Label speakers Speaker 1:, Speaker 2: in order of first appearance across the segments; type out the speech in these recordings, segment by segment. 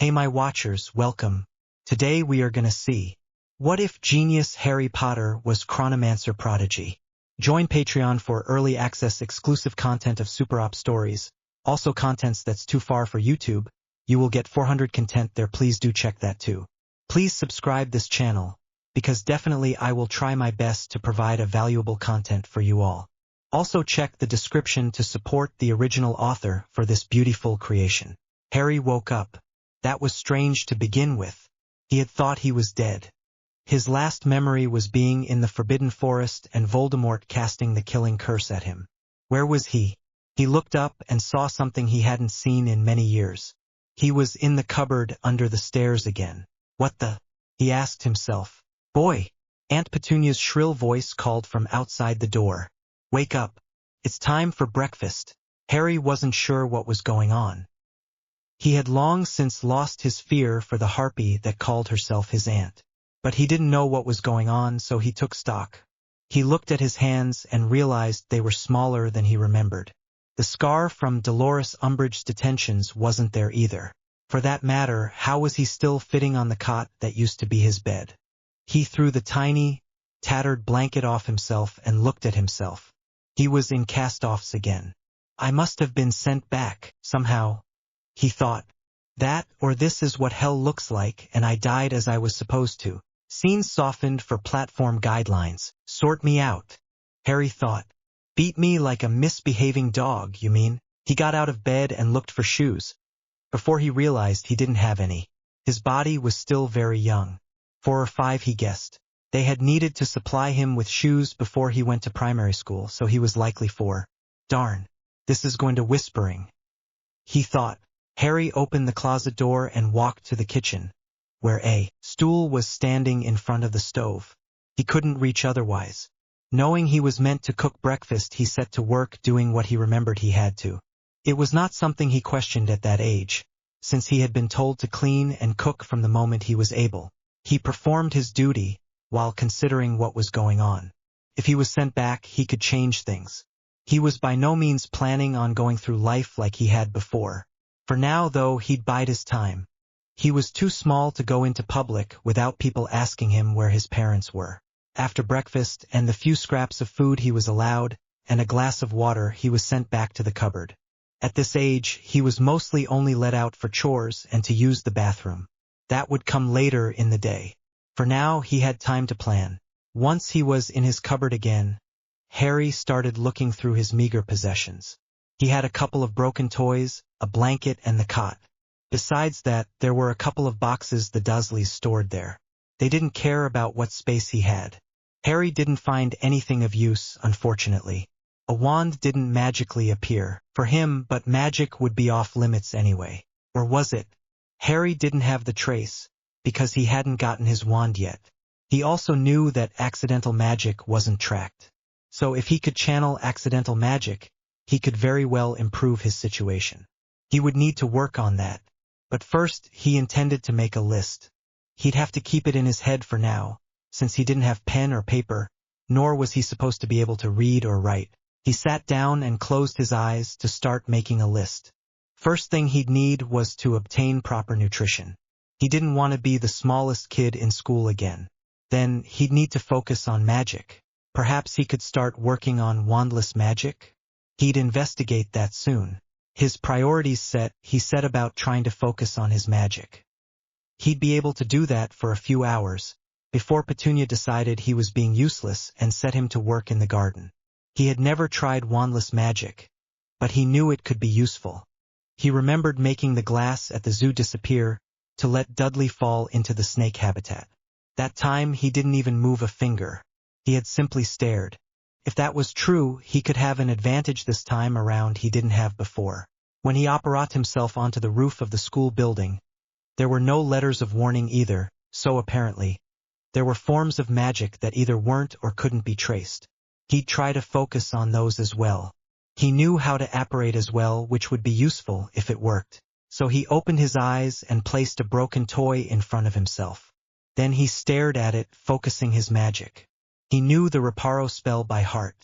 Speaker 1: Hey my watchers, welcome. Today we are gonna see, what if genius Harry Potter was Chronomancer Prodigy? Join Patreon for early access exclusive content of Super Op stories, also contents that's too far for YouTube. You will get 400 content there, please do check that too. Please subscribe this channel, because definitely I will try my best to provide a valuable content for you all. Also check the description to support the original author for this beautiful creation. Harry woke up. That was strange to begin with. He had thought he was dead. His last memory was being in the Forbidden Forest and Voldemort casting the killing curse at him. Where was he? He looked up and saw something he hadn't seen in many years. He was in the cupboard under the stairs again. What the? He asked himself. Boy! Aunt Petunia's shrill voice called from outside the door. Wake up. It's time for breakfast. Harry wasn't sure what was going on. He had long since lost his fear for the harpy that called herself his aunt. But he didn't know what was going on, so he took stock. He looked at his hands and realized they were smaller than he remembered. The scar from Dolores Umbridge's detentions wasn't there either. For that matter, how was he still fitting on the cot that used to be his bed? He threw the tiny, tattered blanket off himself and looked at himself. He was in cast-offs again. I must have been sent back, somehow. He thought, that or this is what hell looks like and I died as I was supposed to. Scenes softened for platform guidelines. Sort me out. Harry thought. Beat me like a misbehaving dog, you mean? He got out of bed and looked for shoes. Before he realized he didn't have any. His body was still very young. 4 or 5 he guessed. They had needed to supply him with shoes before he went to primary school, so he was likely 4. Darn. This is going to whispering. He thought. Harry opened the closet door and walked to the kitchen, where a stool was standing in front of the stove. He couldn't reach otherwise. Knowing he was meant to cook breakfast, he set to work doing what he remembered he had to. It was not something he questioned at that age, since he had been told to clean and cook from the moment he was able. He performed his duty, while considering what was going on. If he was sent back, he could change things. He was by no means planning on going through life like he had before. For now, though, he'd bide his time. He was too small to go into public without people asking him where his parents were. After breakfast and the few scraps of food he was allowed, and a glass of water, he was sent back to the cupboard. At this age, he was mostly only let out for chores and to use the bathroom. That would come later in the day. For now, he had time to plan. Once he was in his cupboard again, Harry started looking through his meager possessions. He had a couple of broken toys, a blanket and the cot. Besides that, there were a couple of boxes the Dursleys stored there. They didn't care about what space he had. Harry didn't find anything of use, unfortunately. A wand didn't magically appear for him, but magic would be off limits anyway. Or was it? Harry didn't have the trace, because he hadn't gotten his wand yet. He also knew that accidental magic wasn't tracked. So if he could channel accidental magic, he could very well improve his situation. He would need to work on that. But first, he intended to make a list. He'd have to keep it in his head for now, since he didn't have pen or paper, nor was he supposed to be able to read or write. He sat down and closed his eyes to start making a list. First thing he'd need was to obtain proper nutrition. He didn't want to be the smallest kid in school again. Then, he'd need to focus on magic. Perhaps he could start working on wandless magic? He'd investigate that soon. His priorities set, he set about trying to focus on his magic. He'd be able to do that for a few hours, before Petunia decided he was being useless and set him to work in the garden. He had never tried wandless magic, but he knew it could be useful. He remembered making the glass at the zoo disappear to let Dudley fall into the snake habitat. That time he didn't even move a finger. He had simply stared. If that was true, he could have an advantage this time around he didn't have before. When he apparat himself onto the roof of the school building, there were no letters of warning either, so apparently, there were forms of magic that either weren't or couldn't be traced. He'd try to focus on those as well. He knew how to apparate as well, which would be useful if it worked. So he opened his eyes and placed a broken toy in front of himself. Then he stared at it, focusing his magic. He knew the Reparo spell by heart.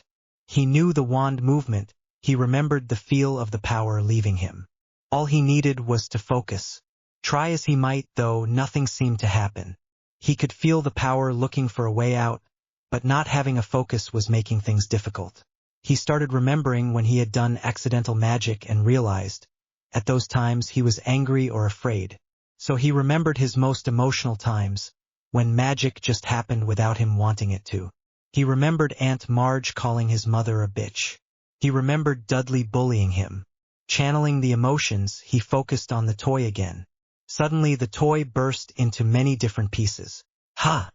Speaker 1: He knew the wand movement. He remembered the feel of the power leaving him. All he needed was to focus. Try as he might, though, nothing seemed to happen. He could feel the power looking for a way out, but not having a focus was making things difficult. He started remembering when he had done accidental magic and realized, at those times he was angry or afraid. So he remembered his most emotional times, when magic just happened without him wanting it to. He remembered Aunt Marge calling his mother a bitch. He remembered Dudley bullying him. Channeling the emotions, he focused on the toy again. Suddenly the toy burst into many different pieces. Ha!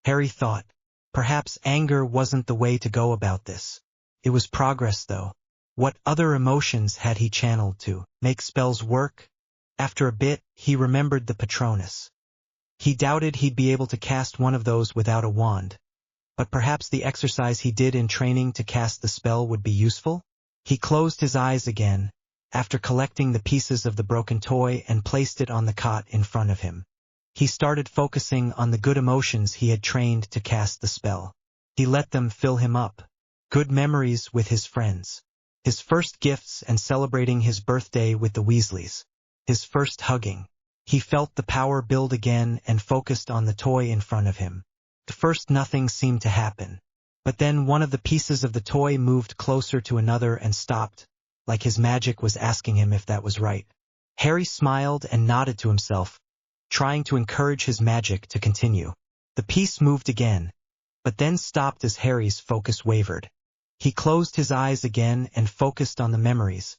Speaker 1: Harry thought. Perhaps anger wasn't the way to go about this. It was progress, though. What other emotions had he channeled to make spells work? After a bit, he remembered the Patronus. He doubted he'd be able to cast one of those without a wand. But perhaps the exercise he did in training to cast the spell would be useful? He closed his eyes again, after collecting the pieces of the broken toy and placed it on the cot in front of him. He started focusing on the good emotions he had trained to cast the spell. He let them fill him up. Good memories with his friends. His first gifts and celebrating his birthday with the Weasleys. His first hugging. He felt the power build again and focused on the toy in front of him. At first nothing seemed to happen. But then one of the pieces of the toy moved closer to another and stopped, like his magic was asking him if that was right. Harry smiled and nodded to himself, trying to encourage his magic to continue. The piece moved again, but then stopped as Harry's focus wavered. He closed his eyes again and focused on the memories,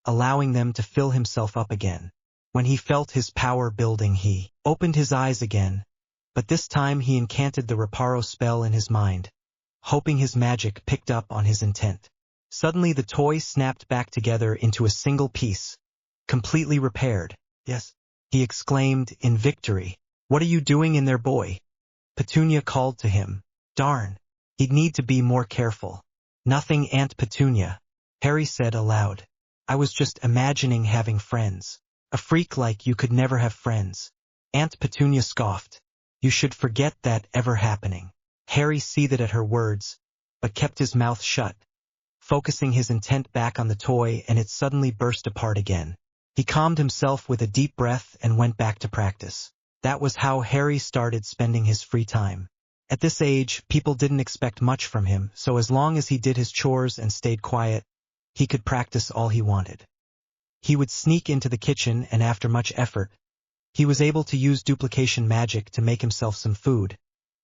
Speaker 1: allowing them to fill himself up again. When he felt his power building, he opened his eyes again, but this time he incanted the Reparo spell in his mind, hoping his magic picked up on his intent. Suddenly the toy snapped back together into a single piece, completely repaired. Yes, he exclaimed in victory. What are you doing in there, boy? Petunia called to him. Darn, he'd need to be more careful. Nothing, Aunt Petunia, Harry said aloud. I was just imagining having friends. A freak like you could never have friends. Aunt Petunia scoffed. You should forget that ever happening. Harry seethed at her words, but kept his mouth shut, focusing his intent back on the toy, and it suddenly burst apart again. He calmed himself with a deep breath and went back to practice. That was how Harry started spending his free time. At this age, people didn't expect much from him, so as long as he did his chores and stayed quiet, he could practice all he wanted. He would sneak into the kitchen, and after much effort, he was able to use duplication magic to make himself some food,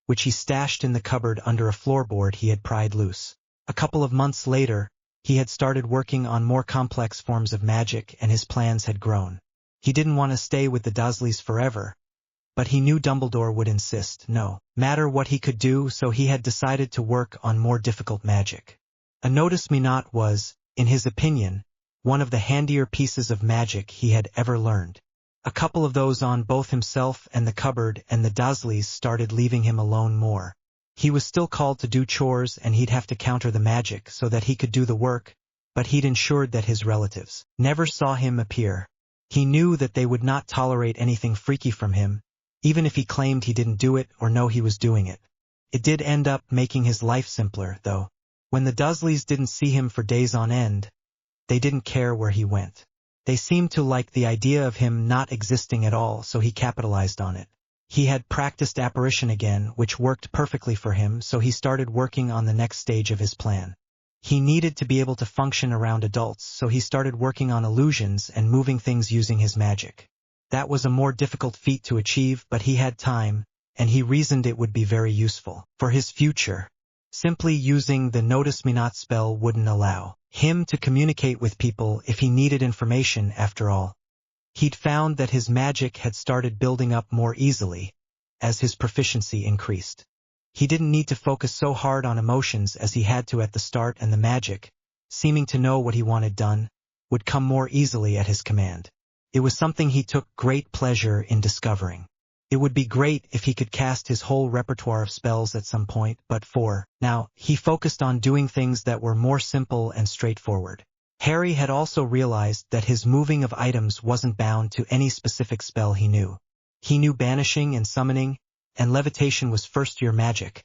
Speaker 1: which he stashed in the cupboard under a floorboard he had pried loose. A couple of months later, he had started working on more complex forms of magic, and his plans had grown. He didn't want to stay with the Dursleys forever, but he knew Dumbledore would insist no matter what he could do, so he had decided to work on more difficult magic. A Notice-Me-Not was, in his opinion, one of the handier pieces of magic he had ever learned. A couple of those on both himself and the cupboard, and the Dursleys started leaving him alone more. He was still called to do chores, and he'd have to counter the magic so that he could do the work, but he'd ensured that his relatives never saw him appear. He knew that they would not tolerate anything freaky from him, even if he claimed he didn't do it or know he was doing it. It did end up making his life simpler, though. When the Dursleys didn't see him for days on end, they didn't care where he went. They seemed to like the idea of him not existing at all, so he capitalized on it. He had practiced apparition again, which worked perfectly for him, so he started working on the next stage of his plan. He needed to be able to function around adults, so he started working on illusions and moving things using his magic. That was a more difficult feat to achieve, but he had time, and he reasoned it would be very useful for his future. Simply using the Notice-Me-Not spell wouldn't allow him to communicate with people if he needed information. After all, he'd found that his magic had started building up more easily as his proficiency increased. He didn't need to focus so hard on emotions as he had to at the start, and the magic, seeming to know what he wanted done, would come more easily at his command. It was something he took great pleasure in discovering. It would be great if he could cast his whole repertoire of spells at some point, but for now, he focused on doing things that were more simple and straightforward. Harry had also realized that his moving of items wasn't bound to any specific spell he knew. He knew banishing and summoning, and levitation was first-year magic,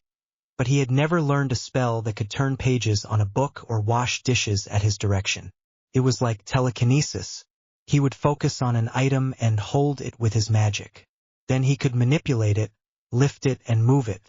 Speaker 1: but he had never learned a spell that could turn pages on a book or wash dishes at his direction. It was like telekinesis. He would focus on an item and hold it with his magic. Then he could manipulate it, lift it and move it.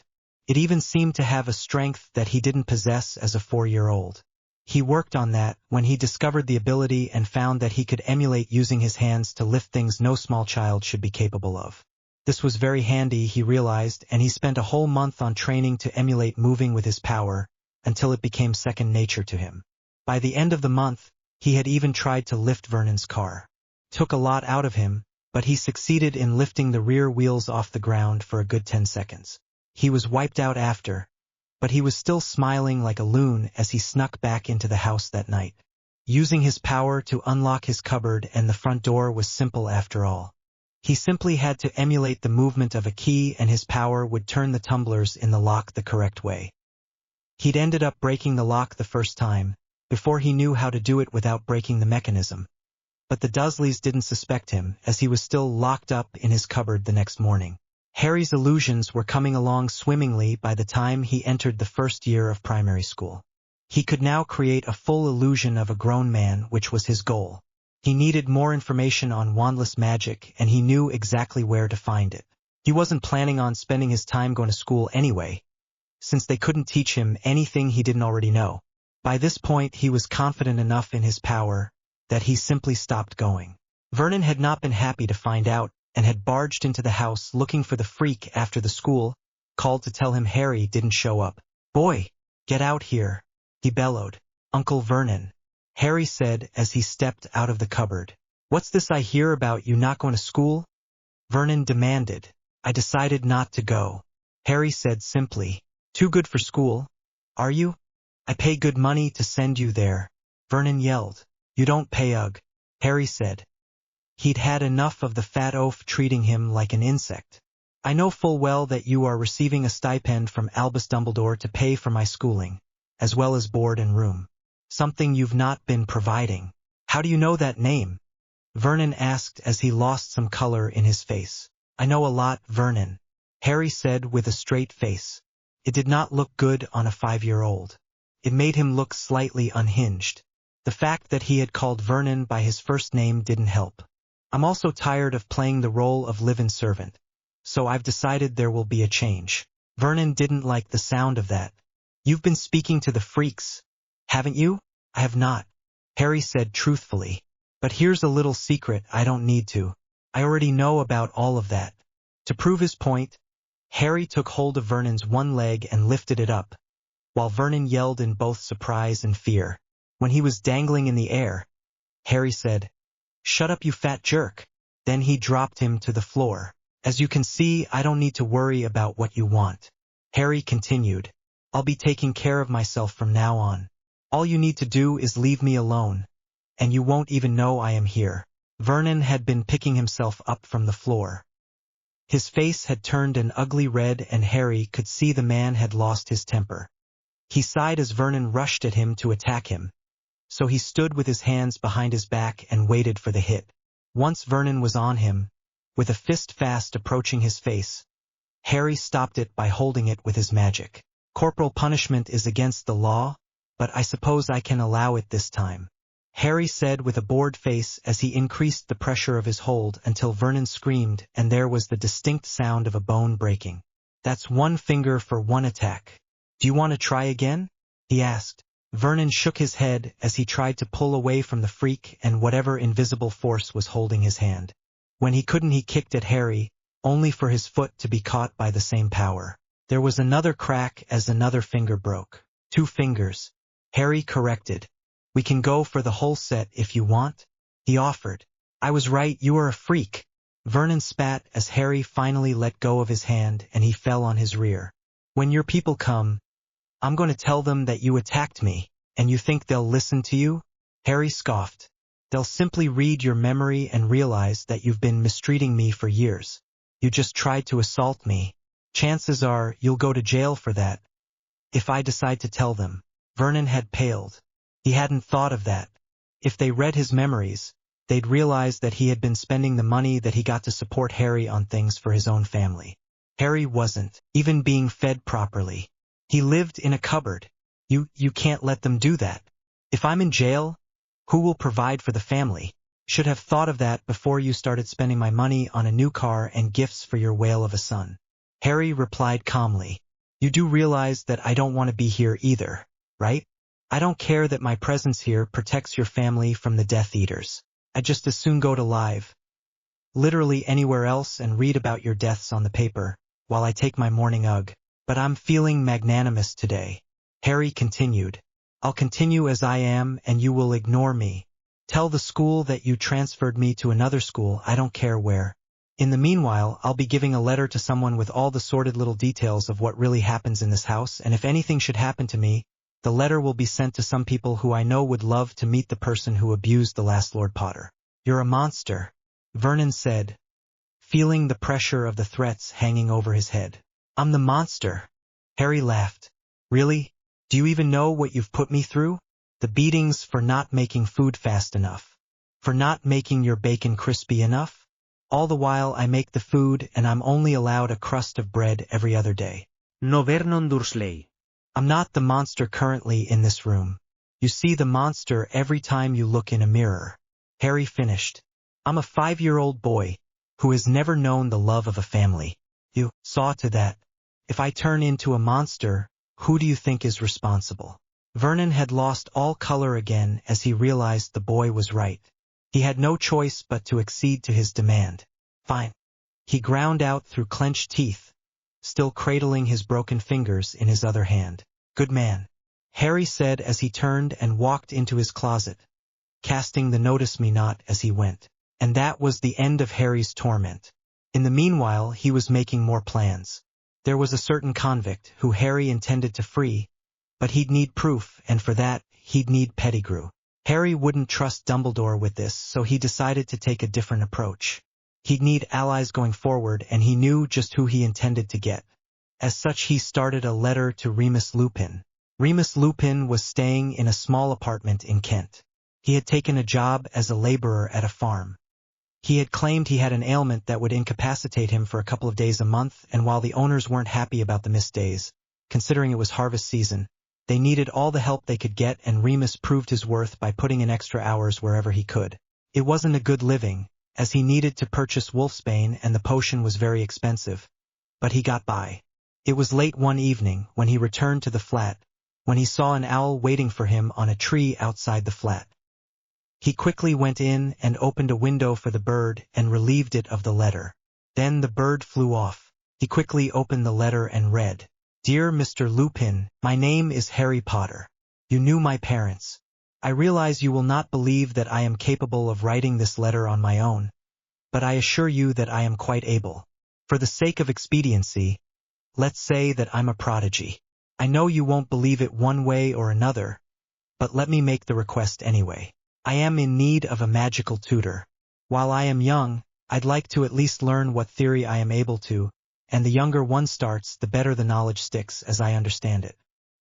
Speaker 1: It even seemed to have a strength that he didn't possess as a 4-year-old. He worked on that when he discovered the ability and found that he could emulate using his hands to lift things no small child should be capable of. This was very handy, he realized, and he spent a whole month on training to emulate moving with his power, until it became second nature to him. By the end of the month, he had even tried to lift Vernon's car. Took a lot out of him, but he succeeded in lifting the rear wheels off the ground for a good 10 seconds. He was wiped out after, but he was still smiling like a loon as he snuck back into the house that night. Using his power to unlock his cupboard, and the front door was simple after all. He simply had to emulate the movement of a key and his power would turn the tumblers in the lock the correct way. He'd ended up breaking the lock the first time, before he knew how to do it without breaking the mechanism. But the Dursleys didn't suspect him, as he was still locked up in his cupboard the next morning. Harry's illusions were coming along swimmingly by the time he entered the first year of primary school. He could now create a full illusion of a grown man, which was his goal. He needed more information on wandless magic, and he knew exactly where to find it. He wasn't planning on spending his time going to school anyway, since they couldn't teach him anything he didn't already know. By this point he was confident enough in his power that he simply stopped going. Vernon had not been happy to find out, and had barged into the house looking for the freak after the school called to tell him Harry didn't show up. "Boy, get out here," he bellowed. "Uncle Vernon," Harry said as he stepped out of the cupboard. "What's this I hear about you not going to school?" Vernon demanded. "I decided not to go," Harry said simply. "Too good for school, are you? I pay good money to send you there," Vernon yelled. "You don't pay ugh," Harry said. He'd had enough of the fat oaf treating him like an insect. "I know full well that you are receiving a stipend from Albus Dumbledore to pay for my schooling, as well as board and room. Something you've not been providing." "How do you know that name?" Vernon asked as he lost some color in his face. "I know a lot, Vernon," Harry said with a straight face. It did not look good on a 5-year-old. It made him look slightly unhinged. The fact that he had called Vernon by his first name didn't help. "I'm also tired of playing the role of live-in servant, so I've decided there will be a change." Vernon didn't like the sound of that. "You've been speaking to the freaks, haven't you?" "I have not," Harry said truthfully. "But here's a little secret, I don't need to. I already know about all of that." To prove his point, Harry took hold of Vernon's one leg and lifted it up, while Vernon yelled in both surprise and fear. When he was dangling in the air, Harry said, "Shut up, you fat jerk." Then he dropped him to the floor. "As you can see, I don't need to worry about what you want," Harry continued. "I'll be taking care of myself from now on. All you need to do is leave me alone, and you won't even know I am here." Vernon had been picking himself up from the floor. His face had turned an ugly red, and Harry could see the man had lost his temper. He sighed as Vernon rushed at him to attack him, so he stood with his hands behind his back and waited for the hit. Once Vernon was on him, with a fist fast approaching his face, Harry stopped it by holding it with his magic. "Corporal punishment is against the law, but I suppose I can allow it this time," Harry said with a bored face as he increased the pressure of his hold until Vernon screamed and there was the distinct sound of a bone breaking. "That's one finger for one attack. Do you want to try again?" he asked. Vernon shook his head as he tried to pull away from the freak and whatever invisible force was holding his hand. When he couldn't, he kicked at Harry, only for his foot to be caught by the same power. There was another crack as another finger broke. "2 fingers, Harry corrected. "We can go for the whole set if you want," he offered. "I was right, you are a freak," Vernon spat as Harry finally let go of his hand and he fell on his rear. "When your people come, I'm going to tell them that you attacked me, and you think they'll listen to you?" Harry scoffed. "They'll simply read your memory and realize that you've been mistreating me for years. You just tried to assault me. Chances are you'll go to jail for that, if I decide to tell them." Vernon had paled. He hadn't thought of that. If they read his memories, they'd realize that he had been spending the money that he got to support Harry on things for his own family. Harry wasn't even being fed properly. He lived in a cupboard. You can't let them do that. If I'm in jail, who will provide for the family?" Should have thought of that before you started spending my money on a new car and gifts for your whale of a son. Harry replied calmly. You do realize that I don't want to be here either, right? I don't care that my presence here protects your family from the Death Eaters. I'd just as soon go to live, literally anywhere else, and read about your deaths on the paper, while I take my morning ugh. But I'm feeling magnanimous today. Harry continued. I'll continue as I am and you will ignore me. Tell the school that you transferred me to another school, I don't care where. In the meanwhile, I'll be giving a letter to someone with all the sordid little details of what really happens in this house, and if anything should happen to me, the letter will be sent to some people who I know would love to meet the person who abused the last Lord Potter. You're a monster, Vernon said, feeling the pressure of the threats hanging over his head. I'm the monster. Harry laughed. Really? Do you even know what you've put me through? The beatings for not making food fast enough. For not making your bacon crispy enough? All the while I make the food and I'm only allowed a crust of bread every other day.
Speaker 2: No, Vernon Dursley.
Speaker 1: I'm not the monster currently in this room. You see the monster every time you look in a mirror. Harry finished. I'm a 5-year-old boy who has never known the love of a family. You saw to that. If I turn into a monster, who do you think is responsible? Vernon had lost all color again as he realized the boy was right. He had no choice but to accede to his demand. Fine. He ground out through clenched teeth, still cradling his broken fingers in his other hand. Good man, Harry said as he turned and walked into his closet, casting the notice me not as he went. And that was the end of Harry's torment. In the meanwhile, he was making more plans. There was a certain convict who Harry intended to free, but he'd need proof, and for that, he'd need Pettigrew. Harry wouldn't trust Dumbledore with this, so he decided to take a different approach. He'd need allies going forward, and he knew just who he intended to get. As such, he started a letter to Remus Lupin. Remus Lupin was staying in a small apartment in Kent. He had taken a job as a laborer at a farm. He had claimed he had an ailment that would incapacitate him for a couple of days a month, and while the owners weren't happy about the missed days, considering it was harvest season, they needed all the help they could get, and Remus proved his worth by putting in extra hours wherever he could. It wasn't a good living, as he needed to purchase wolfsbane and the potion was very expensive, but he got by. It was late one evening when he returned to the flat, when he saw an owl waiting for him on a tree outside the flat. He quickly went in and opened a window for the bird and relieved it of the letter. Then the bird flew off. He quickly opened the letter and read, Dear Mr. Lupin, my name is Harry Potter. You knew my parents. I realize you will not believe that I am capable of writing this letter on my own, but I assure you that I am quite able. For the sake of expediency, let's say that I'm a prodigy. I know you won't believe it one way or another, but let me make the request anyway. I am in need of a magical tutor. While I am young, I'd like to at least learn what theory I am able to, and the younger one starts, the better the knowledge sticks, as I understand it.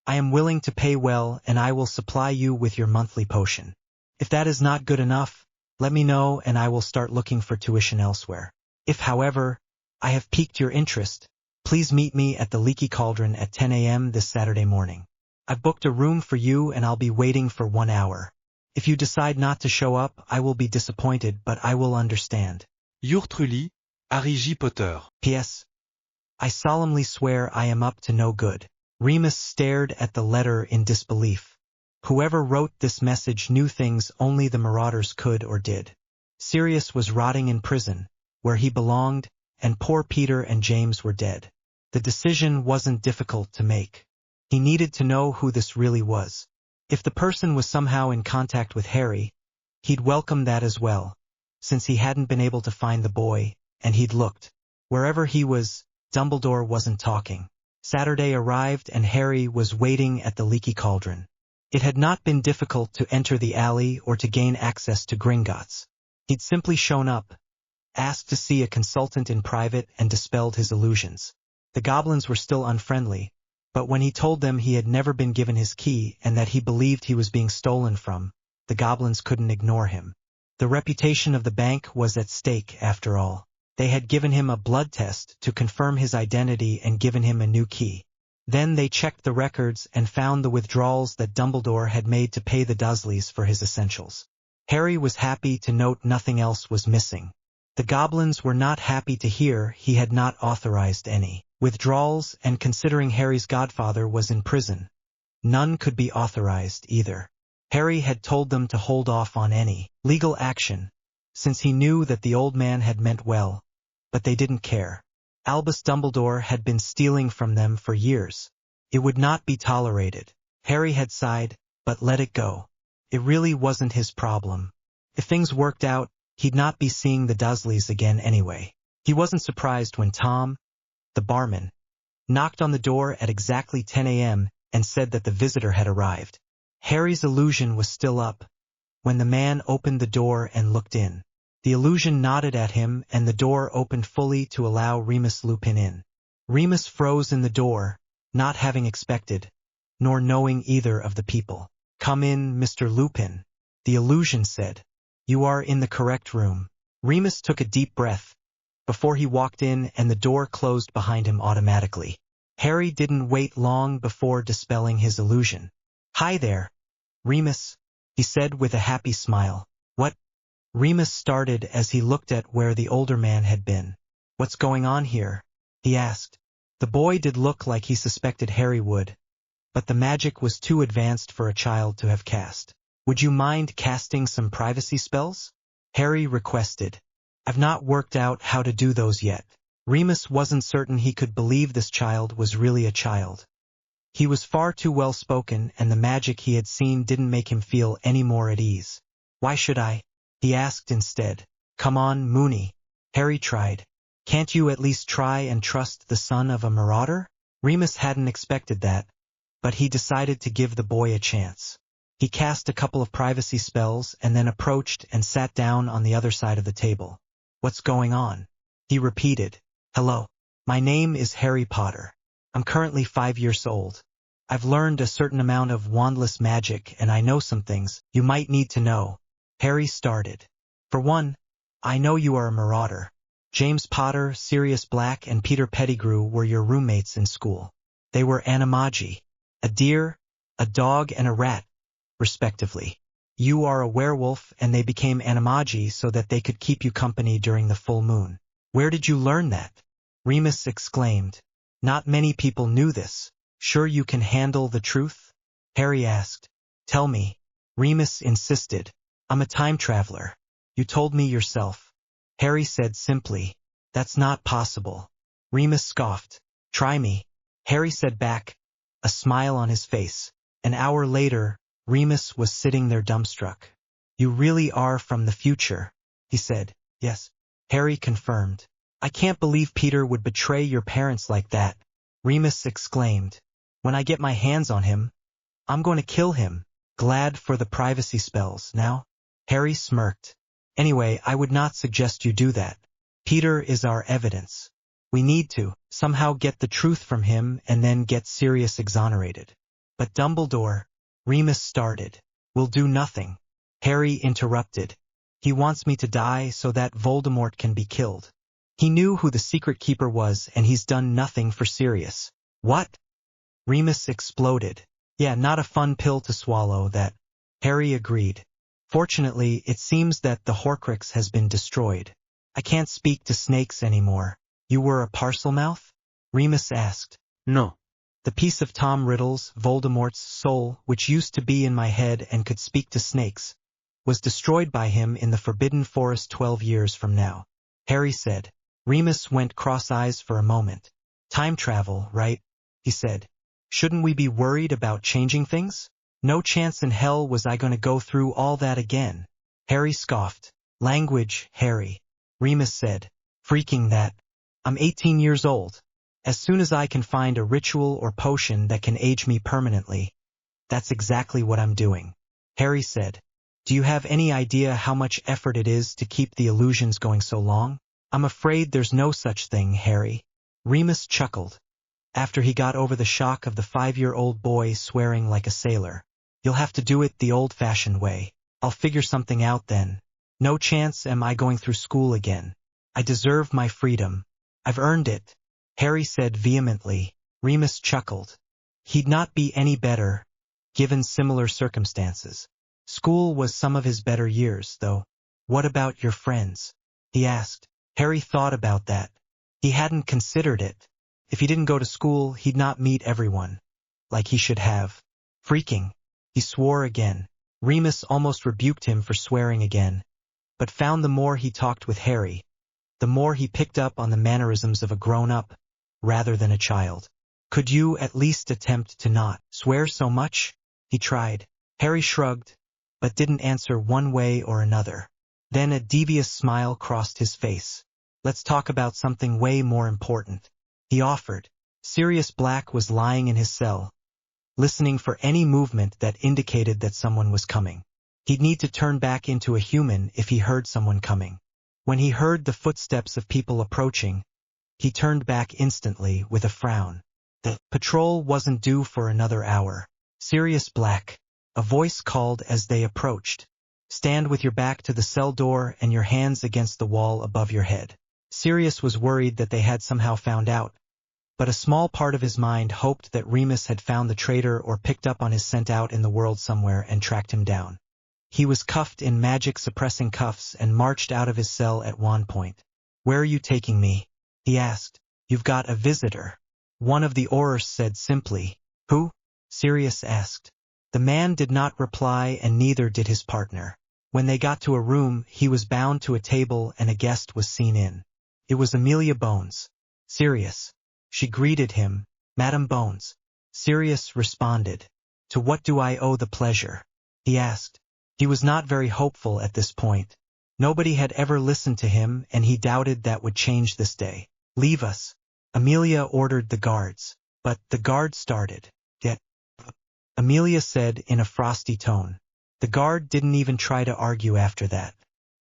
Speaker 1: I am willing to pay well, and I will supply you with your monthly potion. If that is not good enough, let me know and I will start looking for tuition elsewhere. If, however, I have piqued your interest, please meet me at the Leaky Cauldron at 10 a.m. this Saturday morning. I've booked a room for you and I'll be waiting for 1 hour. If you decide not to show up, I will be disappointed, but I will understand.
Speaker 3: Yours truly, Harry J. Potter.
Speaker 1: P.S. I solemnly swear I am up to no good. Remus stared at the letter in disbelief. Whoever wrote this message knew things only the Marauders could or did. Sirius was rotting in prison, where he belonged, and poor Peter and James were dead. The decision wasn't difficult to make. He needed to know who this really was. If the person was somehow in contact with Harry, he'd welcome that as well, since he hadn't been able to find the boy, and he'd looked. Wherever he was, Dumbledore wasn't talking. Saturday arrived and Harry was waiting at the Leaky Cauldron. It had not been difficult to enter the alley or to gain access to Gringotts. He'd simply shown up, asked to see a consultant in private, and dispelled his illusions. The goblins were still unfriendly, but when he told them he had never been given his key and that he believed he was being stolen from, the goblins couldn't ignore him. The reputation of the bank was at stake after all. They had given him a blood test to confirm his identity and given him a new key. Then they checked the records and found the withdrawals that Dumbledore had made to pay the Dursleys for his essentials. Harry was happy to note nothing else was missing. The goblins were not happy to hear he had not authorized any withdrawals, and considering Harry's godfather was in prison, none could be authorized either. Harry had told them to hold off on any legal action, since he knew that the old man had meant well, but they didn't care. Albus Dumbledore had been stealing from them for years. It would not be tolerated. Harry had sighed, but let it go. It really wasn't his problem. If things worked out, he'd not be seeing the Dursleys again anyway. He wasn't surprised when Tom, the barman, knocked on the door at exactly 10 a.m. and said that the visitor had arrived. Harry's illusion was still up when the man opened the door and looked in. The illusion nodded at him and the door opened fully to allow Remus Lupin in. Remus froze in the door, not having expected, nor knowing either of the people. "Come in, Mr. Lupin," the illusion said. "You are in the correct room." Remus took a deep breath before he walked in and the door closed behind him automatically. Harry didn't wait long before dispelling his illusion. "Hi there, Remus," he said with a happy smile. "What?" Remus started as he looked at where the older man had been. "What's going on here?" he asked. The boy did look like he suspected Harry would, but the magic was too advanced for a child to have cast. "Would you mind casting some privacy spells?" Harry requested. "I've not worked out how to do those yet." Remus wasn't certain he could believe this child was really a child. He was far too well-spoken, and the magic he had seen didn't make him feel any more at ease. "Why should I?" he asked instead. "Come on, Moony." Harry tried. "Can't you at least try and trust the son of a marauder?" Remus hadn't expected that, but he decided to give the boy a chance. He cast a couple of privacy spells and then approached and sat down on the other side of the table. "What's going on?" he repeated. "Hello. My name is Harry Potter. I'm currently 5 years old. I've learned a certain amount of wandless magic and I know some things you might need to know." Harry started. "For one, I know you are a marauder. James Potter, Sirius Black, and Peter Pettigrew were your roommates in school. They were animagi, a deer, a dog, and a rat, respectively. You are a werewolf, and they became animagi so that they could keep you company during the full moon." "Where did you learn that?" Remus exclaimed. "Not many people knew this. Sure you can handle the truth?" Harry asked. "Tell me," Remus insisted. "I'm a time traveler. You told me yourself." Harry said simply. "That's not possible." Remus scoffed. "Try me," Harry said back, a smile on his face. An hour later, Remus was sitting there dumbstruck. "You really are from the future," he said. "Yes," Harry confirmed. "I can't believe Peter would betray your parents like that," Remus exclaimed. "When I get my hands on him, I'm going to kill him." "Glad for the privacy spells now?" Harry smirked. "Anyway, I would not suggest you do that. Peter is our evidence. We need to somehow get the truth from him and then get Sirius exonerated." "But Dumbledore," Remus started. "Will do nothing," Harry interrupted. "He wants me to die so that Voldemort can be killed. He knew who the secret keeper was and he's done nothing for Sirius." "What?" Remus exploded. "Yeah, not a fun pill to swallow, that," Harry agreed. "Fortunately, it seems that the Horcrux has been destroyed. I can't speak to snakes anymore." "You were a Parselmouth?" Remus asked.
Speaker 2: No.
Speaker 1: "The piece of Tom Riddle's, Voldemort's soul, which used to be in my head and could speak to snakes, was destroyed by him in the Forbidden Forest 12 years from now," Harry said. Remus went cross-eyes for a moment. "Time travel, right?" he said. "Shouldn't we be worried about changing things?" "No chance in hell was I going to go through all that again," Harry scoffed. "Language, Harry," Remus said. "Freaking that. I'm 18 years old. As soon as I can find a ritual or potion that can age me permanently, that's exactly what I'm doing," Harry said. "Do you have any idea how much effort it is to keep the illusions going so long?" "I'm afraid there's no such thing, Harry," Remus chuckled. After he got over the shock of the 5-year-old boy swearing like a sailor. "You'll have to do it the old-fashioned way. I'll figure something out then. No chance am I going through school again. I deserve my freedom. I've earned it," Harry said vehemently. Remus chuckled. He'd not be any better, given similar circumstances. School was some of his better years, though. What about your friends? He asked. Harry thought about that. He hadn't considered it. If he didn't go to school, he'd not meet everyone. Like he should have. Freaking. He swore again. Remus almost rebuked him for swearing again, but found the more he talked with Harry, the more he picked up on the mannerisms of a grown-up, rather than a child. Could you at least attempt to not swear so much? He tried. Harry shrugged, but didn't answer one way or another. Then a devious smile crossed his face. Let's talk about something way more important, he offered. Sirius Black was lying in his cell, listening for any movement that indicated that someone was coming. He'd need to turn back into a human if he heard someone coming. When he heard the footsteps of people approaching, he turned back instantly with a frown. The patrol wasn't due for another hour. Sirius Black, a voice called as they approached. Stand with your back to the cell door and your hands against the wall above your head. Sirius was worried that they had somehow found out, but a small part of his mind hoped that Remus had found the traitor or picked up on his scent out in the world somewhere and tracked him down. He was cuffed in magic-suppressing cuffs and marched out of his cell at one point. Where are you taking me? He asked. You've got a visitor. One of the Aurors said simply. Who? Sirius asked. The man did not reply, and neither did his partner. When they got to a room, he was bound to a table and a guest was seen in. It was Amelia Bones. Sirius. She greeted him. Madam Bones. Sirius responded. To what do I owe the pleasure? He asked. He was not very hopeful at this point. Nobody had ever listened to him, and he doubted that would change this day. Leave us. Amelia ordered the guards. But the guard started. Get. Amelia said in a frosty tone. The guard didn't even try to argue after that.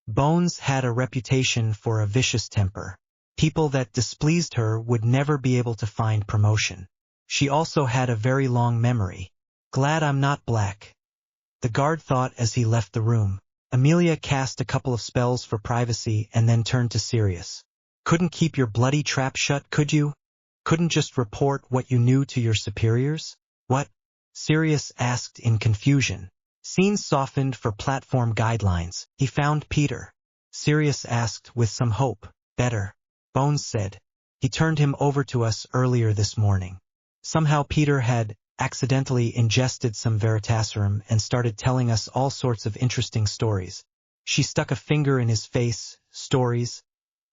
Speaker 1: Bones had a reputation for a vicious temper. People that displeased her would never be able to find promotion. She also had a very long memory. Glad I'm not black, the guard thought as he left the room. Amelia cast a couple of spells for privacy and then turned to Sirius. Couldn't keep your bloody trap shut, could you? Couldn't just report what you knew to your superiors? What? Sirius asked in confusion. Scenes softened for platform guidelines. He found Peter. Sirius asked with some hope. Better. Bones said. He turned him over to us earlier this morning. Somehow Peter had accidentally ingested some Veritaserum and started telling us all sorts of interesting stories. She stuck a finger in his face. Stories?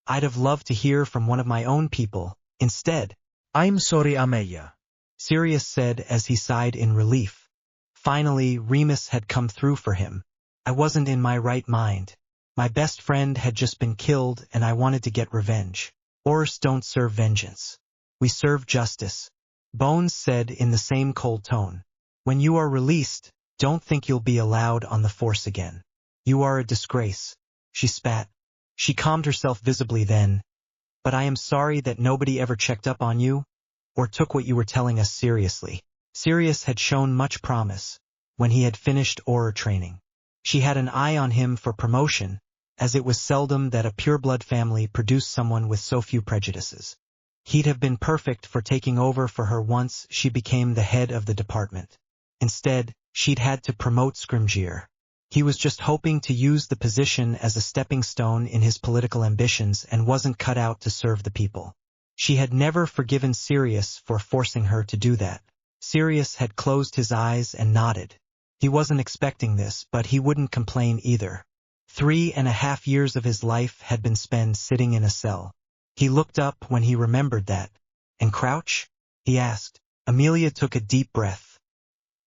Speaker 1: I'd have loved to hear from one of my own people. Instead,
Speaker 2: I'm sorry, Amelia,
Speaker 1: Sirius said as he sighed in relief. Finally, Remus had come through for him. I wasn't in my right mind. My best friend had just been killed and I wanted to get revenge. Aurors don't serve vengeance. We serve justice. Bones said in the same cold tone. When you are released, don't think you'll be allowed on the force again. You are a disgrace. She spat. She calmed herself visibly then. But I am sorry that nobody ever checked up on you, or took what you were telling us seriously. Sirius had shown much promise when he had finished Auror training. She had an eye on him for promotion, as it was seldom that a pureblood family produced someone with so few prejudices. He'd have been perfect for taking over for her once she became the head of the department. Instead, she'd had to promote Scrimgeour. He was just hoping to use the position as a stepping stone in his political ambitions and wasn't cut out to serve the people. She had never forgiven Sirius for forcing her to do that. Sirius had closed his eyes and nodded. He wasn't expecting this, but he wouldn't complain either. 3.5 years of his life had been spent sitting in a cell. He looked up when he remembered that. And Crouch? He asked. Amelia took a deep breath.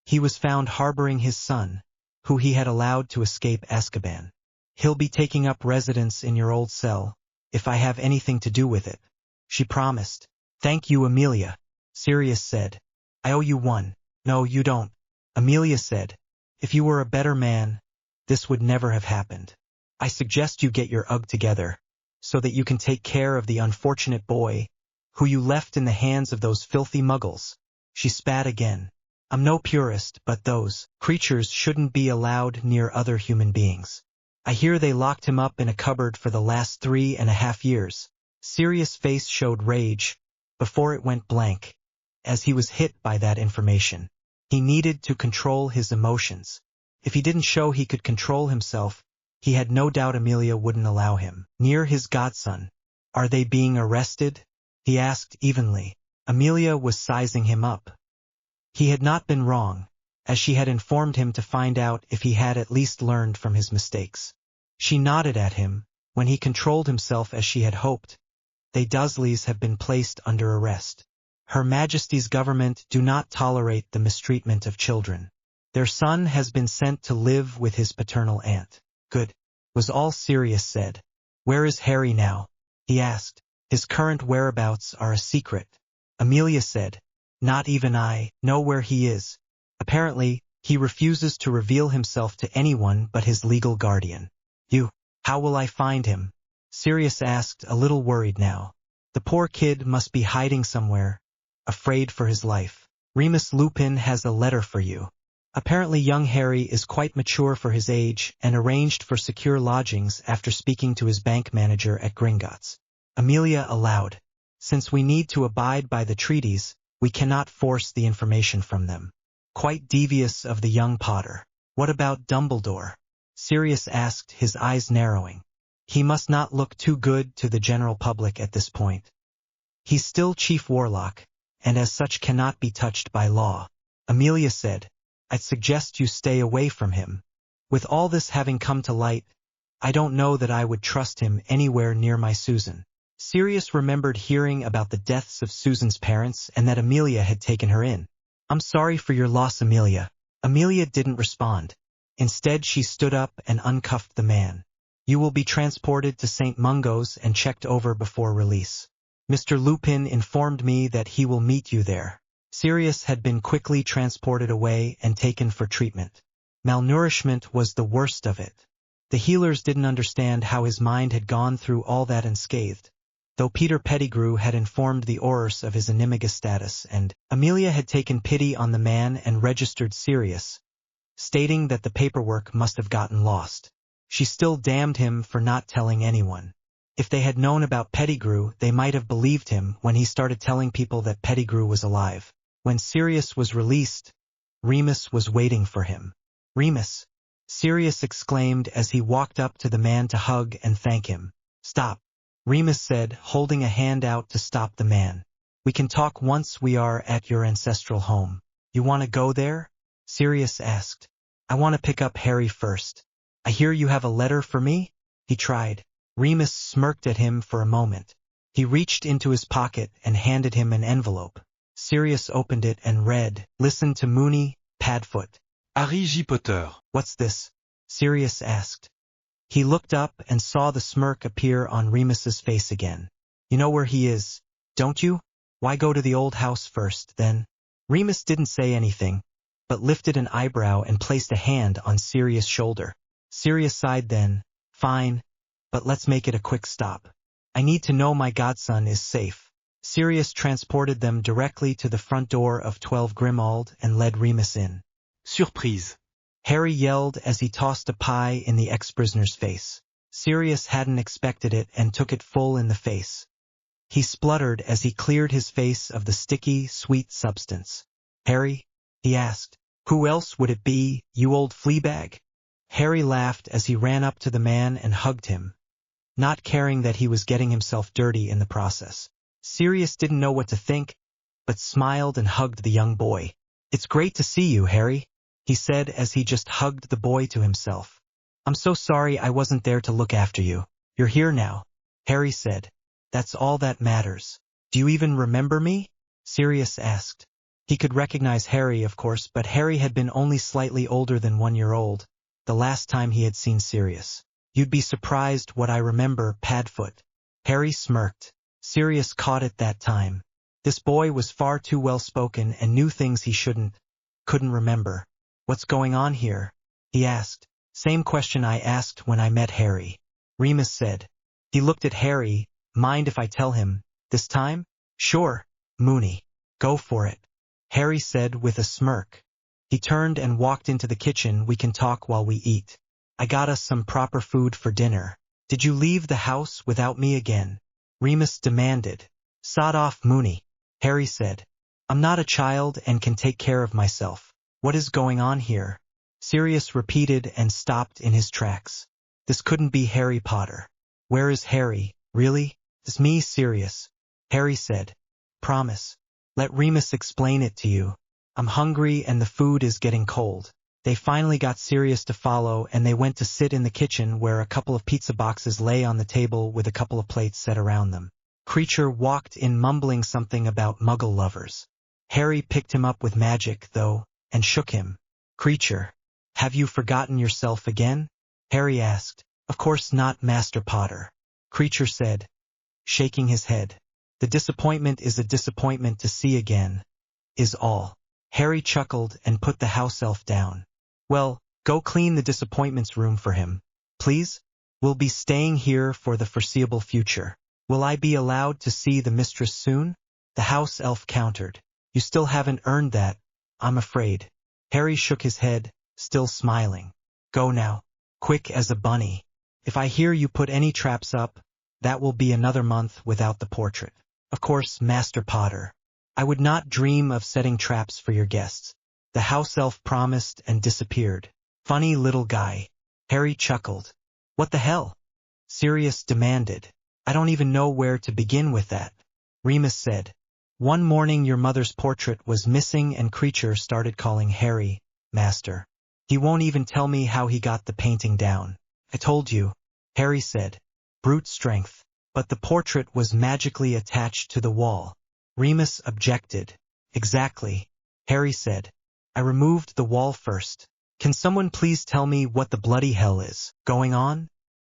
Speaker 1: He was found harboring his son, who he had allowed to escape Azkaban. He'll be taking up residence in your old cell, if I have anything to do with it. She promised. Thank you, Amelia, Sirius said. I owe you one. No, you don't, Amelia said. If you were a better man, this would never have happened. I suggest you get your UGG together, so that you can take care of the unfortunate boy, who you left in the hands of those filthy muggles. She spat again. I'm no purist, but those creatures shouldn't be allowed near other human beings. I hear they locked him up in a cupboard for the last 3.5 years. Sirius' face showed rage, before it went blank, as he was hit by that information. He needed to control his emotions. If he didn't show he could control himself, he had no doubt Amelia wouldn't allow him near his godson. Are they being arrested? He asked evenly. Amelia was sizing him up. He had not been wrong, as she had informed him to find out if he had at least learned from his mistakes. She nodded at him. When he controlled himself as she had hoped, they Dursleys have been placed under arrest. Her Majesty's government do not tolerate the mistreatment of children. Their son has been sent to live with his paternal aunt. Good, was all Sirius said. Where is Harry now? He asked. His current whereabouts are a secret. Amelia said. Not even I know where he is. Apparently, he refuses to reveal himself to anyone but his legal guardian. How will I find him? Sirius asked, a little worried now. The poor kid must be hiding somewhere, afraid for his life. Remus Lupin has a letter for you. Apparently young Harry is quite mature for his age and arranged for secure lodgings after speaking to his bank manager at Gringotts. Amelia aloud. Since we need to abide by the treaties, we cannot force the information from them. Quite devious of the young Potter. What about Dumbledore? Sirius asked, his eyes narrowing. He must not look too good to the general public at this point. He's still Chief Warlock, and as such cannot be touched by law. Amelia said, I'd suggest you stay away from him. With all this having come to light, I don't know that I would trust him anywhere near my Susan. Sirius remembered hearing about the deaths of Susan's parents and that Amelia had taken her in. I'm sorry for your loss, Amelia. Amelia didn't respond. Instead, she stood up and uncuffed the man. You will be transported to St. Mungo's and checked over before release. Mr. Lupin informed me that he will meet you there. Sirius had been quickly transported away and taken for treatment. Malnourishment was the worst of it. The healers didn't understand how his mind had gone through all that unscathed, though Peter Pettigrew had informed the Aurors of his anemiga status, and Amelia had taken pity on the man and registered Sirius, stating that the paperwork must have gotten lost. She still damned him for not telling anyone. If they had known about Pettigrew, they might have believed him when he started telling people that Pettigrew was alive. When Sirius was released, Remus was waiting for him. Remus! Sirius exclaimed as he walked up to the man to hug and thank him. Stop, Remus said, holding a hand out to stop the man. We can talk once we are at your ancestral home. You want to go there? Sirius asked. I want to pick up Harry first. I hear you have a letter for me? He tried. Remus smirked at him for a moment. He reached into his pocket and handed him an envelope. Sirius opened it and read, Listen to Moony, Padfoot.
Speaker 3: Harry J. Potter.
Speaker 1: What's this? Sirius asked. He looked up and saw the smirk appear on Remus's face again. You know where he is, don't you? Why go to the old house first, then? Remus didn't say anything, but lifted an eyebrow and placed a hand on Sirius' shoulder. Sirius sighed then, Fine, but let's make it a quick stop. I need to know my godson is safe. Sirius transported them directly to the front door of 12 Grimmauld and led Remus in.
Speaker 3: Surprise.
Speaker 1: Harry yelled as he tossed a pie in the ex-prisoner's face. Sirius hadn't expected it and took it full in the face. He spluttered as he cleared his face of the sticky, sweet substance. Harry? He asked. Who else would it be, you old fleabag? Harry laughed as he ran up to the man and hugged him, not caring that he was getting himself dirty in the process. Sirius didn't know what to think, but smiled and hugged the young boy. It's great to see you, Harry, he said as he just hugged the boy to himself. I'm so sorry I wasn't there to look after you. You're here now, Harry said. That's all that matters. Do you even remember me? Sirius asked. He could recognize Harry, of course, but Harry had been only slightly older than 1 year old, the last time he had seen Sirius. You'd be surprised what I remember, Padfoot. Harry smirked. Sirius caught it that time. This boy was far too well-spoken and knew things he couldn't remember. What's going on here? He asked. Same question I asked when I met Harry. Remus said. He looked at Harry. Mind if I tell him, this time? Sure, Moony. Go for it, Harry said with a smirk. He turned and walked into the kitchen. We can talk while we eat. I got us some proper food for dinner. Did you leave the house without me again? Remus demanded. Sod off, Moony, Harry said. I'm not a child and can take care of myself. What is going on here? Sirius repeated and stopped in his tracks. This couldn't be Harry Potter. Where is Harry, really? It's me, Sirius. Harry said. Promise. Let Remus explain it to you. I'm hungry and the food is getting cold. They finally got Sirius to follow and they went to sit in the kitchen where a couple of pizza boxes lay on the table with a couple of plates set around them. Creature walked in mumbling something about muggle lovers. Harry picked him up with magic, though, and shook him. Creature, have you forgotten yourself again? Harry asked. Of course not, Master Potter. Creature said, shaking his head. The disappointment is a disappointment to see again, is all. Harry chuckled and put the house elf down. Well, go clean the disappointments room for him, please? We'll be staying here for the foreseeable future. Will I be allowed to see the mistress soon? The house elf countered. You still haven't earned that, I'm afraid. Harry shook his head, still smiling. Go now, quick as a bunny. If I hear you put any traps up, that will be another month without the portrait. Of course, Master Potter. I would not dream of setting traps for your guests. The house elf promised and disappeared. Funny little guy. Harry chuckled. What the hell? Sirius demanded. I don't even know where to begin with that. Remus said. One morning your mother's portrait was missing and Creature started calling Harry, Master. He won't even tell me how he got the painting down. I told you, Harry said. Brute strength. But the portrait was magically attached to the wall. Remus objected. Exactly, Harry said. I removed the wall first. Can someone please tell me what the bloody hell is going on?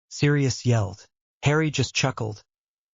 Speaker 1: Sirius yelled. Harry just chuckled.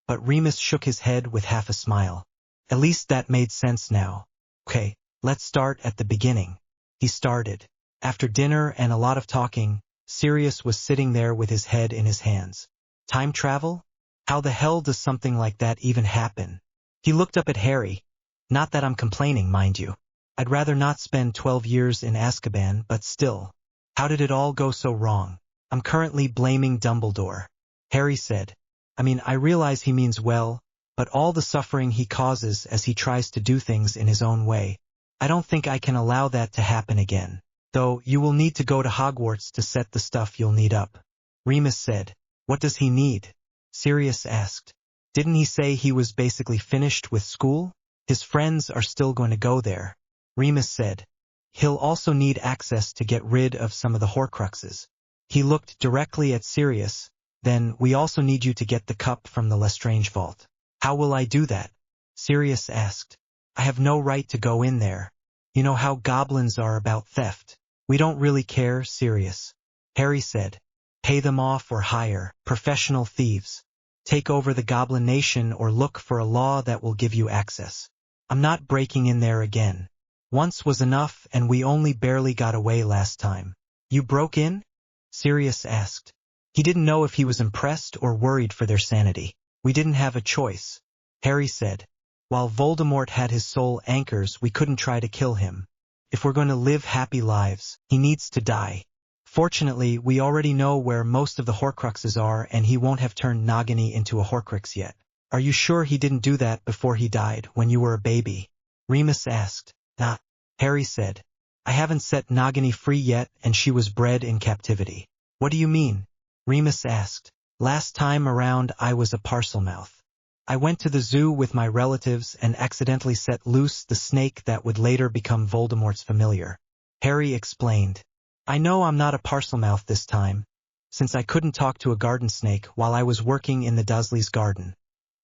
Speaker 1: But Remus shook his head with half a smile. At least that made sense now. Okay, let's start at the beginning. He started. After dinner and a lot of talking, Sirius was sitting there with his head in his hands. Time travel? How the hell does something like that even happen? He looked up at Harry. Not that I'm complaining, mind you. I'd rather not spend 12 years in Azkaban, but still. How did it all go so wrong? I'm currently blaming Dumbledore. Harry said. I mean, I realize he means well, but all the suffering he causes as he tries to do things in his own way. I don't think I can allow that to happen again. Though, you will need to go to Hogwarts to set the stuff you'll need up. Remus said. What does he need? Sirius asked. Didn't he say he was basically finished with school? His friends are still going to go there. Remus said. He'll also need access to get rid of some of the Horcruxes. He looked directly at Sirius. Then, we also need you to get the cup from the Lestrange vault. How will I do that? Sirius asked. I have no right to go in there. You know how goblins are about theft. We don't really care, Sirius. Harry said. Pay them off or hire professional thieves. Take over the Goblin Nation or look for a law that will give you access. I'm not breaking in there again. Once was enough and we only barely got away last time. You broke in? Sirius asked. He didn't know if he was impressed or worried for their sanity. We didn't have a choice. Harry said. While Voldemort had his soul anchors, we couldn't try to kill him. If we're going to live happy lives, he needs to die. Fortunately, we already know where most of the Horcruxes are and he won't have turned Nagini into a Horcrux yet. Are you sure he didn't do that before he died, when you were a baby? Remus asked. Nah, Harry said. I haven't set Nagini free yet and she was bred in captivity. What do you mean? Remus asked. Last time around I was a parselmouth. I went to the zoo with my relatives and accidentally set loose the snake that would later become Voldemort's familiar. Harry explained. I know I'm not a parselmouth this time, since I couldn't talk to a garden snake while I was working in the Dursleys' garden.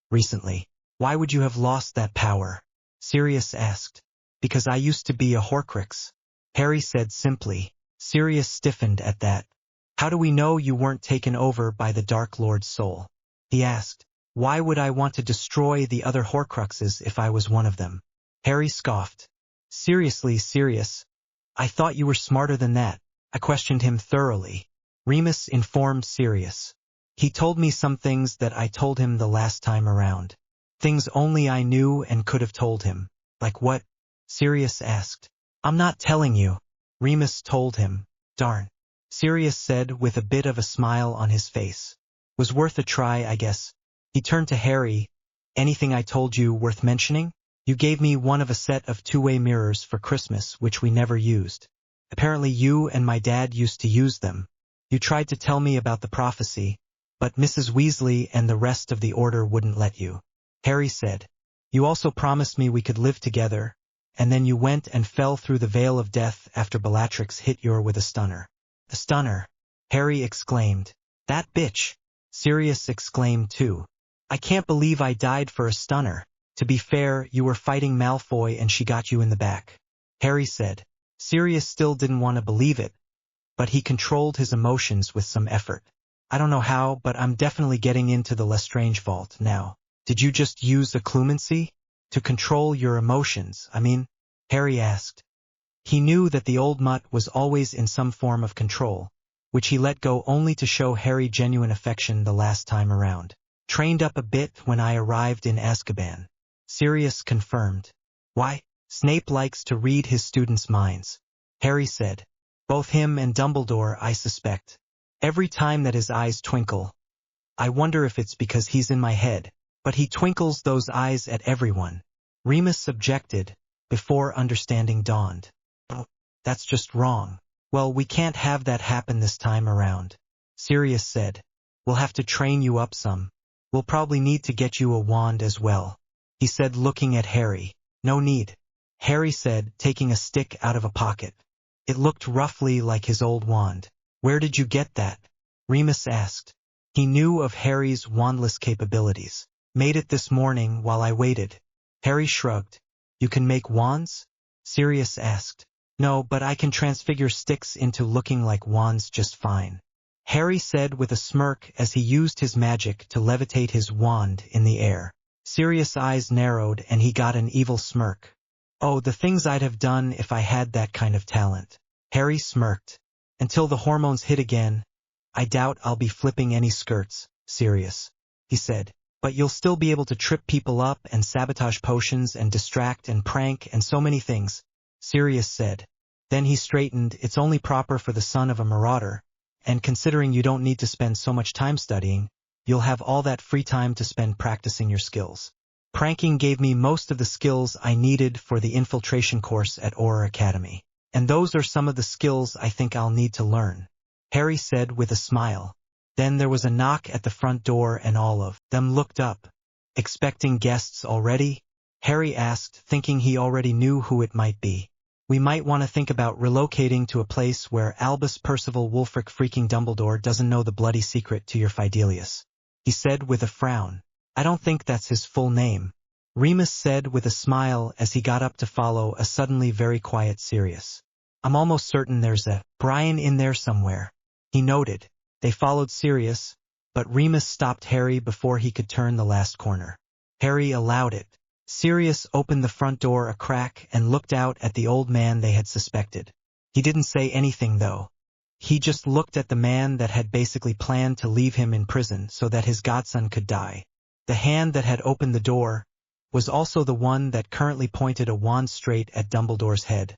Speaker 1: Recently. Why would you have lost that power? Sirius asked. Because I used to be a Horcrux. Harry said simply. Sirius stiffened at that. How do we know you weren't taken over by the Dark Lord's soul? He asked. Why would I want to destroy the other Horcruxes if I was one of them? Harry scoffed. Seriously, Sirius. I thought you were smarter than that. I questioned him thoroughly. Remus informed Sirius. He told me some things that I told him the last time around. Things only I knew and could have told him. Like what? Sirius asked. I'm not telling you. Remus told him. Darn. Sirius said with a bit of a smile on his face. Was worth a try, I guess. He turned to Harry. Anything I told you worth mentioning? You gave me one of a set of two-way mirrors for Christmas, which we never used. Apparently you and my dad used to use them. You tried to tell me about the prophecy, but Mrs. Weasley and the rest of the order wouldn't let you. Harry said. You also promised me we could live together, and then you went and fell through the veil of death after Bellatrix hit you with a stunner. A stunner? Harry exclaimed. That bitch! Sirius exclaimed too. I can't believe I died for a stunner. To be fair, you were fighting Malfoy and she got you in the back. Harry said. Sirius still didn't want to believe it, but he controlled his emotions with some effort. I don't know how, but I'm definitely getting into the Lestrange vault now. Did you just use occlumency? To control your emotions, I mean? Harry asked. He knew that the old mutt was always in some form of control, which he let go only to show Harry genuine affection the last time around. Trained up a bit when I arrived in Azkaban. Sirius confirmed. Why? Snape likes to read his students' minds. Harry said. Both him and Dumbledore, I suspect. Every time that his eyes twinkle. I wonder if it's because he's in my head, but he twinkles those eyes at everyone. Remus objected, before understanding dawned. Oh, that's just wrong. Well, we can't have that happen this time around. Sirius said. We'll have to train you up some. We'll probably need to get you a wand as well. He said, looking at Harry. No need. Harry said, taking a stick out of a pocket. It looked roughly like his old wand. Where did you get that? Remus asked. He knew of Harry's wandless capabilities. Made it this morning while I waited. Harry shrugged. You can make wands? Sirius asked. No, but I can transfigure sticks into looking like wands just fine. Harry said with a smirk as he used his magic to levitate his wand in the air. Sirius' eyes narrowed and he got an evil smirk. Oh, the things I'd have done if I had that kind of talent. Harry smirked. Until the hormones hit again, I doubt I'll be flipping any skirts, Sirius. He said. But you'll still be able to trip people up and sabotage potions and distract and prank and so many things, Sirius said. Then he straightened. It's only proper for the son of a marauder, and considering you don't need to spend so much time studying, you'll have all that free time to spend practicing your skills. Pranking gave me most of the skills I needed for the infiltration course at Auror Academy. And those are some of the skills I think I'll need to learn, Harry said with a smile. Then there was a knock at the front door and all of them looked up. Expecting guests already? Harry asked, thinking he already knew who it might be. We might want to think about relocating to a place where Albus Percival Wulfric freaking Dumbledore doesn't know the bloody secret to your Fidelius. He said with a frown. I don't think that's his full name. Remus said with a smile as he got up to follow a suddenly very quiet Sirius. I'm almost certain there's a Brian in there somewhere. He noted. They followed Sirius, but Remus stopped Harry before he could turn the last corner. Harry allowed it. Sirius opened the front door a crack and looked out at the old man they had suspected. He didn't say anything though. He just looked at the man that had basically planned to leave him in prison so that his godson could die. The hand that had opened the door was also the one that currently pointed a wand straight at Dumbledore's head.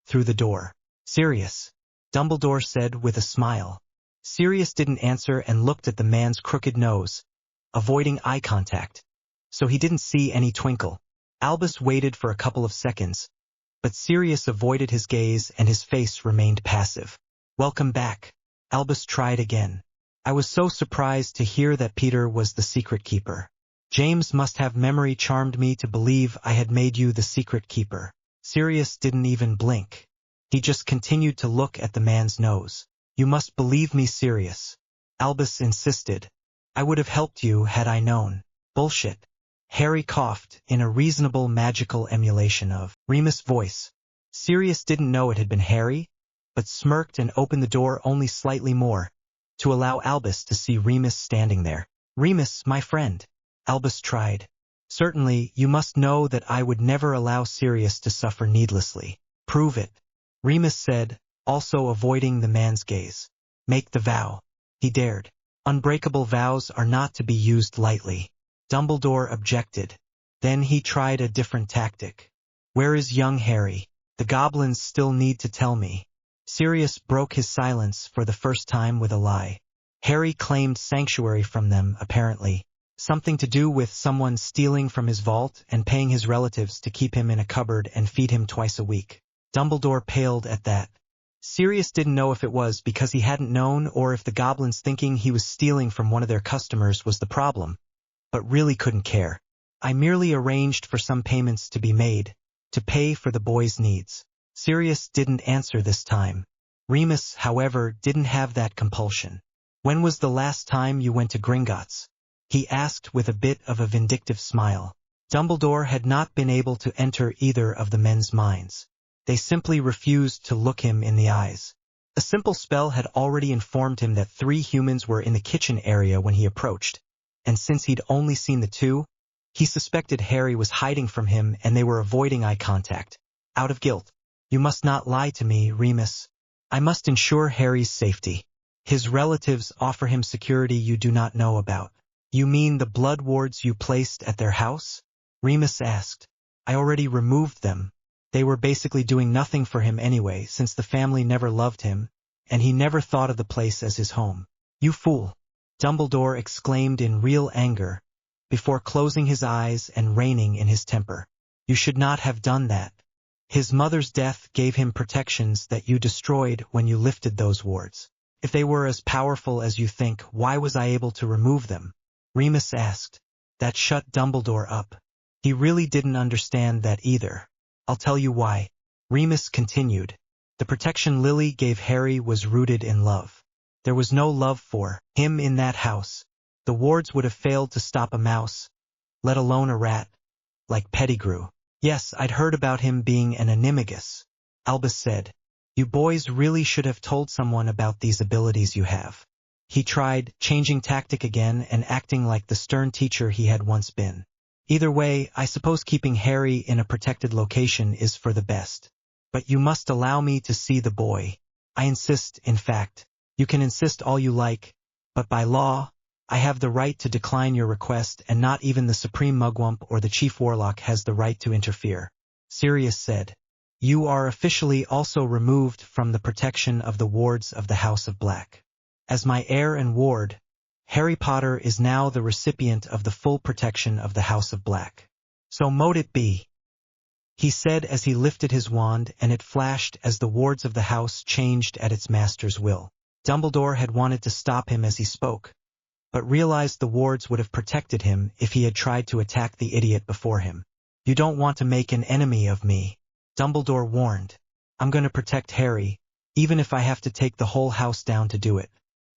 Speaker 1: Through the door. Sirius, Dumbledore said with a smile. Sirius didn't answer and looked at the man's crooked nose, avoiding eye contact. So he didn't see any twinkle. Albus waited for a couple of seconds, but Sirius avoided his gaze and his face remained passive. Welcome back. Albus tried again. I was so surprised to hear that Peter was the secret keeper. James must have memory charmed me to believe I had made you the secret keeper. Sirius didn't even blink. He just continued to look at the man's nose. You must believe me, Sirius. Albus insisted. I would have helped you had I known. Bullshit. Harry coughed in a reasonable magical emulation of Remus' voice. Sirius didn't know it had been Harry, but smirked and opened the door only slightly more, to allow Albus to see Remus standing there. Remus, my friend. Albus tried. Certainly, you must know that I would never allow Sirius to suffer needlessly. Prove it. Remus said, also avoiding the man's gaze. Make the vow. He dared. Unbreakable vows are not to be used lightly. Dumbledore objected. Then he tried a different tactic. Where is young Harry? The goblins still need to tell me. Sirius broke his silence for the first time with a lie. Harry claimed sanctuary from them, apparently. Something to do with someone stealing from his vault and paying his relatives to keep him in a cupboard and feed him twice a week. Dumbledore paled at that. Sirius didn't know if it was because he hadn't known or if the goblins thinking he was stealing from one of their customers was the problem, but really couldn't care. I merely arranged for some payments to be made, to pay for the boy's needs. Sirius didn't answer this time. Remus, however, didn't have that compulsion. When was the last time you went to Gringotts? He asked with a bit of a vindictive smile. Dumbledore had not been able to enter either of the men's minds. They simply refused to look him in the eyes. A simple spell had already informed him that 3 humans were in the kitchen area when he approached, and since he'd only seen the 2, he suspected Harry was hiding from him and they were avoiding eye contact. Out of guilt. You must not lie to me, Remus. I must ensure Harry's safety. His relatives offer him security you do not know about. You mean the blood wards you placed at their house? Remus asked. I already removed them. They were basically doing nothing for him anyway, since the family never loved him, and he never thought of the place as his home. You fool! Dumbledore exclaimed in real anger, before closing his eyes and reining in his temper. You should not have done that. His mother's death gave him protections that you destroyed when you lifted those wards. If they were as powerful as you think, why was I able to remove them? Remus asked. That shut Dumbledore up. He really didn't understand that either. I'll tell you why. Remus continued. The protection Lily gave Harry was rooted in love. There was no love for him in that house. The wards would have failed to stop a mouse, let alone a rat, like Pettigrew. Yes, I'd heard about him being an animagus, Albus said. You boys really should have told someone about these abilities you have. He tried, changing tactic again and acting like the stern teacher he had once been. Either way, I suppose keeping Harry in a protected location is for the best. But you must allow me to see the boy. I insist, in fact. You can insist all you like, but by law, I have the right to decline your request, and not even the Supreme Mugwump or the Chief Warlock has the right to interfere. Sirius said. You are officially also removed from the protection of the wards of the House of Black. As my heir and ward, Harry Potter is now the recipient of the full protection of the House of Black. So mote it be, he said as he lifted his wand, and it flashed as the wards of the house changed at its master's will. Dumbledore had wanted to stop him as he spoke, but realized the wards would have protected him if he had tried to attack the idiot before him. You don't want to make an enemy of me, Dumbledore warned. I'm going to protect Harry, even if I have to take the whole house down to do it.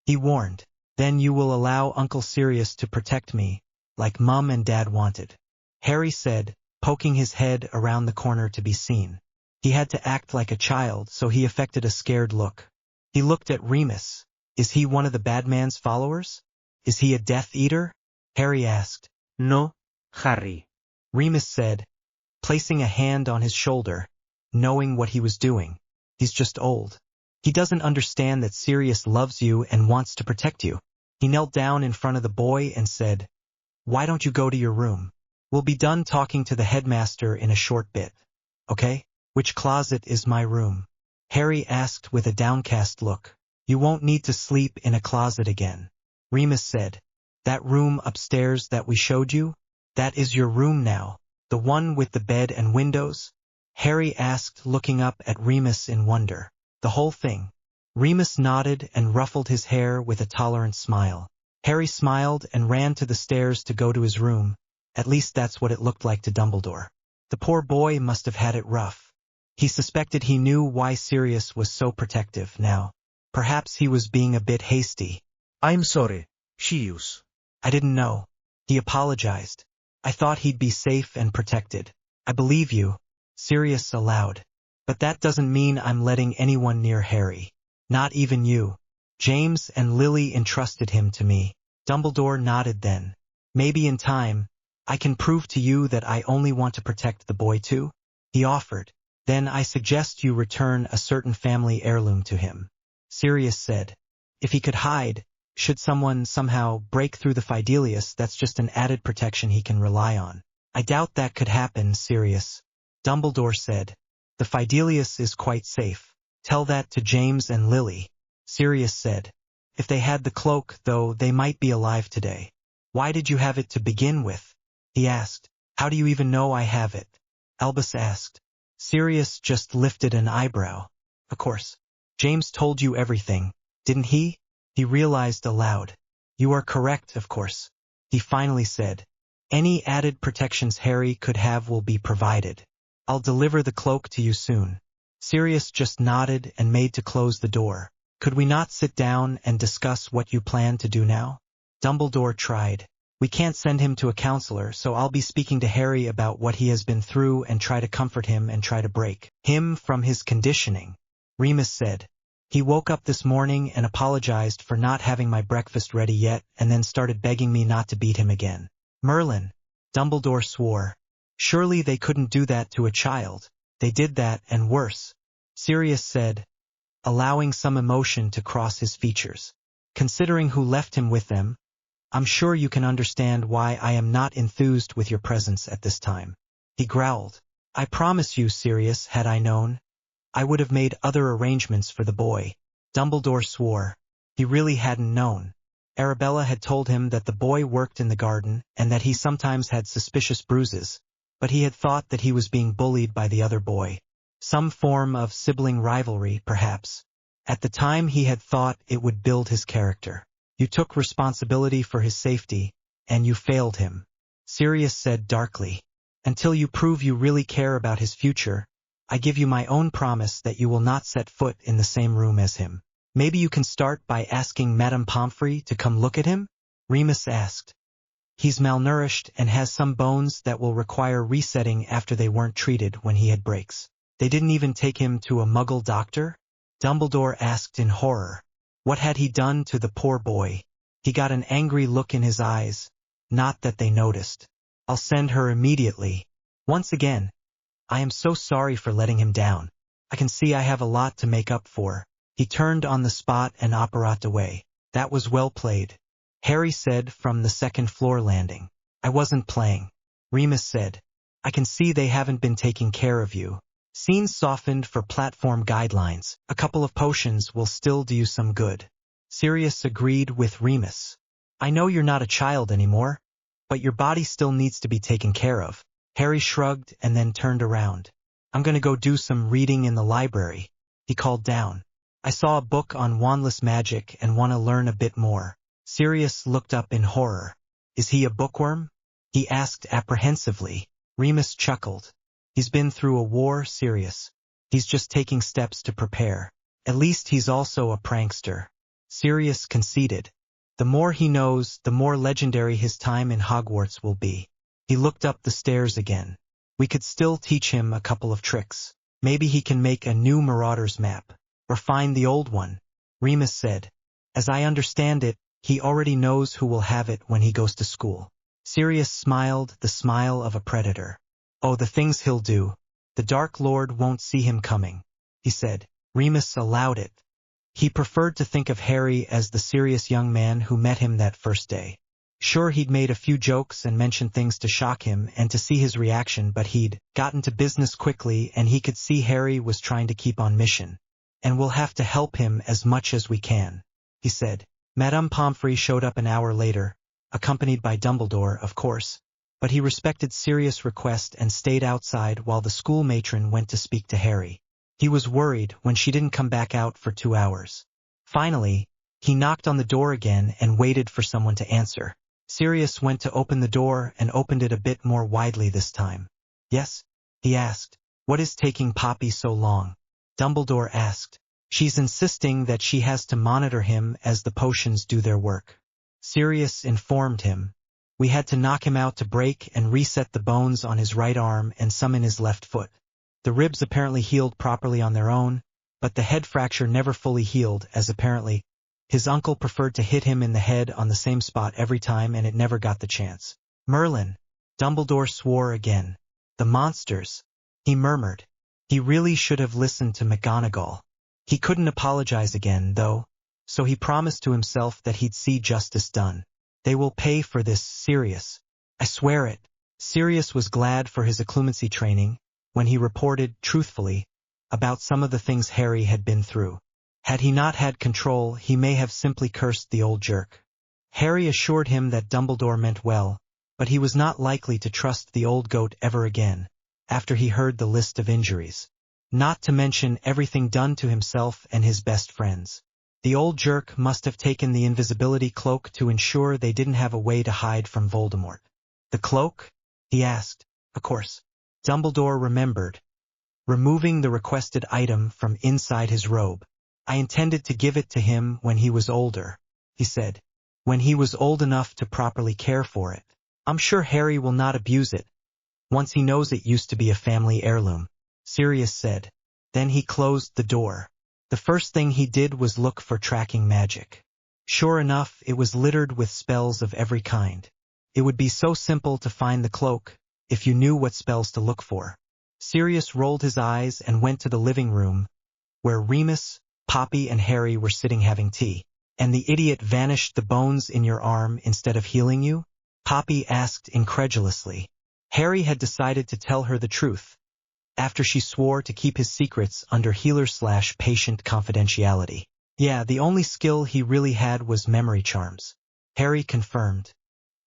Speaker 1: He warned. Then you will allow Uncle Sirius to protect me, like Mum and Dad wanted. Harry said, poking his head around the corner to be seen. He had to act like a child, so he affected a scared look. He looked at Remus. Is he one of the bad man's followers? Is he a Death Eater? Harry asked.
Speaker 2: No, Harry.
Speaker 1: Remus said, placing a hand on his shoulder, knowing what he was doing. He's just old. He doesn't understand that Sirius loves you and wants to protect you. He knelt down in front of the boy and said, Why don't you go to your room? We'll be done talking to the headmaster in a short bit. Okay? Which closet is my room? Harry asked with a downcast look. You won't need to sleep in a closet again. Remus said, That room upstairs that we showed you? That is your room now. The one with the bed and windows? Harry asked, looking up at Remus in wonder. The whole thing. Remus nodded and ruffled his hair with a tolerant smile. Harry smiled and ran to the stairs to go to his room. At least that's what it looked like to Dumbledore. The poor boy must have had it rough. He suspected he knew why Sirius was so protective now. Perhaps he was being a bit hasty.
Speaker 2: I'm sorry, Sirius.
Speaker 1: I didn't know. He apologized. I thought he'd be safe and protected. I believe you, Sirius allowed. But that doesn't mean I'm letting anyone near Harry. Not even you. James and Lily entrusted him to me. Dumbledore nodded then. Maybe in time, I can prove to you that I only want to protect the boy too? He offered. Then I suggest you return a certain family heirloom to him. Sirius said. If he could hide, should someone somehow break through the Fidelius, that's just an added protection he can rely on. I doubt that could happen, Sirius. Dumbledore said. The Fidelius is quite safe. Tell that to James and Lily. Sirius said. If they had the cloak, though, they might be alive today. Why did you have it to begin with? He asked. How do you even know I have it? Albus asked. Sirius just lifted an eyebrow. Of course. James told you everything, didn't he? He realized aloud. You are correct, of course. He finally said. Any added protections Harry could have will be provided. I'll deliver the cloak to you soon. Sirius just nodded and made to close the door. Could we not sit down and discuss what you plan to do now? Dumbledore tried. We can't send him to a counselor, so I'll be speaking to Harry about what he has been through and try to comfort him and try to break him from his conditioning. Remus said. He woke up this morning and apologized for not having my breakfast ready yet and then started begging me not to beat him again. Merlin. Dumbledore swore. Surely they couldn't do that to a child. They did that, and worse. Sirius said, allowing some emotion to cross his features. Considering who left him with them, I'm sure you can understand why I am not enthused with your presence at this time. He growled. I promise you, Sirius, had I known, I would have made other arrangements for the boy. Dumbledore swore. He really hadn't known. Arabella had told him that the boy worked in the garden and that he sometimes had suspicious bruises, but he had thought that he was being bullied by the other boy. Some form of sibling rivalry, perhaps. At the time he had thought it would build his character. You took responsibility for his safety, and you failed him. Sirius said darkly. Until you prove you really care about his future, I give you my own promise that you will not set foot in the same room as him. Maybe you can start by asking Madame Pomfrey to come look at him? Remus asked. He's malnourished and has some bones that will require resetting after they weren't treated when he had breaks. They didn't even take him to a Muggle doctor? Dumbledore asked in horror. What had he done to the poor boy? He got an angry look in his eyes. Not that they noticed. I'll send her immediately. Once again, I am so sorry for letting him down. I can see I have a lot to make up for. He turned on the spot and operated away. That was well played. Harry said from the second-floor landing. I wasn't playing. Remus said. I can see they haven't been taking care of you. Scenes softened for platform guidelines. A couple of potions will still do you some good. Sirius agreed with Remus. I know you're not a child anymore, but your body still needs to be taken care of. Harry shrugged and then turned around. I'm going to go do some reading in the library. He called down. I saw a book on wandless magic and want to learn a bit more. Sirius looked up in horror. Is he a bookworm? He asked apprehensively. Remus chuckled. He's been through a war, Sirius. He's just taking steps to prepare. At least he's also a prankster. Sirius conceded. The more he knows, the more legendary his time in Hogwarts will be. He looked up the stairs again. We could still teach him a couple of tricks. Maybe he can make a new Marauders map. Or find the old one. Remus said. As I understand it, he already knows who will have it when he goes to school. Sirius smiled, the smile of a predator. Oh, the things he'll do. The Dark Lord won't see him coming, he said. Remus allowed it. He preferred to think of Harry as the serious young man who met him that first day. Sure, he'd made a few jokes and mentioned things to shock him and to see his reaction, but he'd gotten to business quickly and he could see Harry was trying to keep on mission. And we'll have to help him as much as we can, he said. Madame Pomfrey showed up an hour later, accompanied by Dumbledore, of course, but he respected Sirius' request and stayed outside while the school matron went to speak to Harry. He was worried when she didn't come back out for 2 hours. Finally, he knocked on the door again and waited for someone to answer. Sirius went to open the door and opened it a bit more widely this time. Yes? He asked. What is taking Poppy so long? Dumbledore asked. She's insisting that she has to monitor him as the potions do their work. Sirius informed him. We had to knock him out to break and reset the bones on his right arm and some in his left foot. The ribs apparently healed properly on their own, but the head fracture never fully healed, as apparently his uncle preferred to hit him in the head on the same spot every time and it never got the chance. Merlin. Dumbledore swore again. The monsters. He murmured. He really should have listened to McGonagall. He couldn't apologize again, though, so he promised to himself that he'd see justice done. They will pay for this, Sirius. I swear it. Sirius was glad for his occlumency training when he reported, truthfully, about some of the things Harry had been through. Had he not had control, he may have simply cursed the old jerk. Harry assured him that Dumbledore meant well, but he was not likely to trust the old goat ever again, after he heard the list of injuries. not to mention everything done to himself and his best friends. The old jerk must have taken the invisibility cloak to ensure they didn't have a way to hide from Voldemort. The cloak? He asked. Of course. Dumbledore remembered, removing the requested item from inside his robe. I intended to give it to him when he was older, he said. When he was old enough to properly care for it. I'm sure Harry will not abuse it, once he knows it used to be a family heirloom, Sirius said. Then he closed the door. The first thing he did was look for tracking magic. Sure enough, it was littered with spells of every kind. It would be so simple to find the cloak, if you knew what spells to look for. Sirius rolled his eyes and went to the living room, where Remus, Poppy, and Harry were sitting having tea. And the idiot vanished the bones in your arm instead of healing you? Poppy asked incredulously. Harry had decided to tell her the truth, after she swore to keep his secrets under healer/patient confidentiality. Yeah, the only skill he really had was memory charms. Harry confirmed.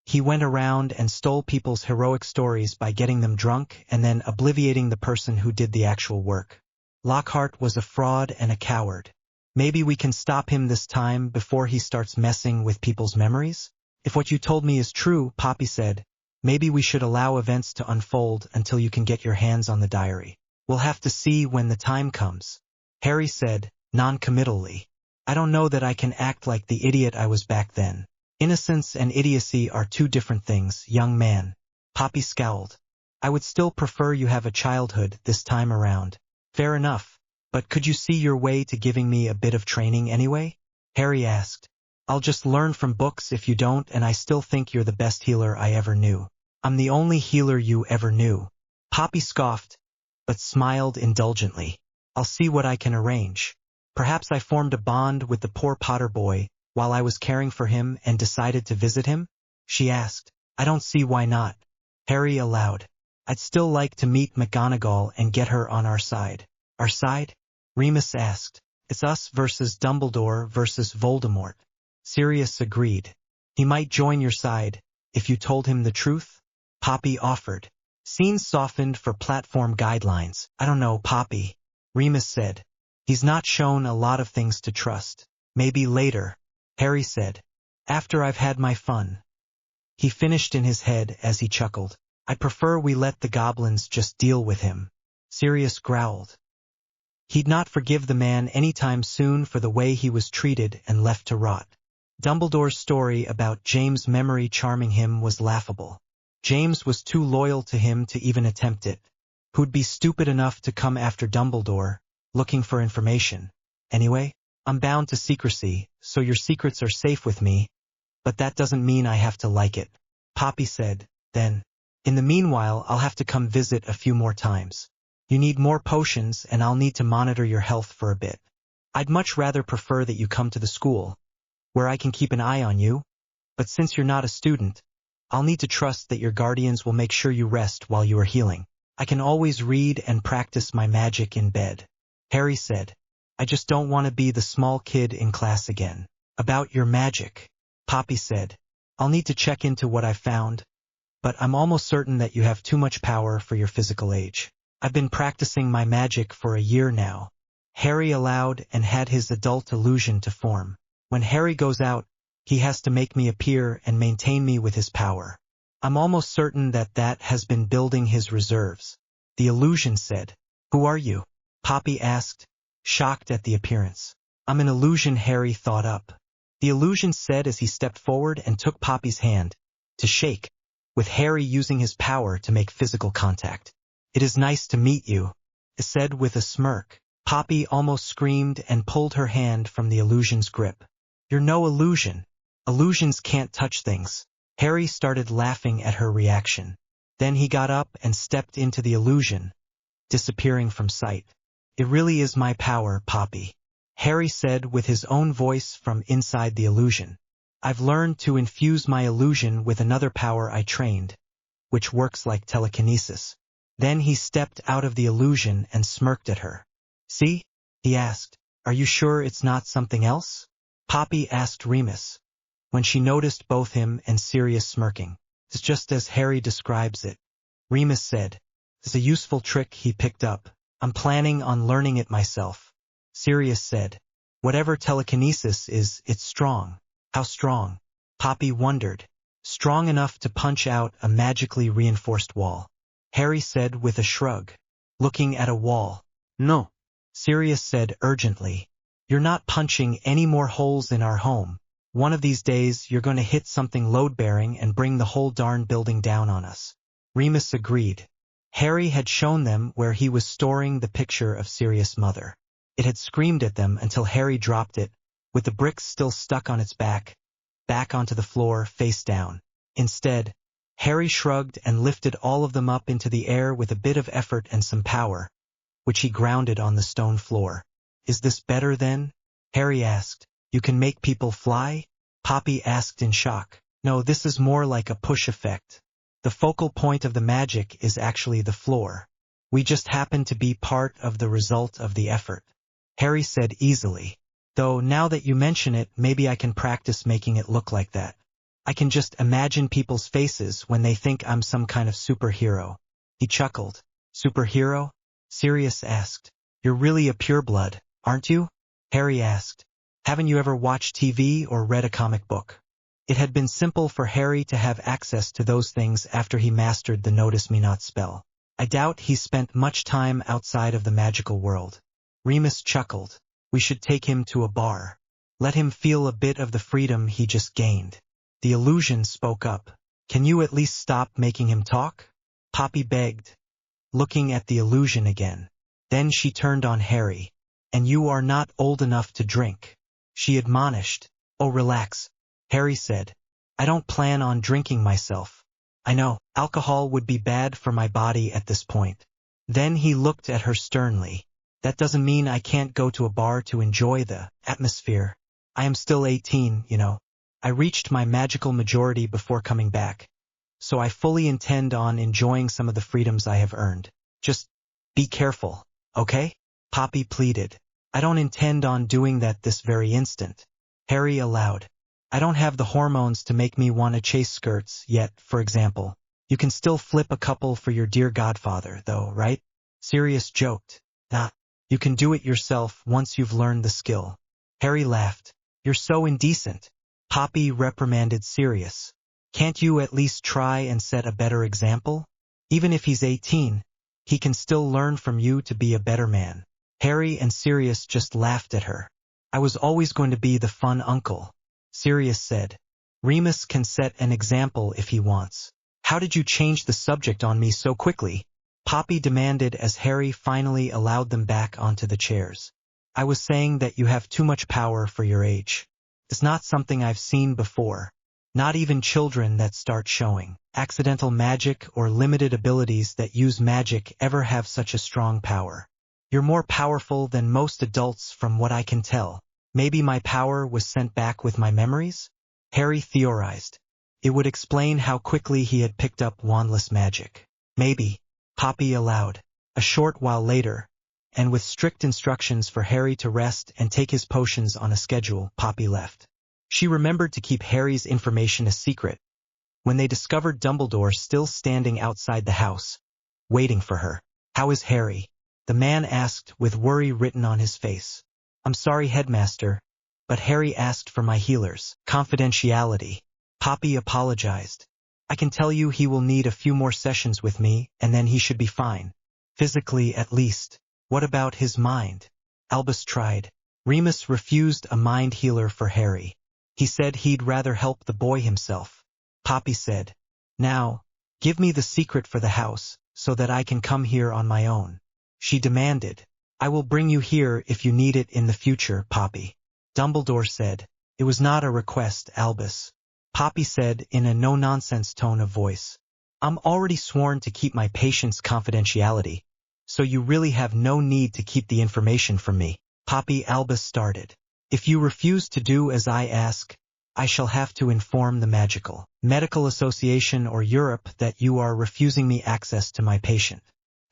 Speaker 1: He went around and stole people's heroic stories by getting them drunk and then obliviating the person who did the actual work. Lockhart was a fraud and a coward. Maybe we can stop him this time before he starts messing with people's memories? If what you told me is true, Poppy said, maybe we should allow events to unfold until you can get your hands on the diary. We'll have to see when the time comes. Harry said, non-committally. I don't know that I can act like the idiot I was back then. Innocence and idiocy are two different things, young man. Poppy scowled. I would still prefer you have a childhood this time around. Fair enough. But could you see your way to giving me a bit of training anyway? Harry asked. I'll just learn from books if you don't, and I still think you're the best healer I ever knew. I'm the only healer you ever knew. Poppy scoffed, but smiled indulgently. I'll see what I can arrange. Perhaps I formed a bond with the poor Potter boy while I was caring for him and decided to visit him? She asked. I don't see why not. Harry allowed. I'd still like to meet McGonagall and get her on our side. Our side? Remus asked. It's us versus Dumbledore versus Voldemort. Sirius agreed. He might join your side, if you told him the truth? Poppy offered. Scenes softened for platform guidelines. I don't know, Poppy. Remus said. He's not shown a lot of things to trust. Maybe later. Harry said. After I've had my fun. He finished in his head as he chuckled. I prefer we let the goblins just deal with him. Sirius growled. He'd not forgive the man anytime soon for the way he was treated and left to rot. Dumbledore's story about James' memory charming him was laughable. James was too loyal to him to even attempt it. Who'd be stupid enough to come after Dumbledore, looking for information? Anyway, I'm bound to secrecy, so your secrets are safe with me, but that doesn't mean I have to like it. Poppy said, then. In the meanwhile, I'll have to come visit a few more times. You need more potions and I'll need to monitor your health for a bit. I'd much rather prefer that you come to the school, where I can keep an eye on you, but since you're not a student, I'll need to trust that your guardians will make sure you rest while you are healing. I can always read and practice my magic in bed. Harry said, I just don't want to be the small kid in class again. About your magic, Poppy said, I'll need to check into what I found, but I'm almost certain that you have too much power for your physical age. I've been practicing my magic for a year now. Harry allowed and had his adult illusion to form. When Harry goes out, he has to make me appear and maintain me with his power. I'm almost certain that that has been building his reserves. The illusion said. Who are you? Poppy asked, shocked at the appearance. I'm an illusion Harry thought up. The illusion said as he stepped forward and took Poppy's hand, to shake, with Harry using his power to make physical contact. It is nice to meet you, it said with a smirk. Poppy almost screamed and pulled her hand from the illusion's grip. You're no illusion. Illusions can't touch things. Harry started laughing at her reaction. Then he got up and stepped into the illusion, disappearing from sight. It really is my power, Poppy, Harry said with his own voice from inside the illusion. I've learned to infuse my illusion with another power I trained, which works like telekinesis. Then he stepped out of the illusion and smirked at her. See? He asked. Are you sure it's not something else? Poppy asked Remus, when she noticed both him and Sirius smirking. It's just as Harry describes it. Remus said. It's a useful trick he picked up, I'm planning on learning it myself. Sirius said. Whatever telekinesis is, it's strong. How strong? Poppy wondered. Strong enough to punch out a magically reinforced wall. Harry said with a shrug. Looking at a wall.
Speaker 2: No.
Speaker 1: Sirius said urgently. You're not punching any more holes in our home. One of these days you're going to hit something load-bearing and bring the whole darn building down on us. Remus agreed. Harry had shown them where he was storing the picture of Sirius' mother. It had screamed at them until Harry dropped it, with the bricks still stuck on its back onto the floor, face down. Instead, Harry shrugged and lifted all of them up into the air with a bit of effort and some power, which he grounded on the stone floor. Is this better then? Harry asked. You can make people fly? Poppy asked in shock. No, this is more like a push effect. The focal point of the magic is actually the floor. We just happen to be part of the result of the effort. Harry said easily. Though now that you mention it, maybe I can practice making it look like that. I can just imagine people's faces when they think I'm some kind of superhero. He chuckled. Superhero? Sirius asked. You're really a pureblood, aren't you? Harry asked. Haven't you ever watched TV or read a comic book? It had been simple for Harry to have access to those things after he mastered the Notice Me Not spell. I doubt he spent much time outside of the magical world. Remus chuckled. We should take him to a bar. Let him feel a bit of the freedom he just gained. The illusion spoke up. Can you at least stop making him talk? Poppy begged, looking at the illusion again. Then she turned on Harry. And you are not old enough to drink, she admonished. Oh, relax, Harry said. I don't plan on drinking myself. I know, alcohol would be bad for my body at this point. Then he looked at her sternly. That doesn't mean I can't go to a bar to enjoy the atmosphere. I am still 18, you know. I reached my magical majority before coming back. So I fully intend on enjoying some of the freedoms I have earned. Just be careful, okay? Poppy pleaded. I don't intend on doing that this very instant. Harry allowed. I don't have the hormones to make me want to chase skirts yet, for example. You can still flip a couple for your dear godfather, though, right? Sirius joked. Nah. You can do it yourself once you've learned the skill. Harry laughed. You're so indecent. Poppy reprimanded Sirius. Can't you at least try and set a better example? Even if he's 18, he can still learn from you to be a better man. Harry and Sirius just laughed at her. I was always going to be the fun uncle, Sirius said. Remus can set an example if he wants. How did you change the subject on me so quickly? Poppy demanded as Harry finally allowed them back onto the chairs. I was saying that you have too much power for your age. It's not something I've seen before. Not even children that start showing accidental magic or limited abilities that use magic ever have such a strong power. You're more powerful than most adults from what I can tell. Maybe my power was sent back with my memories? Harry theorized. It would explain how quickly he had picked up wandless magic. Maybe. Poppy allowed. A short while later, and with strict instructions for Harry to rest and take his potions on a schedule, Poppy left. She remembered to keep Harry's information a secret. When they discovered Dumbledore still standing outside the house, waiting for her. How is Harry? The man asked with worry written on his face. I'm sorry, Headmaster, but Harry asked for my healers. Confidentiality. Poppy apologized. I can tell you he will need a few more sessions with me, and then he should be fine. Physically, at least. What about his mind? Albus tried. Remus refused a mind healer for Harry. He said he'd rather help the boy himself. Poppy said, Now, give me the secret for the house, so that I can come here on my own. She demanded. I will bring you here if you need it in the future, Poppy. Dumbledore said. It was not a request, Albus. Poppy said in a no-nonsense tone of voice. I'm already sworn to keep my patient's confidentiality, so you really have no need to keep the information from me. Poppy Albus started. If you refuse to do as I ask, I shall have to inform the Medical Association or Europe that you are refusing me access to my patient.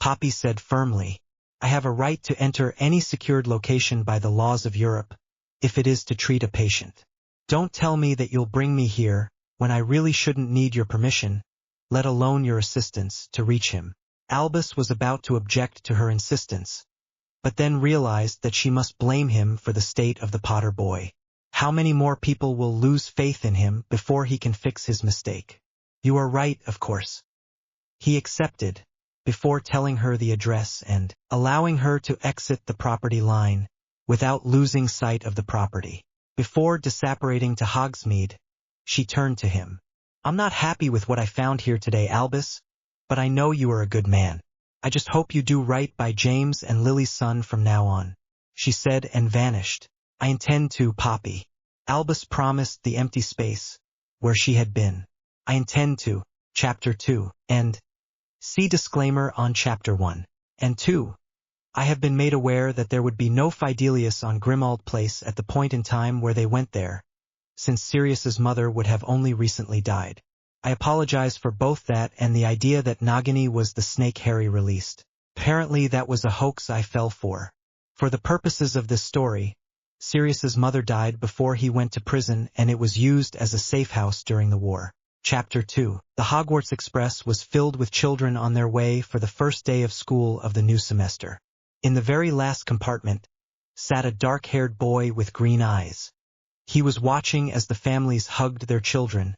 Speaker 1: Poppy said firmly. I have a right to enter any secured location by the laws of Europe, if it is to treat a patient. Don't tell me that you'll bring me here, when I really shouldn't need your permission, let alone your assistance, to reach him. Albus was about to object to her insistence, but then realized that she must blame him for the state of the Potter boy. How many more people will lose faith in him before he can fix his mistake? You are right, of course. He accepted, before telling her the address and allowing her to exit the property line without losing sight of the property. Before disapparating to Hogsmeade, she turned to him. I'm not happy with what I found here today, Albus, but I know you are a good man. I just hope you do right by James and Lily's son from now on, she said and vanished. I intend to, Poppy. Albus promised the empty space where she had been. I intend to, Chapter 2, and see disclaimer on Chapter 1 and 2. I have been made aware that there would be no Fidelius on Grimmauld Place at the point in time where they went there, since Sirius's mother would have only recently died. I apologize for both that and the idea that Nagini was the snake Harry released. Apparently that was a hoax I fell for. For the purposes of this story, Sirius's mother died before he went to prison and it was used as a safe house during the war. Chapter 2. The Hogwarts Express was filled with children on their way for the first day of school of the new semester. In the very last compartment sat a dark-haired boy with green eyes. He was watching as the families hugged their children,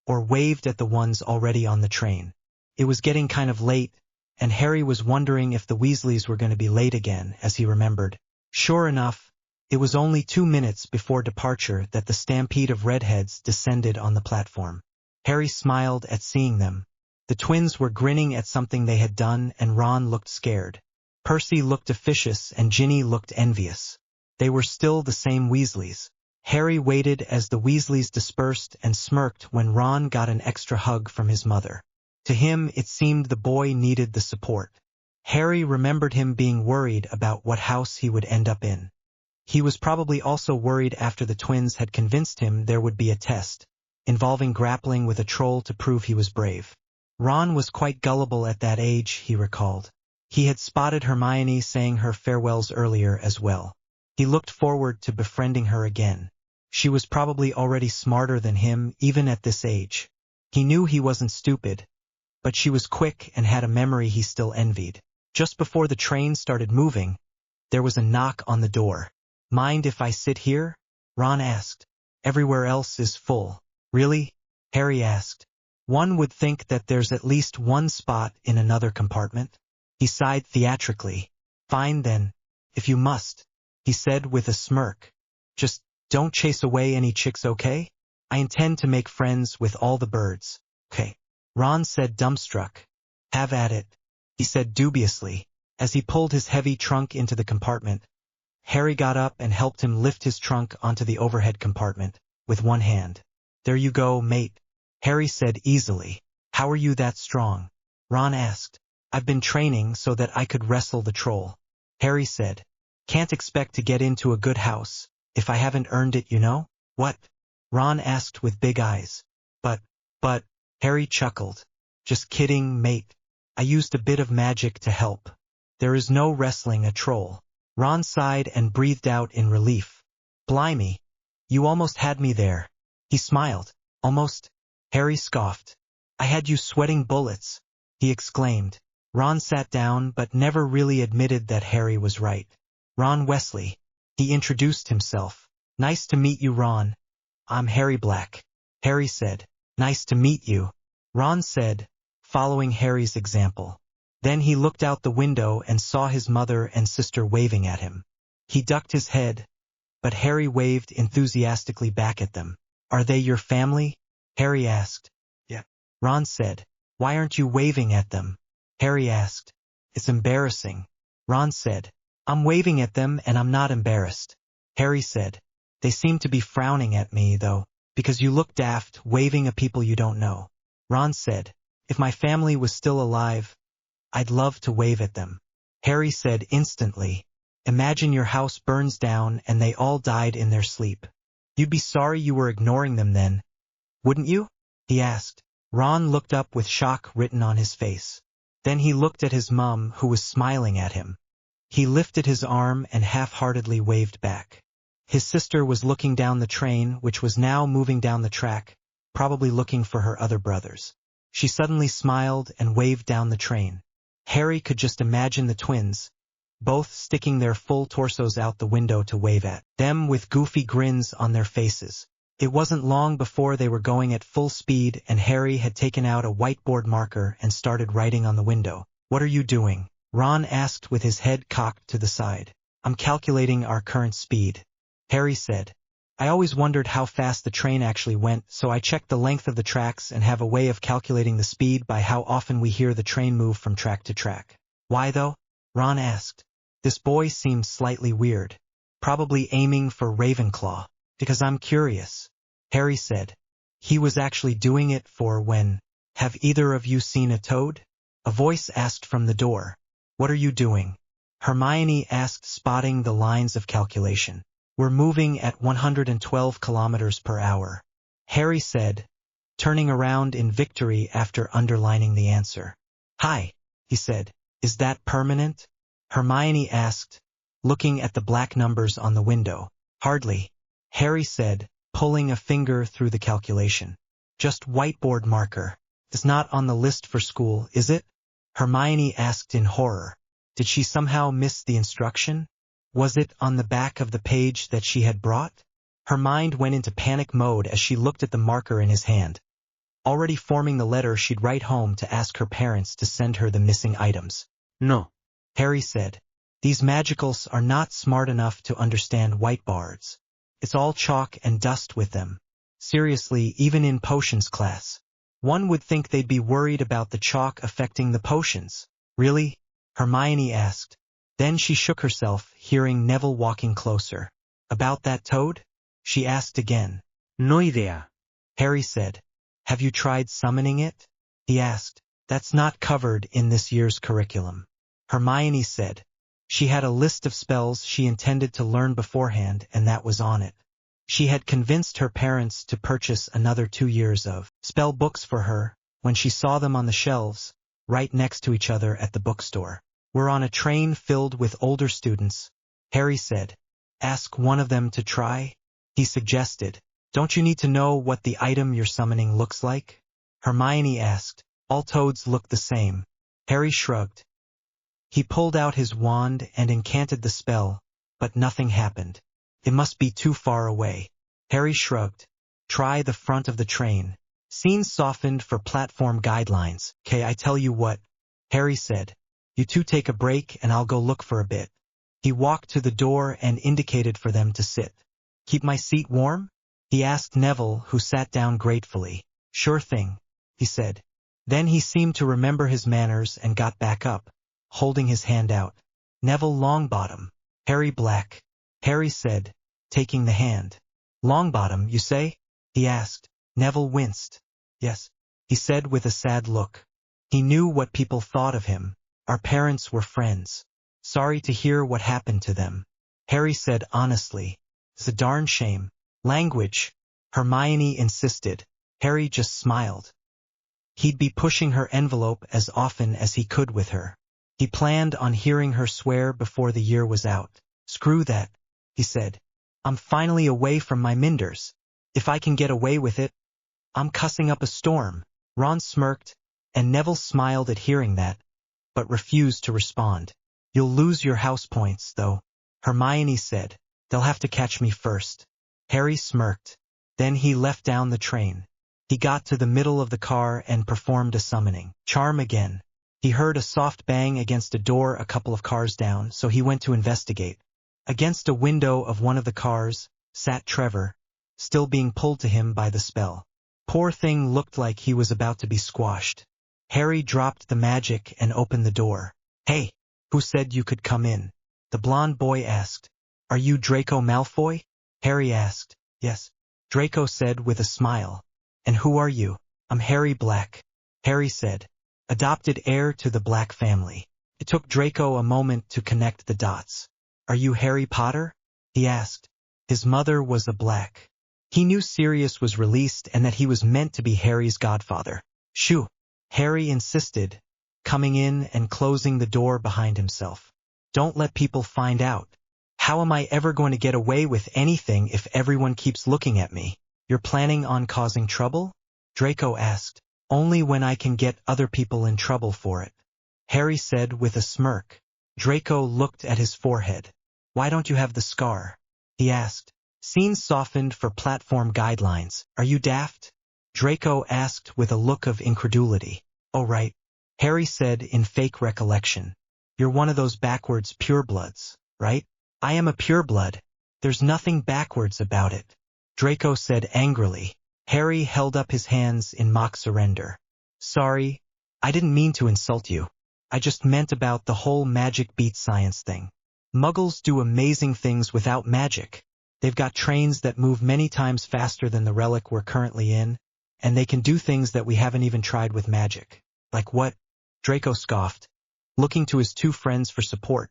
Speaker 1: or waved at the ones already on the train. It was getting kind of late, and Harry was wondering if the Weasleys were going to be late again, as he remembered. Sure enough, it was only 2 minutes before departure that the stampede of redheads descended on the platform. Harry smiled at seeing them. The twins were grinning at something they had done, and Ron looked scared. Percy looked officious and Ginny looked envious. They were still the same Weasleys. Harry waited as the Weasleys dispersed and smirked when Ron got an extra hug from his mother. To him it seemed the boy needed the support. Harry remembered him being worried about what house he would end up in. He was probably also worried after the twins had convinced him there would be a test, involving grappling with a troll to prove he was brave. Ron was quite gullible at that age, he recalled. He had spotted Hermione saying her farewells earlier as well. He looked forward to befriending her again. She was probably already smarter than him even at this age. He knew he wasn't stupid, but she was quick and had a memory he still envied. Just before the train started moving, there was a knock on the door. Mind if I sit here? Ron asked. Everywhere else is full. Really? Harry asked. One would think that there's at least one spot in another compartment. He sighed theatrically. Fine then, if you must, he said with a smirk. Just don't chase away any chicks, okay? I intend to make friends with all the birds. Okay. Ron said dumbstruck. Have at it, he said dubiously. As he pulled his heavy trunk into the compartment, Harry got up and helped him lift his trunk onto the overhead compartment with one hand. There you go, mate, Harry said easily. How are you that strong? Ron asked. I've been training so that I could wrestle the troll, Harry said. Can't expect to get into a good house if I haven't earned it, you know? What? Ron asked with big eyes. But, Harry chuckled. Just kidding, mate. I used a bit of magic to help. There is no wrestling a troll. Ron sighed and breathed out in relief. Blimey, you almost had me there. He smiled. Almost? Harry scoffed. I had you sweating bullets, he exclaimed. Ron sat down but never really admitted that Harry was right. Ron Weasley. He introduced himself. Nice to meet you, Ron. I'm Harry Black. Harry said. Nice to meet you, Ron said, following Harry's example. Then he looked out the window and saw his mother and sister waving at him. He ducked his head, but Harry waved enthusiastically back at them. Are they your family? Harry asked. Yeah, Ron said. Why aren't you waving at them? Harry asked. It's embarrassing, Ron said. I'm waving at them and I'm not embarrassed, Harry said. They seem to be frowning at me, though, because you look daft waving at people you don't know. Ron said. If my family was still alive, I'd love to wave at them. Harry said instantly. Imagine your house burns down and they all died in their sleep. You'd be sorry you were ignoring them then, wouldn't you? He asked. Ron looked up with shock written on his face. Then he looked at his mum, who was smiling at him. He lifted his arm and half-heartedly waved back. His sister was looking down the train, which was now moving down the track, probably looking for her other brothers. She suddenly smiled and waved down the train. Harry could just imagine the twins, both sticking their full torsos out the window to wave at them with goofy grins on their faces. It wasn't long before they were going at full speed and Harry had taken out a whiteboard marker and started writing on the window. "What are you doing?" Ron asked with his head cocked to the side. "I'm calculating our current speed," Harry said. "I always wondered how fast the train actually went, so I checked the length of the tracks and have a way of calculating the speed by how often we hear the train move from track to track." "Why though?" Ron asked. This boy seemed slightly weird, probably aiming for Ravenclaw. "Because I'm curious," Harry said. He was actually doing it for when. "Have either of you seen a toad?" A voice asked from the door. "What are you doing?" Hermione asked, spotting the lines of calculation. "We're moving at 112 kilometers per hour," Harry said, turning around in victory after underlining the answer. "Hi," he said. "Is that permanent?" Hermione asked, looking at the black numbers on the window. "Hardly," Harry said, pulling a finger through the calculation. "Just whiteboard marker. It's not on the list for school, is it?" Hermione asked in horror. Did she somehow miss the instruction? Was it on the back of the page that she had brought? Her mind went into panic mode as she looked at the marker in his hand, already forming the letter she'd write home to ask her parents to send her the missing items.
Speaker 2: No,
Speaker 1: Harry said. "These magicals are not smart enough to understand whiteboards. It's all chalk and dust with them. Seriously, even in potions class. One would think they'd be worried about the chalk affecting the potions." "Really?" Hermione asked. Then she shook herself, hearing Neville walking closer. "About that toad?" she asked again.
Speaker 2: no idea.
Speaker 1: Harry said. "Have you tried summoning it?" he asked. "That's not covered in this year's curriculum." Hermione said. She had a list of spells she intended to learn beforehand, and that was on it. She had convinced her parents to purchase another 2 years of spell books for her when she saw them on the shelves, right next to each other at the bookstore. "We're on a train filled with older students," Harry said. "Ask one of them to try," he suggested. "Don't you need to know what the item you're summoning looks like?" Hermione asked. "All toads look the same." Harry shrugged. He pulled out his wand and incanted the spell, but nothing happened. It must be too far away. Harry shrugged. "Try the front of the train." Scene softened for platform guidelines. "'Kay, I tell you what," Harry said. "You two take a break and I'll go look for a bit." He walked to the door and indicated for them to sit. "Keep my seat warm?" he asked Neville, who sat down gratefully. "Sure thing," he said. Then he seemed to remember his manners and got back up, holding his hand out. "Neville Longbottom." "Harry Black," Harry said, taking the hand. "Longbottom, you say?" he asked. Neville winced. "Yes," he said with a sad look. He knew what people thought of him. "Our parents were friends. Sorry to hear what happened to them," Harry said honestly. "It's a darn shame." "Language," Hermione insisted. Harry just smiled. He'd be pushing her envelope as often as he could with her. He planned on hearing her swear before the year was out. "Screw that," he said. "I'm finally away from my Minders. If I can get away with it, I'm cussing up a storm." Ron smirked, and Neville smiled at hearing that, but refused to respond. "You'll lose your house points, though," Hermione said. "They'll have to catch me first." Harry smirked. Then he left down the train. He got to the middle of the car and performed a summoning charm again. He heard a soft bang against a door a couple of cars down, so he went to investigate. Against a window of one of the cars sat Trevor, still being pulled to him by the spell. Poor thing looked like he was about to be squashed. Harry dropped the magic and opened the door. "Hey, who said you could come in?" the blond boy asked. "Are you Draco Malfoy?" Harry asked. "Yes," Draco said with a smile. "And who are you?" "I'm Harry Black," Harry said. "Adopted heir to the Black family." It took Draco a moment to connect the dots. "Are you Harry Potter?" he asked. His mother was a Black. He knew Sirius was released and that he was meant to be Harry's godfather. "Shoo," Harry insisted, coming in and closing the door behind himself. "Don't let people find out. How am I ever going to get away with anything if everyone keeps looking at me?" "You're planning on causing trouble?" Draco asked. "Only when I can get other people in trouble for it," Harry said with a smirk. Draco looked at his forehead. Why don't you have the scar? He asked. Scene softened for platform guidelines. Are you daft? Draco asked with a look of incredulity. Oh right. Harry said in fake recollection. You're one of those backwards purebloods, right? I am a pureblood. There's nothing backwards about it. Draco said angrily. Harry held up his hands in mock surrender. Sorry, I didn't mean to insult you. I just meant about the whole magic beats science thing. Muggles do amazing things without magic. They've got trains that move many times faster than the relic we're currently in, and they can do things that we haven't even tried with magic. Like what? Draco scoffed, looking to his two friends for support,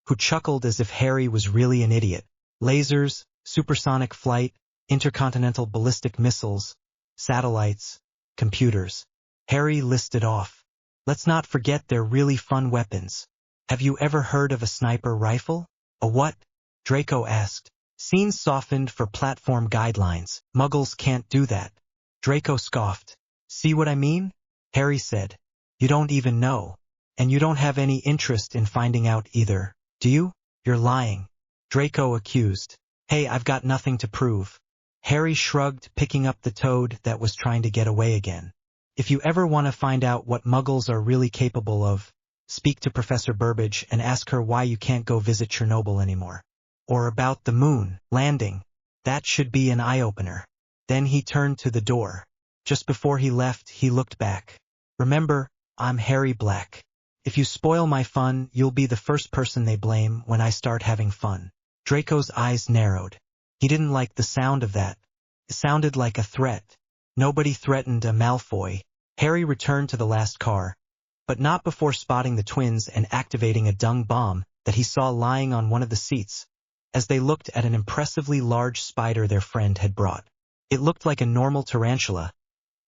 Speaker 1: who chuckled as if Harry was really an idiot. Lasers, supersonic flight, intercontinental ballistic missiles, satellites, computers. Harry listed off. Let's not forget they're really fun weapons. Have you ever heard of a sniper rifle? A what? Draco asked. Scene softened for platform guidelines. Muggles can't do that. Draco scoffed. See what I mean? Harry said. You don't even know. And you don't have any interest in finding out either, do you? You're lying. Draco accused. Hey, I've got nothing to prove. Harry shrugged, picking up the toad that was trying to get away again. If you ever want to find out what Muggles are really capable of, speak to Professor Burbage and ask her why you can't go visit Chernobyl anymore. Or about the moon landing. That should be an eye-opener. Then he turned to the door. Just before he left, he looked back. Remember, I'm Harry Black. If you spoil my fun, you'll be the first person they blame when I start having fun. Draco's eyes narrowed. He didn't like the sound of that. It sounded like a threat. Nobody threatened a Malfoy. Harry returned to the last car, but not before spotting the twins and activating a dung bomb that he saw lying on one of the seats, as they looked at an impressively large spider their friend had brought. It looked like a normal tarantula,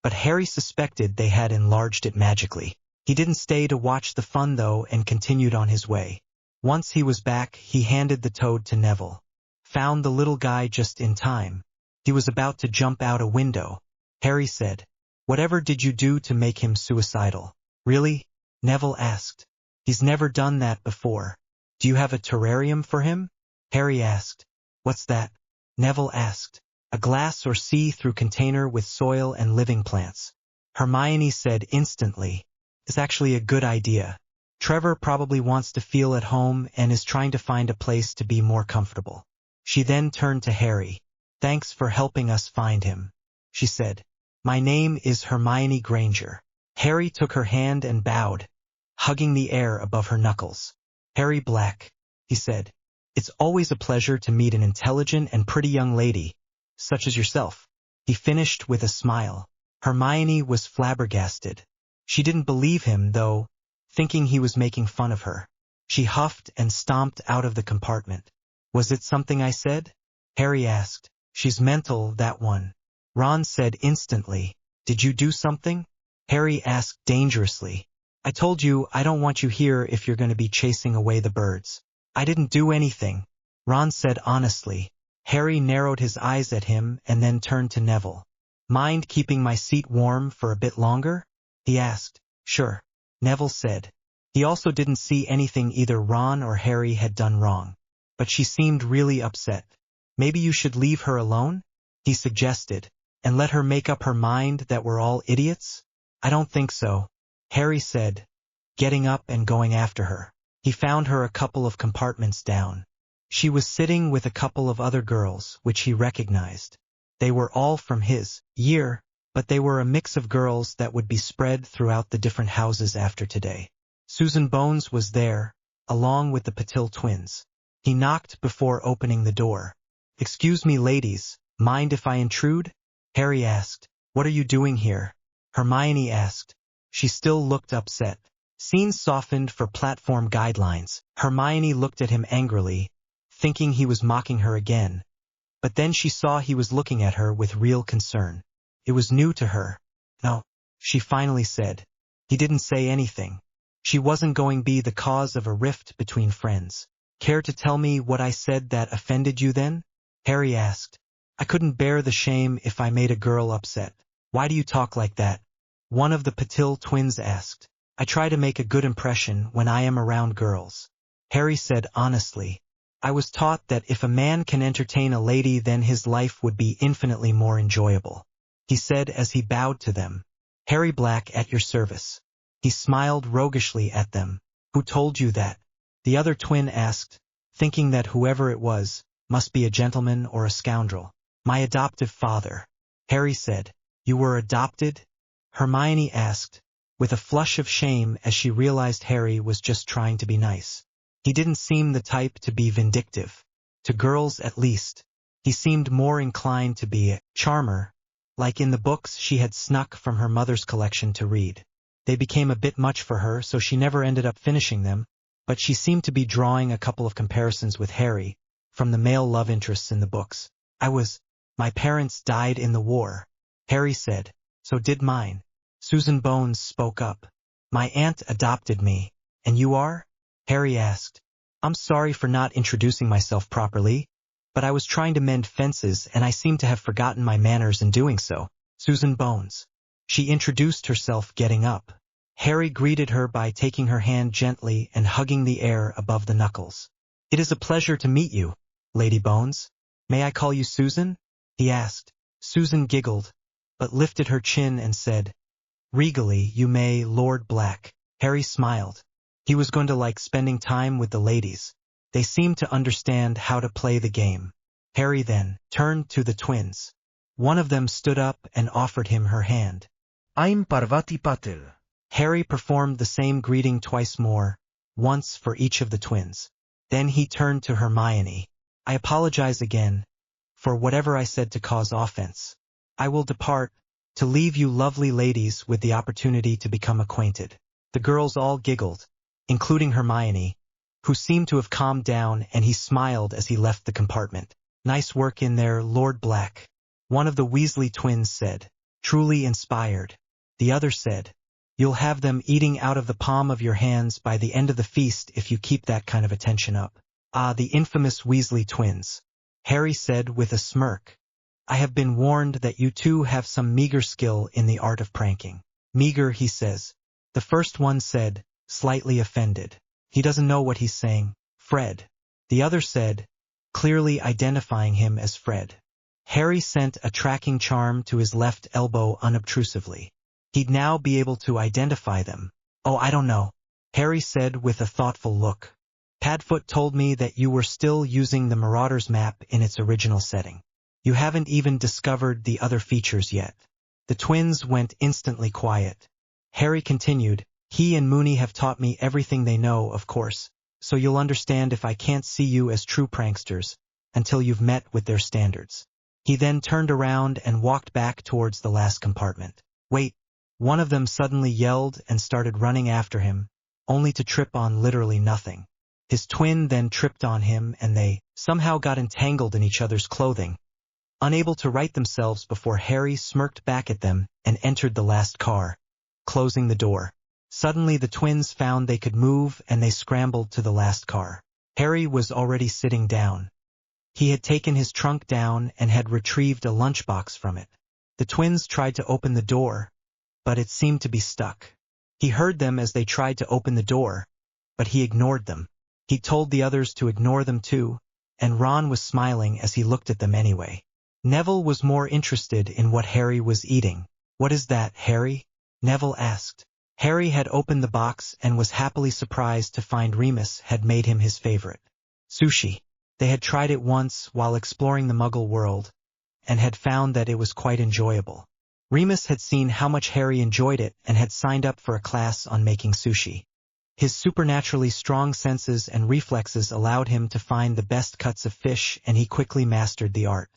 Speaker 1: but Harry suspected they had enlarged it magically. He didn't stay to watch the fun though and continued on his way. Once he was back, he handed the toad to Neville. Found the little guy just in time. He was about to jump out a window. Harry said, Whatever did you do to make him suicidal? Really? Neville asked. He's never done that before. Do you have a terrarium for him? Harry asked. What's that? Neville asked. A glass or see-through container with soil and living plants. Hermione said instantly. It's actually a good idea. Trevor probably wants to feel at home and is trying to find a place to be more comfortable. She then turned to Harry. Thanks for helping us find him, she said. My name is Hermione Granger. Harry took her hand and bowed, hugging the air above her knuckles. Harry Black, he said. It's always a pleasure to meet an intelligent and pretty young lady, such as yourself. He finished with a smile. Hermione was flabbergasted. She didn't believe him, though, thinking he was making fun of her. She huffed and stomped out of the compartment. Was it something I said? Harry asked. She's mental, that one. Ron said instantly. Did you do something? Harry asked dangerously. I told you I don't want you here if you're going to be chasing away the birds. I didn't do anything. Ron said honestly. Harry narrowed his eyes at him and then turned to Neville. Mind keeping my seat warm for a bit longer? He asked. Sure, Neville said. He also didn't see anything either Ron or Harry had done wrong. But she seemed really upset. Maybe you should leave her alone? He suggested. And let her make up her mind that we're all idiots? I don't think so, Harry said, getting up and going after her. He found her a couple of compartments down. She was sitting with a couple of other girls, which he recognized. They were all from his year, but they were a mix of girls that would be spread throughout the different houses after today. Susan Bones was there, along with the Patil twins. He knocked before opening the door. Excuse me, ladies, mind if I intrude? Harry asked. What are you doing here? Hermione asked. She still looked upset. Scene softened for platform guidelines. Hermione looked at him angrily, thinking he was mocking her again. But then she saw he was looking at her with real concern. It was new to her. No, she finally said. He didn't say anything. She wasn't going to be the cause of a rift between friends. Care to tell me what I said that offended you then? Harry asked. I couldn't bear the shame if I made a girl upset. Why do you talk like that? One of the Patil twins asked. I try to make a good impression when I am around girls. Harry said honestly. I was taught that if a man can entertain a lady, then his life would be infinitely more enjoyable. He said as he bowed to them. Harry Black at your service. He smiled roguishly at them. Who told you that? The other twin asked, thinking that whoever it was must be a gentleman or a scoundrel. My adoptive father. Harry said. You were adopted? Hermione asked, with a flush of shame as she realized Harry was just trying to be nice. He didn't seem the type to be vindictive. To girls at least. He seemed more inclined to be a charmer, like in the books she had snuck from her mother's collection to read. They became a bit much for her, so she never ended up finishing them, but she seemed to be drawing a couple of comparisons with Harry from the male love interests in the books. My parents died in the war, Harry said. So did mine. Susan Bones spoke up. My aunt adopted me. And you are? Harry asked. I'm sorry for not introducing myself properly, but I was trying to mend fences and I seem to have forgotten my manners in doing so. Susan Bones. She introduced herself getting up. Harry greeted her by taking her hand gently and hugging the air above the knuckles. It is a pleasure to meet you, Lady Bones. May I call you Susan? He asked. Susan giggled, but lifted her chin and said, regally, you may, Lord Black. Harry smiled. He was going to like spending time with the ladies. They seemed to understand how to play the game. Harry then turned to the twins. One of them stood up and offered him her hand.
Speaker 2: I'm Parvati Patil.
Speaker 1: Harry performed the same greeting twice more, once for each of the twins. Then he turned to Hermione. I apologize again for whatever I said to cause offense. I will depart, to leave you lovely ladies with the opportunity to become acquainted. The girls all giggled, including Hermione, who seemed to have calmed down, and he smiled as he left the compartment. Nice work in there, Lord Black. One of the Weasley twins said. Truly inspired. The other said, you'll have them eating out of the palm of your hands by the end of the feast if you keep that kind of attention up. Ah, the infamous Weasley twins. Harry said with a smirk. I have been warned that you two have some meager skill in the art of pranking. Meager, he says. The first one said, slightly offended. He doesn't know what he's saying. Fred. The other said, clearly identifying him as Fred. Harry sent a tracking charm to his left elbow unobtrusively. He'd now be able to identify them. Oh, I don't know, Harry said with a thoughtful look. Padfoot told me that you were still using the Marauders map in its original setting. You haven't even discovered the other features yet. The twins went instantly quiet. Harry continued, he and Mooney have taught me everything they know, of course, so you'll understand if I can't see you as true pranksters until you've met with their standards. He then turned around and walked back towards the last compartment. Wait, one of them suddenly yelled and started running after him, only to trip on literally nothing. His twin then tripped on him and they somehow got entangled in each other's clothing, unable to right themselves before Harry smirked back at them and entered the last car, closing the door. Suddenly the twins found they could move and they scrambled to the last car. Harry was already sitting down. He had taken his trunk down and had retrieved a lunchbox from it. The twins tried to open the door, but it seemed to be stuck. He heard them as they tried to open the door, but he ignored them. He told the others to ignore them too, and Ron was smiling as he looked at them anyway. Neville was more interested in what Harry was eating. What is that, Harry? Neville asked. Harry had opened the box and was happily surprised to find Remus had made him his favorite. Sushi. They had tried it once while exploring the Muggle world, and had found that it was quite enjoyable. Remus had seen how much Harry enjoyed it and had signed up for a class on making sushi. His supernaturally strong senses and reflexes allowed him to find the best cuts of fish, and he quickly mastered the art.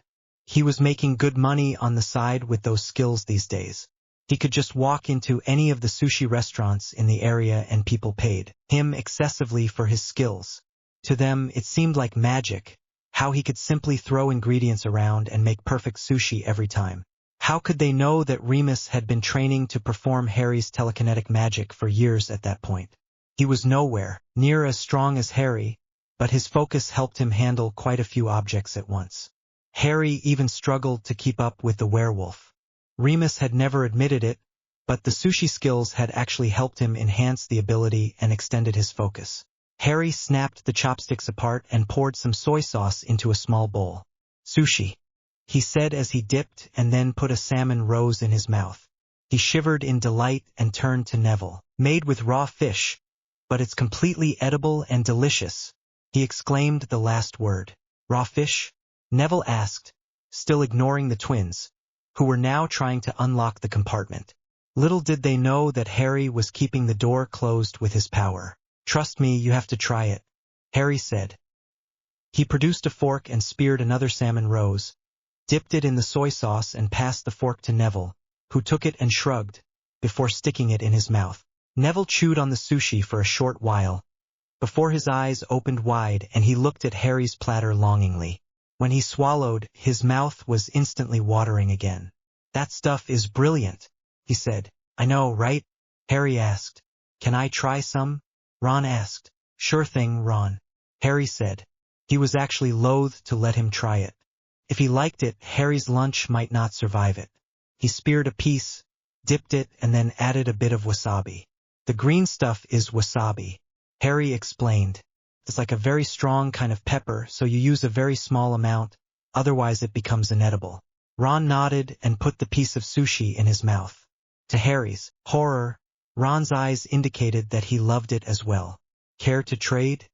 Speaker 1: He was making good money on the side with those skills these days. He could just walk into any of the sushi restaurants in the area and people paid him excessively for his skills. To them, it seemed like magic, how he could simply throw ingredients around and make perfect sushi every time. How could they know that Remus had been training to perform Harry's telekinetic magic for years at that point? He was nowhere near as strong as Harry, but his focus helped him handle quite a few objects at once. Harry even struggled to keep up with the werewolf. Remus had never admitted it, but the sushi skills had actually helped him enhance the ability and extended his focus. Harry snapped the chopsticks apart and poured some soy sauce into a small bowl. Sushi, he said as he dipped and then put a salmon rose in his mouth. He shivered in delight and turned to Neville. Made with raw fish, but it's completely edible and delicious. He exclaimed the last word. Raw fish? Neville asked, still ignoring the twins, who were now trying to unlock the compartment. Little did they know that Harry was keeping the door closed with his power. Trust me, you have to try it, Harry said. He produced a fork and speared another salmon rose, dipped it in the soy sauce and passed the fork to Neville, who took it and shrugged, before sticking it in his mouth. Neville chewed on the sushi for a short while, before his eyes opened wide and he looked at Harry's platter longingly. When he swallowed, his mouth was instantly watering again. That stuff is brilliant, he said. I know, right? Harry asked. Can I try some? Ron asked. Sure thing, Ron, Harry said. He was actually loath to let him try it. If he liked it, Harry's lunch might not survive it. He speared a piece, dipped it, and then added a bit of wasabi. The green stuff is wasabi, Harry explained. It's like a very strong kind of pepper, so you use a very small amount, otherwise it becomes inedible. Ron nodded and put the piece of sushi in his mouth. To Harry's horror, Ron's eyes indicated that he loved it as well. Care to trade?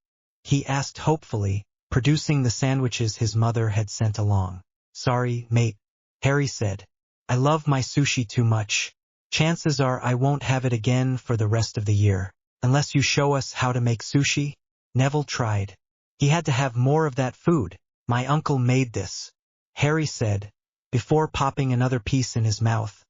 Speaker 1: He asked hopefully, producing the sandwiches his mother had sent along. Sorry, mate, Harry said. I love my sushi too much. Chances are I won't have it again for the rest of the year. Unless you show us how to make sushi? Neville tried. He had to have more of that food. My uncle made this, Harry said, before popping another piece in his mouth,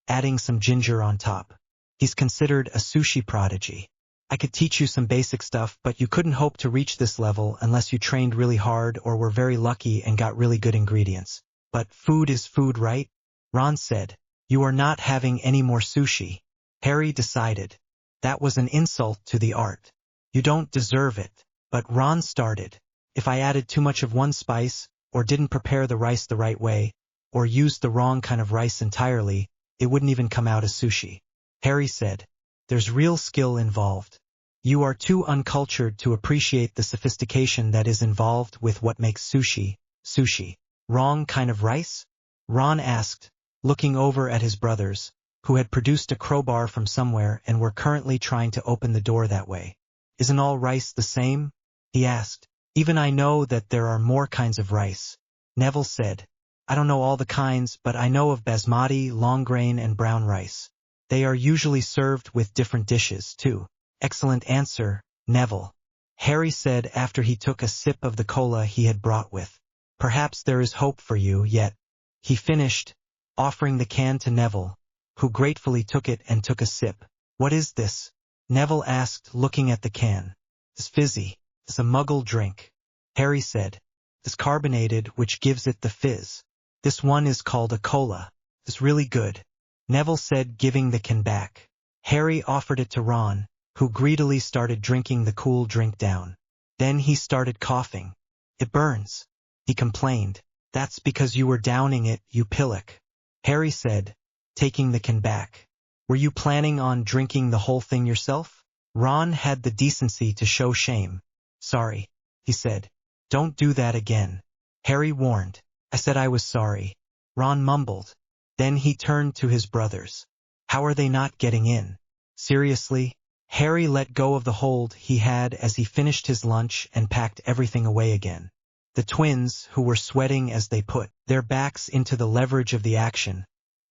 Speaker 1: adding some ginger on top. He's considered a sushi prodigy. I could teach you some basic stuff, but you couldn't hope to reach this level unless you trained really hard or were very lucky and got really good ingredients. But food is food, right? Ron said. You are not having any more sushi, Harry decided. That was an insult to the art. You don't deserve it. But Ron started. If I added too much of one spice, or didn't prepare the rice the right way, or used the wrong kind of rice entirely, it wouldn't even come out as sushi. Harry said. There's real skill involved. You are too uncultured to appreciate the sophistication that is involved with what makes sushi, sushi. Wrong kind of rice? Ron asked, looking over at his brothers, who had produced a crowbar from somewhere and were currently trying to open the door that way. Isn't all rice the same? He asked. Even I know that there are more kinds of rice, Neville said. I don't know all the kinds, but I know of basmati, long grain, and brown rice. They are usually served with different dishes, too. Excellent answer, Neville, Harry said after he took a sip of the cola he had brought with. Perhaps there is hope for you yet. He finished, offering the can to Neville, who gratefully took it and took a sip. What is this? Neville asked, looking at the can. It's fizzy. It's a muggle drink, Harry said. It's carbonated, which gives it the fizz. This one is called a cola. It's really good, Neville said, giving the can back. Harry offered it to Ron, who greedily started drinking the cool drink down. Then he started coughing. It burns, he complained. That's because you were downing it, you pillock, Harry said, taking the can back. Were you planning on drinking the whole thing yourself? Ron had the decency to show shame. Sorry, he said. Don't do that again, Harry warned. I said I was sorry, Ron mumbled. Then he turned to his brothers. How are they not getting in? Seriously? Harry let go of the hold he had as he finished his lunch and packed everything away again. The twins, who were sweating as they put their backs into the leverage of the action,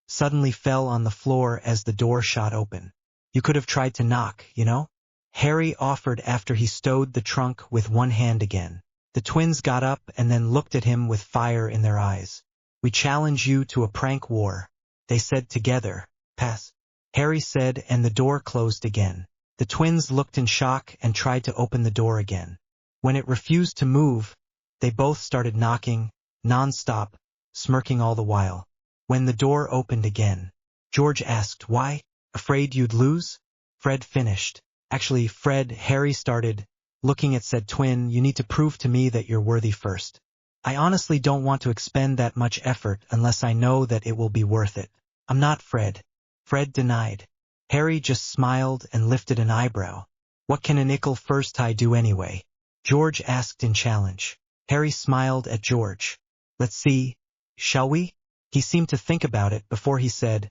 Speaker 1: suddenly fell on the floor as the door shot open. You could have tried to knock, you know? Harry offered after he stowed the trunk with one hand again. The twins got up and then looked at him with fire in their eyes. We challenge you to a prank war, they said together. Pass, Harry said, and the door closed again. The twins looked in shock and tried to open the door again. When it refused to move, they both started knocking, non-stop, smirking all the while. When the door opened again, George asked, why? Afraid you'd lose? Fred finished. Actually, Fred, Harry started, looking at said twin, you need to prove to me that you're worthy first. I honestly don't want to expend that much effort unless I know that it will be worth it. I'm not Fred, Fred denied. Harry just smiled and lifted an eyebrow. What can an ickle first eye do anyway? George asked in challenge. Harry smiled at George. Let's see, shall we? He seemed to think about it before he said,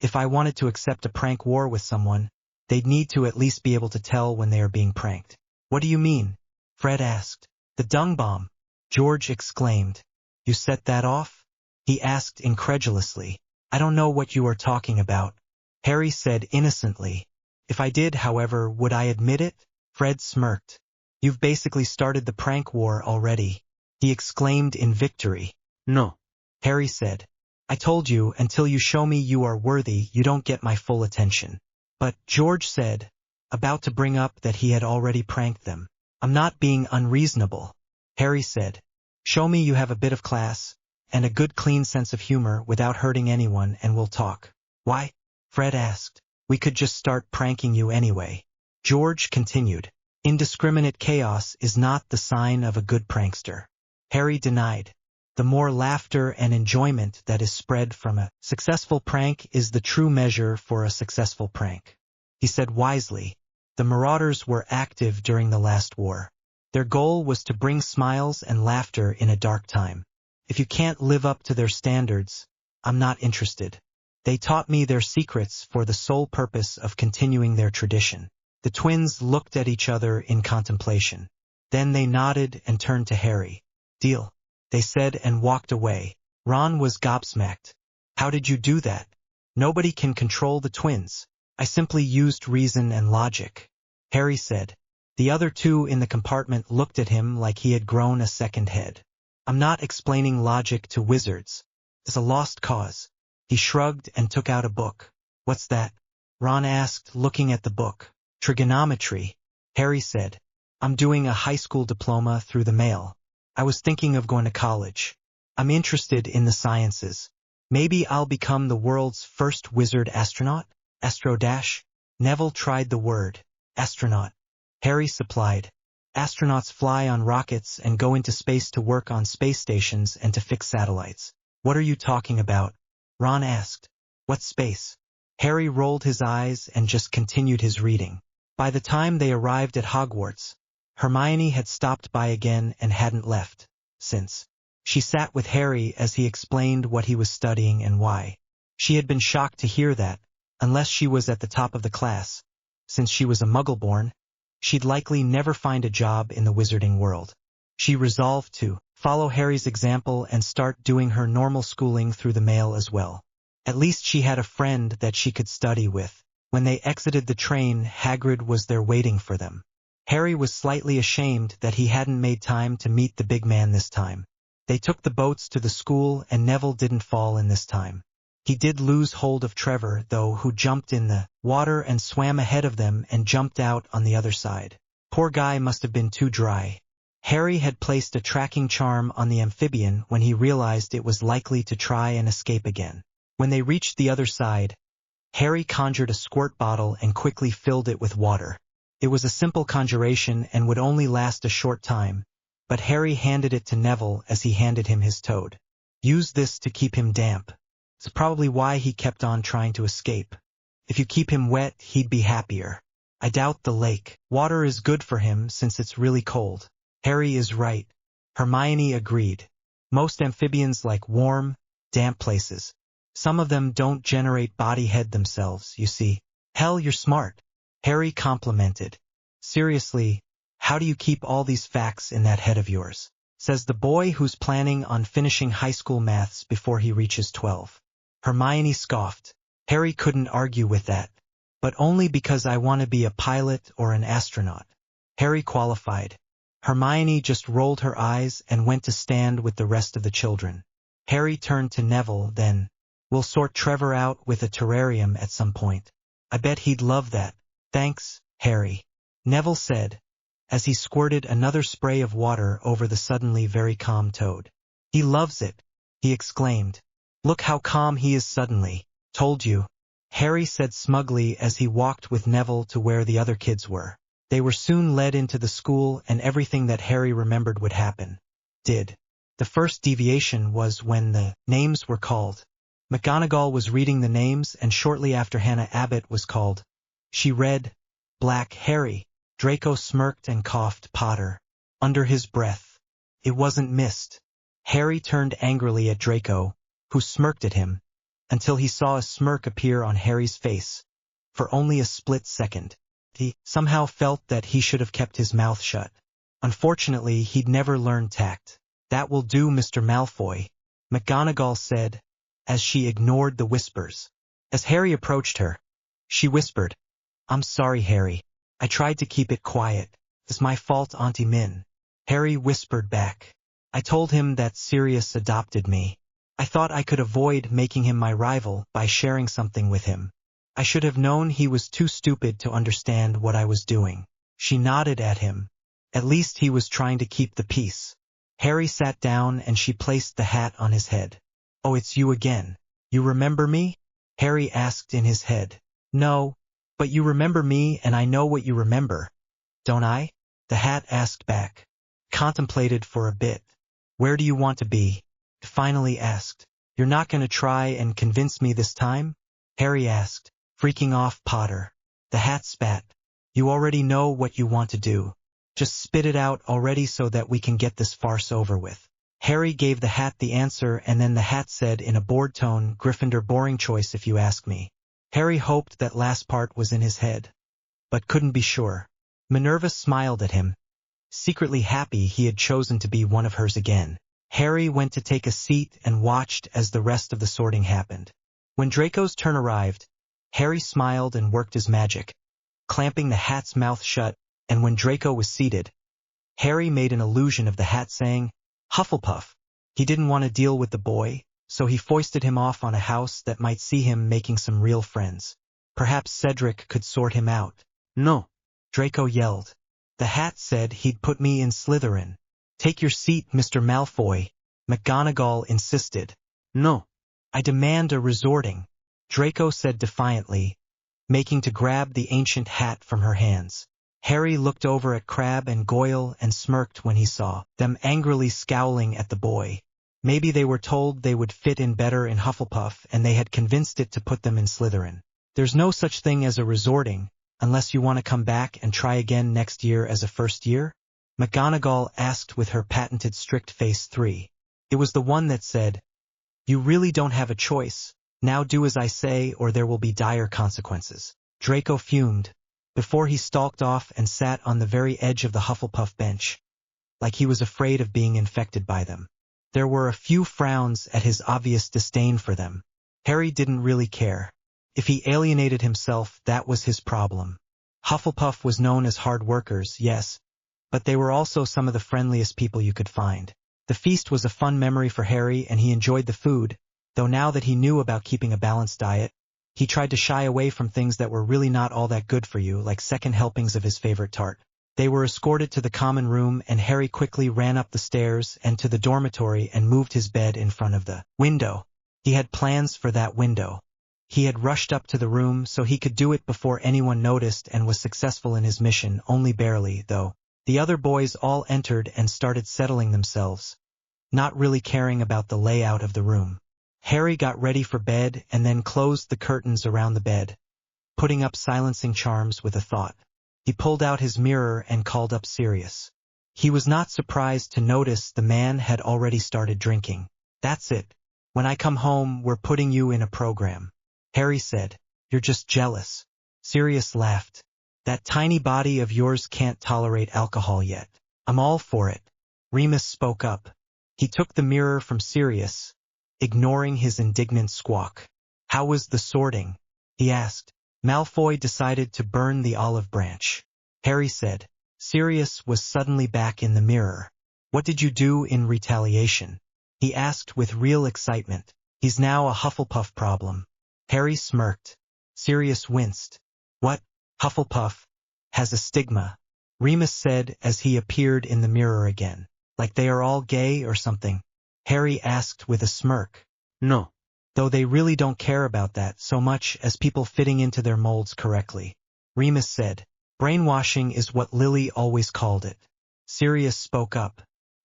Speaker 1: if I wanted to accept a prank war with someone, they'd need to at least be able to tell when they are being pranked. What do you mean? Fred asked. The dung bomb, George exclaimed. You set that off? He asked incredulously. I don't know what you are talking about, Harry said innocently. If I did, however, would I admit it? Fred smirked. You've basically started the prank war already, he exclaimed in victory.
Speaker 3: No.
Speaker 1: Harry said. I told you, until you show me you are worthy, you don't get my full attention. But, George said, about to bring up that he had already pranked them. I'm not being unreasonable, Harry said. Show me you have a bit of class, and a good clean sense of humor without hurting anyone, and we'll talk. Why? Fred asked. We could just start pranking you anyway. George continued. Indiscriminate chaos is not the sign of a good prankster. Harry denied. The more laughter and enjoyment that is spread from a successful prank is the true measure for a successful prank. He said wisely. The Marauders were active during the last war. Their goal was to bring smiles and laughter in a dark time. If you can't live up to their standards, I'm not interested. They taught me their secrets for the sole purpose of continuing their tradition. The twins looked at each other in contemplation. Then they nodded and turned to Harry. Deal, they said, and walked away. Ron was gobsmacked. How did you do that? Nobody can control the twins. I simply used reason and logic, Harry said. The other two in the compartment looked at him like he had grown a second head. I'm not explaining logic to wizards. It's a lost cause. He shrugged and took out a book. What's that? Ron asked, looking at the book. Trigonometry, Harry said. I'm doing a high school diploma through the mail. I was thinking of going to college. I'm interested in the sciences. Maybe I'll become the world's first wizard astronaut? Astro-dash? Neville tried the word. Astronaut. Harry supplied. Astronauts fly on rockets and go into space to work on space stations and to fix satellites. What are you talking about? Ron asked. What space? Harry rolled his eyes and just continued his reading. By the time they arrived at Hogwarts, Hermione had stopped by again and hadn't left since. She sat with Harry as he explained what he was studying and why. She had been shocked to hear that, unless she was at the top of the class, since she was a Muggle-born, she'd likely never find a job in the wizarding world. She resolved to follow Harry's example and start doing her normal schooling through the mail as well. At least she had a friend that she could study with. When they exited the train, Hagrid was there waiting for them. Harry was slightly ashamed that he hadn't made time to meet the big man this time. They took the boats to the school and Neville didn't fall in this time. He did lose hold of Trevor, though, who jumped in the water and swam ahead of them and jumped out on the other side. Poor guy must have been too dry. Harry had placed a tracking charm on the amphibian when he realized it was likely to try and escape again. When they reached the other side, Harry conjured a squirt bottle and quickly filled it with water. It was a simple conjuration and would only last a short time, but Harry handed it to Neville as he handed him his toad. Use this to keep him damp. It's probably why he kept on trying to escape. If you keep him wet, he'd be happier. I doubt the lake water is good for him since it's really cold. Harry is right. Hermione agreed. Most amphibians like warm, damp places. Some of them don't generate body heat themselves, you see. Hell, you're smart, Harry complimented. Seriously, how do you keep all these facts in that head of yours? Says the boy who's planning on finishing high school maths before he reaches 12. Hermione scoffed. Harry couldn't argue with that. But only because I want to be a pilot or an astronaut. Harry qualified. Hermione just rolled her eyes and went to stand with the rest of the children. Harry turned to Neville then. We'll sort Trevor out with a terrarium at some point. I bet he'd love that. Thanks, Harry, Neville said, as he squirted another spray of water over the suddenly very calm toad. He loves it, he exclaimed. Look how calm he is suddenly. Told you, Harry said smugly as he walked with Neville to where the other kids were. They were soon led into the school and everything that Harry remembered would happen. Did. The first deviation was when the names were called. McGonagall was reading the names, and shortly after Hannah Abbott was called, she read, Black Harry. Draco smirked and coughed Potter under his breath. It wasn't missed. Harry turned angrily at Draco, who smirked at him, until he saw a smirk appear on Harry's face. For only a split second, he somehow felt that he should have kept his mouth shut. Unfortunately, he'd never learned tact. That will do, Mr. Malfoy, McGonagall said, as she ignored the whispers. As Harry approached her, she whispered, I'm sorry, Harry. I tried to keep it quiet. It's my fault, Auntie Min. Harry whispered back. I told him that Sirius adopted me. I thought I could avoid making him my rival by sharing something with him. I should have known he was too stupid to understand what I was doing. She nodded at him. At least he was trying to keep the peace. Harry sat down and she placed the hat on his head. Oh, it's you again. You remember me? Harry asked in his head. No, but you remember me and I know what you remember. Don't I? The hat asked back. Contemplated for a bit. Where do you want to be? It finally asked. You're not going to try and convince me this time? Harry asked, freaking off Potter. The hat spat. You already know what you want to do. Just spit it out already so that we can get this farce over with. Harry gave the hat the answer, and then the hat said in a bored tone, Gryffindor, boring choice if you ask me. Harry hoped that last part was in his head, but couldn't be sure. Minerva smiled at him, secretly happy he had chosen to be one of hers again. Harry went to take a seat and watched as the rest of the sorting happened. When Draco's turn arrived, Harry smiled and worked his magic, clamping the hat's mouth shut, and when Draco was seated, Harry made an illusion of the hat saying, Hufflepuff. He didn't want to deal with the boy, so he foisted him off on a house that might see him making some real friends. Perhaps Cedric could sort him out.
Speaker 3: No.
Speaker 1: Draco yelled. The hat said he'd put me in Slytherin. Take your seat, Mr. Malfoy, McGonagall insisted.
Speaker 3: No.
Speaker 1: I demand a resorting, Draco said defiantly, making to grab the ancient hat from her hands. Harry looked over at Crabbe and Goyle and smirked when he saw them angrily scowling at the boy. Maybe they were told they would fit in better in Hufflepuff and they had convinced it to put them in Slytherin. There's no such thing as a resorting, unless you want to come back and try again next year as a first year? McGonagall asked with her patented strict face 3. It was the one that said, You really don't have a choice. Now do as I say or there will be dire consequences. Draco fumed, before he stalked off and sat on the very edge of the Hufflepuff bench, like he was afraid of being infected by them. There were a few frowns at his obvious disdain for them. Harry didn't really care. If he alienated himself, that was his problem. Hufflepuff was known as hard workers, yes, but they were also some of the friendliest people you could find. The feast was a fun memory for Harry and he enjoyed the food, though now that he knew about keeping a balanced diet, he tried to shy away from things that were really not all that good for you, like second helpings of his favorite tart. They were escorted to the common room and Harry quickly ran up the stairs and to the dormitory and moved his bed in front of the window. He had plans for that window. He had rushed up to the room so he could do it before anyone noticed and was successful in his mission, only barely, though. The other boys all entered and started settling themselves, not really caring about the layout of the room. Harry got ready for bed and then closed the curtains around the bed, putting up silencing charms with a thought. He pulled out his mirror and called up Sirius. He was not surprised to notice the man had already started drinking. That's it. When I come home, we're putting you in a program. Harry said, You're just jealous. Sirius laughed. That tiny body of yours can't tolerate alcohol yet. I'm all for it. Remus spoke up. He took the mirror from Sirius, ignoring his indignant squawk. How was the sorting? He asked. Malfoy decided to burn the olive branch. Harry said. Sirius was suddenly back in the mirror. What did you do in retaliation? He asked with real excitement. He's now a Hufflepuff problem. Harry smirked. Sirius winced. What? Hufflepuff has a stigma, Remus said as he appeared in the mirror again. Like they are all gay or something? Harry asked with a smirk.
Speaker 3: No.
Speaker 1: Though they really don't care about that so much as people fitting into their molds correctly. Remus said. Brainwashing is what Lily always called it. Sirius spoke up.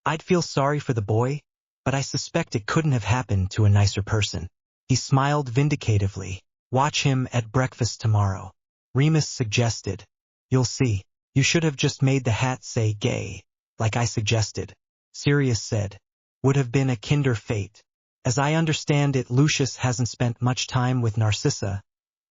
Speaker 1: I'd feel sorry for the boy, but I suspect it couldn't have happened to a nicer person. He smiled vindicatively. Watch him at breakfast tomorrow. Remus suggested. You'll see. You should have just made the hat say gay, like I suggested. Sirius said. Would have been a kinder fate. As I understand it, Lucius hasn't spent much time with Narcissa,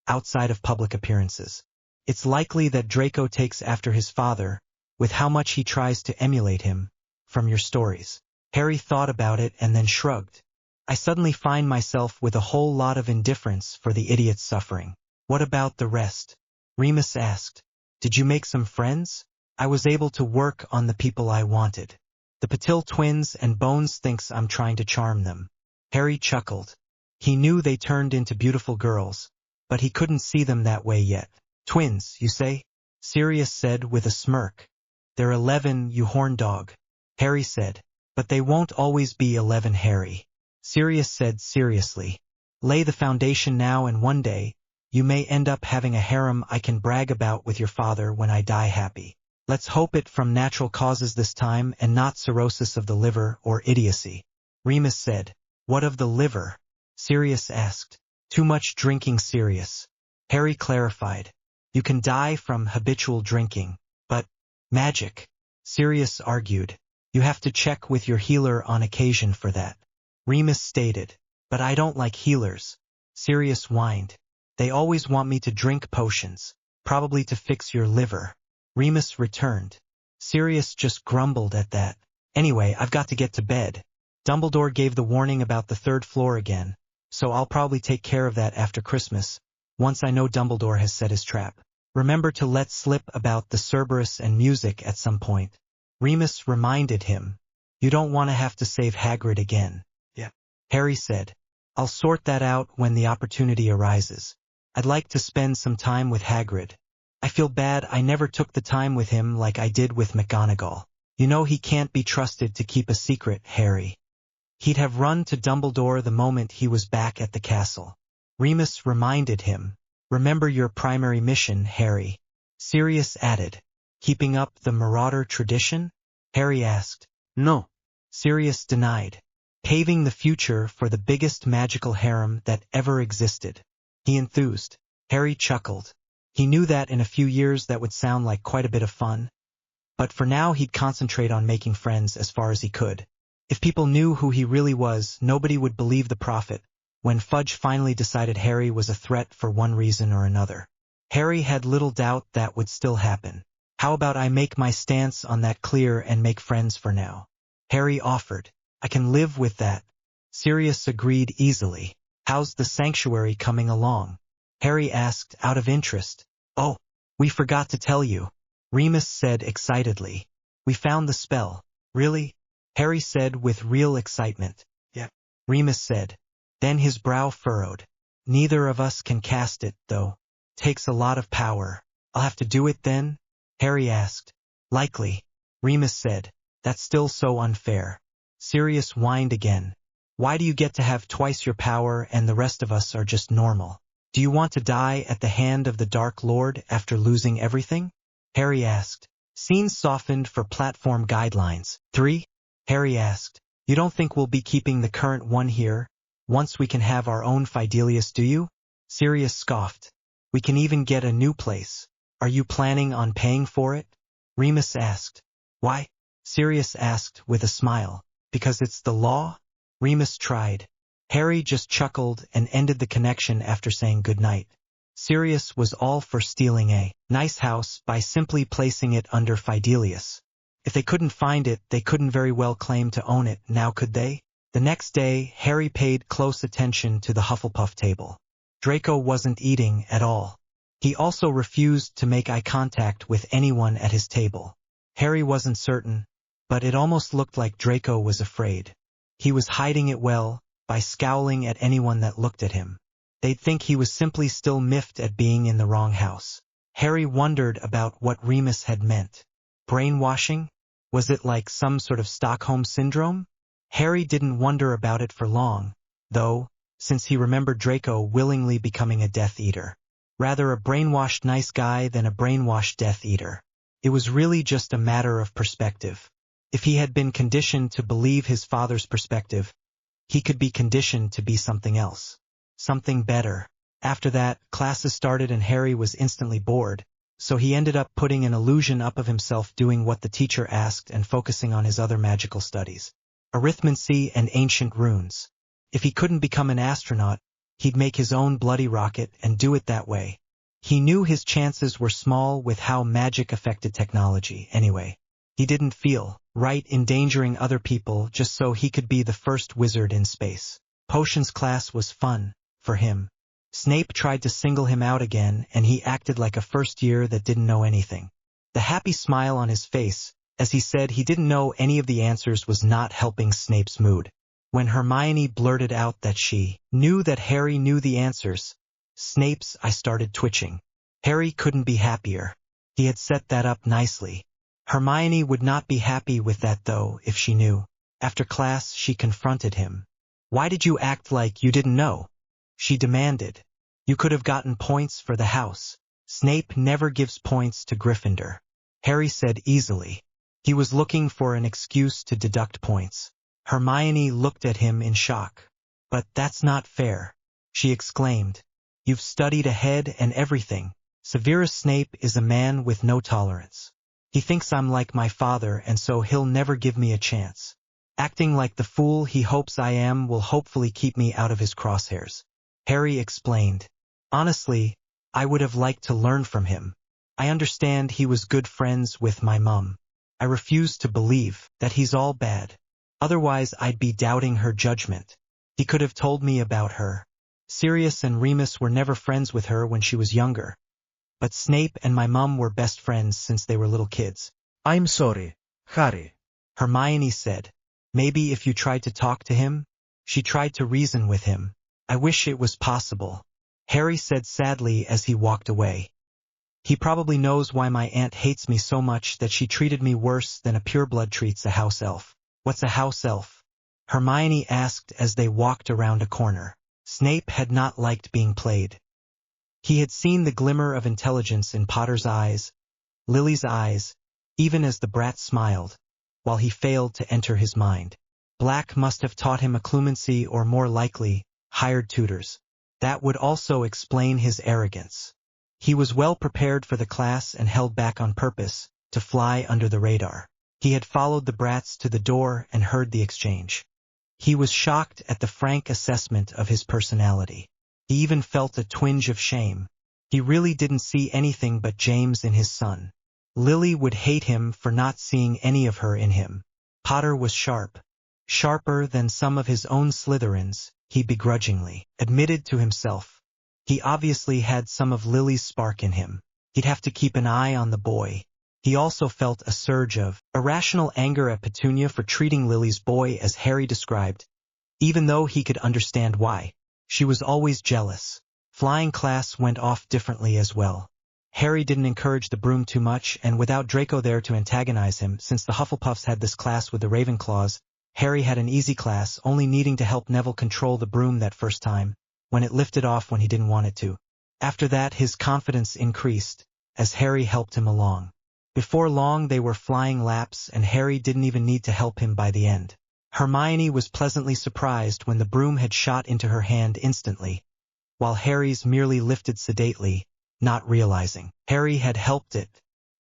Speaker 1: outside of public appearances. It's likely that Draco takes after his father, with how much he tries to emulate him, from your stories. Harry thought about it and then shrugged. I suddenly find myself with a whole lot of indifference for the idiot's suffering. What about the rest? Remus asked. Did you make some friends? I was able to work on the people I wanted. The Patil twins, and Bones thinks I'm trying to charm them. Harry chuckled. He knew they turned into beautiful girls, but he couldn't see them that way yet. Twins, you say? Sirius said with a smirk. They're 11, you horn dog. Harry said. But they won't always be 11, Harry. Sirius said seriously. Lay the foundation now, and one day, you may end up having a harem I can brag about with your father when I die happy. Let's hope it from natural causes this time and not cirrhosis of the liver or idiocy. Remus said. What of the liver? Sirius asked. Too much drinking, Sirius. Harry clarified. You can die from habitual drinking, but magic, Sirius argued. You have to check with your healer on occasion for that. Remus stated. But I don't like healers. Sirius whined. They always want me to drink potions, probably to fix your liver. Remus returned. Sirius just grumbled at that. Anyway, I've got to get to bed. Dumbledore gave the warning about the 3rd floor again, so I'll probably take care of that after Christmas, once I know Dumbledore has set his trap. Remember to let slip about the Cerberus and music at some point. Remus reminded him. You don't want to have to save Hagrid again. Yeah. Harry said. I'll sort that out when the opportunity arises. I'd like to spend some time with Hagrid. I feel bad I never took the time with him like I did with McGonagall. You know he can't be trusted to keep a secret, Harry. He'd have run to Dumbledore the moment he was back at the castle. Remus reminded him. Remember your primary mission, Harry. Sirius added. Keeping up the Marauder tradition? Harry asked.
Speaker 2: No.
Speaker 1: Sirius denied. Paving the future for the biggest magical harem that ever existed. He enthused. Harry chuckled. He knew that in a few years that would sound like quite a bit of fun. But for now he'd concentrate on making friends as far as he could. If people knew who he really was, nobody would believe the prophet, when Fudge finally decided Harry was a threat for one reason or another. Harry had little doubt that would still happen. How about I make my stance on that clear and make friends for now? Harry offered. I can live with that. Sirius agreed easily. How's the sanctuary coming along? Harry asked out of interest. Oh, we forgot to tell you. Remus said excitedly. We found the spell. Really? Harry said with real excitement. Yeah. Remus said. Then his brow furrowed. Neither of us can cast it, though. Takes a lot of power. I'll have to do it then? Harry asked. Likely. Remus said. That's still so unfair. Sirius whined again. Why do you get to have twice your power and the rest of us are just normal? Do you want to die at the hand of the Dark Lord after losing everything? Harry asked. Scenes softened for platform guidelines. 3? Harry asked. You don't think we'll be keeping the current one here, once we can have our own Fidelius, do you? Sirius scoffed. We can even get a new place. Are you planning on paying for it? Remus asked. Why? Sirius asked with a smile. Because it's the law? Remus tried. Harry just chuckled and ended the connection after saying goodnight. Sirius was all for stealing a nice house by simply placing it under Fidelius. If they couldn't find it, they couldn't very well claim to own it, now could they? The next day, Harry paid close attention to the Hufflepuff table. Draco wasn't eating at all. He also refused to make eye contact with anyone at his table. Harry wasn't certain, but it almost looked like Draco was afraid. He was hiding it well, by scowling at anyone that looked at him. They'd think he was simply still miffed at being in the wrong house. Harry wondered about what Remus had meant. Brainwashing? Was it like some sort of Stockholm syndrome? Harry didn't wonder about it for long, though, since he remembered Draco willingly becoming a Death Eater. Rather a brainwashed nice guy than a brainwashed Death Eater. It was really just a matter of perspective. If he had been conditioned to believe his father's perspective, he could be conditioned to be something else. something better. After that, classes started and Harry was instantly bored, so he ended up putting an illusion up of himself doing what the teacher asked and focusing on his other magical studies. Arithmancy and ancient runes. If he couldn't become an astronaut, he'd make his own bloody rocket and do it that way. He knew his chances were small with how magic affected technology anyway. He didn't feel right endangering other people just so he could be the first wizard in space. Potions class was fun for him. Snape tried to single him out again, and he acted like a first year that didn't know anything. The happy smile on his face, as he said he didn't know any of the answers, was not helping Snape's mood. When Hermione blurted out that she knew that Harry knew the answers, I started twitching. Harry couldn't be happier. He had set that up nicely. Hermione would not be happy with that though if she knew. After class she confronted him. "Why did you act like you didn't know?" she demanded. "You could have gotten points for the house." "Snape never gives points to Gryffindor," Harry said easily. He was looking for an excuse to deduct points. Hermione looked at him in shock. "But that's not fair," she exclaimed. "You've studied ahead and everything." Severus Snape is a man with no tolerance. He thinks I'm like my father and so he'll never give me a chance. Acting like the fool he hopes I am will hopefully keep me out of his crosshairs. Harry explained. "Honestly, I would have liked to learn from him. I understand he was good friends with my mum. I refuse to believe that he's all bad. Otherwise I'd be doubting her judgment. He could have told me about her. Sirius and Remus were never friends with her when she was younger. But Snape and my mum were best friends since they were little kids."
Speaker 2: I'm sorry, Harry.
Speaker 1: Hermione said. "Maybe if you tried to talk to him?" She tried to reason with him. "I wish it was possible," Harry said sadly as he walked away. "He probably knows why my aunt hates me so much that she treated me worse than a pureblood treats a house elf." "What's a house elf?" Hermione asked as they walked around a corner. Snape had not liked being played. He had seen the glimmer of intelligence in Potter's eyes, Lily's eyes, even as the brat smiled, while he failed to enter his mind. Black must have taught him occlumency or more likely, hired tutors. That would also explain his arrogance. He was well prepared for the class and held back on purpose, to fly under the radar. He had followed the brats to the door and heard the exchange. He was shocked at the frank assessment of his personality. He even felt a twinge of shame. He really didn't see anything but James in his son. Lily would hate him for not seeing any of her in him. Potter was sharp. Sharper than some of his own Slytherins, he begrudgingly admitted to himself. He obviously had some of Lily's spark in him. He'd have to keep an eye on the boy. He also felt a surge of irrational anger at Petunia for treating Lily's boy as Harry described, even though he could understand why. She was always jealous. Flying class went off differently as well. Harry didn't encourage the broom too much, and without Draco there to antagonize him, since the Hufflepuffs had this class with the Ravenclaws, Harry had an easy class, only needing to help Neville control the broom that first time, when it lifted off when he didn't want it to. After that his confidence increased, as Harry helped him along. Before long they were flying laps and Harry didn't even need to help him by the end. Hermione was pleasantly surprised when the broom had shot into her hand instantly, while Harry's merely lifted sedately, not realizing Harry had helped it.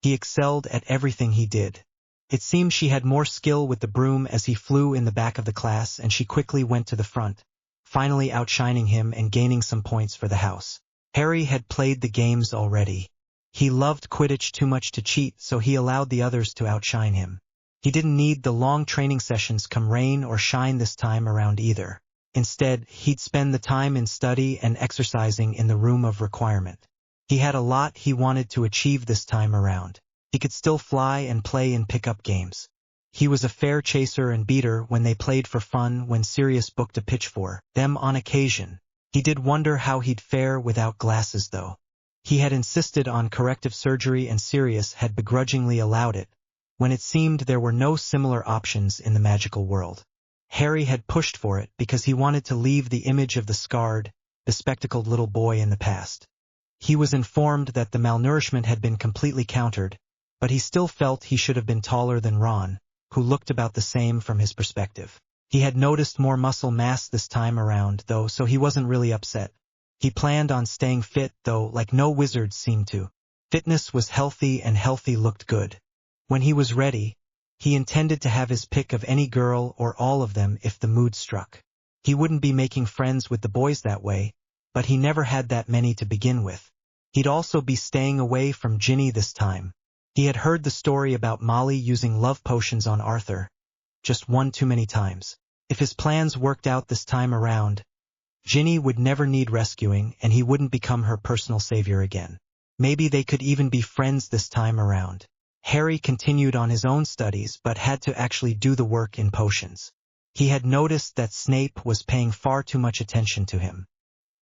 Speaker 1: He excelled at everything he did. It seemed she had more skill with the broom as he flew in the back of the class, and she quickly went to the front, finally outshining him and gaining some points for the house. Harry had played the games already. He loved Quidditch too much to cheat, so he allowed the others to outshine him. He didn't need the long training sessions come rain or shine this time around either. Instead, he'd spend the time in study and exercising in the room of requirement. He had a lot he wanted to achieve this time around. He could still fly and play in pickup games. He was a fair chaser and beater when they played for fun when Sirius booked a pitch for them on occasion. He did wonder how he'd fare without glasses though. He had insisted on corrective surgery and Sirius had begrudgingly allowed it, when it seemed there were no similar options in the magical world. Harry had pushed for it because he wanted to leave the image of the scarred, bespectacled little boy in the past. He was informed that the malnourishment had been completely countered, but he still felt he should have been taller than Ron, who looked about the same from his perspective. He had noticed more muscle mass this time around, though, so he wasn't really upset. He planned on staying fit, though, like no wizards seemed to. Fitness was healthy and healthy looked good. When he was ready, he intended to have his pick of any girl or all of them if the mood struck. He wouldn't be making friends with the boys that way, but he never had that many to begin with. He'd also be staying away from Ginny this time. He had heard the story about Molly using love potions on Arthur. Just one too many times. If his plans worked out this time around, Ginny would never need rescuing and he wouldn't become her personal savior again. Maybe they could even be friends this time around. Harry continued on his own studies but had to actually do the work in potions. He had noticed that Snape was paying far too much attention to him.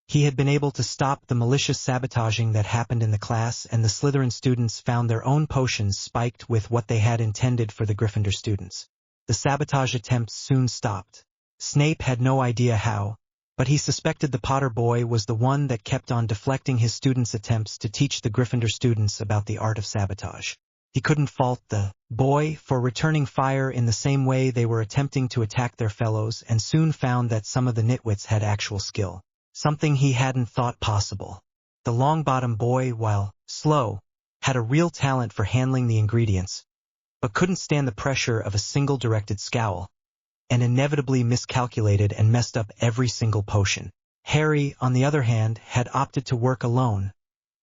Speaker 1: He had been able to stop the malicious sabotaging that happened in the class, and the Slytherin students found their own potions spiked with what they had intended for the Gryffindor students. The sabotage attempts soon stopped. Snape had no idea how, but he suspected the Potter boy was the one that kept on deflecting his students' attempts to teach the Gryffindor students about the art of sabotage. He couldn't fault the boy for returning fire in the same way they were attempting to attack their fellows, and soon found that some of the nitwits had actual skill. Something he hadn't thought possible. The Longbottom boy, while slow, had a real talent for handling the ingredients, but couldn't stand the pressure of a single directed scowl, and inevitably miscalculated and messed up every single potion. Harry, on the other hand, had opted to work alone,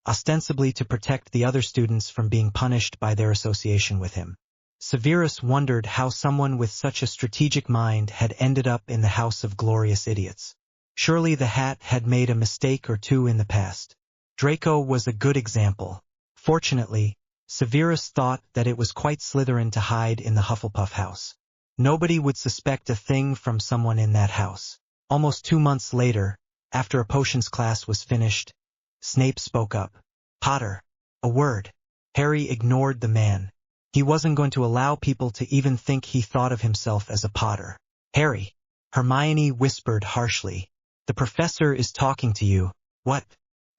Speaker 1: ostensibly to protect the other students from being punished by their association with him. Severus wondered how someone with such a strategic mind had ended up in the House of Glorious Idiots. Surely the hat had made a mistake or two in the past. Draco was a good example. Fortunately, Severus thought that it was quite Slytherin to hide in the Hufflepuff house. Nobody would suspect a thing from someone in that house. Almost 2 months later, after a potions class was finished, Snape spoke up. "Potter." A word. Harry ignored the man. He wasn't going to allow people to even think he thought of himself as a Potter. "Harry," Hermione whispered harshly. "The professor is talking to you." "What?"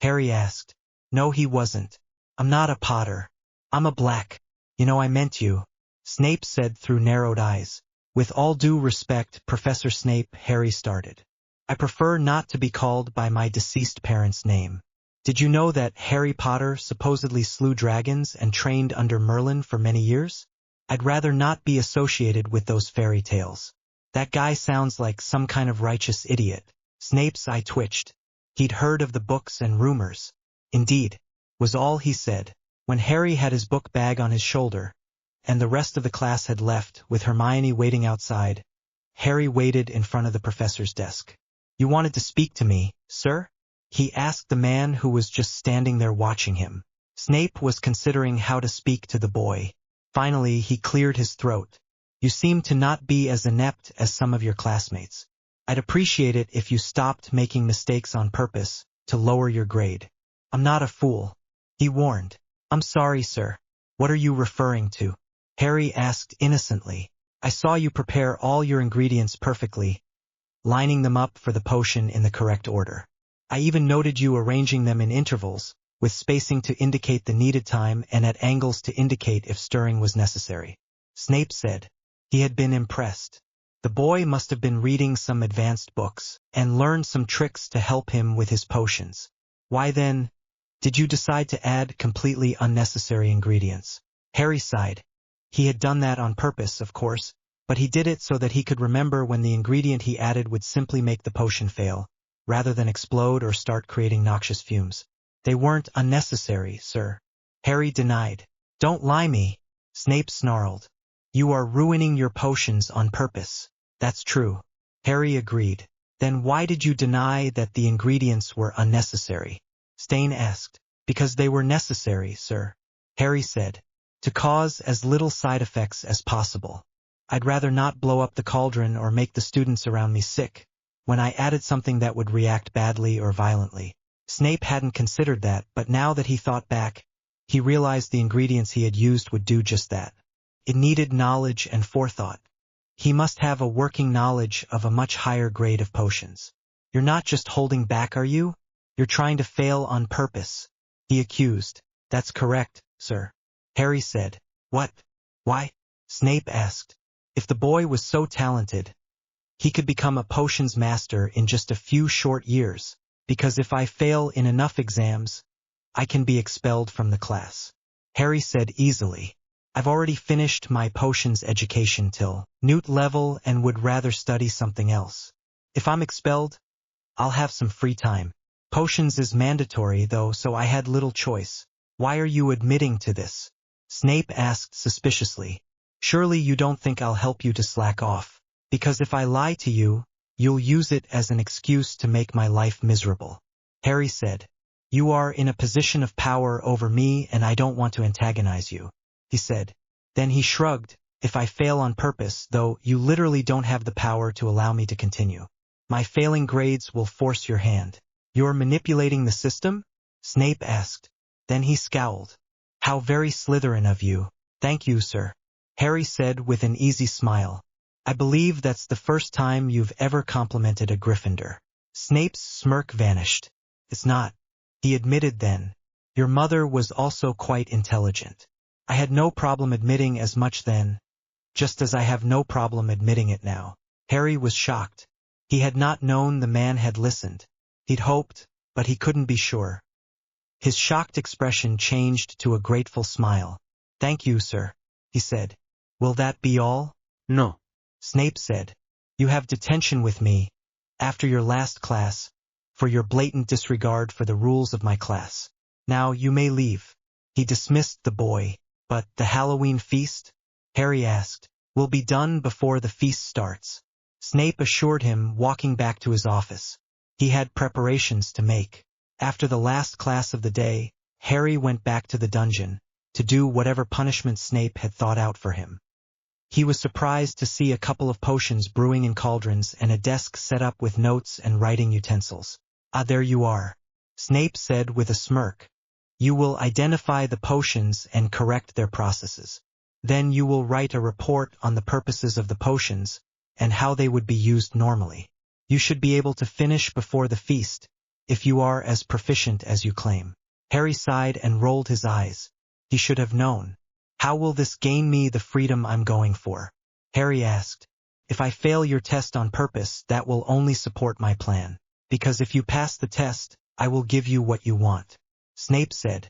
Speaker 1: Harry asked. "No, he wasn't. I'm not a Potter. I'm a Black. You know, I meant you," Snape said through narrowed eyes. "With all due respect, Professor Snape," Harry started. "I prefer not to be called by my deceased parents' name. Did you know that Harry Potter supposedly slew dragons and trained under Merlin for many years? I'd rather not be associated with those fairy tales. That guy sounds like some kind of righteous idiot." Snape's eye twitched. He'd heard of the books and rumors. "Indeed," was all he said. When Harry had his book bag on his shoulder, and the rest of the class had left, with Hermione waiting outside, Harry waited in front of the professor's desk. "You wanted to speak to me, sir?" he asked the man who was just standing there watching him. Snape was considering how to speak to the boy. Finally, he cleared his throat. "You seem to not be as inept as some of your classmates. I'd appreciate it if you stopped making mistakes on purpose to lower your grade." "I'm not a fool," he warned. "I'm sorry, sir." "What are you referring to?" Harry asked innocently. "I saw you prepare all your ingredients perfectly, lining them up for the potion in the correct order. I even noted you arranging them in intervals, with spacing to indicate the needed time and at angles to indicate if stirring was necessary," Snape said. He had been impressed. The boy must have been reading some advanced books, and learned some tricks to help him with his potions. "Why then, did you decide to add completely unnecessary ingredients?" Harry sighed. He had done that on purpose, of course, but he did it so that he could remember when the ingredient he added would simply make the potion fail, rather than explode or start creating noxious fumes. "They weren't unnecessary, sir," Harry denied. "Don't lie me," Snape snarled. "You are ruining your potions on purpose." "That's true," Harry agreed. "Then why did you deny that the ingredients were unnecessary?" Stain asked. "Because they were necessary, sir," Harry said, "to cause as little side effects as possible. I'd rather not blow up the cauldron or make the students around me sick when I added something that would react badly or violently." Snape hadn't considered that, but now that he thought back, he realized the ingredients he had used would do just that. It needed knowledge and forethought. He must have a working knowledge of a much higher grade of potions. "You're not just holding back, are you? You're trying to fail on purpose," he accused. "That's correct, sir," Harry said. "What? Why?" Snape asked. If the boy was so talented, He could become a potions master in just a few short years, because if I fail in enough exams, I can be expelled from the class. Harry said easily. I've already finished my potions education till Newt level and would rather study something else. If I'm expelled, I'll have some free time. Potions is mandatory though, so I had little choice. Why are you admitting to this? Snape asked suspiciously. Surely you don't think I'll help you to slack off, because if I lie to you, you'll use it as an excuse to make my life miserable. Harry said. You are in a position of power over me and I don't want to antagonize you, he said. Then he shrugged. If I fail on purpose, though, you literally don't have the power to allow me to continue. My failing grades will force your hand. You're manipulating the system? Snape asked. Then he scowled. How very Slytherin of you. Thank you, sir. Harry said with an easy smile. I believe that's the first time you've ever complimented a Gryffindor. Snape's smirk vanished. It's not. He admitted then. Your mother was also quite intelligent. I had no problem admitting as much then, just as I have no problem admitting it now. Harry was shocked. He had not known the man had listened. He'd hoped, but he couldn't be sure. His shocked expression changed to a grateful smile. Thank you, sir, he said. Will that be all?
Speaker 3: No.
Speaker 1: Snape said. You have detention with me, after your last class, for your blatant disregard for the rules of my class. Now you may leave. He dismissed the boy. But the Halloween feast? Harry asked. Will be done before the feast starts. Snape assured him, walking back to his office. He had preparations to make. After the last class of the day, Harry went back to the dungeon, to do whatever punishment Snape had thought out for him. He was surprised to see a couple of potions brewing in cauldrons and a desk set up with notes and writing utensils. Ah, there you are, Snape said with a smirk. You will identify the potions and correct their processes. Then you will write a report on the purposes of the potions and how they would be used normally. You should be able to finish before the feast, if you are as proficient as you claim. Harry sighed and rolled his eyes. He should have known. How will this gain me the freedom I'm going for? Harry asked. If I fail your test on purpose, that will only support my plan. Because if you pass the test, I will give you what you want. Snape said.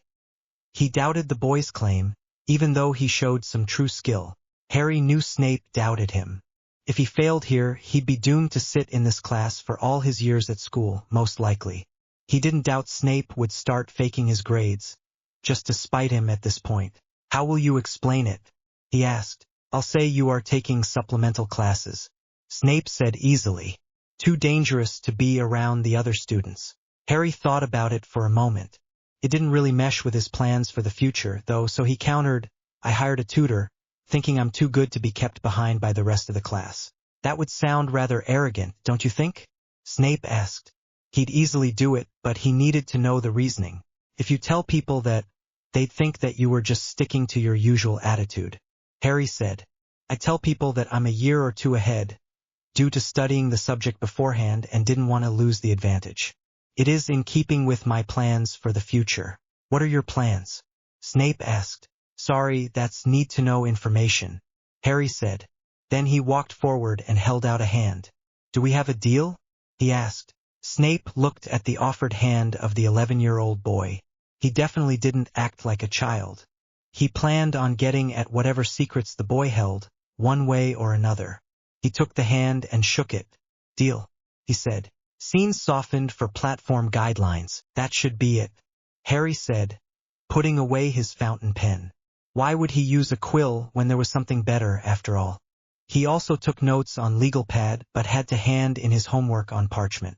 Speaker 1: He doubted the boy's claim, even though he showed some true skill. Harry knew Snape doubted him. If he failed here, he'd be doomed to sit in this class for all his years at school, most likely. He didn't doubt Snape would start faking his grades, just to spite him at this point. How will you explain it? He asked. I'll say you are taking supplemental classes. Snape said easily. Too dangerous to be around the other students. Harry thought about it for a moment. It didn't really mesh with his plans for the future, though, so he countered, I hired a tutor, thinking I'm too good to be kept behind by the rest of the class. That would sound rather arrogant, don't you think? Snape asked. He'd easily do it, but he needed to know the reasoning. If you tell people that, they'd think that you were just sticking to your usual attitude. Harry said. I tell people that I'm a year or two ahead, due to studying the subject beforehand and didn't want to lose the advantage. It is in keeping with my plans for the future. What are your plans? Snape asked. Sorry, that's need-to-know information, Harry said. Then he walked forward and held out a hand. Do we have a deal? He asked. Snape looked at the offered hand of the 11-year-old boy. He definitely didn't act like a child. He planned on getting at whatever secrets the boy held, one way or another. He took the hand and shook it. Deal, he said. Scenes softened for platform guidelines. That should be it, Harry said, putting away his fountain pen. Why would he use a quill when there was something better after all? He also took notes on legal pad but had to hand in his homework on parchment.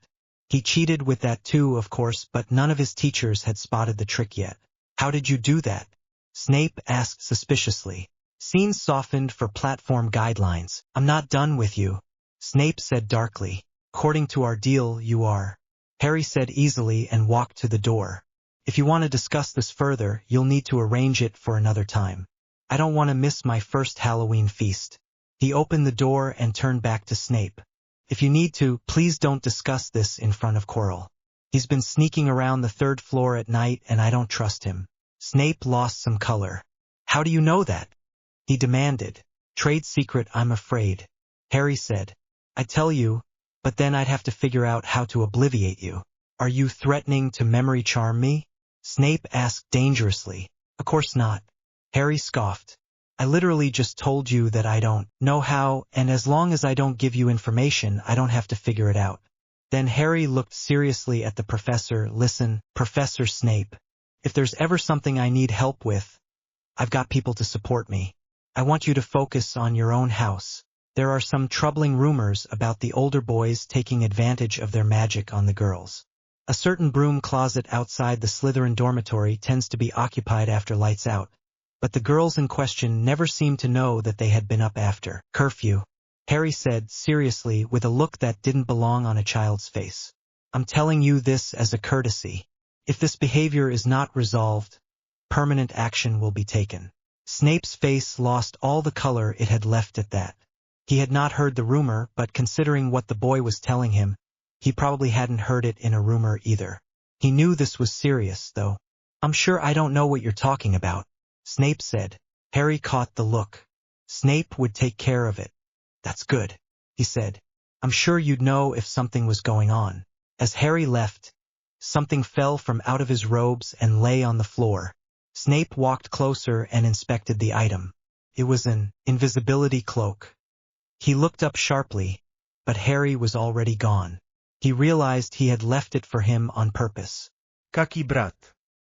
Speaker 1: He cheated with that too, of course, but none of his teachers had spotted the trick yet. How did you do that? Snape asked suspiciously. Scenes softened for platform guidelines. I'm not done with you, Snape said darkly. According to our deal, you are. Harry said easily and walked to the door. If you want to discuss this further, you'll need to arrange it for another time. I don't want to miss my first Halloween feast. He opened the door and turned back to Snape. If you need to, please don't discuss this in front of Quirrell. He's been sneaking around the 3rd floor at night and I don't trust him. Snape lost some color. How do you know that? He demanded. Trade secret, I'm afraid, Harry said. I'd tell you, but then I'd have to figure out how to obliviate you. Are you threatening to memory charm me? Snape asked dangerously. Of course not. Harry scoffed. I literally just told you that I don't know how, and as long as I don't give you information, I don't have to figure it out. Then Harry looked seriously at the professor. Listen, Professor Snape. If there's ever something I need help with, I've got people to support me. I want you to focus on your own house. There are some troubling rumors about the older boys taking advantage of their magic on the girls. A certain broom closet outside the Slytherin dormitory tends to be occupied after lights out, but the girls in question never seemed to know that they had been up after curfew. Harry said seriously with a look that didn't belong on a child's face. I'm telling you this as a courtesy. If this behavior is not resolved, permanent action will be taken. Snape's face lost all the color it had left at that. He had not heard the rumor, but considering what the boy was telling him, he probably hadn't heard it in a rumor either. He knew this was serious, though. I'm sure I don't know what you're talking about, Snape said. Harry caught the look. Snape would take care of it. That's good, he said. I'm sure you'd know if something was going on. As Harry left, something fell from out of his robes and lay on the floor. Snape walked closer and inspected the item. It was an invisibility cloak. He looked up sharply, but Harry was already gone. He realized he had left it for him on purpose.
Speaker 2: Kaki brat.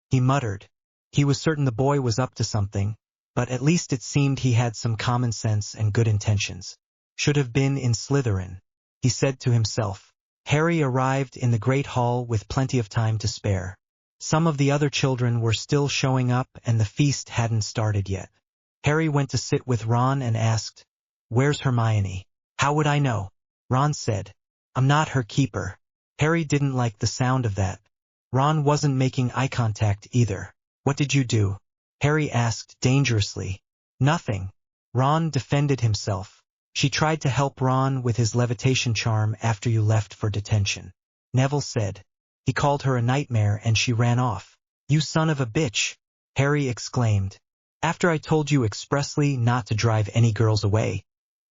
Speaker 1: He muttered. He was certain the boy was up to something, but at least it seemed he had some common sense and good intentions. Should have been in Slytherin, he said to himself. Harry arrived in the Great Hall with plenty of time to spare. Some of the other children were still showing up and the feast hadn't started yet. Harry went to sit with Ron and asked, "Where's Hermione?" "How would I know?" Ron said. "I'm not her keeper." Harry didn't like the sound of that. Ron wasn't making eye contact either. "What did you do?" Harry asked dangerously. "Nothing." Ron defended himself. "She tried to help Ron with his levitation charm after you left for detention," Neville said. "He called her a nightmare and she ran off." "You son of a bitch," Harry exclaimed. "After I told you expressly not to drive any girls away,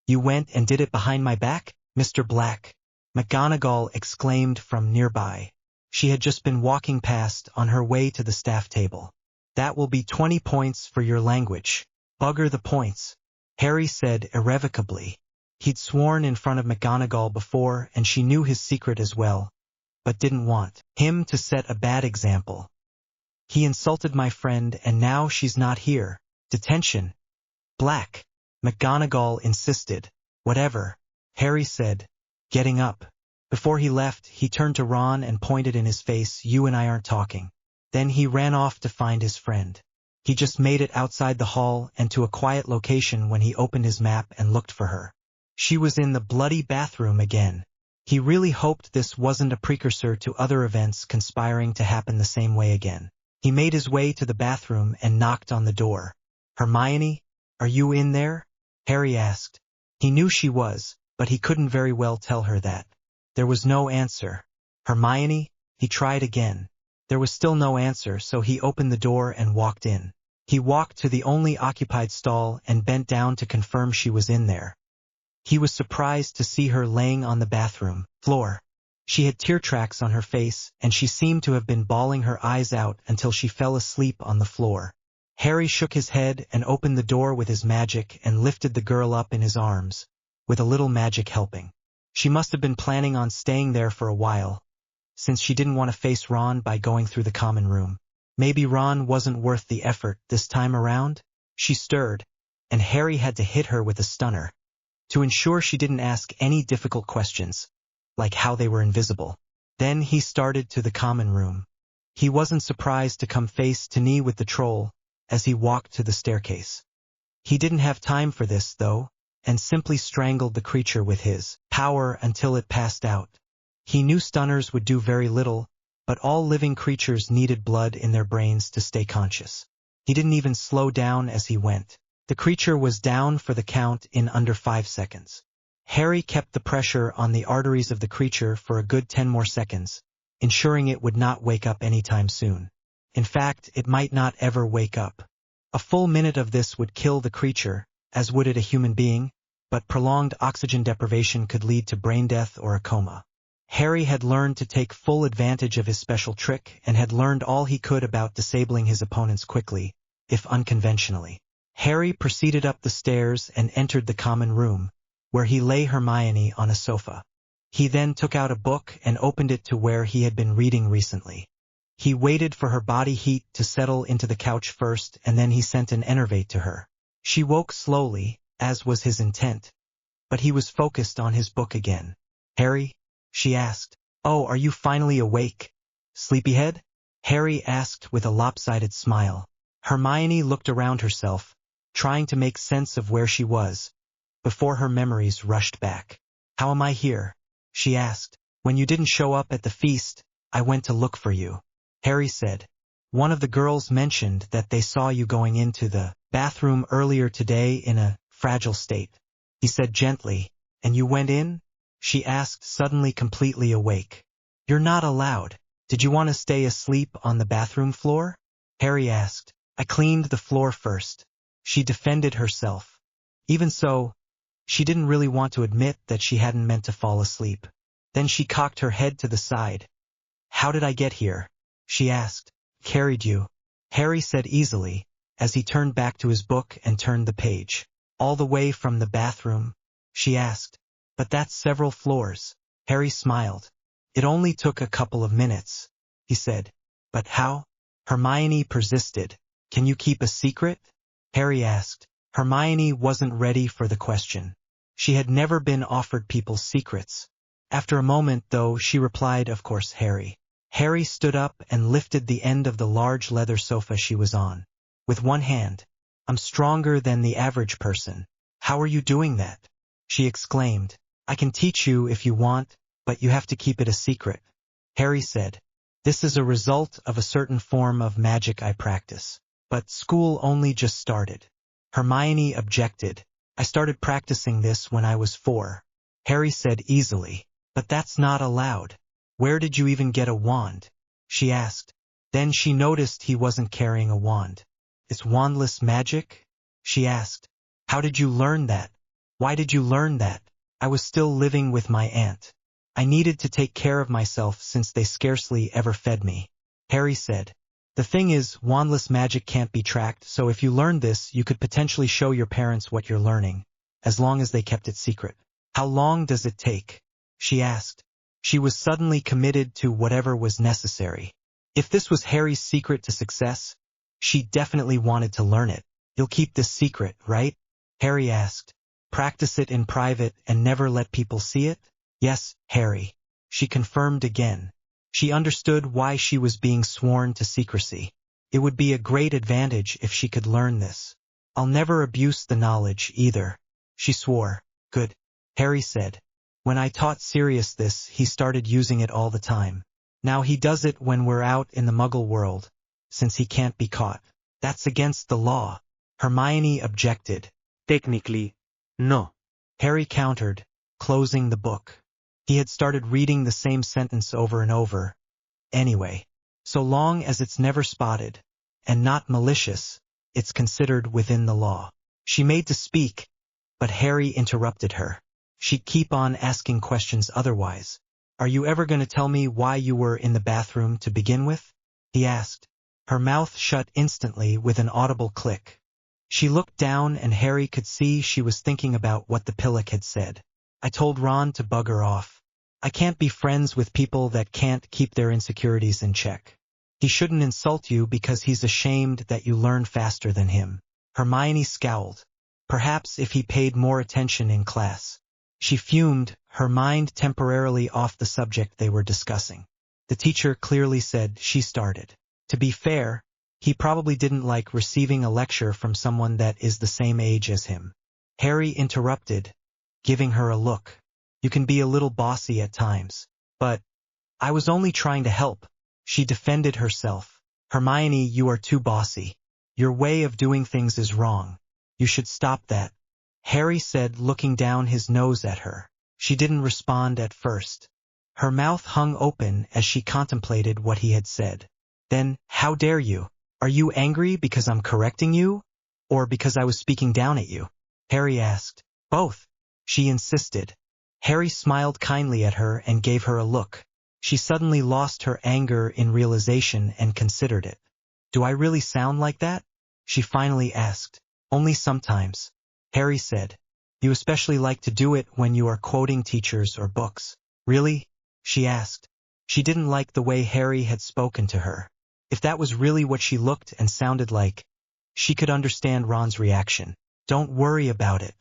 Speaker 1: you went and did it behind my back, Mr. Black," McGonagall exclaimed from nearby. She had just been walking past on her way to the staff table. "That will be 20 points for your language." "Bugger the points," Harry said irrevocably. He'd sworn in front of McGonagall before and she knew his secret as well, but didn't want him to set a bad example. "He insulted my friend and now she's not here." "Detention." "Black," McGonagall insisted. "Whatever," Harry said, getting up. Before he left, he turned to Ron and pointed in his face, "You and I aren't talking." Then he ran off to find his friend. He just made it outside the hall and to a quiet location when he opened his map and looked for her. She was in the bloody bathroom again. He really hoped this wasn't a precursor to other events conspiring to happen the same way again. He made his way to the bathroom and knocked on the door. "Hermione, are you in there?" Harry asked. He knew she was, but he couldn't very well tell her that. There was no answer. "Hermione?" He tried again. There was still no answer, so he opened the door and walked in. He walked to the only occupied stall and bent down to confirm she was in there. He was surprised to see her laying on the bathroom floor. She had tear tracks on her face, and she seemed to have been bawling her eyes out until she fell asleep on the floor. Harry shook his head and opened the door with his magic and lifted the girl up in his arms, with a little magic helping. She must have been planning on staying there for a while, since she didn't want to face Ron by going through the common room. Maybe Ron wasn't worth the effort this time around? She stirred, and Harry had to hit her with a stunner, to ensure she didn't ask any difficult questions, like how they were invisible. Then he started to the common room. He wasn't surprised to come face to knee with the troll as he walked to the staircase. He didn't have time for this, though, and simply strangled the creature with his power until it passed out. He knew stunners would do very little, but all living creatures needed blood in their brains to stay conscious. He didn't even slow down as he went. The creature was down for the count in under 5 seconds. Harry kept the pressure on the arteries of the creature for a good 10 more seconds, ensuring it would not wake up anytime soon. In fact, it might not ever wake up. A full minute of this would kill the creature, as would it a human being, but prolonged oxygen deprivation could lead to brain death or a coma. Harry had learned to take full advantage of his special trick and had learned all he could about disabling his opponents quickly, if unconventionally. Harry proceeded up the stairs and entered the common room, where he lay Hermione on a sofa. He then took out a book and opened it to where he had been reading recently. He waited for her body heat to settle into the couch first, and then he sent an enervate to her. She woke slowly, as was his intent, but he was focused on his book again. "Harry?" she asked. "Oh, are you finally awake, sleepyhead?" Harry asked with a lopsided smile. Hermione looked around herself, trying to make sense of where she was, before her memories rushed back. "How am I here?" she asked. "When you didn't show up at the feast, I went to look for you," Harry said. "One of the girls mentioned that they saw you going into the bathroom earlier today in a fragile state," he said gently. "And you went in?" she asked, suddenly completely awake. "You're not allowed. Did you want to stay asleep on the bathroom floor?" Harry asked. "I cleaned the floor first," she defended herself. Even so, she didn't really want to admit that she hadn't meant to fall asleep. Then she cocked her head to the side. "How did I get here?" she asked. "Carried you," Harry said easily, as he turned back to his book and turned the page. "All the way from the bathroom?" she asked. "But that's several floors." Harry smiled. "It only took a couple of minutes," he said. "But how?" Hermione persisted. "Can you keep a secret?" Harry asked. Hermione wasn't ready for the question. She had never been offered people's secrets. After a moment, though, she replied, "Of course, Harry." Harry stood up and lifted the end of the large leather sofa she was on. With one hand. "I'm stronger than the average person." "How are you doing that?" she exclaimed. "I can teach you if you want, but you have to keep it a secret," Harry said. "This is a result of a certain form of magic I practice. But school only just started." Hermione objected. "I started practicing this when I was 4, Harry said easily. "But that's not allowed." "Where did you even get a wand?" she asked. Then she noticed he wasn't carrying a wand. "It's wandless magic?" she asked. "How did you learn that?" "Why did you learn that?" "I was still living with my aunt. I needed to take care of myself since they scarcely ever fed me," Harry said. "The thing is, wandless magic can't be tracked, so if you learned this, you could potentially show your parents what you're learning, as long as they kept it secret." "How long does it take?" she asked. She was suddenly committed to whatever was necessary. If this was Harry's secret to success, she definitely wanted to learn it. "You'll keep this secret, right?" Harry asked. "Practice it in private and never let people see it?" "Yes, Harry," she confirmed again. She understood why she was being sworn to secrecy. It would be a great advantage if she could learn this. "I'll never abuse the knowledge either," she swore. "Good," Harry said. "When I taught Sirius this, he started using it all the time. Now he does it when we're out in the Muggle world, since he can't be caught." "That's against the law," Hermione objected.
Speaker 2: Technically, no.
Speaker 1: Harry countered, closing the book. He had started reading the same sentence over and over. "Anyway, so long as it's never spotted, and not malicious, it's considered within the law." She made to speak, but Harry interrupted her. She'd keep on asking questions otherwise. "Are you ever going to tell me why you were in the bathroom to begin with?" he asked. Her mouth shut instantly with an audible click. She looked down and Harry could see she was thinking about what the Pillock had said. "I told Ron to bug her off. I can't be friends with people that can't keep their insecurities in check. He shouldn't insult you because he's ashamed that you learn faster than him." Hermione scowled. Perhaps if he paid more attention in class. She fumed, her mind temporarily off the subject they were discussing. The teacher clearly said she started. To be fair, he probably didn't like receiving a lecture from someone that is the same age as him. Harry interrupted, giving her a look. "You can be a little bossy at times. But I was only trying to help." She defended herself. "Hermione, you are too bossy. Your way of doing things is wrong. You should stop that," Harry said, looking down his nose at her. She didn't respond at first. Her mouth hung open as she contemplated what he had said. Then, "How dare you? Are you angry because I'm correcting you? Or because I was speaking down at you?" Harry asked. "Both," she insisted. Harry smiled kindly at her and gave her a look. She suddenly lost her anger in realization and considered it. Do I really sound like that? She finally asked. Only sometimes, Harry said. You especially like to do it when you are quoting teachers or books. Really? She asked. She didn't like the way Harry had spoken to her. If that was really what she looked and sounded like, she could understand Ron's reaction. Don't worry about it,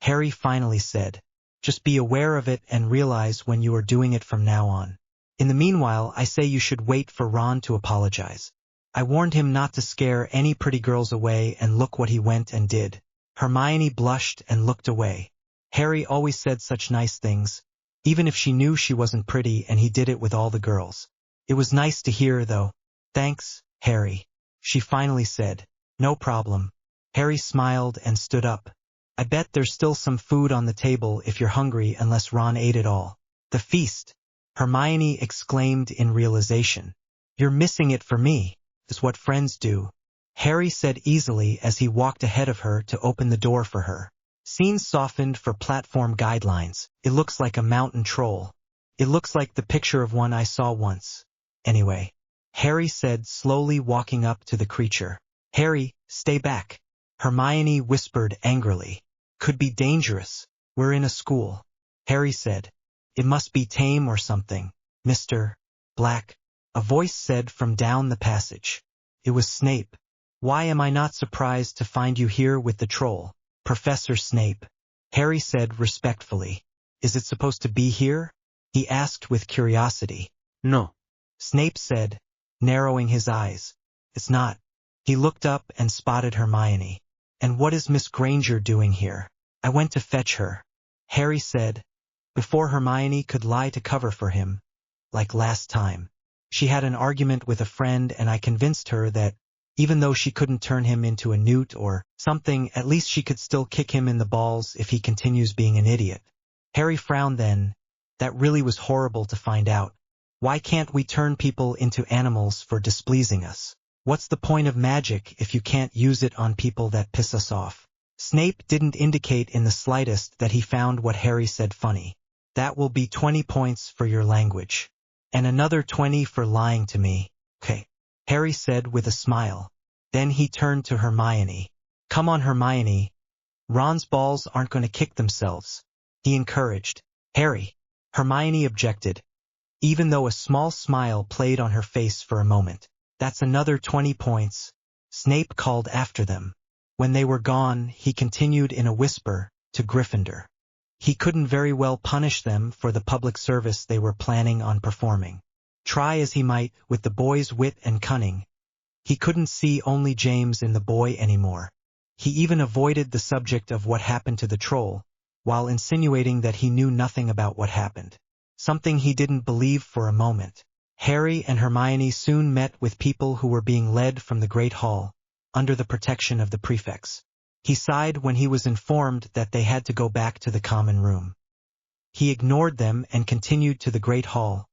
Speaker 1: Harry finally said. Just be aware of it and realize when you are doing it from now on. In the meanwhile, I say you should wait for Ron to apologize. I warned him not to scare any pretty girls away, and look what he went and did. Hermione blushed and looked away. Harry always said such nice things, even if she knew she wasn't pretty, and he did it with all the girls. It was nice to hear, though. Thanks, Harry, she finally said. No problem. Harry smiled and stood up. I bet there's still some food on the table if you're hungry, unless Ron ate it all. The feast, Hermione exclaimed in realization. You're missing it for me, is what friends do, Harry said easily as he walked ahead of her to open the door for her. Scene softened for platform guidelines. It looks like a mountain troll. It looks like the picture of one I saw once. Anyway, Harry said, slowly walking up to the creature. Harry, stay back, Hermione whispered angrily. Could be dangerous. We're in a school, Harry said. It must be tame or something, Mr. Black, a voice said from down the passage. It was Snape. Why am I not surprised to find you here with the troll, Professor Snape? Harry said respectfully. Is it supposed to be here? He asked with curiosity.
Speaker 2: No,
Speaker 1: Snape said, narrowing his eyes. It's not. He looked up and spotted Hermione. And what is Miss Granger doing here? I went to fetch her, Harry said, before Hermione could lie to cover for him. Like last time. She had an argument with a friend, and I convinced her that, even though she couldn't turn him into a newt or something, at least she could still kick him in the balls if he continues being an idiot. Harry frowned then. That really was horrible to find out. Why can't we turn people into animals for displeasing us? What's the point of magic if you can't use it on people that piss us off? Snape didn't indicate in the slightest that he found what Harry said funny. That will be 20 points for your language. And another 20 for lying to me. Okay, Harry said with a smile. Then he turned to Hermione. Come on, Hermione. Ron's balls aren't going to kick themselves, he encouraged. Harry, Hermione objected, even though a small smile played on her face for a moment. That's another 20 points, Snape called after them. When they were gone, he continued in a whisper to Gryffindor. He couldn't very well punish them for the public service they were planning on performing. Try as he might with the boy's wit and cunning, he couldn't see only James in the boy anymore. He even avoided the subject of what happened to the troll, while insinuating that he knew nothing about what happened. Something he didn't believe for a moment. Harry and Hermione soon met with people who were being led from the Great Hall, under the protection of the prefects. He sighed when he was informed that they had to go back to the common room. He ignored them and continued to the Great Hall,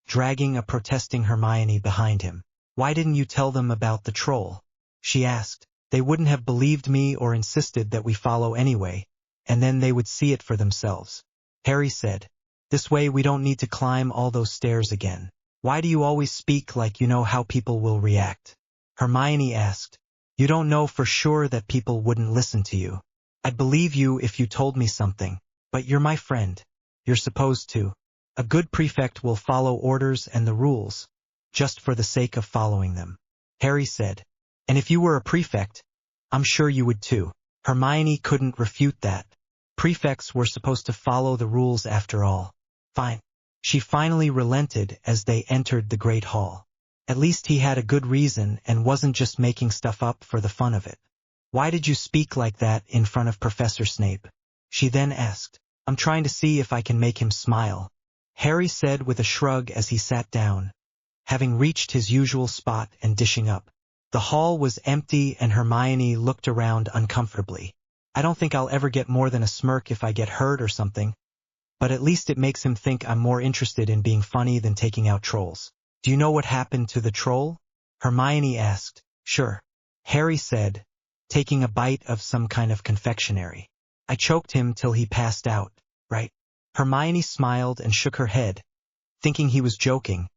Speaker 1: dragging a protesting Hermione behind him. Why didn't you tell them about the troll? She asked. They wouldn't have believed me or insisted that we follow anyway, and then they would see it for themselves. Harry said. This way we don't need to climb all those stairs again. Why do you always speak like you know how people will react? Hermione asked. You don't know for sure that people wouldn't listen to you. I'd believe you if you told me something, but you're my friend. You're supposed to. A good prefect will follow orders and the rules, just for the sake of following them, Harry said. And if you were a prefect, I'm sure you would too. Hermione couldn't refute that. Prefects were supposed to follow the rules after all. Fine. She finally relented as they entered the Great Hall. At least he had a good reason and wasn't just making stuff up for the fun of it. Why did you speak like that in front of Professor Snape? She then asked. I'm trying to see if I can make him smile, Harry said with a shrug as he sat down, having reached his usual spot and dishing up. The hall was empty and Hermione looked around uncomfortably. I don't think I'll ever get more than a smirk if I get hurt or something, but at least it makes him think I'm more interested in being funny than taking out trolls. Do you know what happened to the troll? Hermione asked. Sure, Harry said, taking a bite of some kind of confectionery. I choked him till he passed out, right? Hermione smiled and shook her head, thinking he was joking,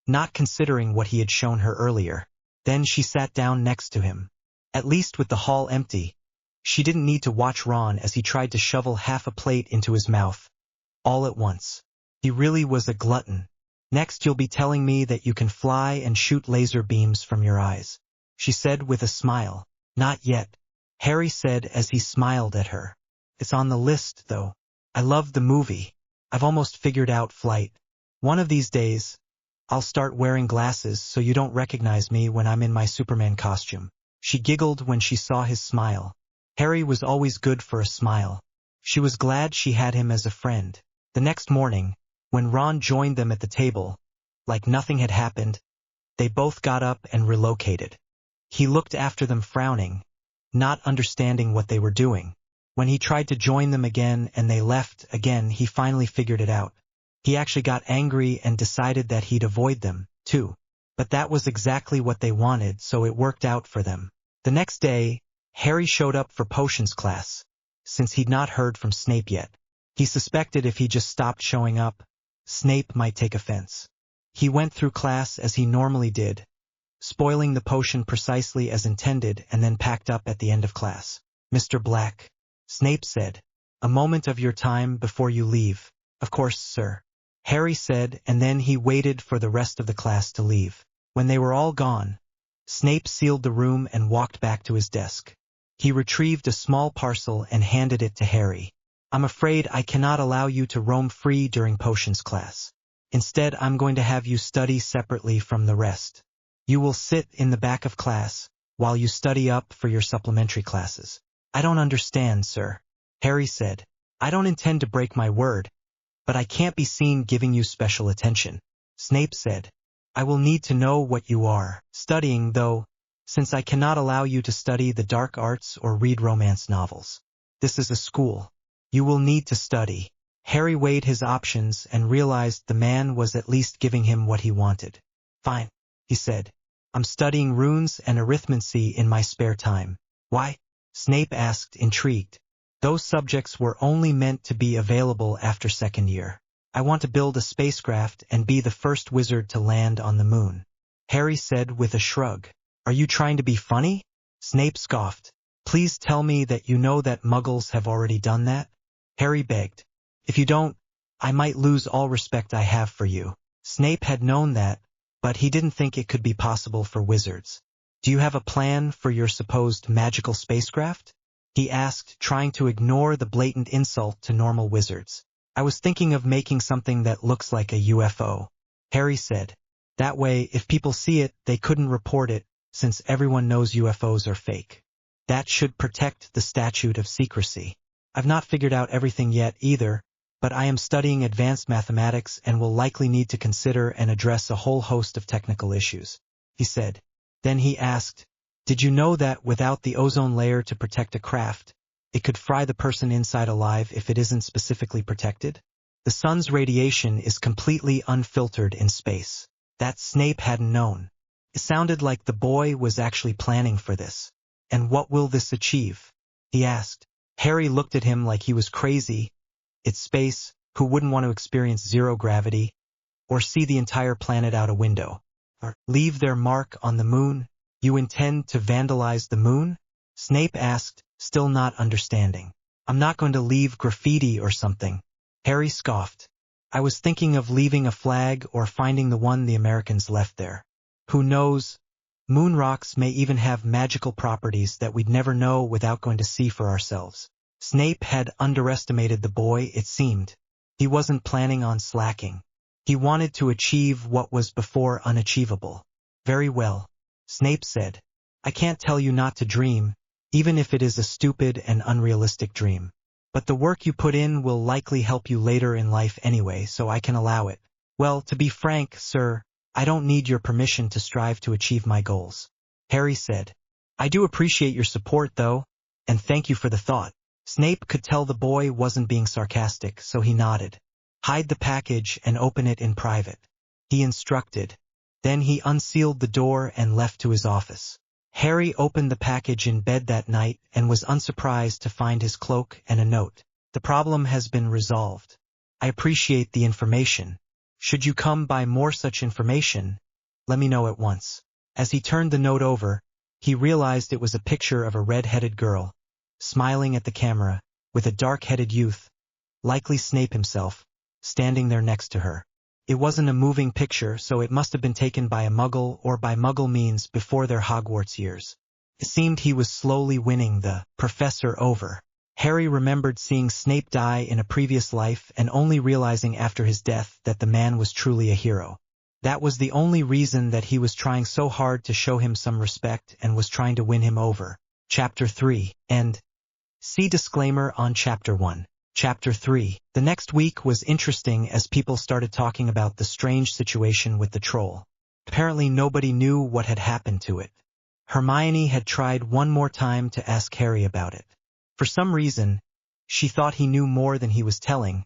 Speaker 1: not considering what he had shown her earlier. Then she sat down next to him. At least with the hall empty, she didn't need to watch Ron as he tried to shovel half a plate into his mouth, all at once. He really was a glutton. Next you'll be telling me that you can fly and shoot laser beams from your eyes, she said with a smile. Not yet, Harry said as he smiled at her. It's on the list, though. I loved the movie. I've almost figured out flight. One of these days, I'll start wearing glasses so you don't recognize me when I'm in my Superman costume. She giggled when she saw his smile. Harry was always good for a smile. She was glad she had him as a friend. The next morning, when Ron joined them at the table, like nothing had happened, they both got up and relocated. He looked after them frowning, not understanding what they were doing. When he tried to join them again and they left again, he finally figured it out. He actually got angry and decided that he'd avoid them, too. But that was exactly what they wanted, so it worked out for them. The next day, Harry showed up for potions class, since he'd not heard from Snape yet. He suspected if he just stopped showing up, Snape might take offense. He went through class as he normally did, spoiling the potion precisely as intended, and then packed up at the end of class. Mr. Black, Snape said, a moment of your time before you leave. Of course, sir, Harry said, and then he waited for the rest of the class to leave. When they were all gone, Snape sealed the room and walked back to his desk. He retrieved a small parcel and handed it to Harry. I'm afraid I cannot allow you to roam free during potions class. Instead, I'm going to have you study separately from the rest. You will sit in the back of class while you study up for your supplementary classes. I don't understand, sir, Harry said. I don't intend to break my word, but I can't be seen giving you special attention. Snape said, I will need to know what you are studying, though, since I cannot allow you to study the dark arts or read romance novels. This is a school. You will need to study. Harry weighed his options and realized the man was at least giving him what he wanted. Fine, he said. I'm studying runes and arithmancy in my spare time. Why? Snape asked, intrigued. Those subjects were only meant to be available after second year. I want to build a spacecraft and be the first wizard to land on the moon, Harry said with a shrug. Are you trying to be funny? Snape scoffed. Please tell me that you know that Muggles have already done that, Harry begged. If you don't, I might lose all respect I have for you. Snape had known that, but he didn't think it could be possible for wizards. Do you have a plan for your supposed magical spacecraft? He asked, trying to ignore the blatant insult to normal wizards. I was thinking of making something that looks like a UFO, Harry said. That way, if people see it, they couldn't report it, since everyone knows UFOs are fake. That should protect the statute of secrecy. I've not figured out everything yet either, but I am studying advanced mathematics and will likely need to consider and address a whole host of technical issues, he said. Then he asked, did you know that without the ozone layer to protect a craft, it could fry the person inside alive if it isn't specifically protected? The sun's radiation is completely unfiltered in space. That Snape hadn't known. It sounded like the boy was actually planning for this. And what will this achieve? He asked. Harry looked at him like he was crazy. It's space, who wouldn't want to experience zero gravity, or see the entire planet out a window, or leave their mark on the moon? You intend to vandalize the moon? Snape asked, still not understanding. I'm not going to leave graffiti or something, Harry scoffed. I was thinking of leaving a flag or finding the one the Americans left there. Who knows? Moon rocks may even have magical properties that we'd never know without going to see for ourselves. Snape had underestimated the boy, it seemed. He wasn't planning on slacking. He wanted to achieve what was before unachievable. Very well, Snape said. I can't tell you not to dream, even if it is a stupid and unrealistic dream. But the work you put in will likely help you later in life anyway, so I can allow it. Well, to be frank, sir, I don't need your permission to strive to achieve my goals, Harry said. I do appreciate your support, though, and thank you for the thought. Snape could tell the boy wasn't being sarcastic, so he nodded. Hide the package and open it in private, he instructed. Then he unsealed the door and left to his office. Harry opened the package in bed that night and was unsurprised to find his cloak and a note. The problem has been resolved. I appreciate the information. Should you come by more such information, let me know at once. As he turned the note over, he realized it was a picture of a red-headed girl, smiling at the camera, with a dark-headed youth, likely Snape himself, standing there next to her. It wasn't a moving picture, so it must have been taken by a Muggle, or by Muggle means before their Hogwarts years. It seemed he was slowly winning the professor over. Harry remembered seeing Snape die in a previous life and only realizing after his death that the man was truly a hero. That was the only reason that he was trying so hard to show him some respect and was trying to win him over. Chapter 3. End. See disclaimer on Chapter 1. Chapter 3. The next week was interesting as people started talking about the strange situation with the troll. Apparently nobody knew what had happened to it. Hermione had tried one more time to ask Harry about it. For some reason, she thought he knew more than he was telling,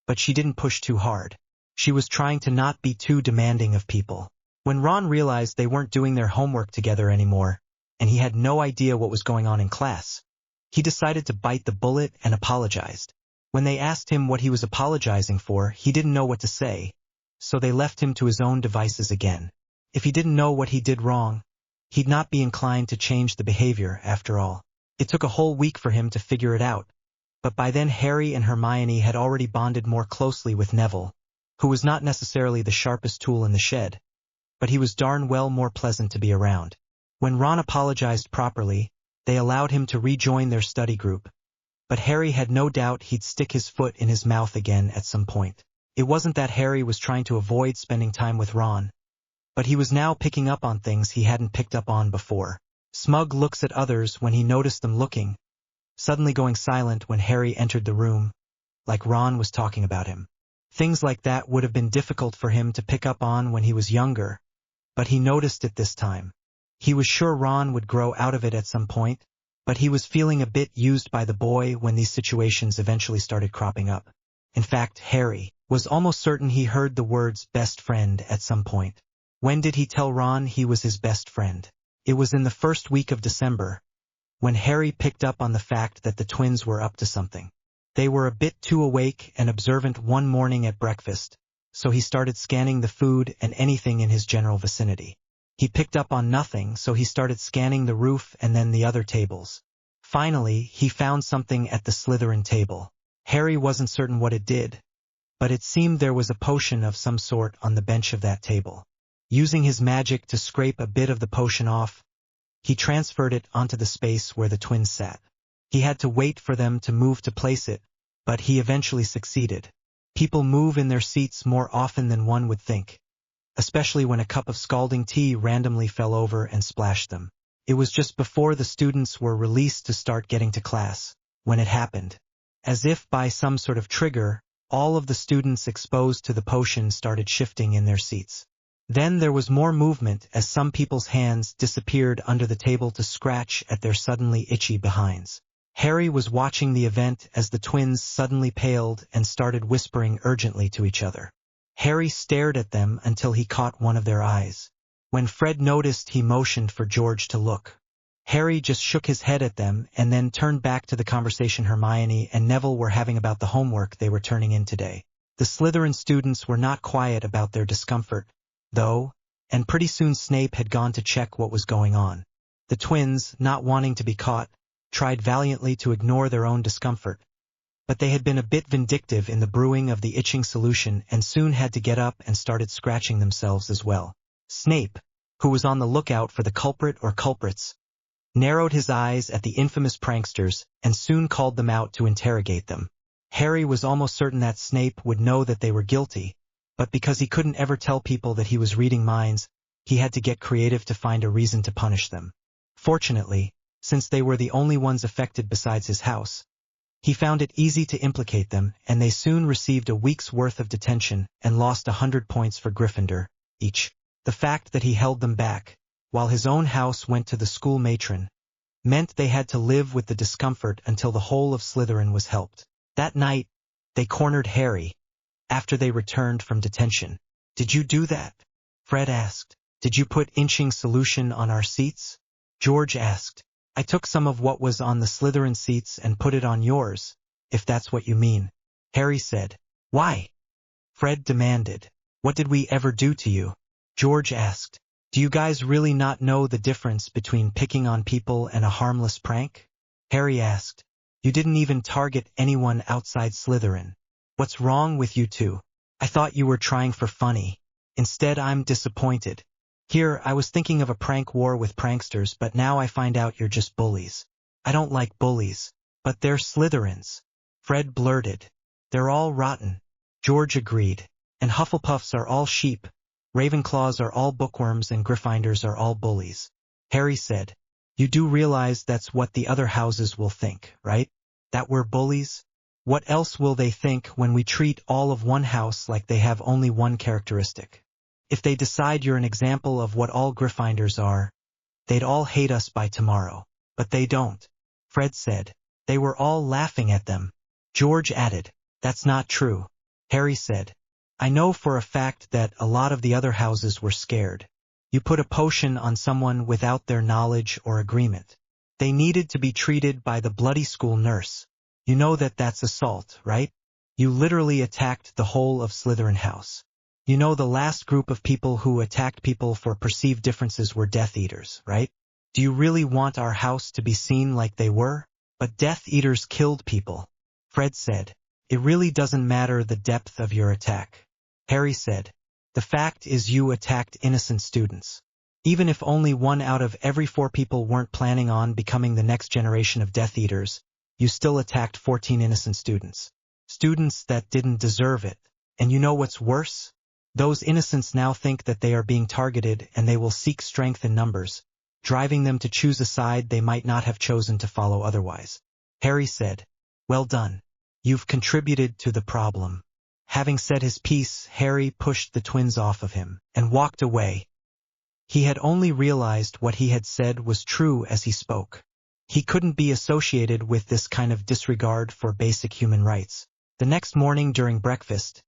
Speaker 1: but she didn't push too hard. She was trying to not be too demanding of people. When Ron realized they weren't doing their homework together anymore, and he had no idea what was going on in class, he decided to bite the bullet and apologized. When they asked him what he was apologizing for, he didn't know what to say, so they left him to his own devices again. If he didn't know what he did wrong, he'd not be inclined to change the behavior after all. It took a whole week for him to figure it out, but by then Harry and Hermione had already bonded more closely with Neville, who was not necessarily the sharpest tool in the shed, but he was darn well more pleasant to be around. When Ron apologized properly, they allowed him to rejoin their study group, but Harry had no doubt he'd stick his foot in his mouth again at some point. It wasn't that Harry was trying to avoid spending time with Ron, but he was now picking up on things he hadn't picked up on before. Smug looks at others when he noticed them looking, suddenly going silent when Harry entered the room, like Ron was talking about him. Things like that would have been difficult for him to pick up on when he was younger, but he noticed it this time. He was sure Ron would grow out of it at some point, but he was feeling a bit used by the boy when these situations eventually started cropping up. In fact, Harry was almost certain he heard the words best friend at some point. When did he tell Ron he was his best friend? It was in the first week of December, when Harry picked up on the fact that the twins were up to something. They were a bit too awake and observant one morning at breakfast, so he started scanning the food and anything in his general vicinity. He picked up on nothing, so he started scanning the roof and then the other tables. Finally, he found something at the Slytherin table. Harry wasn't certain what it did, but it seemed there was a potion of some sort on the bench of that table. Using his magic to scrape a bit of the potion off, he transferred it onto the space where the twins sat. He had to wait for them to move to place it, but he eventually succeeded. People move in their seats more often than one would think, especially when a cup of scalding tea randomly fell over and splashed them. It was just before the students were released to start getting to class, when it happened. As if by some sort of trigger, all of the students exposed to the potion started shifting in their seats. Then there was more movement as some people's hands disappeared under the table to scratch at their suddenly itchy behinds. Harry was watching the event as the twins suddenly paled and started whispering urgently to each other. Harry stared at them until he caught one of their eyes. When Fred noticed, he motioned for George to look. Harry just shook his head at them and then turned back to the conversation Hermione and Neville were having about the homework they were turning in today. The Slytherin students were not quiet about their discomfort, though, and pretty soon Snape had gone to check what was going on. The twins, not wanting to be caught, tried valiantly to ignore their own discomfort, but they had been a bit vindictive in the brewing of the itching solution and soon had to get up and started scratching themselves as well. Snape, who was on the lookout for the culprit or culprits, narrowed his eyes at the infamous pranksters and soon called them out to interrogate them. Harry was almost certain that Snape would know that they were guilty, but because he couldn't ever tell people that he was reading minds, he had to get creative to find a reason to punish them. Fortunately, since they were the only ones affected besides his house, he found it easy to implicate them, and they soon received a week's worth of detention and lost 100 points for Gryffindor, each. The fact that he held them back, while his own house went to the school matron, meant they had to live with the discomfort until the whole of Slytherin was helped. That night, they cornered Harry, after they returned from detention. "Did you do that?" Fred asked. "Did you put inching solution on our seats?" George asked. I took some of what was on the Slytherin seats and put it on yours, if that's what you mean. Harry said. Why? Fred demanded. What did we ever do to you? George asked. Do you guys really not know the difference between picking on people and a harmless prank? Harry asked. You didn't even target anyone outside Slytherin. What's wrong with you two? I thought you were trying for funny. Instead, I'm disappointed. Here, I was thinking of a prank war with pranksters, but now I find out you're just bullies. I don't like bullies, but they're Slytherins. Fred blurted. They're all rotten. George agreed. And Hufflepuffs are all sheep. Ravenclaws are all bookworms and Gryffindors are all bullies. Harry said. You do realize that's what the other houses will think, right? That we're bullies? What else will they think when we treat all of one house like they have only one characteristic? If they decide you're an example of what all Gryffindors are, they'd all hate us by tomorrow. But they don't. Fred said. They were all laughing at them. George added. That's not true. Harry said. I know for a fact that a lot of the other houses were scared. You put a potion on someone without their knowledge or agreement. They needed to be treated by the bloody school nurse. You know that that's assault, right? You literally attacked the whole of Slytherin house. You know the last group of people who attacked people for perceived differences were Death Eaters, right? Do you really want our house to be seen like they were? But Death Eaters killed people. Fred said. It really doesn't matter the depth of your attack. Harry said. The fact is you attacked innocent students. Even if only 1 out of every 4 people weren't planning on becoming the next generation of Death Eaters, you still attacked 14 innocent students. Students that didn't deserve it. And you know what's worse? Those innocents now think that they are being targeted and they will seek strength in numbers, driving them to choose a side they might not have chosen to follow otherwise. Harry said. Well done. You've contributed to the problem. Having said his piece, Harry pushed the twins off of him and walked away. He had only realized what he had said was true as he spoke. He couldn't be associated with this kind of disregard for basic human rights. The next morning during breakfast,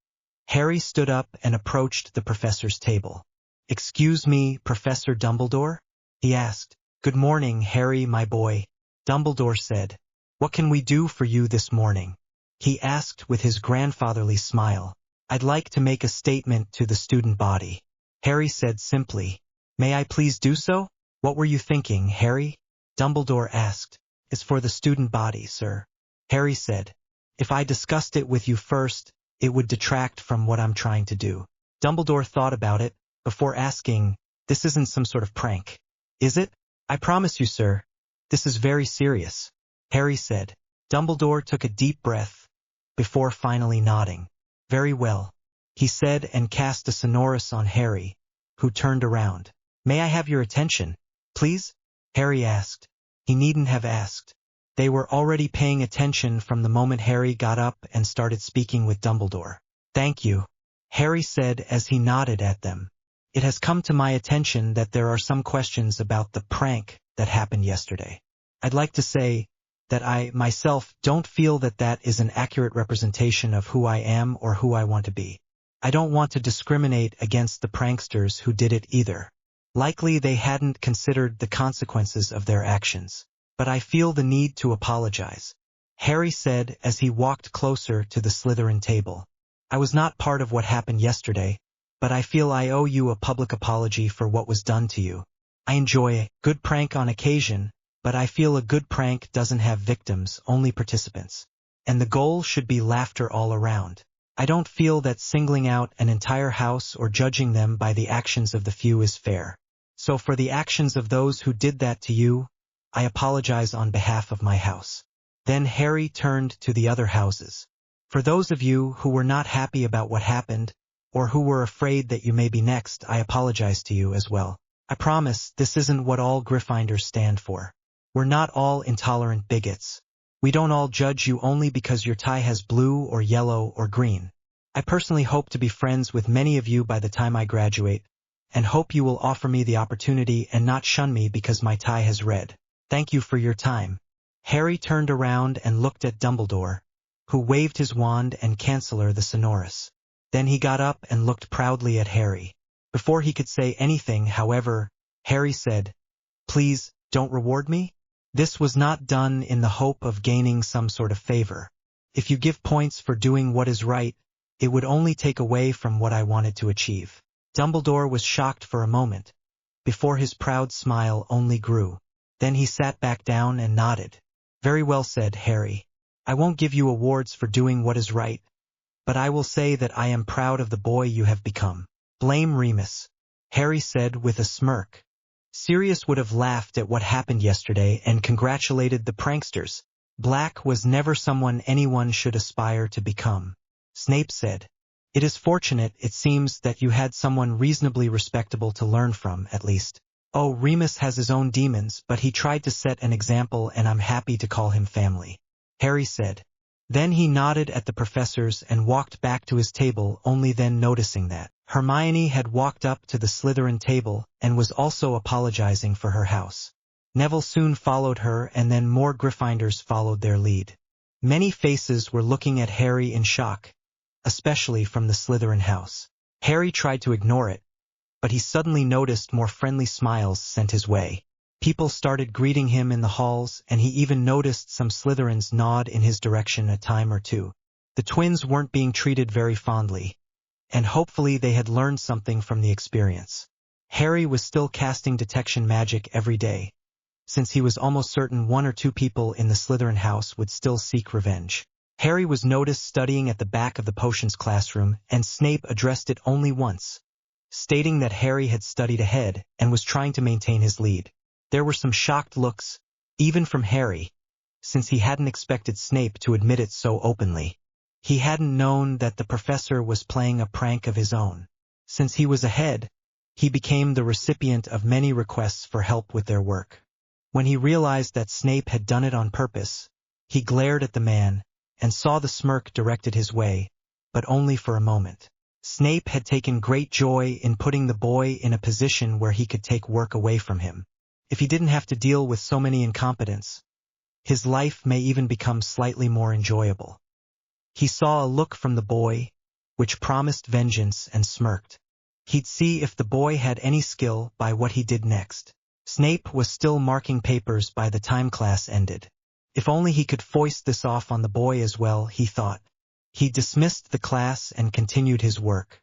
Speaker 1: Harry stood up and approached the professor's table. Excuse me, Professor Dumbledore? He asked. Good morning, Harry, my boy. Dumbledore said. What can we do for you this morning? He asked with his grandfatherly smile. I'd like to make a statement to the student body. Harry said simply. May I please do so? What were you thinking, Harry? Dumbledore asked. It's for the student body, sir. Harry said. If I discussed it with you first, it would detract from what I'm trying to do. Dumbledore thought about it before asking, This isn't some sort of prank, is it? I promise you, sir. This is very serious. Harry said. Dumbledore took a deep breath before finally nodding. Very well, he said and cast a sonorous on Harry, who turned around. May I have your attention, please? Harry asked. He needn't have asked. They were already paying attention from the moment Harry got up and started speaking with Dumbledore. Thank you, Harry said as he nodded at them. It has come to my attention that there are some questions about the prank that happened yesterday. I'd like to say that I, myself, don't feel that that is an accurate representation of who I am or who I want to be. I don't want to discriminate against the pranksters who did it either. Likely they hadn't considered the consequences of their actions. But I feel the need to apologize, Harry said as he walked closer to the Slytherin table. I was not part of what happened yesterday, but I feel I owe you a public apology for what was done to you. I enjoy a good prank on occasion, but I feel a good prank doesn't have victims, only participants. And the goal should be laughter all around. I don't feel that singling out an entire house or judging them by the actions of the few is fair. So for the actions of those who did that to you, I apologize on behalf of my house. Then Harry turned to the other houses. For those of you who were not happy about what happened, or who were afraid that you may be next, I apologize to you as well. I promise this isn't what all Gryffindors stand for. We're not all intolerant bigots. We don't all judge you only because your tie has blue or yellow or green. I personally hope to be friends with many of you by the time I graduate, and hope you will offer me the opportunity and not shun me because my tie has red. Thank you for your time. Harry turned around and looked at Dumbledore, who waved his wand and Chancellor the Sonorous. Then he got up and looked proudly at Harry. Before he could say anything, however, Harry said, Please, Don't reward me? This was not done in the hope of gaining some sort of favor. If you give points for doing what is right, it would only take away from what I wanted to achieve. Dumbledore was shocked for a moment, before his proud smile only grew. Then he sat back down and nodded. Very well said, Harry. I won't give you awards for doing what is right, but I will say that I am proud of the boy you have become. Blame Remus, Harry said with a smirk. Sirius would have laughed at what happened yesterday and congratulated the pranksters. Black was never someone anyone should aspire to become. Snape said, It is fortunate, it seems, that you had someone reasonably respectable to learn from, at least. Oh, Remus has his own demons, but he tried to set an example and I'm happy to call him family, Harry said. Then he nodded at the professors and walked back to his table, only then noticing that Hermione had walked up to the Slytherin table and was also apologizing for her house. Neville soon followed her and then more Gryffindors followed their lead. Many faces were looking at Harry in shock, especially from the Slytherin house. Harry tried to ignore it, but he suddenly noticed more friendly smiles sent his way. People started greeting him in the halls, and he even noticed some Slytherins nod in his direction a time or two. The twins weren't being treated very fondly, and hopefully they had learned something from the experience. Harry was still casting detection magic every day, since he was almost certain one or two people in the Slytherin house would still seek revenge. Harry was noticed studying at the back of the potions classroom, and Snape addressed it only once, stating that Harry had studied ahead and was trying to maintain his lead. There were some shocked looks, even from Harry, since he hadn't expected Snape to admit it so openly. He hadn't known that the professor was playing a prank of his own. Since he was ahead, he became the recipient of many requests for help with their work. When he realized that Snape had done it on purpose, he glared at the man and saw the smirk directed his way, but only for a moment. Snape had taken great joy in putting the boy in a position where he could take work away from him. If he didn't have to deal with so many incompetents, his life may even become slightly more enjoyable. He saw a look from the boy, which promised vengeance, and smirked. He'd see if the boy had any skill by what he did next. Snape was still marking papers by the time class ended. If only he could foist this off on the boy as well, he thought. He dismissed the class and continued his work.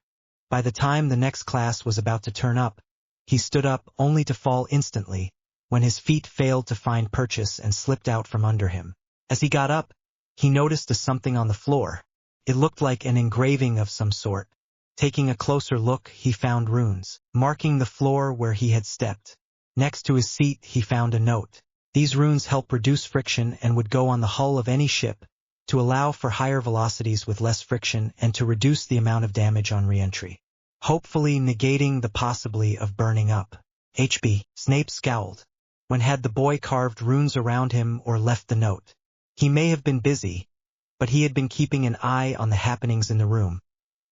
Speaker 1: By the time the next class was about to turn up, he stood up only to fall instantly, when his feet failed to find purchase and slipped out from under him. As he got up, he noticed something on the floor. It looked like an engraving of some sort. Taking a closer look, he found runes, marking the floor where he had stepped. Next to his seat, he found a note. These runes help reduce friction and would go on the hull of any ship, to allow for higher velocities with less friction and to reduce the amount of damage on re-entry, hopefully negating the possibility of burning up. HB, Snape scowled. When had the boy carved runes around him or left the note? He may have been busy, but he had been keeping an eye on the happenings in the room,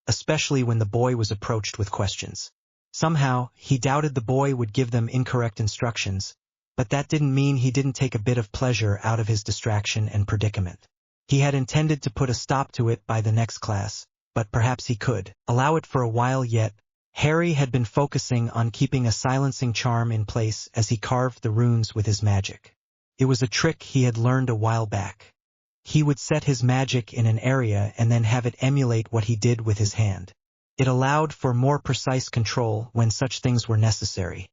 Speaker 1: especially when the boy was approached with questions. Somehow, he doubted the boy would give them incorrect instructions, but that didn't mean he didn't take a bit of pleasure out of his distraction and predicament. He had intended to put a stop to it by the next class, but perhaps he could allow it for a while yet. Harry had been focusing on keeping a silencing charm in place as he carved the runes with his magic. It was a trick he had learned a while back. He would set his magic in an area and then have it emulate what he did with his hand. It allowed for more precise control when such things were necessary.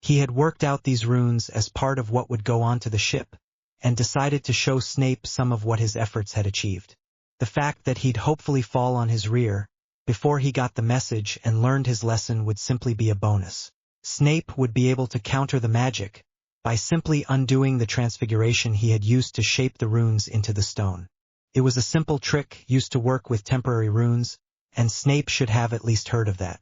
Speaker 1: He had worked out these runes as part of what would go onto the ship, and decided to show Snape some of what his efforts had achieved. The fact that he'd hopefully fall on his rear before he got the message and learned his lesson would simply be a bonus. Snape would be able to counter the magic by simply undoing the transfiguration he had used to shape the runes into the stone. It was a simple trick used to work with temporary runes, and Snape should have at least heard of that.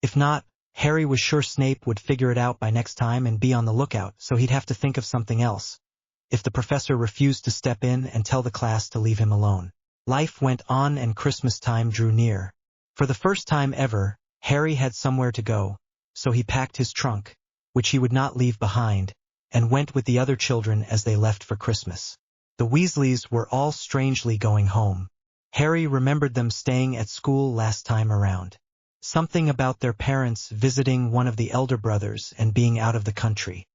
Speaker 1: If not, Harry was sure Snape would figure it out by next time and be on the lookout, so he'd have to think of something else if the professor refused to step in and tell the class to leave him alone. Life went on and Christmas time drew near. For the first time ever, Harry had somewhere to go, so he packed his trunk, which he would not leave behind, and went with the other children as they left for Christmas. The Weasleys were all strangely going home. Harry remembered them staying at school last time around. Something about their parents visiting one of the elder brothers and being out of the country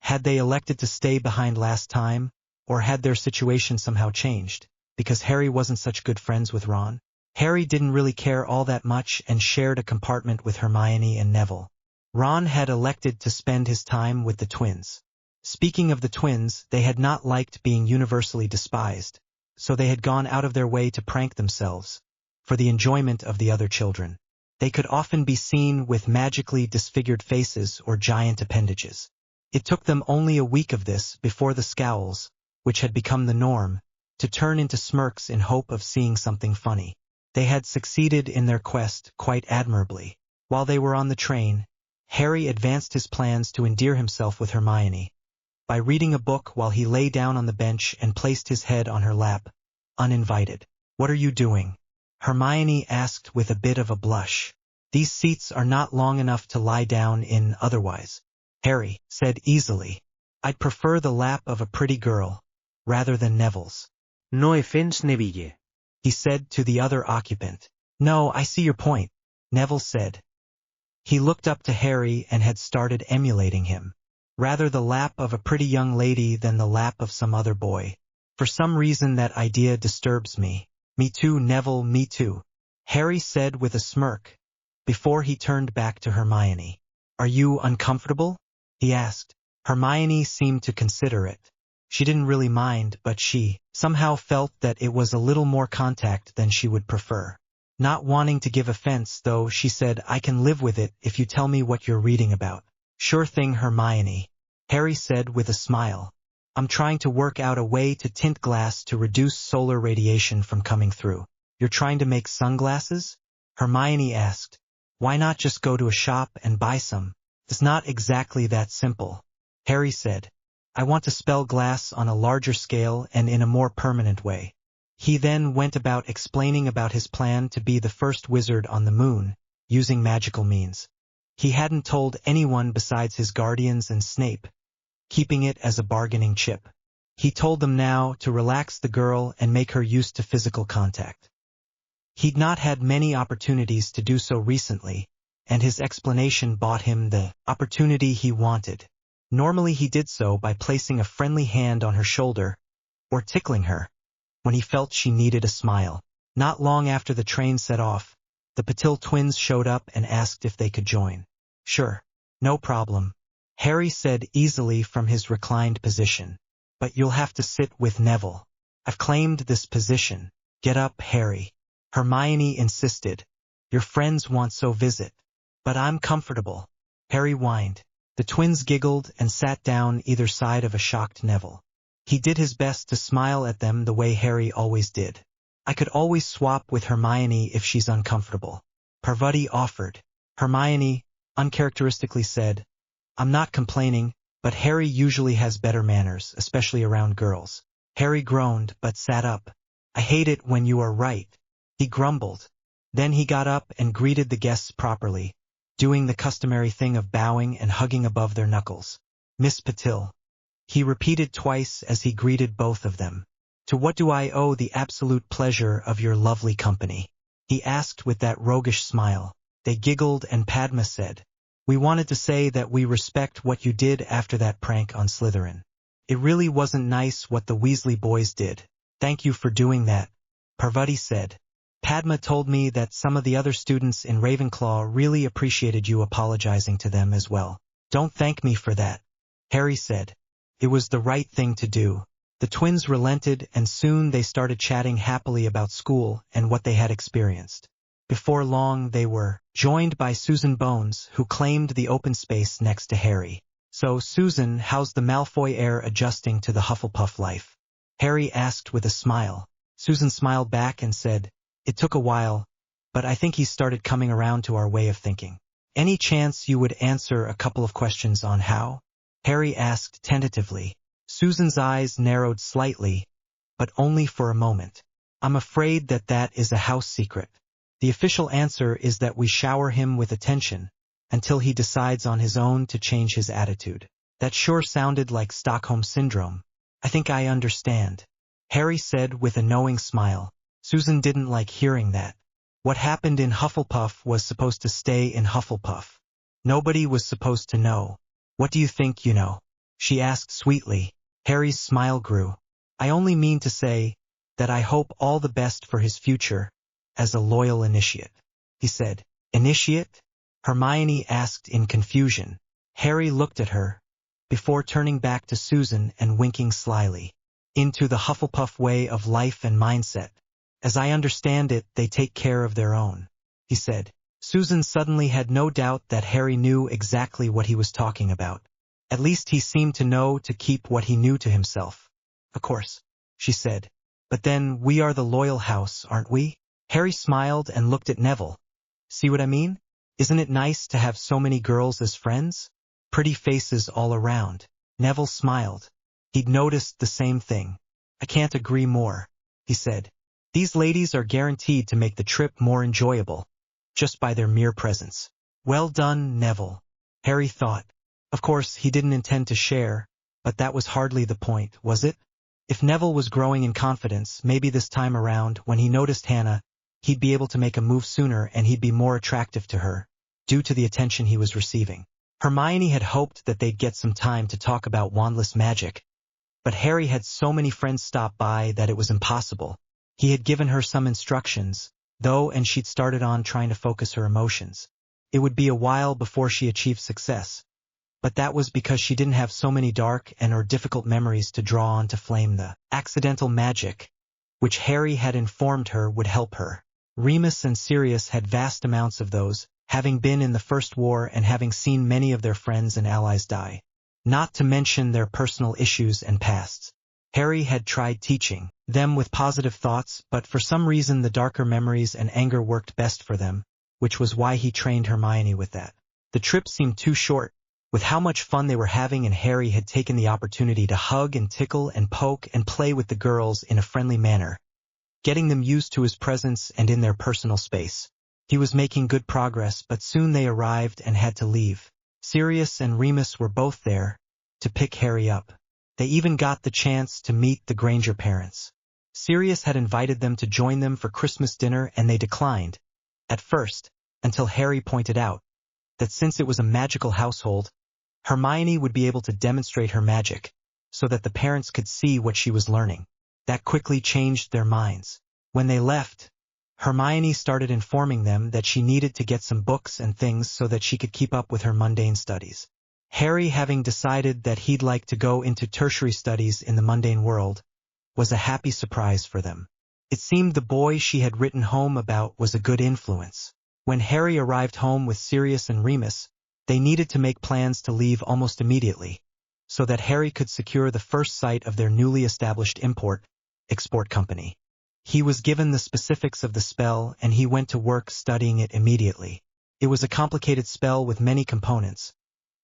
Speaker 1: Had they elected to stay behind last time, or had their situation somehow changed, because Harry wasn't such good friends with Ron? Harry didn't really care all that much and shared a compartment with Hermione and Neville. Ron had elected to spend his time with the twins. Speaking of the twins, they had not liked being universally despised, so they had gone out of their way to prank themselves, for the enjoyment of the other children. They could often be seen with magically disfigured faces or giant appendages. It took them only a week of this before the scowls, which had become the norm, to turn into smirks in hope of seeing something funny. They had succeeded in their quest quite admirably. While they were on the train, Harry advanced his plans to endear himself with Hermione by reading a book while he lay down on the bench and placed his head on her lap, uninvited. "What are you doing?" Hermione asked with a bit of a blush. "These seats are not long enough to lie down in otherwise," Harry said easily. "I'd prefer the lap of a pretty girl, rather than Neville's."
Speaker 2: No offense, Neville.
Speaker 1: He said to the other occupant. "No, I see your point," Neville said. He looked up to Harry and had started emulating him. "Rather the lap of a pretty young lady than the lap of some other boy. For some reason that idea disturbs me." "Me too, Neville, me too," Harry said with a smirk, before he turned back to Hermione. "Are you uncomfortable?" he asked. Hermione seemed to consider it. She didn't really mind, but she somehow felt that it was a little more contact than she would prefer. Not wanting to give offense, though, she said, "I can live with it if you tell me what you're reading about." "Sure thing, Hermione," Harry said with a smile. "I'm trying to work out a way to tint glass to reduce solar radiation from coming through." "You're trying to make sunglasses?" Hermione asked. "Why not just go to a shop and buy some?" "It's not exactly that simple," Harry said. "I want to spell glass on a larger scale and in a more permanent way." He then went about explaining about his plan to be the first wizard on the moon, using magical means. He hadn't told anyone besides his guardians and Snape, keeping it as a bargaining chip. He told them now to relax the girl and make her used to physical contact. He'd not had many opportunities to do so recently, and his explanation bought him the opportunity he wanted. Normally he did so by placing a friendly hand on her shoulder, or tickling her, when he felt she needed a smile. Not long after the train set off, the Patil twins showed up and asked if they could join. "Sure, no problem," Harry said easily from his reclined position. "But you'll have to sit with Neville. I've claimed this position." "Get up, Harry," Hermione insisted. "Your friends want so visit." "But I'm comfortable," Harry whined. The twins giggled and sat down either side of a shocked Neville. He did his best to smile at them the way Harry always did. "I could always swap with Hermione if she's uncomfortable," Parvati offered. Hermione uncharacteristically said, "I'm not complaining, but Harry usually has better manners, especially around girls." Harry groaned but sat up. "I hate it when you are right," he grumbled. Then he got up and greeted the guests properly, doing the customary thing of bowing and hugging above their knuckles. "Miss Patil," he repeated twice as he greeted both of them. "To what do I owe the absolute pleasure of your lovely company?" he asked with that roguish smile. They giggled and Padma said, "We wanted to say that we respect what you did after that prank on Slytherin. It really wasn't nice what the Weasley boys did. Thank you for doing that," Parvati said. "Padma told me that some of the other students in Ravenclaw really appreciated you apologizing to them as well." "Don't thank me for that," Harry said. "It was the right thing to do." The twins relented and soon they started chatting happily about school and what they had experienced. Before long they were joined by Susan Bones, who claimed the open space next to Harry. "So, Susan, how's the Malfoy heir adjusting to the Hufflepuff life?" Harry asked with a smile. Susan smiled back and said, "It took a while, but I think he's started coming around to our way of thinking." "Any chance you would answer a couple of questions on how?" Harry asked tentatively. Susan's eyes narrowed slightly, but only for a moment. "I'm afraid that is a house secret. The official answer is that we shower him with attention until he decides on his own to change his attitude." That sure sounded like Stockholm Syndrome. "I think I understand," Harry said with a knowing smile. Susan didn't like hearing that. What happened in Hufflepuff was supposed to stay in Hufflepuff. Nobody was supposed to know. "What do you think you know?" she asked sweetly. Harry's smile grew. I only mean to say that I hope all the best for his future as a loyal initiate, he said. Initiate? Hermione asked in confusion. Harry looked at her, before turning back to Susan and winking slyly. Into the Hufflepuff way of life and mindset. As I understand it, they take care of their own, he said. Susan suddenly had no doubt that Harry knew exactly what he was talking about. At least he seemed to know to keep what he knew to himself. Of course, she said. But then we are the loyal house, aren't we? Harry smiled and looked at Neville. See what I mean? Isn't it nice to have so many girls as friends? Pretty faces all around. Neville smiled. He'd noticed the same thing. I can't agree more, he said. These ladies are guaranteed to make the trip more enjoyable, just by their mere presence. Well done, Neville, Harry thought. Of course, he didn't intend to share, but that was hardly the point, was it? If Neville was growing in confidence, maybe this time around, when he noticed Hannah, he'd be able to make a move sooner and he'd be more attractive to her, due to the attention he was receiving. Hermione had hoped that they'd get some time to talk about wandless magic, but Harry had so many friends stop by that it was impossible. He had given her some instructions, though, and she'd started on trying to focus her emotions. It would be a while before she achieved success, but that was because she didn't have so many dark and/or difficult memories to draw on to flame the accidental magic, which Harry had informed her would help her. Remus and Sirius had vast amounts of those, having been in the First War and having seen many of their friends and allies die. Not to mention their personal issues and pasts. Harry had tried teaching them with positive thoughts, but for some reason the darker memories and anger worked best for them, which was why he trained Hermione with that. The trip seemed too short, with how much fun they were having, and Harry had taken the opportunity to hug and tickle and poke and play with the girls in a friendly manner, getting them used to his presence and in their personal space. He was making good progress, but soon they arrived and had to leave. Sirius and Remus were both there to pick Harry up. They even got the chance to meet the Granger parents. Sirius had invited them to join them for Christmas dinner and they declined, at first, until Harry pointed out that since it was a magical household, Hermione would be able to demonstrate her magic, so that the parents could see what she was learning. That quickly changed their minds. When they left, Hermione started informing them that she needed to get some books and things so that she could keep up with her mundane studies. Harry, having decided that he'd like to go into tertiary studies in the mundane world, was a happy surprise for them. It seemed the boy she had written home about was a good influence. When Harry arrived home with Sirius and Remus, they needed to make plans to leave almost immediately, so that Harry could secure the first site of their newly established import-export company. He was given the specifics of the spell and he went to work studying it immediately. It was a complicated spell with many components,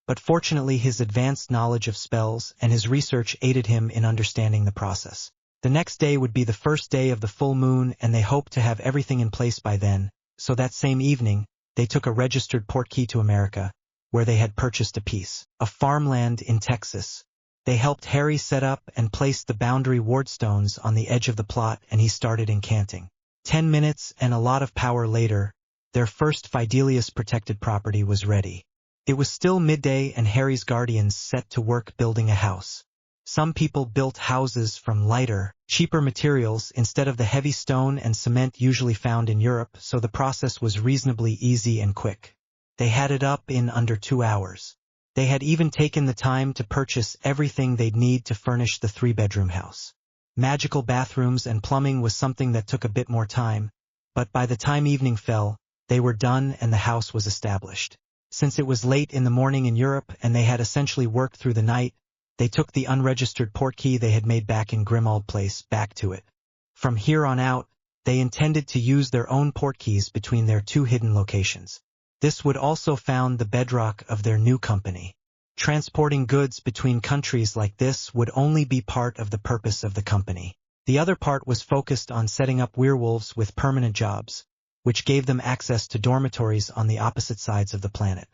Speaker 1: but fortunately his advanced knowledge of spells and his research aided him in understanding the process. The next day would be the first day of the full moon and they hoped to have everything in place by then, so that same evening, they took a registered portkey to America, where they had purchased a piece of farmland in Texas. They helped Harry set up and place the boundary wardstones on the edge of the plot and he started incanting. 10 minutes and a lot of power later, their first Fidelius protected property was ready. It was still midday and Harry's guardians set to work building a house. Some people built houses from lighter, cheaper materials instead of the heavy stone and cement usually found in Europe, so the process was reasonably easy and quick. They had it up in under 2 hours. They had even taken the time to purchase everything they'd need to furnish the 3-bedroom house. Magical bathrooms and plumbing was something that took a bit more time, but by the time evening fell, they were done and the house was established. Since it was late in the morning in Europe and they had essentially worked through the night, they took the unregistered portkey they had made back in Grimmauld Place back to it. From here on out, they intended to use their own portkeys between their 2 hidden locations. This would also found the bedrock of their new company. Transporting goods between countries like this would only be part of the purpose of the company. The other part was focused on setting up werewolves with permanent jobs, which gave them access to dormitories on the opposite sides of the planet.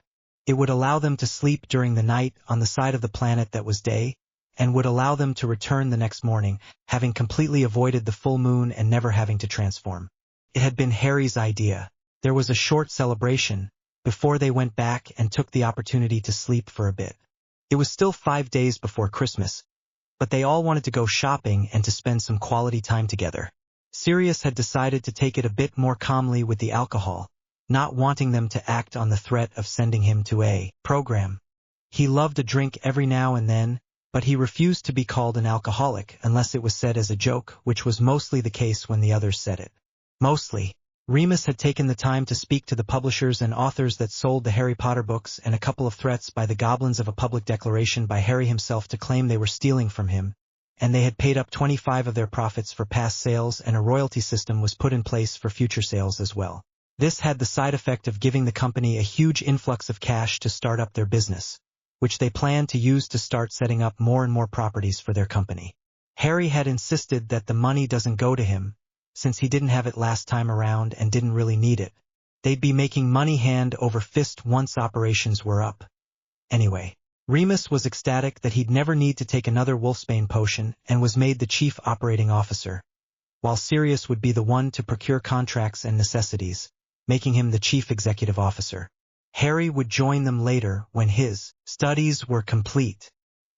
Speaker 1: It would allow them to sleep during the night on the side of the planet that was day, and would allow them to return the next morning, having completely avoided the full moon and never having to transform. It had been Harry's idea. There was a short celebration before they went back and took the opportunity to sleep for a bit. It was still 5 days before Christmas, but they all wanted to go shopping and to spend some quality time together. Sirius had decided to take it a bit more calmly with the alcohol, not wanting them to act on the threat of sending him to a program. He loved a drink every now and then, but he refused to be called an alcoholic unless it was said as a joke, which was mostly the case when the others said it. Mostly. Remus had taken the time to speak to the publishers and authors that sold the Harry Potter books, and a couple of threats by the goblins of a public declaration by Harry himself to claim they were stealing from him, and they had paid up 25 of their profits for past sales, and a royalty system was put in place for future sales as well. This had the side effect of giving the company a huge influx of cash to start up their business, which they planned to use to start setting up more and more properties for their company. Harry had insisted that the money doesn't go to him, since he didn't have it last time around and didn't really need it. They'd be making money hand over fist once operations were up. Anyway, Remus was ecstatic that he'd never need to take another wolfsbane potion and was made the chief operating officer, while Sirius would be the one to procure contracts and necessities, making him the chief executive officer. Harry would join them later when his studies were complete.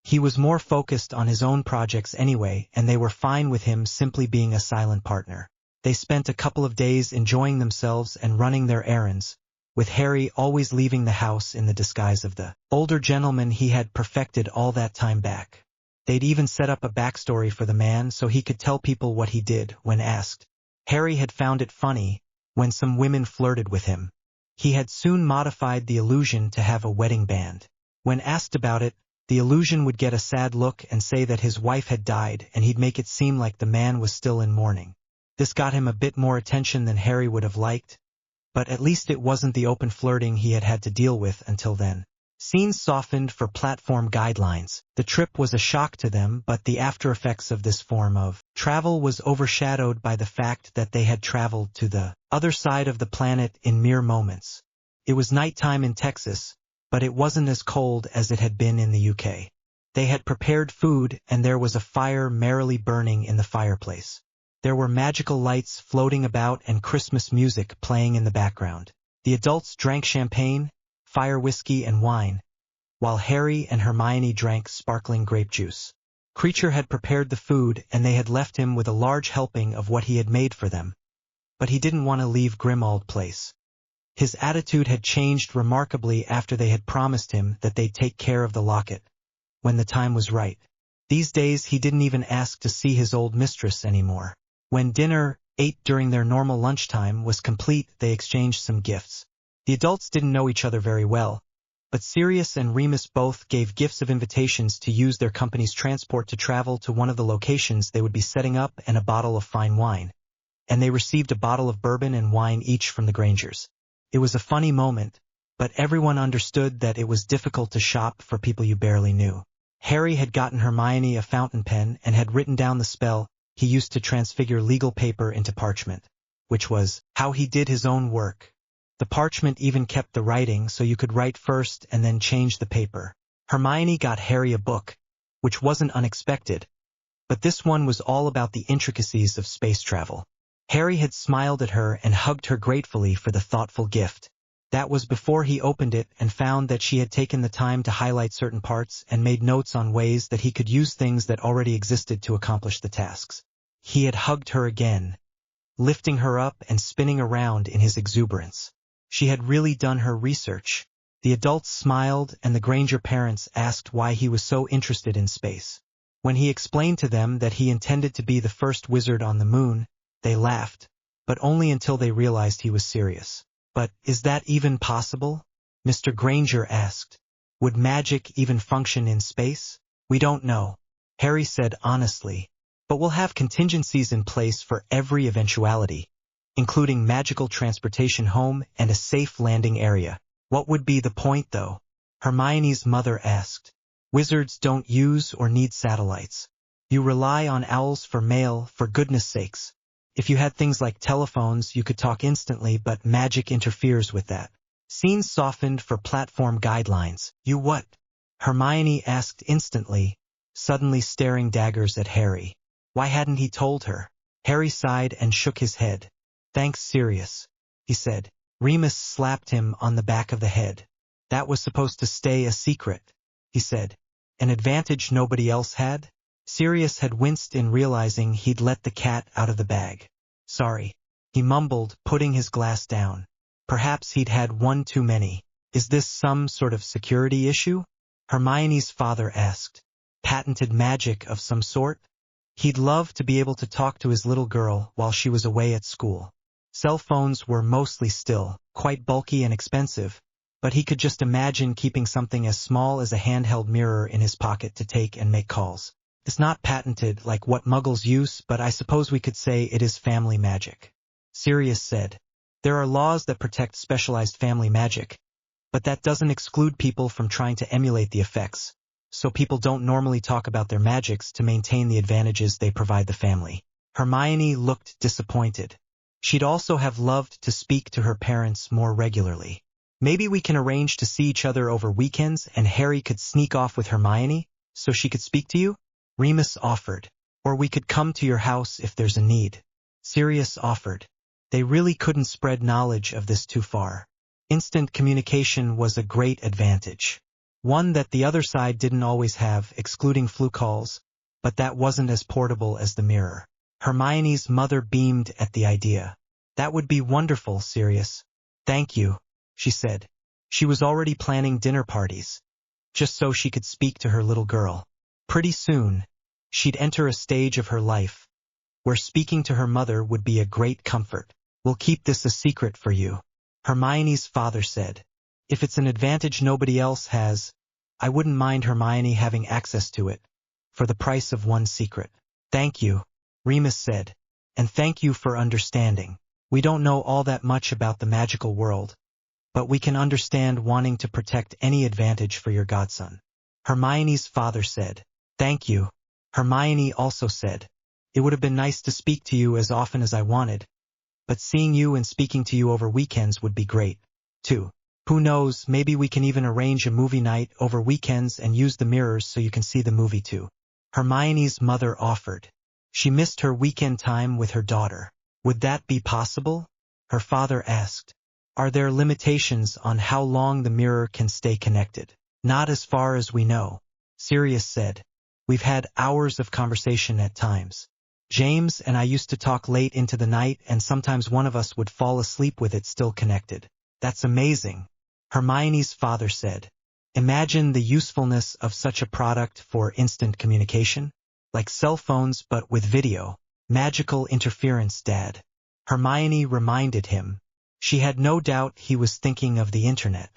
Speaker 1: He was more focused on his own projects anyway, and they were fine with him simply being a silent partner. They spent a couple of days enjoying themselves and running their errands, with Harry always leaving the house in the disguise of the older gentleman he had perfected all that time back. They'd even set up a backstory for the man so he could tell people what he did when asked. Harry had found it funny when some women flirted with him. He had soon modified the illusion to have a wedding band. When asked about it, the illusion would get a sad look and say that his wife had died, and he'd make it seem like the man was still in mourning. This got him a bit more attention than Harry would have liked, but at least it wasn't the open flirting he had had to deal with until then. Scenes softened for platform guidelines. The trip was a shock to them, but the after effects of this form of travel was overshadowed by the fact that they had traveled to the other side of the planet in mere moments. It was nighttime in Texas, but it wasn't as cold as it had been in the UK. They had prepared food, and there was a fire merrily burning in the fireplace. There were magical lights floating about and Christmas music playing in the background. The adults drank champagne, fire whiskey, and wine, while Harry and Hermione drank sparkling grape juice. Creature had prepared the food, and they had left him with a large helping of what he had made for them. But he didn't want to leave Grimmauld Place. His attitude had changed remarkably after they had promised him that they'd take care of the locket when the time was right. These days he didn't even ask to see his old mistress anymore. When dinner, ate during their normal lunchtime, was complete, they exchanged some gifts. The adults didn't know each other very well, but Sirius and Remus both gave gifts of invitations to use their company's transport to travel to one of the locations they would be setting up, and a bottle of fine wine. And they received a bottle of bourbon and wine each from the Grangers. It was a funny moment, but everyone understood that it was difficult to shop for people you barely knew. Harry had gotten Hermione a fountain pen and had written down the spell he used to transfigure legal paper into parchment, which was how he did his own work. The parchment even kept the writing, so you could write first and then change the paper. Hermione got Harry a book, which wasn't unexpected, but this one was all about the intricacies of space travel. Harry had smiled at her and hugged her gratefully for the thoughtful gift. That was before he opened it and found that she had taken the time to highlight certain parts and made notes on ways that he could use things that already existed to accomplish the tasks. He had hugged her again, lifting her up and spinning around in his exuberance. She had really done her research. The adults smiled, and the Granger parents asked why he was so interested in space. When he explained to them that he intended to be the first wizard on the moon, they laughed, but only until they realized he was serious. "But is that even possible?" Mr. Granger asked. "Would magic even function in space?" "We don't know," Harry said honestly, "but we'll have contingencies in place for every eventuality, including magical transportation home and a safe landing area." "What would be the point, though?" Hermione's mother asked. "Wizards don't use or need satellites. You rely on owls for mail, for goodness sakes. If you had things like telephones, you could talk instantly, but magic interferes with that." Scenes softened for platform guidelines. "You what?" Hermione asked instantly, suddenly staring daggers at Harry. Why hadn't he told her? Harry sighed and shook his head. "Thanks, Sirius," he said. Remus slapped him on the back of the head. "That was supposed to stay a secret," he said. An advantage nobody else had? Sirius had winced in realizing he'd let the cat out of the bag. Sorry, he mumbled, putting his glass down. Perhaps he'd had one too many. Is this some sort of security issue? Hermione's father asked. Patented magic of some sort? He'd love to be able to talk to his little girl while she was away at school. Cell phones were mostly still, quite bulky and expensive, but he could just imagine keeping something as small as a handheld mirror in his pocket to take and make calls. It's not patented like what Muggles use, but I suppose we could say it is family magic. Sirius said. There are laws that protect specialized family magic, but that doesn't exclude people from trying to emulate the effects, so people don't normally talk about their magics to maintain the advantages they provide the family. Hermione looked disappointed. She'd also have loved to speak to her parents more regularly. Maybe we can arrange to see each other over weekends and Harry could sneak off with Hermione so she could speak to you? Remus offered. Or we could come to your house if there's a need. Sirius offered. They really couldn't spread knowledge of this too far. Instant communication was a great advantage. One that the other side didn't always have, excluding flu calls, but that wasn't as portable as the mirror. Hermione's mother beamed at the idea. That would be wonderful, Sirius. Thank you, she said. She was already planning dinner parties, just so she could speak to her little girl. Pretty soon, she'd enter a stage of her life where speaking to her mother would be a great comfort. We'll keep this a secret for you, Hermione's father said. If it's an advantage nobody else has, I wouldn't mind Hermione having access to it, for the price of one secret. Thank you, Remus said, and thank you for understanding. We don't know all that much about the magical world, but we can understand wanting to protect any advantage for your godson. Hermione's father said. Thank you. Hermione also said. It would have been nice to speak to you as often as I wanted, but seeing you and speaking to you over weekends would be great, too. Who knows, maybe we can even arrange a movie night over weekends and use the mirrors so you can see the movie too. Hermione's mother offered. She missed her weekend time with her daughter. Would that be possible? Her father asked. Are there limitations on how long the mirror can stay connected? Not as far as we know, Sirius said. We've had hours of conversation at times. James and I used to talk late into the night and sometimes one of us would fall asleep with it still connected. That's amazing, Hermione's father said. Imagine the usefulness of such a product for instant communication, like cell phones but with video. Magical interference, Dad. Hermione reminded him. She had no doubt he was thinking of the internet.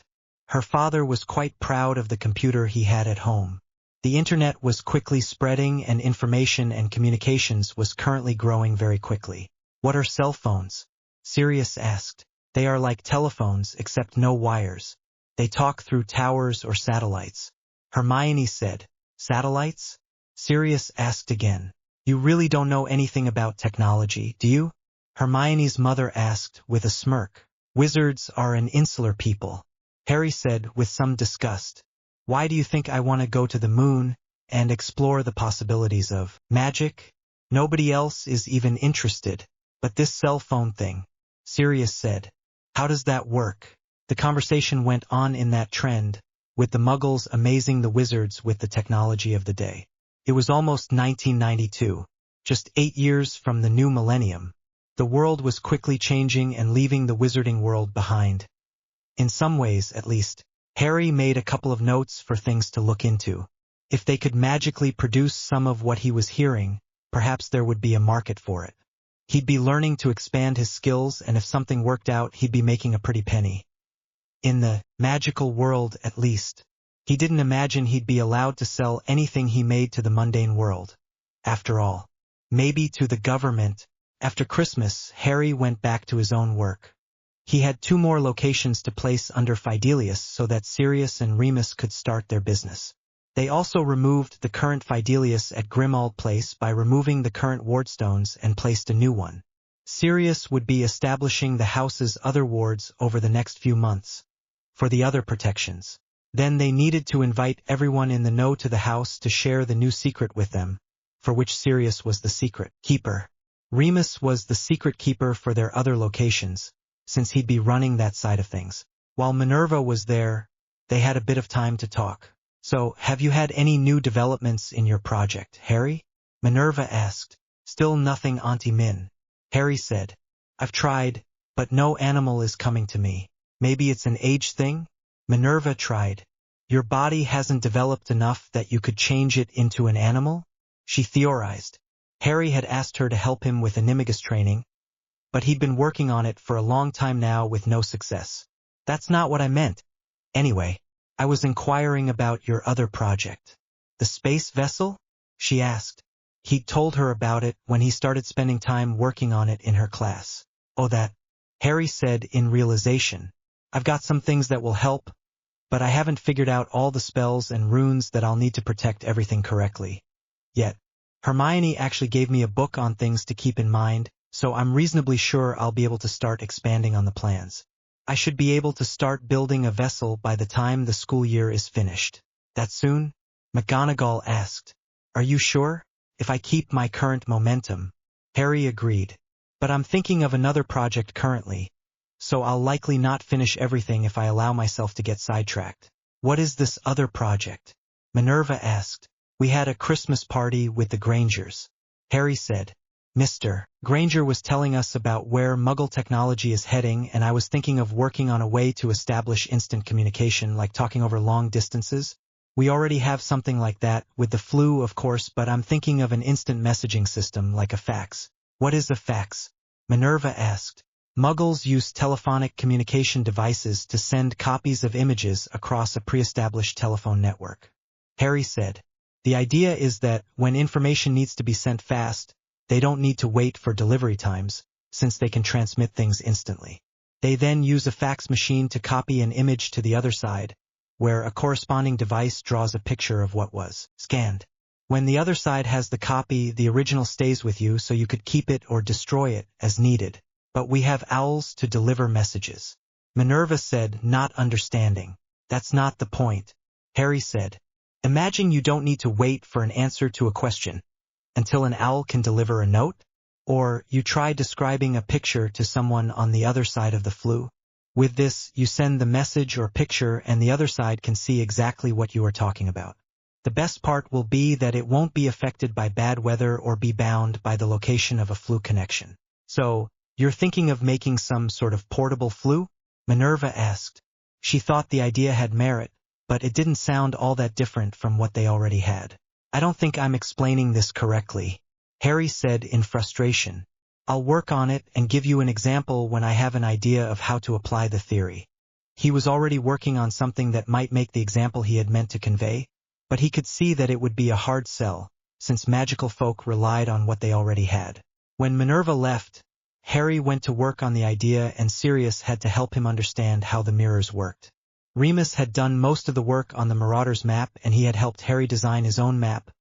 Speaker 1: Her father was quite proud of the computer he had at home. The internet was quickly spreading and information and communications was currently growing very quickly. What are cell phones? Sirius asked. They are like telephones except no wires. They talk through towers or satellites. Hermione said. Satellites? Sirius asked again. You really don't know anything about technology, do you? Hermione's mother asked with a smirk. Wizards are an insular people, Harry said with some disgust. Why do you think I want to go to the moon and explore the possibilities of magic? Nobody else is even interested. But this cell phone thing, Sirius said. How does that work? The conversation went on in that trend, with the Muggles amazing the wizards with the technology of the day. It was almost 1992, just 8 years from the new millennium. The world was quickly changing and leaving the wizarding world behind. In some ways, at least. Harry made a couple of notes for things to look into. If they could magically produce some of what he was hearing, perhaps there would be a market for it. He'd be learning to expand his skills, and if something worked out, he'd be making a pretty penny. In the magical world, at least. He didn't imagine he'd be allowed to sell anything he made to the mundane world. After all, maybe to the government. After Christmas, Harry went back to his own work. He had 2 more locations to place under Fidelius so that Sirius and Remus could start their business. They also removed the current Fidelius at Grimmauld Place by removing the current wardstones and placed a new one. Sirius would be establishing the house's other wards over the next few months. For the other protections. Then they needed to invite everyone in the know to the house to share the new secret with them, for which Sirius was the secret keeper. Remus was the secret keeper for their other locations, since he'd be running that side of things. While Minerva was there, they had a bit of time to talk. So, have you had any new developments in your project, Harry? Minerva asked. Still nothing, Auntie Min. Harry said. I've tried, but no animal is coming to me. Maybe it's an age thing? Minerva tried. Your body hasn't developed enough that you could change it into an animal? She theorized. Harry had asked her to help him with animagus training, but he'd been working on it for a long time now with no success. That's not what I meant. Anyway, I was inquiring about your other project. The space vessel? She asked. He'd told her about it when he started spending time working on it in her class. Oh, that, Harry said in realization. I've got some things that will help, but I haven't figured out all the spells and runes that I'll need to protect everything correctly. Yet, Hermione actually gave me a book on things to keep in mind, so I'm reasonably sure I'll be able to start expanding on the plans. I should be able to start building a vessel by the time the school year is finished. That soon? McGonagall asked. Are you sure? If I keep my current momentum. Harry agreed. But I'm thinking of another project currently, so I'll likely not finish everything if I allow myself to get sidetracked. What is this other project? Minerva asked. We had a Christmas party with the Grangers. Harry said. Mr. Granger was telling us about where Muggle technology is heading, and I was thinking of working on a way to establish instant communication, like talking over long distances. We already have something like that, with the flu, of course, but I'm thinking of an instant messaging system, like a fax. What is a fax? Minerva asked. Muggles use telephonic communication devices to send copies of images across a pre-established telephone network. Harry said. The idea is that, when information needs to be sent fast, they don't need to wait for delivery times, since they can transmit things instantly. They then use a fax machine to copy an image to the other side, where a corresponding device draws a picture of what was scanned. When the other side has the copy, the original stays with you so you could keep it or destroy it as needed. But we have owls to deliver messages. Minerva said, not understanding. That's not the point. Harry said. Imagine you don't need to wait for an answer to a question until an owl can deliver a note? Or you try describing a picture to someone on the other side of the flue. With this, you send the message or picture and the other side can see exactly what you are talking about. The best part will be that it won't be affected by bad weather or be bound by the location of a flue connection. So, you're thinking of making some sort of portable flue? Minerva asked. She thought the idea had merit, but it didn't sound all that different from what they already had. I don't think I'm explaining this correctly, Harry said in frustration. I'll work on it and give you an example when I have an idea of how to apply the theory. He was already working on something that might make the example he had meant to convey, but he could see that it would be a hard sell, since magical folk relied on what they already had. When Minerva left, Harry went to work on the idea and Sirius had to help him understand how the mirrors worked. Remus had done most of the work on the Marauders map and he had helped Harry design his own map,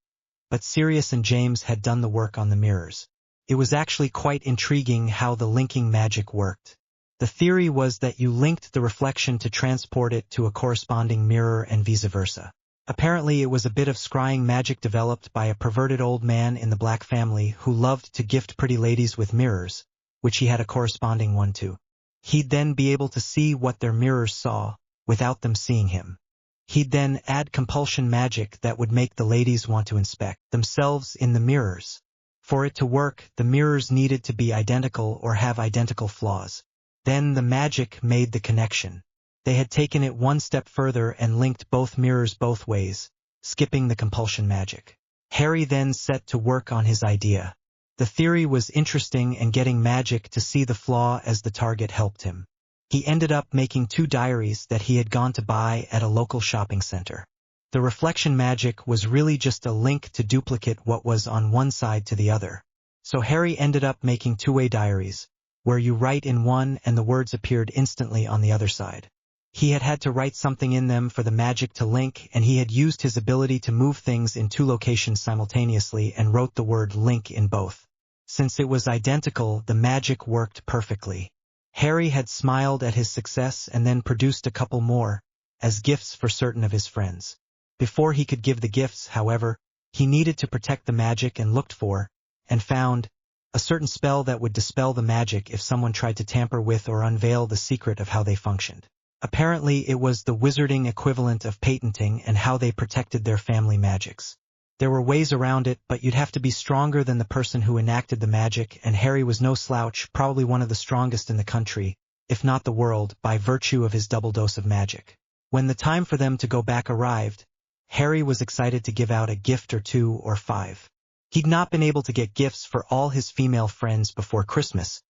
Speaker 1: but Sirius and James had done the work on the mirrors. It was actually quite intriguing how the linking magic worked. The theory was that you linked the reflection to transport it to a corresponding mirror and vice versa. Apparently it was a bit of scrying magic developed by a perverted old man in the Black family who loved to gift pretty ladies with mirrors, which he had a corresponding one to. He'd then be able to see what their mirrors saw, without them seeing him. He'd then add compulsion magic that would make the ladies want to inspect themselves in the mirrors. For it to work, the mirrors needed to be identical or have identical flaws. Then the magic made the connection. They had taken it one step further and linked both mirrors both ways, skipping the compulsion magic. Harry then set to work on his idea. The theory was interesting and getting magic to see the flaw as the target helped him. He ended up making 2 diaries that he had gone to buy at a local shopping center. The reflection magic was really just a link to duplicate what was on one side to the other. So Harry ended up making 2-way diaries, where you write in one and the words appeared instantly on the other side. He had to write something in them for the magic to link, and he had used his ability to move things in 2 locations simultaneously and wrote the word link in both. Since it was identical, the magic worked perfectly. Harry had smiled at his success and then produced a couple more, as gifts for certain of his friends. Before he could give the gifts, however, he needed to protect the magic and looked for, and found, a certain spell that would dispel the magic if someone tried to tamper with or unveil the secret of how they functioned. Apparently it was the wizarding equivalent of patenting and how they protected their family magics. There were ways around it, but you'd have to be stronger than the person who enacted the magic, and Harry was no slouch, probably one of the strongest in the country, if not the world, by virtue of his double dose of magic. When the time for them to go back arrived, Harry was excited to give out a gift or 2 or 5. He'd not been able to get gifts for all his female friends before Christmas,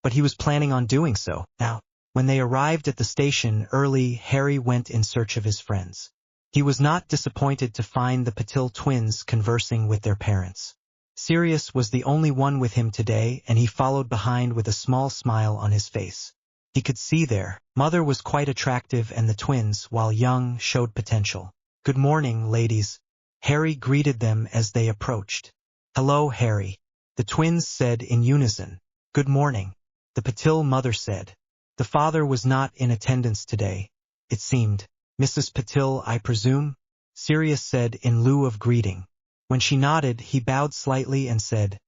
Speaker 1: but he was planning on doing so now. When they arrived at the station early, Harry went in search of his friends. He was not disappointed to find the Patil twins conversing with their parents. Sirius was the only one with him today, and he followed behind with a small smile on his face. He could see their mother was quite attractive, and the twins, while young, showed potential. "Good morning, ladies." Harry greeted them as they approached. "Hello, Harry," the twins said in unison. "Good morning," the Patil mother said. The father was not in attendance today, it seemed. "Mrs. Patil, I presume?" Sirius said in lieu of greeting. When she nodded, he bowed slightly and said,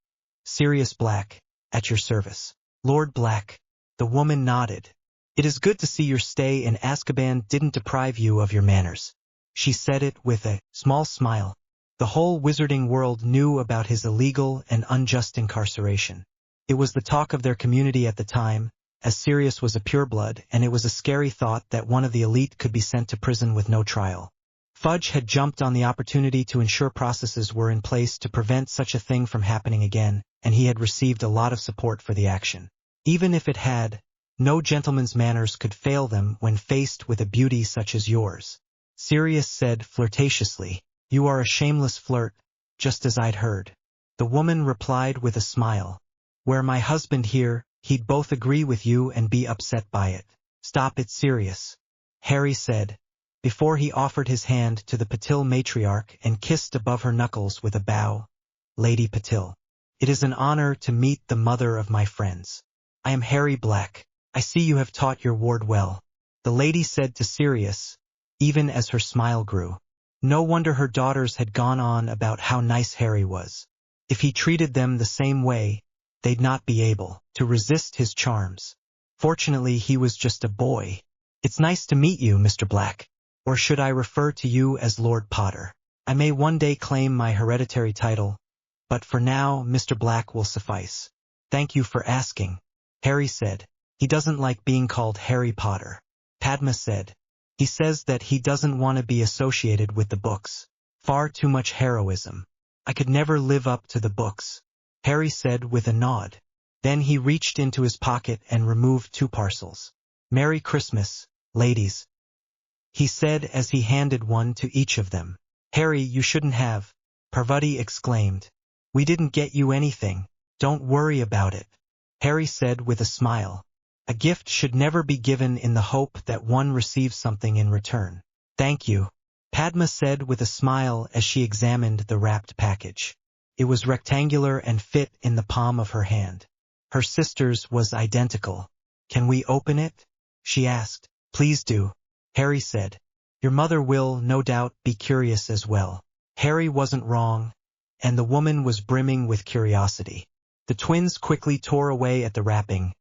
Speaker 1: "Sirius Black, at your service." "Lord Black." The woman nodded. "It is good to see your stay in Azkaban didn't deprive you of your manners." She said it with a small smile. The whole wizarding world knew about his illegal and unjust incarceration. It was the talk of their community at the time, as Sirius was a pureblood, and it was a scary thought that one of the elite could be sent to prison with no trial. Fudge had jumped on the opportunity to ensure processes were in place to prevent such a thing from happening again, and he had received a lot of support for the action. Even if it had, no gentleman's manners could fail them when faced with a beauty such as yours. Sirius said flirtatiously, "You are a shameless flirt, just as I'd heard." The woman replied with a smile. "Were my husband here, he'd both agree with you and be upset by it." "Stop it, Sirius," Harry said, before he offered his hand to the Patil matriarch and kissed above her knuckles with a bow. "Lady Patil, it is an honor to meet the mother of my friends. I am Harry Black. I see you have taught your ward well," the lady said to Sirius, even as her smile grew. No wonder her daughters had gone on about how nice Harry was. If he treated them the same way, they'd not be able to resist his charms. Fortunately, he was just a boy. "It's nice to meet you, Mr. Black. Or should I refer to you as Lord Potter? I may one day claim my hereditary title, but for now, Mr. Black will suffice." "Thank you for asking," Harry said. "He doesn't like being called Harry Potter," Padma said. "He says that he doesn't want to be associated with the books. Far too much heroism. I could never live up to the books," Harry said with a nod. Then he reached into his pocket and removed 2 parcels. "Merry Christmas, ladies," he said as he handed one to each of them. "Harry, you shouldn't have," Parvati exclaimed. "We didn't get you anything. Don't worry about it," Harry said with a smile. A gift should never be given in the hope that one receives something in return. "Thank you," Padma said with a smile as she examined the wrapped package. It was rectangular and fit in the palm of her hand. Her sister's was identical. "Can we open it?" she asked. "Please do," Harry said. "Your mother will, no doubt, be curious as well." Harry wasn't wrong, and the woman was brimming with curiosity. The twins quickly tore away at the wrapping,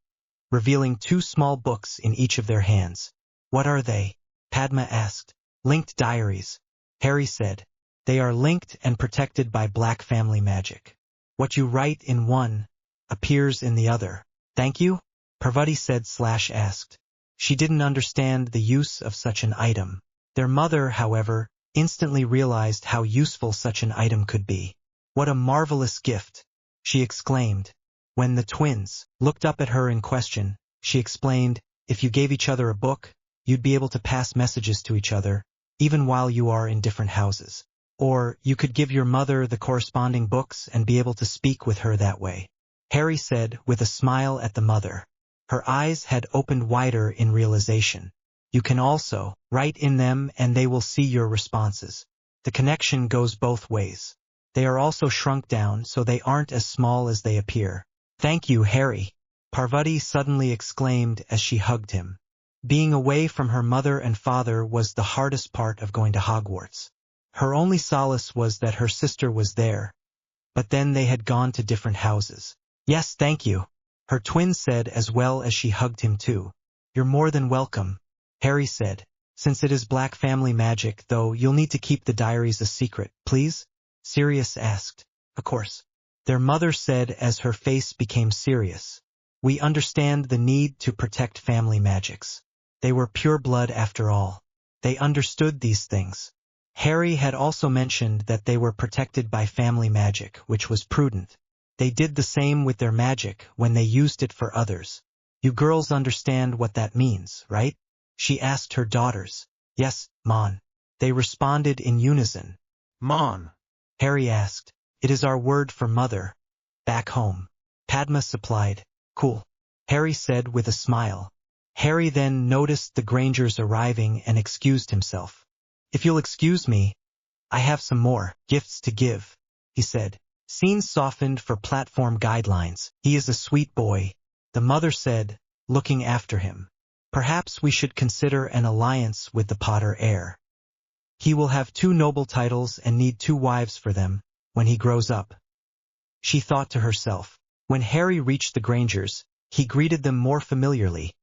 Speaker 1: revealing 2 small books in each of their hands. "What are they?" Padma asked. "Linked diaries," Harry said. "They are linked and protected by Black family magic. What you write in one appears in the other." "Thank you?" Parvati said / asked. She didn't understand the use of such an item. Their mother, however, instantly realized how useful such an item could be. "What a marvelous gift!" she exclaimed. When the twins looked up at her in question, she explained, "If you gave each other a book, you'd be able to pass messages to each other, even while you are in different houses. Or you could give your mother the corresponding books and be able to speak with her that way." Harry said with a smile at the mother. Her eyes had opened wider in realization. "You can also write in them and they will see your responses. The connection goes both ways. They are also shrunk down so they aren't as small as they appear." "Thank you, Harry," Parvati suddenly exclaimed as she hugged him. Being away from her mother and father was the hardest part of going to Hogwarts. Her only solace was that her sister was there, but then they had gone to different houses. "Yes, thank you," her twin said as well as she hugged him too. "You're more than welcome." Harry said. Since it is black family magic, though, you'll need to keep the diaries a secret, please? Sirius asked. Of course. Their mother said as her face became serious. We understand the need to protect family magics. They were pure blood after all. They understood these things. Harry had also mentioned that they were protected by family magic, which was prudent. They did the same with their magic when they used it for others. You girls understand what that means, right? She asked her daughters. Yes, Mon. They responded in unison.
Speaker 3: Mon.
Speaker 1: Harry asked. It is our word for mother. Back home. Padma supplied. Cool. Harry said with a smile. Harry then noticed the Grangers arriving and excused himself. If you'll excuse me, I have some more gifts to give, he said. Scenes softened for platform guidelines. He is a sweet boy, the mother said, looking after him. Perhaps we should consider an alliance with the Potter heir. He will have 2 noble titles and need 2 wives for them when he grows up. She thought to herself. When Harry reached the Grangers, he greeted them more familiarly,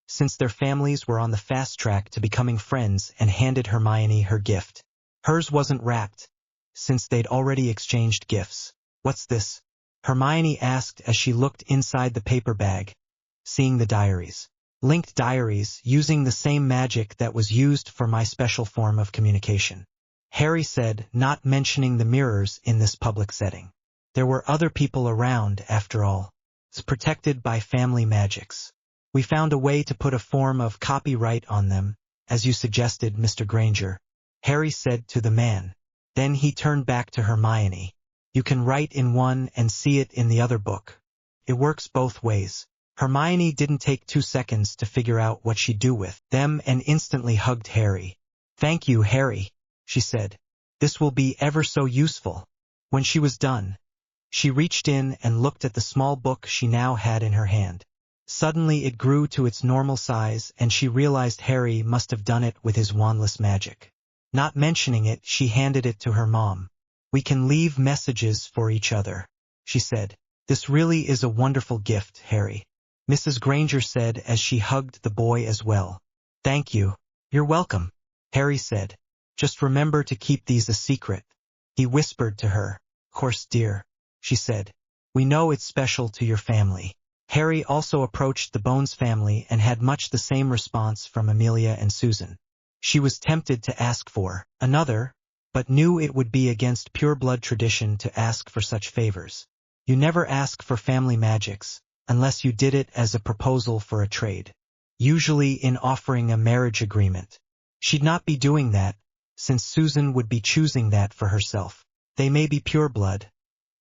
Speaker 1: since their families were on the fast track to becoming friends, and handed Hermione her gift. Hers wasn't wrapped, since they'd already exchanged gifts. What's this? Hermione asked as she looked inside the paper bag, seeing the diaries. Linked diaries using the same magic that was used for my special form of communication. Harry said, not mentioning the mirrors in this public setting. There were other people around, after all. It's protected by family magics. We found a way to put a form of copyright on them, as you suggested, Mr. Granger, Harry said to the man. Then he turned back to Hermione. You can write in one and see it in the other book. It works both ways. Hermione didn't take 2 seconds to figure out what she'd do with them and instantly hugged Harry. Thank you, Harry, she said. This will be ever so useful. When she was done, she reached in and looked at the small book she now had in her hand. Suddenly it grew to its normal size, and she realized Harry must have done it with his wandless magic. Not mentioning it, she handed it to her mom. We can leave messages for each other, she said. This really is a wonderful gift, Harry, Mrs. Granger said as she hugged the boy as well. Thank you. You're welcome, Harry said. Just remember to keep these a secret. He whispered to her. Of course, dear, she said. We know it's special to your family. Harry also approached the Bones family and had much the same response from Amelia and Susan. She was tempted to ask for another, but knew it would be against pure-blood tradition to ask for such favors. You never ask for family magics, unless you did it as a proposal for a trade, usually in offering a marriage agreement. She'd not be doing that, since Susan would be choosing that for herself. They may be pure blood,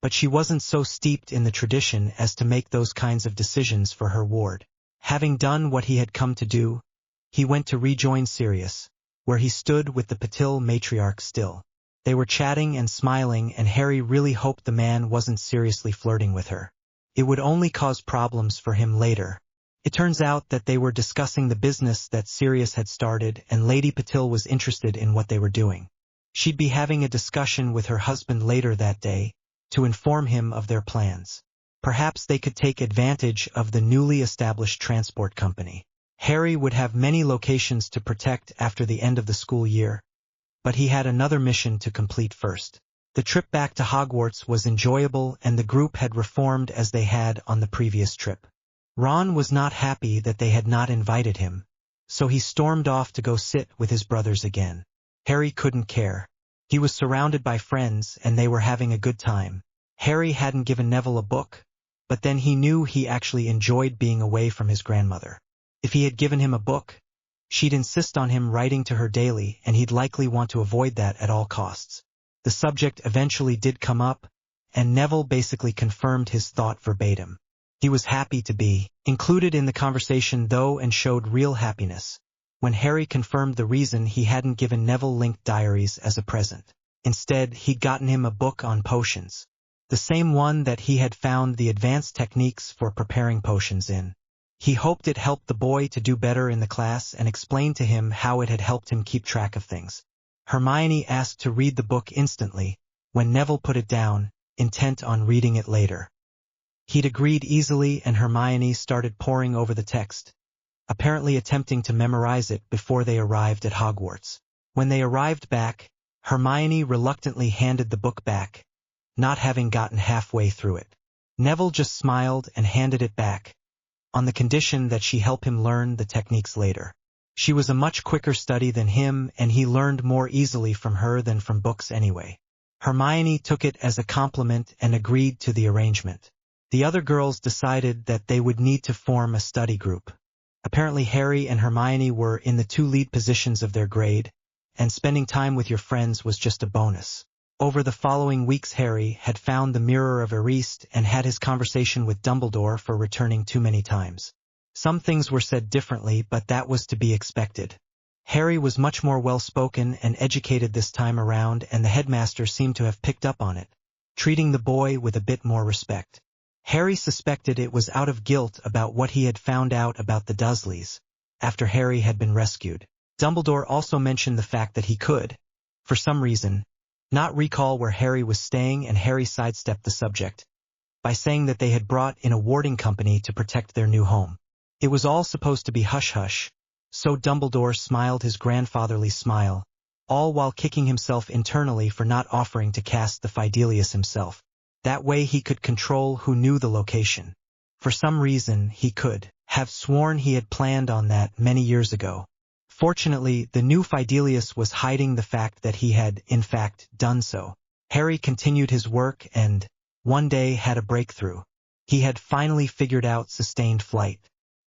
Speaker 1: but she wasn't so steeped in the tradition as to make those kinds of decisions for her ward. Having done what he had come to do, he went to rejoin Sirius, where he stood with the Patil matriarch still. They were chatting and smiling, and Harry really hoped the man wasn't seriously flirting with her. It would only cause problems for him later. It turns out that they were discussing the business that Sirius had started, and Lady Patil was interested in what they were doing. She'd be having a discussion with her husband later that day, to inform him of their plans. Perhaps they could take advantage of the newly established transport company. Harry would have many locations to protect after the end of the school year, but he had another mission to complete first. The trip back to Hogwarts was enjoyable, and the group had reformed as they had on the previous trip. Ron was not happy that they had not invited him, so he stormed off to go sit with his brothers again. Harry couldn't care. He was surrounded by friends, and they were having a good time. Harry hadn't given Neville a book, but then he knew he actually enjoyed being away from his grandmother. If he had given him a book, she'd insist on him writing to her daily, and he'd likely want to avoid that at all costs. The subject eventually did come up, and Neville basically confirmed his thought verbatim. He was happy to be included in the conversation though, and showed real happiness when Harry confirmed the reason he hadn't given Neville linked diaries as a present. Instead, he'd gotten him a book on potions, the same one that he had found the advanced techniques for preparing potions in. He hoped it helped the boy to do better in the class, and explained to him how it had helped him keep track of things. Hermione asked to read the book instantly, when Neville put it down, intent on reading it later. He'd agreed easily, and Hermione started poring over the text. apparently attempting to memorize it before they arrived at Hogwarts. When they arrived back, Hermione reluctantly handed the book back, not having gotten halfway through it. Neville just smiled and handed it back, on the condition that she help him learn the techniques later. She was a much quicker study than him, and he learned more easily from her than from books anyway. Hermione took it as a compliment and agreed to the arrangement. The other girls decided that they would need to form a study group. Apparently Harry and Hermione were in the two lead positions of their grade, and spending time with your friends was just a bonus. Over the following weeks Harry had found the Mirror of Erist and had his conversation with Dumbledore for returning too many times. Some things were said differently, but that was to be expected. Harry was much more well-spoken and educated this time around, and the headmaster seemed to have picked up on it, treating the boy with a bit more respect. Harry suspected it was out of guilt about what he had found out about the Dursleys, after Harry had been rescued. Dumbledore also mentioned the fact that he could, for some reason, not recall where Harry was staying, and Harry sidestepped the subject by saying that they had brought in a warding company to protect their new home. It was all supposed to be hush-hush, so Dumbledore smiled his grandfatherly smile, all while kicking himself internally for not offering to cast the Fidelius himself. That way he could control who knew the location. For some reason he could have sworn he had planned on that many years ago. Fortunately, the new Fidelius was hiding the fact that he had, in fact, done so. Harry continued his work and, one day, had a breakthrough. He had finally figured out sustained flight.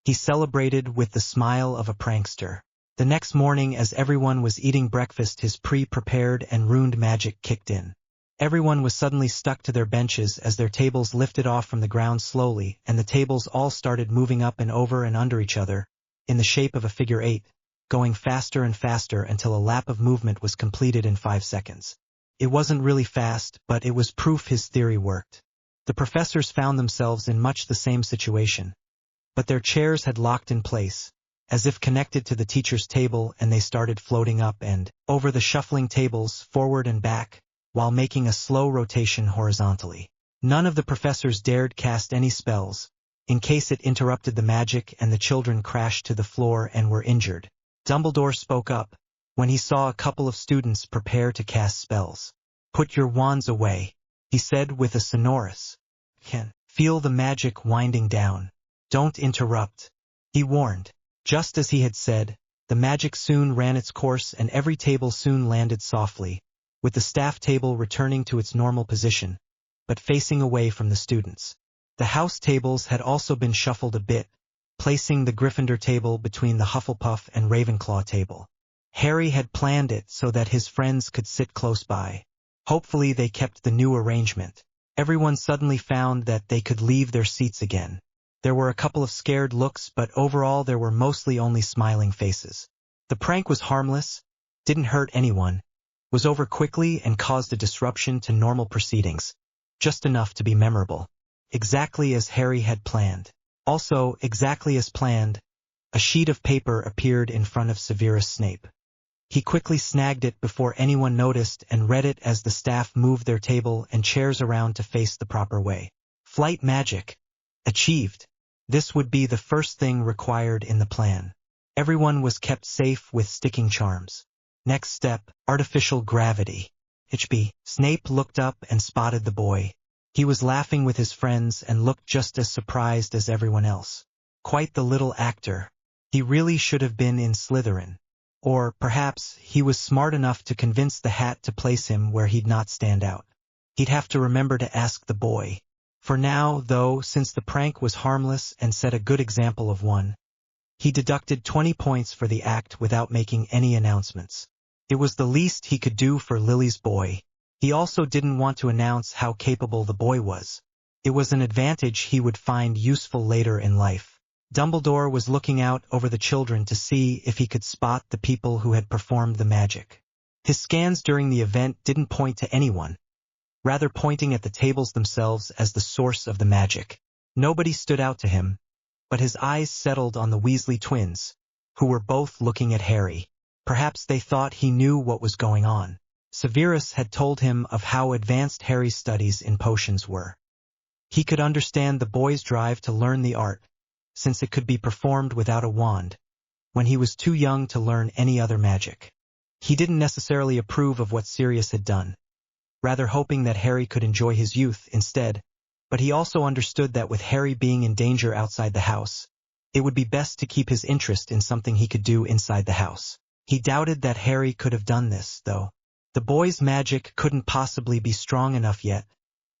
Speaker 1: He celebrated with the smile of a prankster. The next morning, as everyone was eating breakfast, his pre-prepared and ruined magic kicked in. Everyone was suddenly stuck to their benches as their tables lifted off from the ground slowly, and the tables all started moving up and over and under each other, in the shape of a figure 8. Going faster and faster until a lap of movement was completed in 5 seconds. It wasn't really fast, but it was proof his theory worked. The professors found themselves in much the same situation, but their chairs had locked in place, as if connected to the teacher's table, and they started floating up and over the shuffling tables, forward and back, while making a slow rotation horizontally. None of the professors dared cast any spells, in case it interrupted the magic and the children crashed to the floor and were injured. Dumbledore spoke up when he saw a couple of students prepare to cast spells. "Put your wands away," he said with a sonorous, "Can feel the magic winding down. Don't interrupt," he warned. Just as he had said, the magic soon ran its course and every table soon landed softly, with the staff table returning to its normal position, but facing away from the students. The house tables had also been shuffled a bit, placing the Gryffindor table between the Hufflepuff and Ravenclaw table. Harry had planned it so that his friends could sit close by. Hopefully they kept the new arrangement. Everyone suddenly found that they could leave their seats again. There were a couple of scared looks, but overall there were mostly only smiling faces. The prank was harmless, didn't hurt anyone, was over quickly and caused a disruption to normal proceedings, just enough to be memorable. Exactly as Harry had planned. Also, exactly as planned, a sheet of paper appeared in front of Severus Snape. He quickly snagged it before anyone noticed and read it as the staff moved their table and chairs around to face the proper way. Flight magic. Achieved. This would be the first thing required in the plan. Everyone was kept safe with sticking charms. Next step, artificial gravity. HB. Snape looked up and spotted the boy. He was laughing with his friends and looked just as surprised as everyone else. Quite the little actor. He really should have been in Slytherin. Or, perhaps, he was smart enough to convince the hat to place him where he'd not stand out. He'd have to remember to ask the boy. For now, though, since the prank was harmless and set a good example of one, he deducted 20 points for the act without making any announcements. It was the least he could do for Lily's boy. He also didn't want to announce how capable the boy was. It was an advantage he would find useful later in life. Dumbledore was looking out over the children to see if he could spot the people who had performed the magic. His scans during the event didn't point to anyone, rather pointing at the tables themselves as the source of the magic. Nobody stood out to him, but his eyes settled on the Weasley twins, who were both looking at Harry. Perhaps they thought he knew what was going on. Severus had told him of how advanced Harry's studies in potions were. He could understand the boy's drive to learn the art, since it could be performed without a wand, when he was too young to learn any other magic. He didn't necessarily approve of what Sirius had done, rather hoping that Harry could enjoy his youth instead, but he also understood that with Harry being in danger outside the house, it would be best to keep his interest in something he could do inside the house. He doubted that Harry could have done this, though. The boy's magic couldn't possibly be strong enough yet,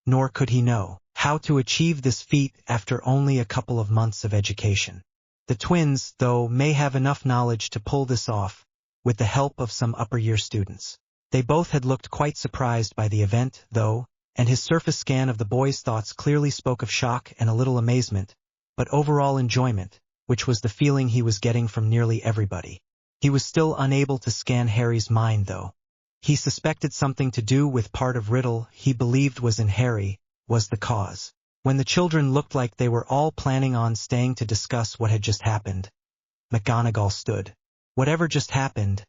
Speaker 1: nor could he know how to achieve this feat after only a couple of months of education. The twins, though, may have enough knowledge to pull this off, with the help of some upper-year students. They both had looked quite surprised by the event, though, and his surface scan of the boy's thoughts clearly spoke of shock and a little amazement, but overall enjoyment, which was the feeling he was getting from nearly everybody. He was still unable to scan Harry's mind, though. He suspected something to do with part of Riddle he believed was in Harry, was the cause. When the children looked like they were all planning on staying to discuss what had just happened, McGonagall stood. "Whatever just happened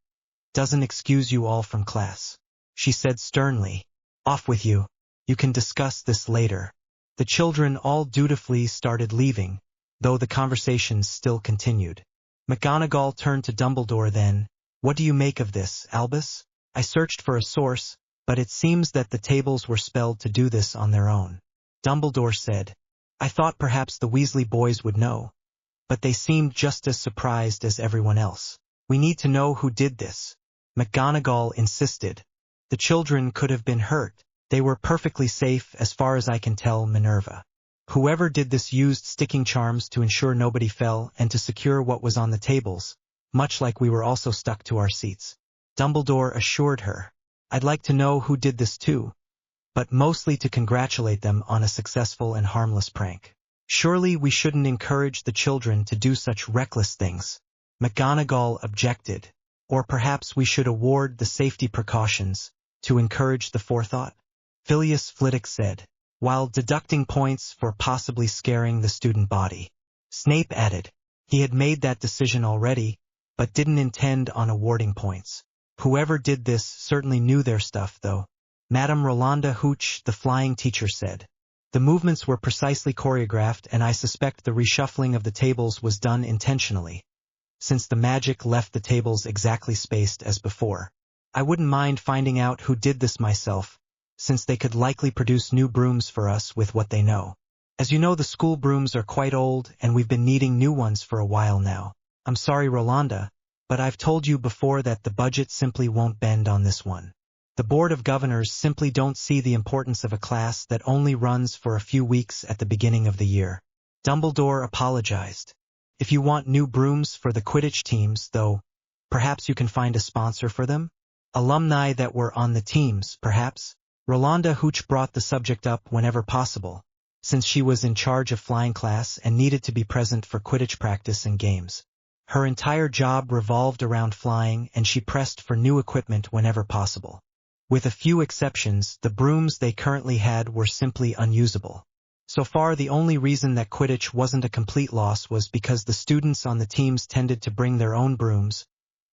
Speaker 1: doesn't excuse you all from class," she said sternly. "Off with you. You can discuss this later." The children all dutifully started leaving, though the conversations still continued. McGonagall turned to Dumbledore then. "What do you make of this, Albus? I searched for a source, but it seems that the tables were spelled to do this on their own." Dumbledore said, "I thought perhaps the Weasley boys would know, but they seemed just as surprised as everyone else. We need to know who did this." McGonagall insisted. "The children could have been hurt. They were perfectly safe as far as I can tell, Minerva. Whoever did this used sticking charms to ensure nobody fell and to secure what was on the tables, much like we were also stuck to our seats." Dumbledore assured her, "I'd like to know who did this too, but mostly to congratulate them on a successful and harmless prank. Surely we shouldn't encourage the children to do such reckless things." McGonagall objected. "Or perhaps we should award the safety precautions to encourage the forethought," Phileas Flitwick said, while deducting points for possibly scaring the student body. Snape added, he had made that decision already, but didn't intend on awarding points. "Whoever did this certainly knew their stuff, though," Madame Rolanda Hooch, the flying teacher, said. "The movements were precisely choreographed, and I suspect the reshuffling of the tables was done intentionally, since the magic left the tables exactly spaced as before. I wouldn't mind finding out who did this myself, since they could likely produce new brooms for us with what they know. As you know, the school brooms are quite old, and we've been needing new ones for a while now. I'm sorry, Rolanda, but I've told you before that the budget simply won't bend on this one. The Board of Governors simply don't see the importance of a class that only runs for a few weeks at the beginning of the year." Dumbledore apologized. "If you want new brooms for the Quidditch teams, though, perhaps you can find a sponsor for them? Alumni that were on the teams, perhaps?" Rolanda Hooch brought the subject up whenever possible, since she was in charge of flying class and needed to be present for Quidditch practice and games. Her entire job revolved around flying, and she pressed for new equipment whenever possible. With a few exceptions, the brooms they currently had were simply unusable. So far, the only reason that Quidditch wasn't a complete loss was because the students on the teams tended to bring their own brooms,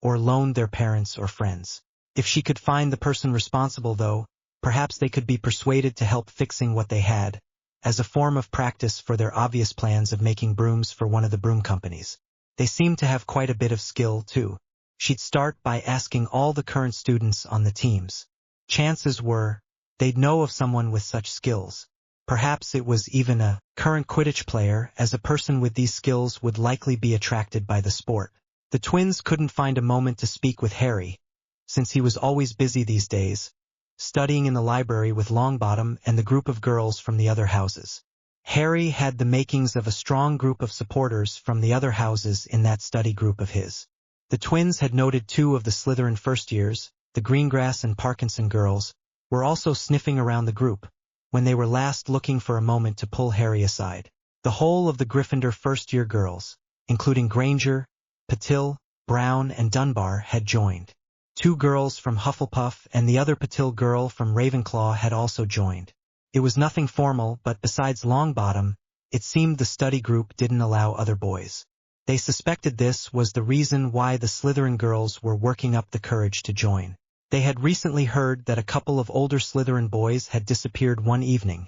Speaker 1: or loaned their parents or friends. If she could find the person responsible, though, perhaps they could be persuaded to help fixing what they had, as a form of practice for their obvious plans of making brooms for one of the broom companies. They seemed to have quite a bit of skill, too. She'd start by asking all the current students on the teams. Chances were, they'd know of someone with such skills. Perhaps it was even a current Quidditch player, as a person with these skills would likely be attracted by the sport. The twins couldn't find a moment to speak with Harry, since he was always busy these days, studying in the library with Longbottom and the group of girls from the other houses. Harry had the makings of a strong group of supporters from the other houses in that study group of his. The twins had noted 2 of the Slytherin first years, the Greengrass and Parkinson girls, were also sniffing around the group, when they were last looking for a moment to pull Harry aside. The whole of the Gryffindor first-year girls, including Granger, Patil, Brown, and Dunbar, had joined. 2 girls from Hufflepuff and the other Patil girl from Ravenclaw had also joined. It was nothing formal, but besides Longbottom, it seemed the study group didn't allow other boys. They suspected this was the reason why the Slytherin girls were working up the courage to join. They had recently heard that a couple of older Slytherin boys had disappeared one evening,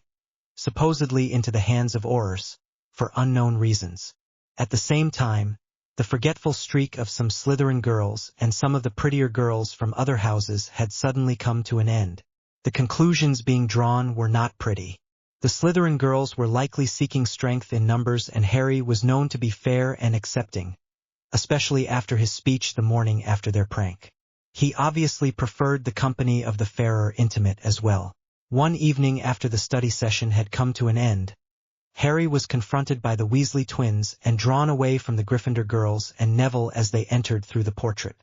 Speaker 1: supposedly into the hands of Aurors, for unknown reasons. At the same time, the forgetful streak of some Slytherin girls and some of the prettier girls from other houses had suddenly come to an end. The conclusions being drawn were not pretty. The Slytherin girls were likely seeking strength in numbers, and Harry was known to be fair and accepting, especially after his speech the morning after their prank. He obviously preferred the company of the fairer intimate as well. One evening after the study session had come to an end, Harry was confronted by the Weasley twins and drawn away from the Gryffindor girls and Neville as they entered through the portrait.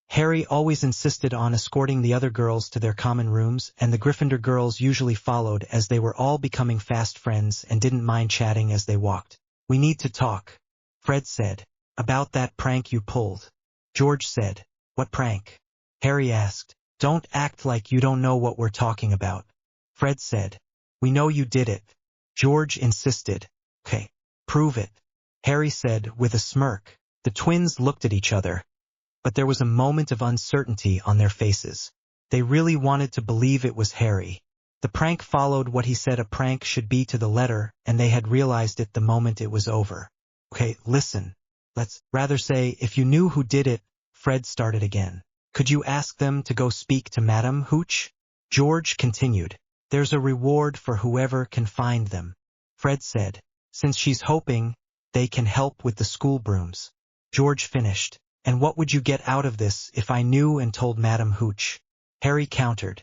Speaker 1: Harry always insisted on escorting the other girls to their common rooms, and the Gryffindor girls usually followed as they were all becoming fast friends and didn't mind chatting as they walked. "We need to talk," Fred said. "About that prank you pulled." George said. "What prank?" Harry asked. "Don't act like you don't know what we're talking about," Fred said. "We know you did it." George insisted. "Okay, prove it," Harry said with a smirk. The twins looked at each other, but there was a moment of uncertainty on their faces. They really wanted to believe it was Harry. The prank followed what he said a prank should be to the letter, and they had realized it the moment it was over. "Okay, listen. Let's rather say if you knew who did it," Fred started again. "Could you ask them to go speak to Madame Hooch?" George continued. "There's a reward for whoever can find them," Fred said, "since she's hoping they can help with the school brooms." George finished. "And what would you get out of this if I knew and told Madame Hooch?" Harry countered.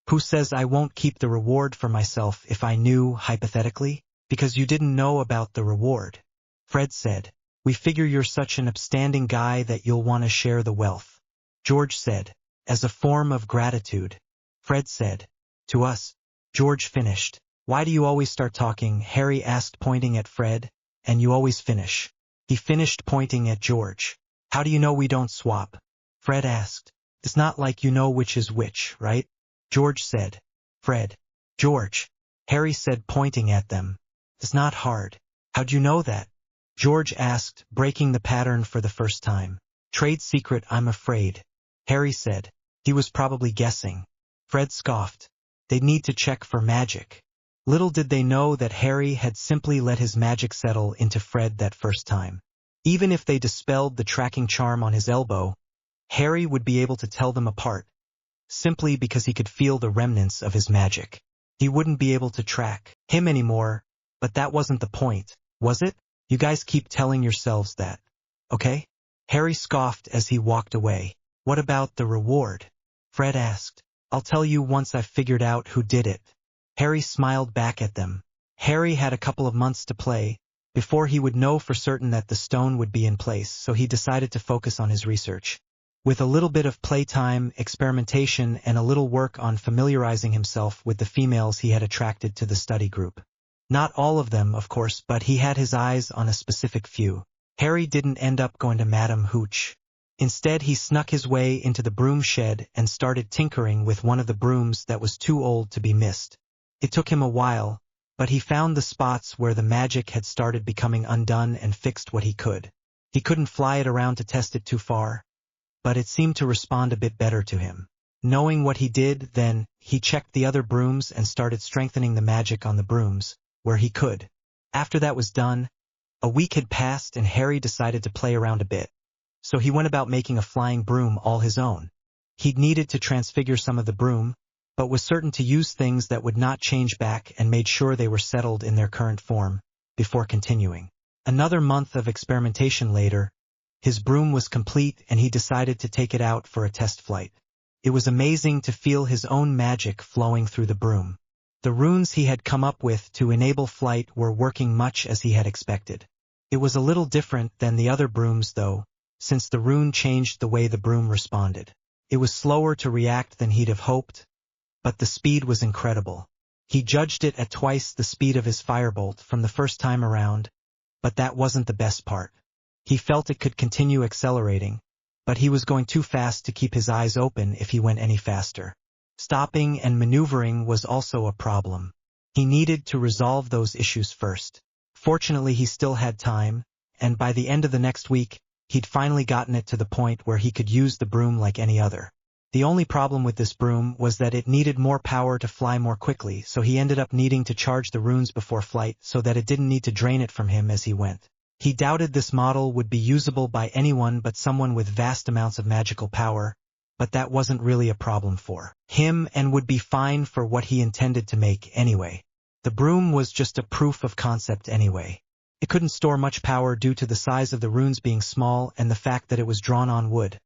Speaker 1: "Who says I won't keep the reward for myself if I knew, hypothetically? Because you didn't know about the reward," Fred said. "We figure you're such an upstanding guy that you'll want to share the wealth," George said. "As a form of gratitude," Fred said. "To us," George finished. "Why do you always start talking?" Harry asked, pointing at Fred. "And you always finish." He finished, pointing at George. "How do you know we don't swap?" Fred asked. "It's not like you know which is which, right?" George said. "Fred." "George," Harry said, pointing at them. "It's not hard." "How'd you know that?" George asked, breaking the pattern for the first time. "Trade secret, I'm afraid," Harry said. He was probably guessing. Fred scoffed. "They'd need to check for magic." Little did they know that Harry had simply let his magic settle into Fred that first time. Even if they dispelled the tracking charm on his elbow, Harry would be able to tell them apart, simply because he could feel the remnants of his magic. He wouldn't be able to track him anymore, but that wasn't the point, was it? You guys keep telling yourselves that, okay? Harry scoffed as he walked away. "What about the reward?" Fred asked. "I'll tell you once I've figured out who did it." Harry smiled back at them. Harry had a couple of months to play before he would know for certain that the stone would be in place, so he decided to focus on his research. With a little bit of playtime, experimentation, and a little work on familiarizing himself with the females he had attracted to the study group. Not all of them, of course, but he had his eyes on a specific few. Harry didn't end up going to Madame Hooch. Instead, he snuck his way into the broom shed and started tinkering with one of the brooms that was too old to be missed. It took him a while, but he found the spots where the magic had started becoming undone and fixed what he could. He couldn't fly it around to test it too far, but it seemed to respond a bit better to him. Knowing what he did, then, he checked the other brooms and started strengthening the magic on the brooms, where he could. After that was done, a week had passed and Harry decided to play around a bit. So he went about making a flying broom all his own. He'd needed to transfigure some of the broom, but was certain to use things that would not change back and made sure they were settled in their current form before continuing. Another month of experimentation later, his broom was complete and he decided to take it out for a test flight. It was amazing to feel his own magic flowing through the broom. The runes he had come up with to enable flight were working much as he had expected. It was a little different than the other brooms though, since the rune changed the way the broom responded. It was slower to react than he'd have hoped, but the speed was incredible. He judged it at twice the speed of his firebolt from the first time around, but that wasn't the best part. He felt it could continue accelerating, but he was going too fast to keep his eyes open if he went any faster. Stopping and maneuvering was also a problem. He needed to resolve those issues first. Fortunately, he still had time, and by the end of the next week, he'd finally gotten it to the point where he could use the broom like any other. The only problem with this broom was that it needed more power to fly more quickly, so he ended up needing to charge the runes before flight so that it didn't need to drain it from him as he went. He doubted this model would be usable by anyone but someone with vast amounts of magical power, but that wasn't really a problem for him and would be fine for what he intended to make anyway. The broom was just a proof of concept anyway. It couldn't store much power due to the size of the runes being small and the fact that it was drawn on wood,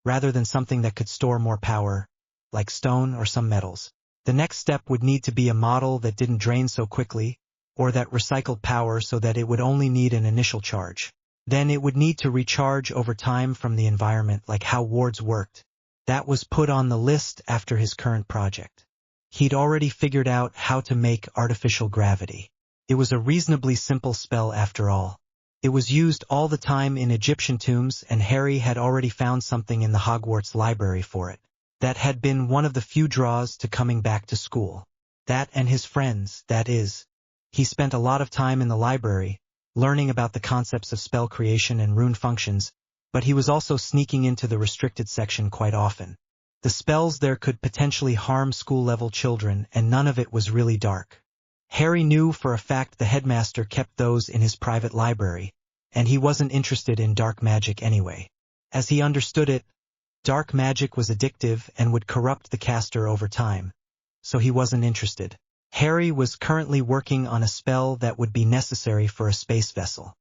Speaker 1: rather than something that could store more power, like stone or some metals. The next step would need to be a model that didn't drain so quickly, or that recycled power so that it would only need an initial charge. Then it would need to recharge over time from the environment like how wards worked. That was put on the list after his current project. He'd already figured out how to make artificial gravity. It was a reasonably simple spell after all. It was used all the time in Egyptian tombs, and Harry had already found something in the Hogwarts library for it. That had been one of the few draws to coming back to school. That and his friends, that is. He spent a lot of time in the library, learning about the concepts of spell creation and rune functions, but he was also sneaking into the restricted section quite often. The spells there could potentially harm school-level children, and none of it was really dark. Harry knew for a fact the headmaster kept those in his private library, and he wasn't interested in dark magic anyway. As he understood it, dark magic was addictive and would corrupt the caster over time, so he wasn't interested. Harry was currently working on a spell that would be necessary for a space vessel.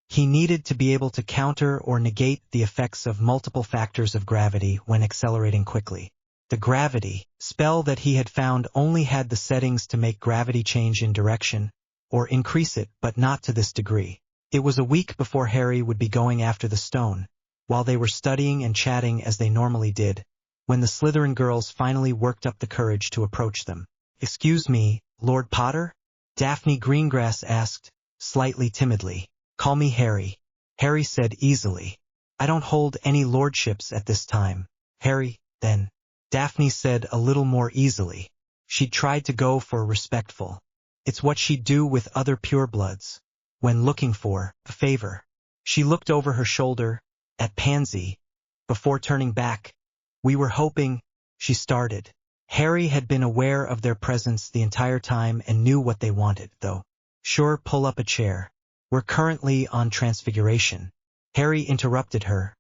Speaker 1: He needed to be able to counter or negate the effects of multiple factors of gravity when accelerating quickly. The gravity spell that he had found only had the settings to make gravity change in direction, or increase it, but not to this degree. It was a week before Harry would be going after the stone, while they were studying and chatting as they normally did, when the Slytherin girls finally worked up the courage to approach them. "Excuse me, Lord Potter?" Daphne Greengrass asked, slightly timidly. "Call me Harry," Harry said easily. "I don't hold any lordships at this time." "Harry, then," Daphne said a little more easily. She'd tried to go for respectful. It's what she'd do with other purebloods, when looking for a favor. She looked over her shoulder at Pansy, before turning back. "We were hoping," she started. Harry had been aware of their presence the entire time and knew what they wanted, though. "Sure, pull up a chair. We're currently on Transfiguration." Harry interrupted her,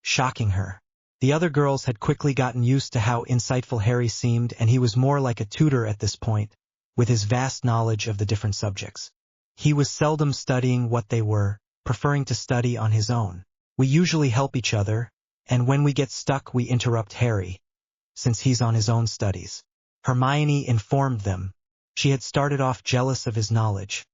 Speaker 1: shocking her. The other girls had quickly gotten used to how insightful Harry seemed, and he was more like a tutor at this point, with his vast knowledge of the different subjects. He was seldom studying what they were, preferring to study on his own. "We usually help each other, and when we get stuck we interrupt Harry, since he's on his own studies." Hermione informed them. She had started off jealous of his knowledge,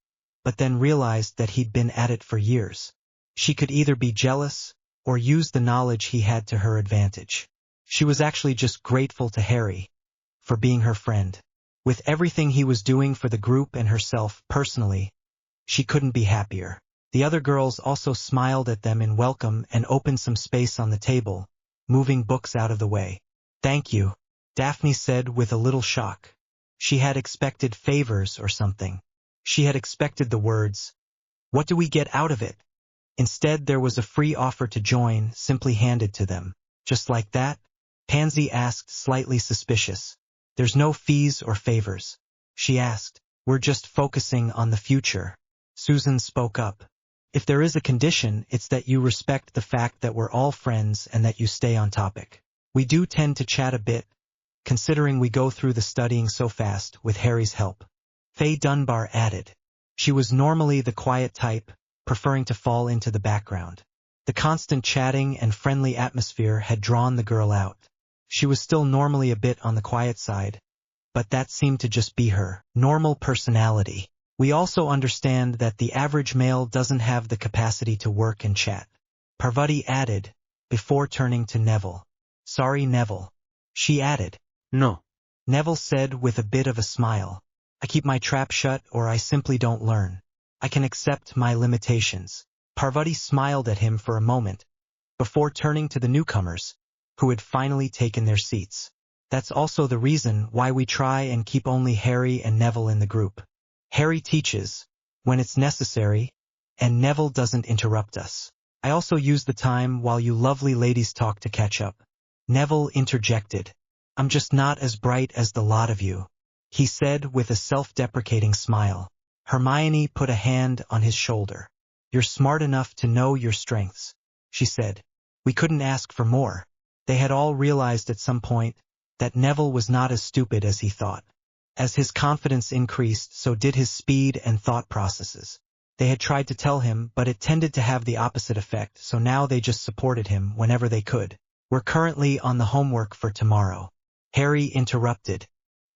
Speaker 1: but then realized that he'd been at it for years. She could either be jealous, or use the knowledge he had to her advantage. She was actually just grateful to Harry for being her friend. With everything he was doing for the group and herself personally, she couldn't be happier. The other girls also smiled at them in welcome and opened some space on the table, moving books out of the way. "Thank you," Daphne said with a little shock. She had expected favors or something. She had expected the words, "What do we get out of it?" Instead, there was a free offer to join, simply handed to them. "Just like that?" Pansy asked, slightly suspicious. "There's no fees or favors," she asked. "We're just focusing on the future." Susan spoke up. "If there is a condition, it's that you respect the fact that we're all friends and that you stay on topic. We do tend to chat a bit, considering we go through the studying so fast, with Harry's help." Faye Dunbar added. She was normally the quiet type, preferring to fall into the background. The constant chatting and friendly atmosphere had drawn the girl out. She was still normally a bit on the quiet side, but that seemed to just be her normal personality. "We also understand that the average male doesn't have the capacity to work and chat," Parvati added, before turning to Neville. "Sorry, Neville," she added.
Speaker 2: No.
Speaker 1: Neville said with a bit of a smile. "I keep my trap shut, or I simply don't learn. I can accept my limitations." Parvati smiled at him for a moment, before turning to the newcomers, who had finally taken their seats. "That's also the reason why we try and keep only Harry and Neville in the group. Harry teaches, when it's necessary, and Neville doesn't interrupt us. I also use the time while you lovely ladies talk to catch up." Neville interjected. "I'm just not as bright as the lot of you," he said with a self-deprecating smile. Hermione put a hand on his shoulder. You're smart enough to know your strengths, she said. We couldn't ask for more. They had all realized at some point that Neville was not as stupid as he thought. As his confidence increased, so did his speed and thought processes. They had tried to tell him, but it tended to have the opposite effect, so now they just supported him whenever they could. We're currently on the homework for tomorrow. Harry interrupted.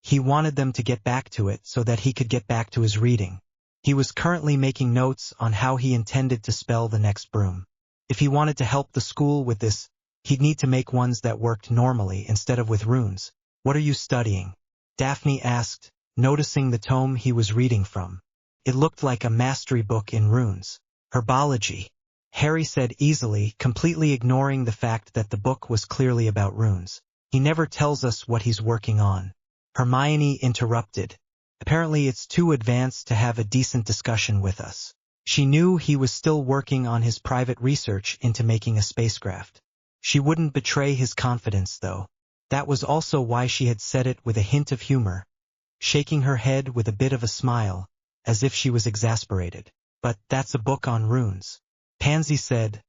Speaker 1: He wanted them to get back to it so that he could get back to his reading. He was currently making notes on how he intended to spell the next broom. If he wanted to help the school with this, he'd need to make ones that worked normally instead of with runes. What are you studying? Daphne asked, noticing the tome he was reading from. It looked like a mastery book in runes. Herbology, Harry said easily, completely ignoring the fact that the book was clearly about runes. He never tells us what he's working on. Hermione interrupted. Apparently it's too advanced to have a decent discussion with us. She knew he was still working on his private research into making a spacecraft. She wouldn't betray his confidence, though. That was also why she had said it with a hint of humor, shaking her head with a bit of a smile, as if she was exasperated. But that's a book on runes, Pansy said,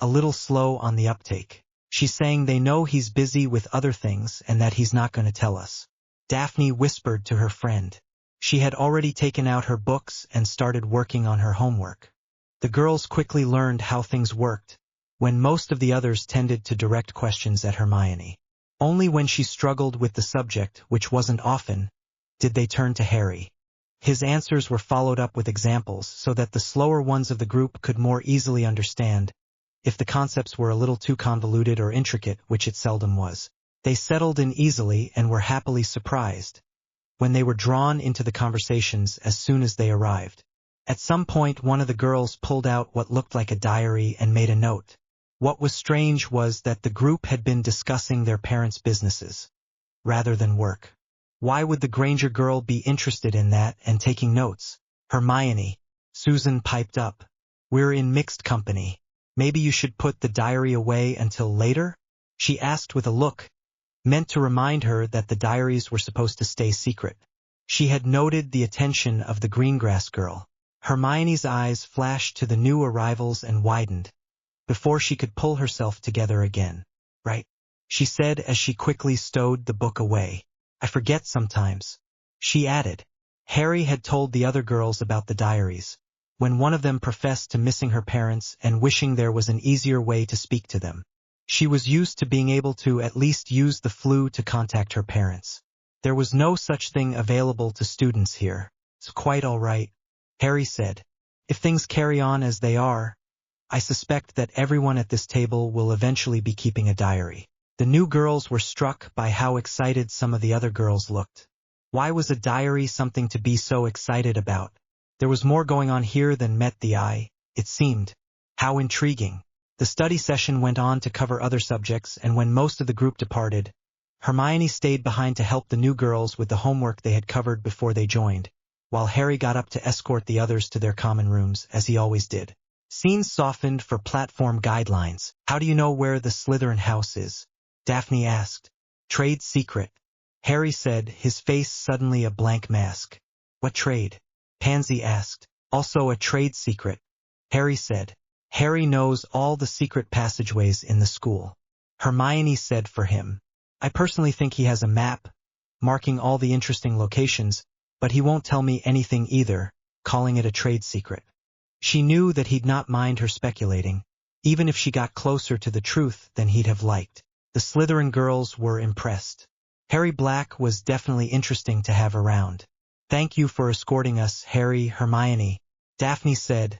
Speaker 1: a little slow on the uptake. She's saying they know he's busy with other things and that he's not going to tell us. Daphne whispered to her friend. She had already taken out her books and started working on her homework. The girls quickly learned how things worked, when most of the others tended to direct questions at Hermione. Only when she struggled with the subject, which wasn't often, did they turn to Harry. His answers were followed up with examples so that the slower ones of the group could more easily understand. If the concepts were a little too convoluted or intricate, which it seldom was, they settled in easily and were happily surprised when they were drawn into the conversations as soon as they arrived. At some point one of the girls pulled out what looked like a diary and made a note. What was strange was that the group had been discussing their parents' businesses, rather than work. Why would the Granger girl be interested in that and taking notes? Hermione, Susan piped up. We're in mixed company. Maybe you should put the diary away until later? She asked with a look, meant to remind her that the diaries were supposed to stay secret. She had noted the attention of the Greengrass girl. Hermione's eyes flashed to the new arrivals and widened, before she could pull herself together again. Right, she said as she quickly stowed the book away. I forget sometimes, she added. Harry had told the other girls about the diaries, when one of them professed to missing her parents and wishing there was an easier way to speak to them. She was used to being able to at least use the flu to contact her parents. There was no such thing available to students here. It's quite all right, Harry said. If things carry on as they are, I suspect that everyone at this table will eventually be keeping a diary. The new girls were struck by how excited some of the other girls looked. Why was a diary something to be so excited about? There was more going on here than met the eye, it seemed. How intriguing. The study session went on to cover other subjects, and when most of the group departed, Hermione stayed behind to help the new girls with the homework they had covered before they joined, while Harry got up to escort the others to their common rooms, as he always did. Scenes softened for platform guidelines. How do you know where the Slytherin house is? Daphne asked. Trade secret, Harry said, his face suddenly a blank mask. What trade? Pansy asked. Also a trade secret, Harry said. Harry knows all the secret passageways in the school, Hermione said for him. I personally think he has a map, marking all the interesting locations, but he won't tell me anything either, calling it a trade secret. She knew that he'd not mind her speculating, even if she got closer to the truth than he'd have liked. The Slytherin girls were impressed. Harry Black was definitely interesting to have around. Thank you for escorting us, Harry. Hermione, Daphne said,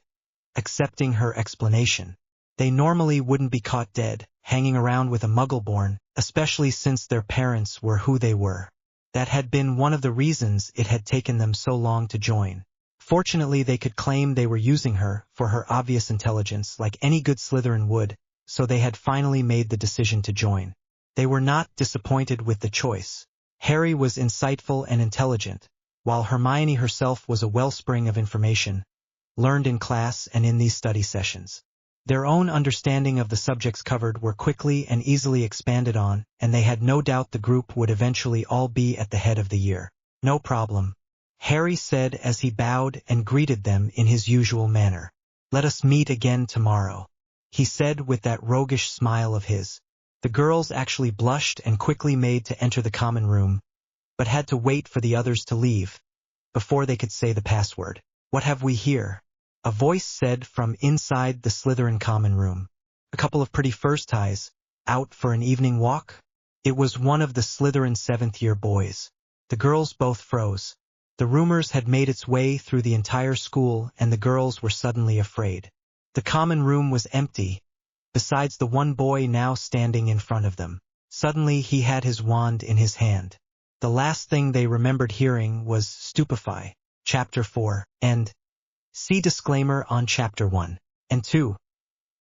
Speaker 1: accepting her explanation. They normally wouldn't be caught dead, hanging around with a Muggle-born, especially since their parents were who they were. That had been one of the reasons it had taken them so long to join. Fortunately, they could claim they were using her for her obvious intelligence like any good Slytherin would, so they had finally made the decision to join. They were not disappointed with the choice. Harry was insightful and intelligent, while Hermione herself was a wellspring of information, learned in class and in these study sessions. Their own understanding of the subjects covered were quickly and easily expanded on, and they had no doubt the group would eventually all be at the head of the year. No problem, Harry said as he bowed and greeted them in his usual manner. Let us meet again tomorrow, he said with that roguish smile of his. The girls actually blushed and quickly made to enter the common room, but had to wait for the others to leave before they could say the password. What have we here? A voice said from inside the Slytherin common room. A couple of pretty first highs, out for an evening walk? It was one of the Slytherin 7th-year boys. The girls both froze. The rumors had made its way through the entire school, and the girls were suddenly afraid. The common room was empty, besides the one boy now standing in front of them. Suddenly he had his wand in his hand. The last thing they remembered hearing was Stupefy, Chapter 4, and see disclaimer on Chapter 1 and 2.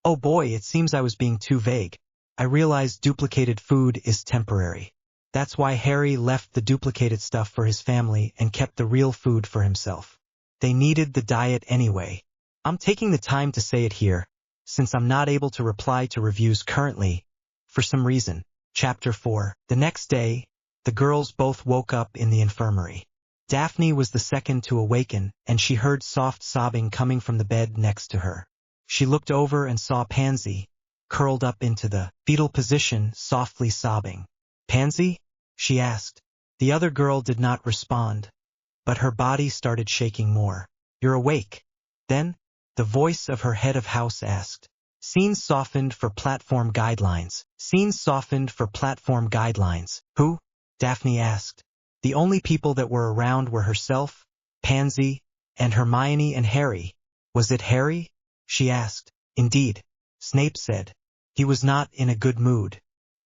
Speaker 1: Oh boy, it seems I was being too vague. I realized duplicated food is temporary. That's why Harry left the duplicated stuff for his family and kept the real food for himself. They needed the diet anyway. I'm taking the time to say it here, since I'm not able to reply to reviews currently, for some reason. Chapter 4. The next day, the girls both woke up in the infirmary. Daphne was the second to awaken, and she heard soft sobbing coming from the bed next to her. She looked over and saw Pansy, curled up into the fetal position, softly sobbing. Pansy? She asked. The other girl did not respond, but her body started shaking more. You're awake? Then, the voice of her head of house asked. Scenes softened for platform guidelines. Scenes softened for platform guidelines. Who? Daphne asked. The only people that were around were herself, Pansy, and Hermione and Harry. Was it Harry? She asked. Indeed, Snape said. He was not in a good mood.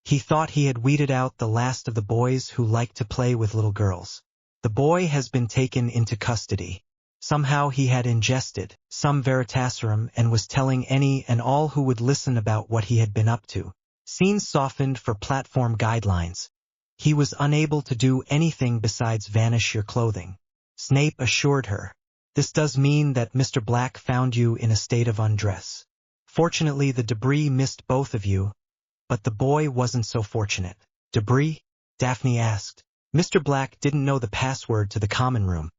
Speaker 1: He thought he had weeded out the last of the boys who liked to play with little girls. The boy has been taken into custody. Somehow he had ingested some Veritaserum and was telling any and all who would listen about what he had been up to. Scenes softened for platform guidelines. He was unable to do anything besides vanish your clothing. Snape assured her. This does mean that Mr. Black found you in a state of undress. Fortunately, the debris missed both of you, but the boy wasn't so fortunate. Debris? Daphne asked. Mr. Black didn't know the password to the common room,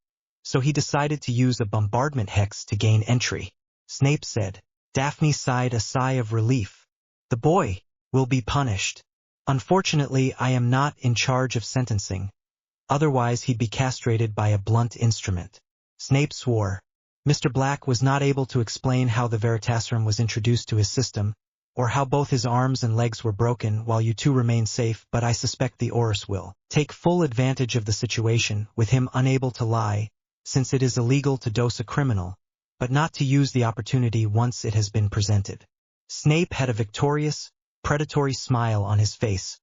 Speaker 1: so he decided to use a bombardment hex to gain entry. Snape said. Daphne sighed a sigh of relief. The boy will be punished. Unfortunately, I am not in charge of sentencing. Otherwise, he'd be castrated by a blunt instrument. Snape swore. Mr. Black was not able to explain how the Veritaserum was introduced to his system, or how both his arms and legs were broken while you two remain safe, but I suspect the Aurors will take full advantage of the situation, with him unable to lie, since it is illegal to dose a criminal, but not to use the opportunity once it has been presented. Snape had a victorious, predatory smile on his face,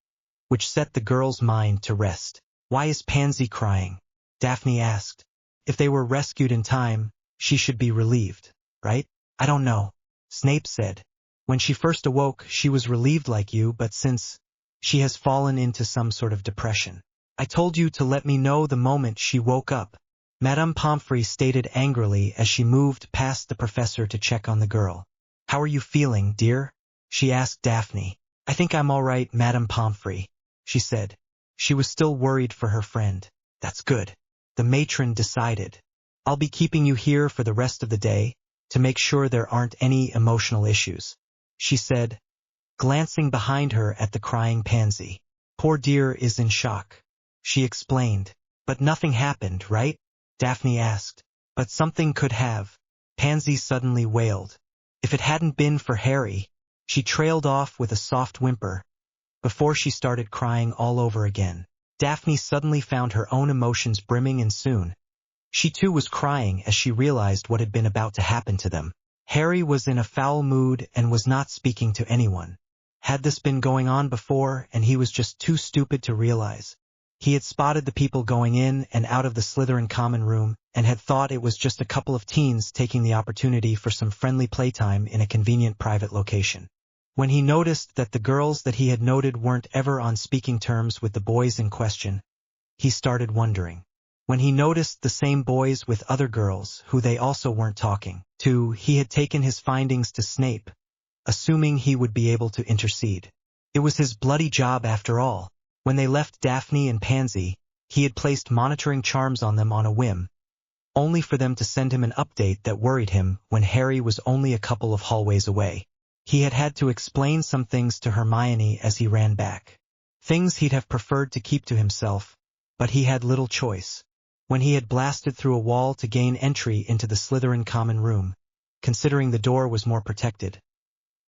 Speaker 1: which set the girl's mind to rest. Why is Pansy crying? Daphne asked. If they were rescued in time, she should be relieved, right? I don't know, Snape said. When she first awoke, she was relieved like you, but since she has fallen into some sort of depression. I told you to let me know the moment she woke up, Madame Pomfrey stated angrily as she moved past the professor to check on the girl. How are you feeling, dear? She asked Daphne. I think I'm all right, Madame Pomfrey, she said. She was still worried for her friend. That's good, the matron decided. I'll be keeping you here for the rest of the day, to make sure there aren't any emotional issues, she said, glancing behind her at the crying Pansy. Poor dear is in shock, she explained. But nothing happened, right? Daphne asked. But something could have, Pansy suddenly wailed. If it hadn't been for Harry, she trailed off with a soft whimper, before she started crying all over again. Daphne suddenly found her own emotions brimming, and soon she too was crying as she realized what had been about to happen to them. Harry was in a foul mood and was not speaking to anyone. Had this been going on before and he was just too stupid to realize? He had spotted the people going in and out of the Slytherin common room and had thought it was just a couple of teens taking the opportunity for some friendly playtime in a convenient private location. When he noticed that the girls that he had noted weren't ever on speaking terms with the boys in question, he started wondering. When he noticed the same boys with other girls who they also weren't talking to, he had taken his findings to Snape, assuming he would be able to intercede. It was his bloody job after all. When they left Daphne and Pansy, he had placed monitoring charms on them on a whim, only for them to send him an update that worried him when Harry was only a couple of hallways away. He had to explain some things to Hermione as he ran back. Things he'd have preferred to keep to himself, but he had little choice. When he had blasted through a wall to gain entry into the Slytherin common room, considering the door was more protected,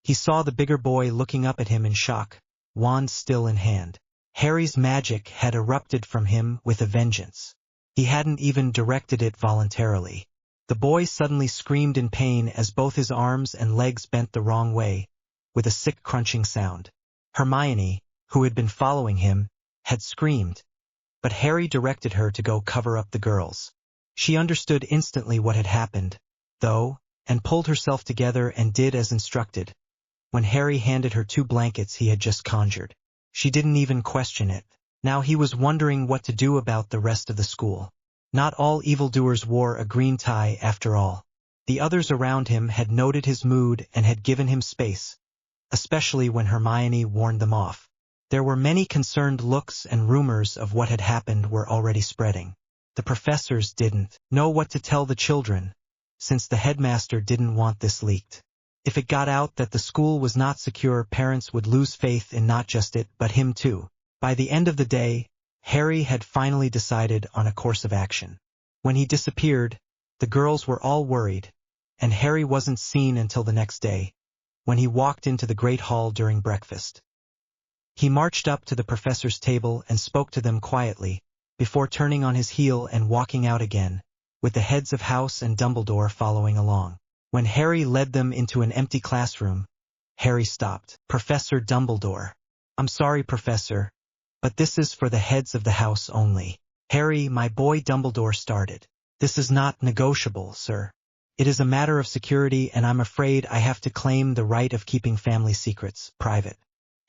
Speaker 1: he saw the bigger boy looking up at him in shock, wand still in hand. Harry's magic had erupted from him with a vengeance. He hadn't even directed it voluntarily. The boy suddenly screamed in pain as both his arms and legs bent the wrong way, with a sick crunching sound. Hermione, who had been following him, had screamed, but Harry directed her to go cover up the girls. She understood instantly what had happened, though, and pulled herself together and did as instructed. When Harry handed her 2 blankets he had just conjured, she didn't even question it. Now he was wondering what to do about the rest of the school. Not all evildoers wore a green tie after all. The others around him had noted his mood and had given him space, especially when Hermione warned them off. There were many concerned looks, and rumors of what had happened were already spreading. The professors didn't know what to tell the children, since the headmaster didn't want this leaked. If it got out that the school was not secure, parents would lose faith in not just it but him too. By the end of the day, Harry had finally decided on a course of action. When he disappeared, the girls were all worried, and Harry wasn't seen until the next day, when he walked into the Great Hall during breakfast. He marched up to the professor's table and spoke to them quietly, before turning on his heel and walking out again, with the heads of house and Dumbledore following along. When Harry led them into an empty classroom, Harry stopped. "Professor Dumbledore." "I'm sorry, Professor, but this is for the heads of the house only." "Harry, my boy," Dumbledore started. "This is not negotiable, sir. It is a matter of security, and I'm afraid I have to claim the right of keeping family secrets private."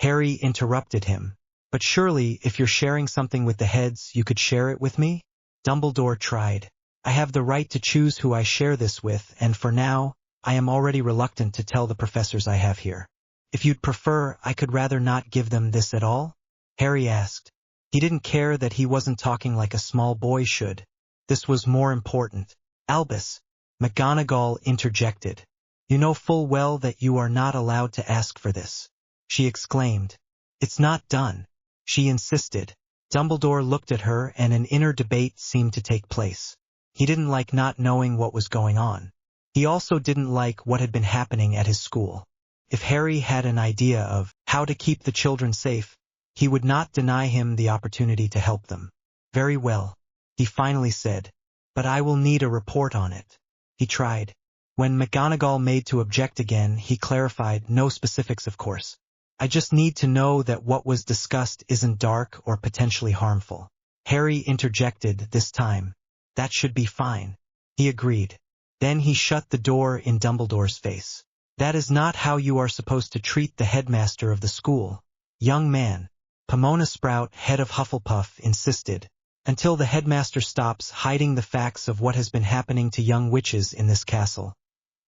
Speaker 1: Harry interrupted him. "But surely, if you're sharing something with the heads, you could share it with me?" Dumbledore tried. "I have the right to choose who I share this with, and for now, I am already reluctant to tell the professors I have here. If you'd prefer, I could rather not give them this at all?" Harry asked. He didn't care that he wasn't talking like a small boy should. This was more important. "Albus," McGonagall interjected. "You know full well that you are not allowed to ask for this," she exclaimed. "It's not done," she insisted. Dumbledore looked at her, and an inner debate seemed to take place. He didn't like not knowing what was going on. He also didn't like what had been happening at his school. If Harry had an idea of how to keep the children safe, he would not deny him the opportunity to help them. "Very well," he finally said, "but I will need a report on it." He tried. When McGonagall made to object again, he clarified, "No specifics, of course. I just need to know that what was discussed isn't dark or potentially harmful." Harry interjected this time. "That should be fine." He agreed. Then he shut the door in Dumbledore's face. "That is not how you are supposed to treat the headmaster of the school, young man," Pomona Sprout, head of Hufflepuff, insisted. "Until the headmaster stops hiding the facts of what has been happening to young witches in this castle,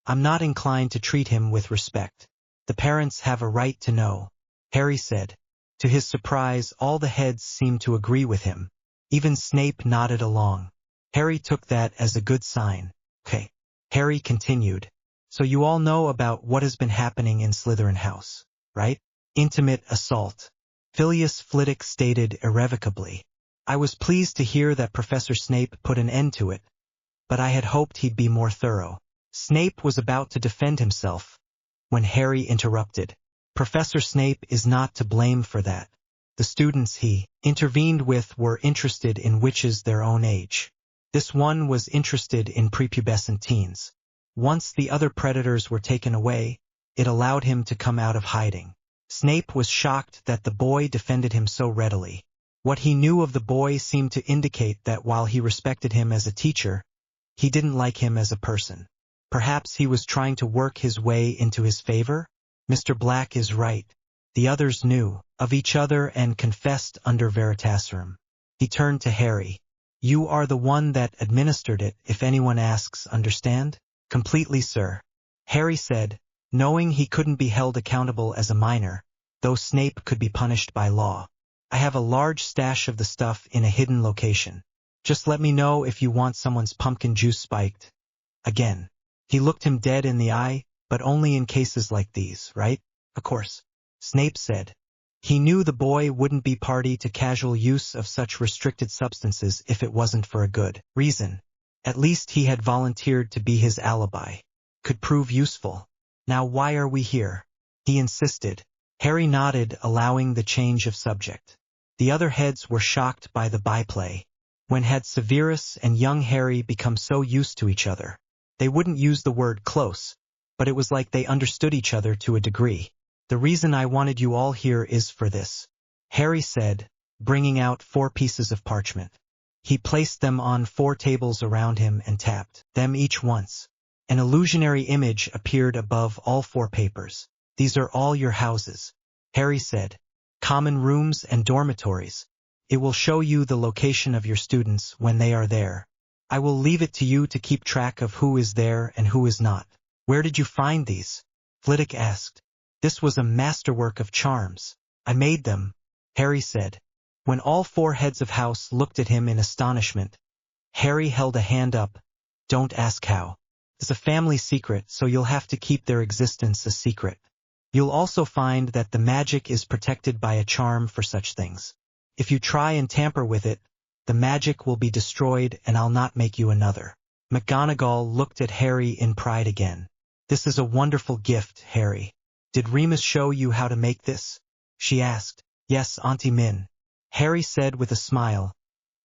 Speaker 1: I'm not inclined to treat him with respect. The parents have a right to know," Harry said. To his surprise, all the heads seemed to agree with him. Even Snape nodded along. Harry took that as a good sign. "Okay," Harry continued. "So you all know about what has been happening in Slytherin House, right?" "Intimate assault," Phileas Flitwick stated irrevocably. "I was pleased to hear that Professor Snape put an end to it, but I had hoped he'd be more thorough." Snape was about to defend himself when Harry interrupted. "Professor Snape is not to blame for that. The students he intervened with were interested in witches their own age. This one was interested in prepubescent teens. Once the other predators were taken away, it allowed him to come out of hiding." Snape was shocked that the boy defended him so readily. What he knew of the boy seemed to indicate that while he respected him as a teacher, he didn't like him as a person. Perhaps he was trying to work his way into his favor? "Mr. Black is right. The others knew of each other and confessed under Veritaserum." He turned to Harry. "You are the one that administered it, if anyone asks, understand?" "Completely, sir," Harry said, knowing he couldn't be held accountable as a minor, though Snape could be punished by law. "I have a large stash of the stuff in a hidden location." Just let me know if you want someone's pumpkin juice spiked. Again. He looked him dead in the eye, but only in cases like these, right? Of course. Snape said. He knew the boy wouldn't be party to casual use of such restricted substances if it wasn't for a good reason. At least he had volunteered to be his alibi. Could prove useful. Now why are we here? He insisted. Harry nodded, allowing the change of subject. The other heads were shocked by the byplay. When had Severus and young Harry become so used to each other? They wouldn't use the word close, but it was like they understood each other to a degree. The reason I wanted you all here is for this, Harry said, bringing out 4 pieces of parchment. He placed them on 4 tables around him and tapped them each once. An illusionary image appeared above all 4 papers. These are all your houses, Harry said. Common rooms and dormitories. It will show you the location of your students when they are there. I will leave it to you to keep track of who is there and who is not. Where did you find these? Flitwick asked. This was a masterwork of charms. I made them, Harry said. When all 4 heads of house looked at him in astonishment, Harry held a hand up. Don't ask how. It's a family secret, so you'll have to keep their existence a secret. You'll also find that the magic is protected by a charm for such things. If you try and tamper with it, the magic will be destroyed and I'll not make you another. McGonagall looked at Harry in pride again. This is a wonderful gift, Harry. Did Remus show you how to make this? She asked. Yes, Auntie Min, Harry said with a smile,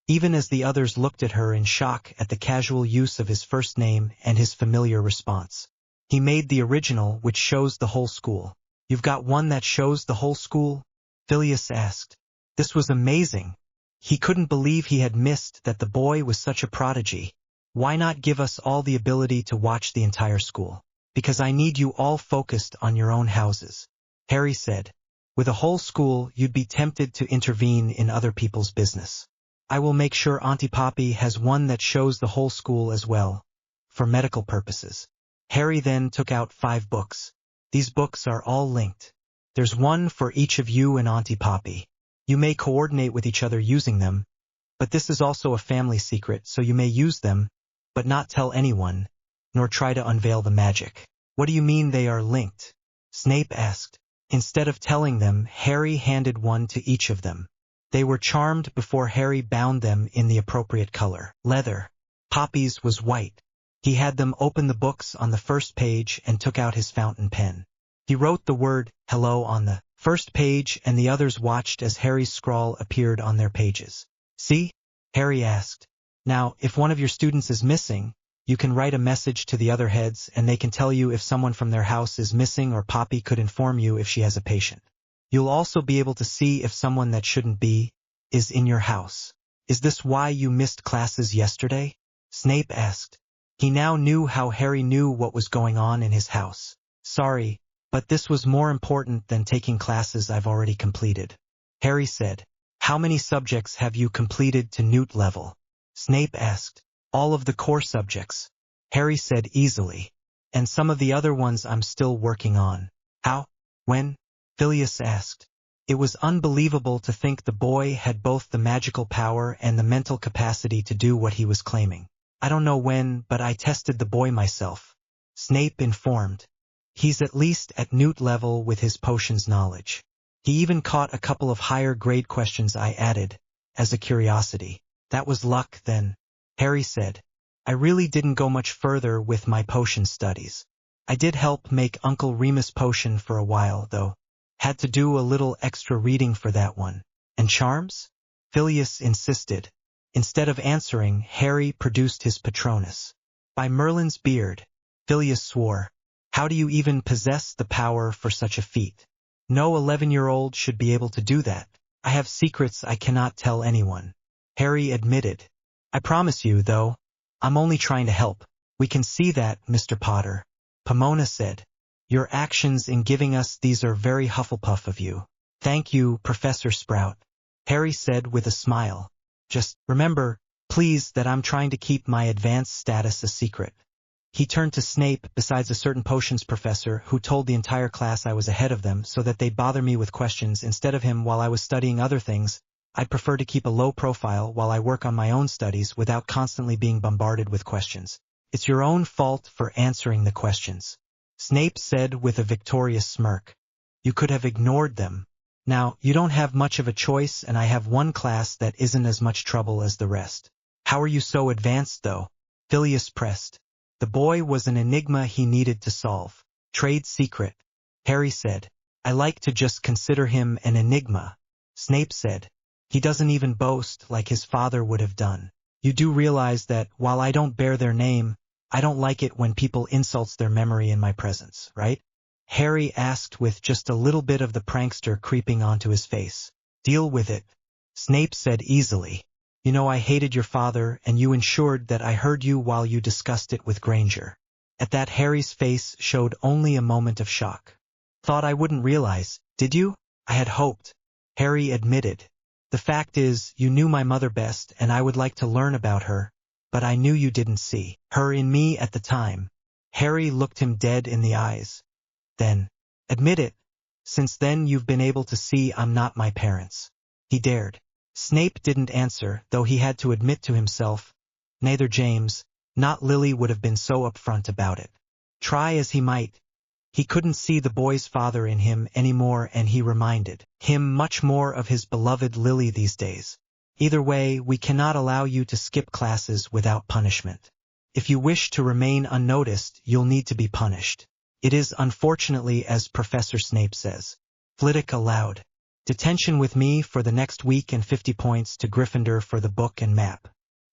Speaker 1: even as the others looked at her in shock at the casual use of his first name and his familiar response. He made the original, which shows the whole school. You've got one that shows the whole school? Phileas asked. This was amazing. He couldn't believe he had missed that the boy was such a prodigy. Why not give us all the ability to watch the entire school? Because I need you all focused on your own houses, Harry said. With a whole school, you'd be tempted to intervene in other people's business. I will make sure Auntie Poppy has one that shows the whole school as well, for medical purposes. Harry then took out 5 books. These books are all linked. There's one for each of you and Auntie Poppy. You may coordinate with each other using them, but this is also a family secret, so you may use them, but not tell anyone, nor try to unveil the magic. What do you mean they are linked? Snape asked. Instead of telling them, Harry handed one to each of them. They were charmed before Harry bound them in the appropriate color. Leather. Poppy's was white. He had them open the books on the first page and took out his fountain pen. He wrote the word, hello, on the first page, and the others watched as Harry's scrawl appeared on their pages. See? Harry asked. Now, if one of your students is missing, you can write a message to the other heads and they can tell you if someone from their house is missing, or Poppy could inform you if she has a patient. You'll also be able to see if someone that shouldn't be is in your house. Is this why you missed classes yesterday? Snape asked. He now knew how Harry knew what was going on in his house. Sorry, but this was more important than taking classes I've already completed, Harry said. How many subjects have you completed to Newt level? Snape asked. All of the core subjects, Harry said easily. And some of the other ones I'm still working on. How? When? Phileas asked. It was unbelievable to think the boy had both the magical power and the mental capacity to do what he was claiming. I don't know when, but I tested the boy myself, Snape informed. He's at least at Newt level with his potions knowledge. He even caught a couple of higher grade questions I added, as a curiosity. That was luck then, Harry said. I really didn't go much further with my potion studies. I did help make Uncle Remus potion for a while, though. Had to do a little extra reading for that one. And charms? Phileas insisted. Instead of answering, Harry produced his Patronus. By Merlin's beard, Phileas swore. How do you even possess the power for such a feat? No 11-year-old should be able to do that. I have secrets I cannot tell anyone, Harry admitted. I promise you, though, I'm only trying to help. We can see that, Mr. Potter, Pomona said. Your actions in giving us these are very Hufflepuff of you. Thank you, Professor Sprout, Harry said with a smile. Just remember, please, that I'm trying to keep my advanced status a secret. He turned to Snape, besides a certain potions professor who told the entire class I was ahead of them so that they'd bother me with questions instead of him while I was studying other things. I'd prefer to keep a low profile while I work on my own studies without constantly being bombarded with questions. It's your own fault for answering the questions, Snape said with a victorious smirk. You could have ignored them. Now, you don't have much of a choice, and I have one class that isn't as much trouble as the rest. How are you so advanced, though? Phileas pressed. The boy was an enigma he needed to solve. Trade secret, Harry said. I like to just consider him an enigma, Snape said. He doesn't even boast like his father would have done. You do realize that, while I don't bear their name, I don't like it when people insults their memory in my presence, right? Harry asked with just a little bit of the prankster creeping onto his face. Deal with it, Snape said easily. You know I hated your father, and you ensured that I heard you while you discussed it with Granger. At that Harry's face showed only a moment of shock. Thought I wouldn't realize, did you? I had hoped, Harry admitted. The fact is, you knew my mother best, and I would like to learn about her, but I knew you didn't see her in me at the time. Harry looked him dead in the eyes. Then, admit it. Since then you've been able to see I'm not my parents. He dared. Snape didn't answer, though he had to admit to himself, neither James, not Lily would have been so upfront about it. Try as he might, he couldn't see the boy's father in him anymore, and he reminded him much more of his beloved Lily these days. Either way, we cannot allow you to skip classes without punishment. If you wish to remain unnoticed, you'll need to be punished. It is unfortunately as Professor Snape says. Flitwick aloud. Detention with me for the next week and 50 points to Gryffindor for the book and map.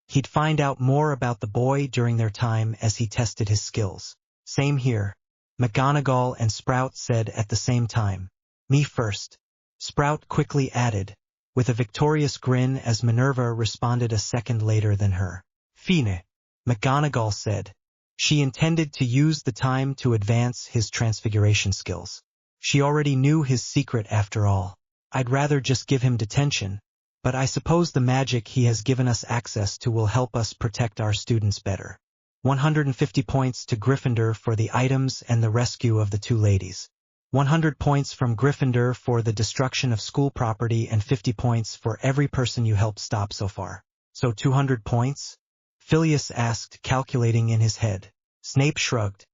Speaker 1: He'd find out more about the boy during their time as he tested his skills. Same here, McGonagall and Sprout said at the same time. Me first, Sprout quickly added, with a victorious grin as Minerva responded a second later than her. Fine, McGonagall said. She intended to use the time to advance his transfiguration skills. She already knew his secret after all. I'd rather just give him detention, but I suppose the magic he has given us access to will help us protect our students better. 150 points to Gryffindor for the items and the rescue of the two ladies. 100 points from Gryffindor for the destruction of school property and 50 points for every person you helped stop so far. So 200 points? Phileas asked, calculating in his head. Snape shrugged.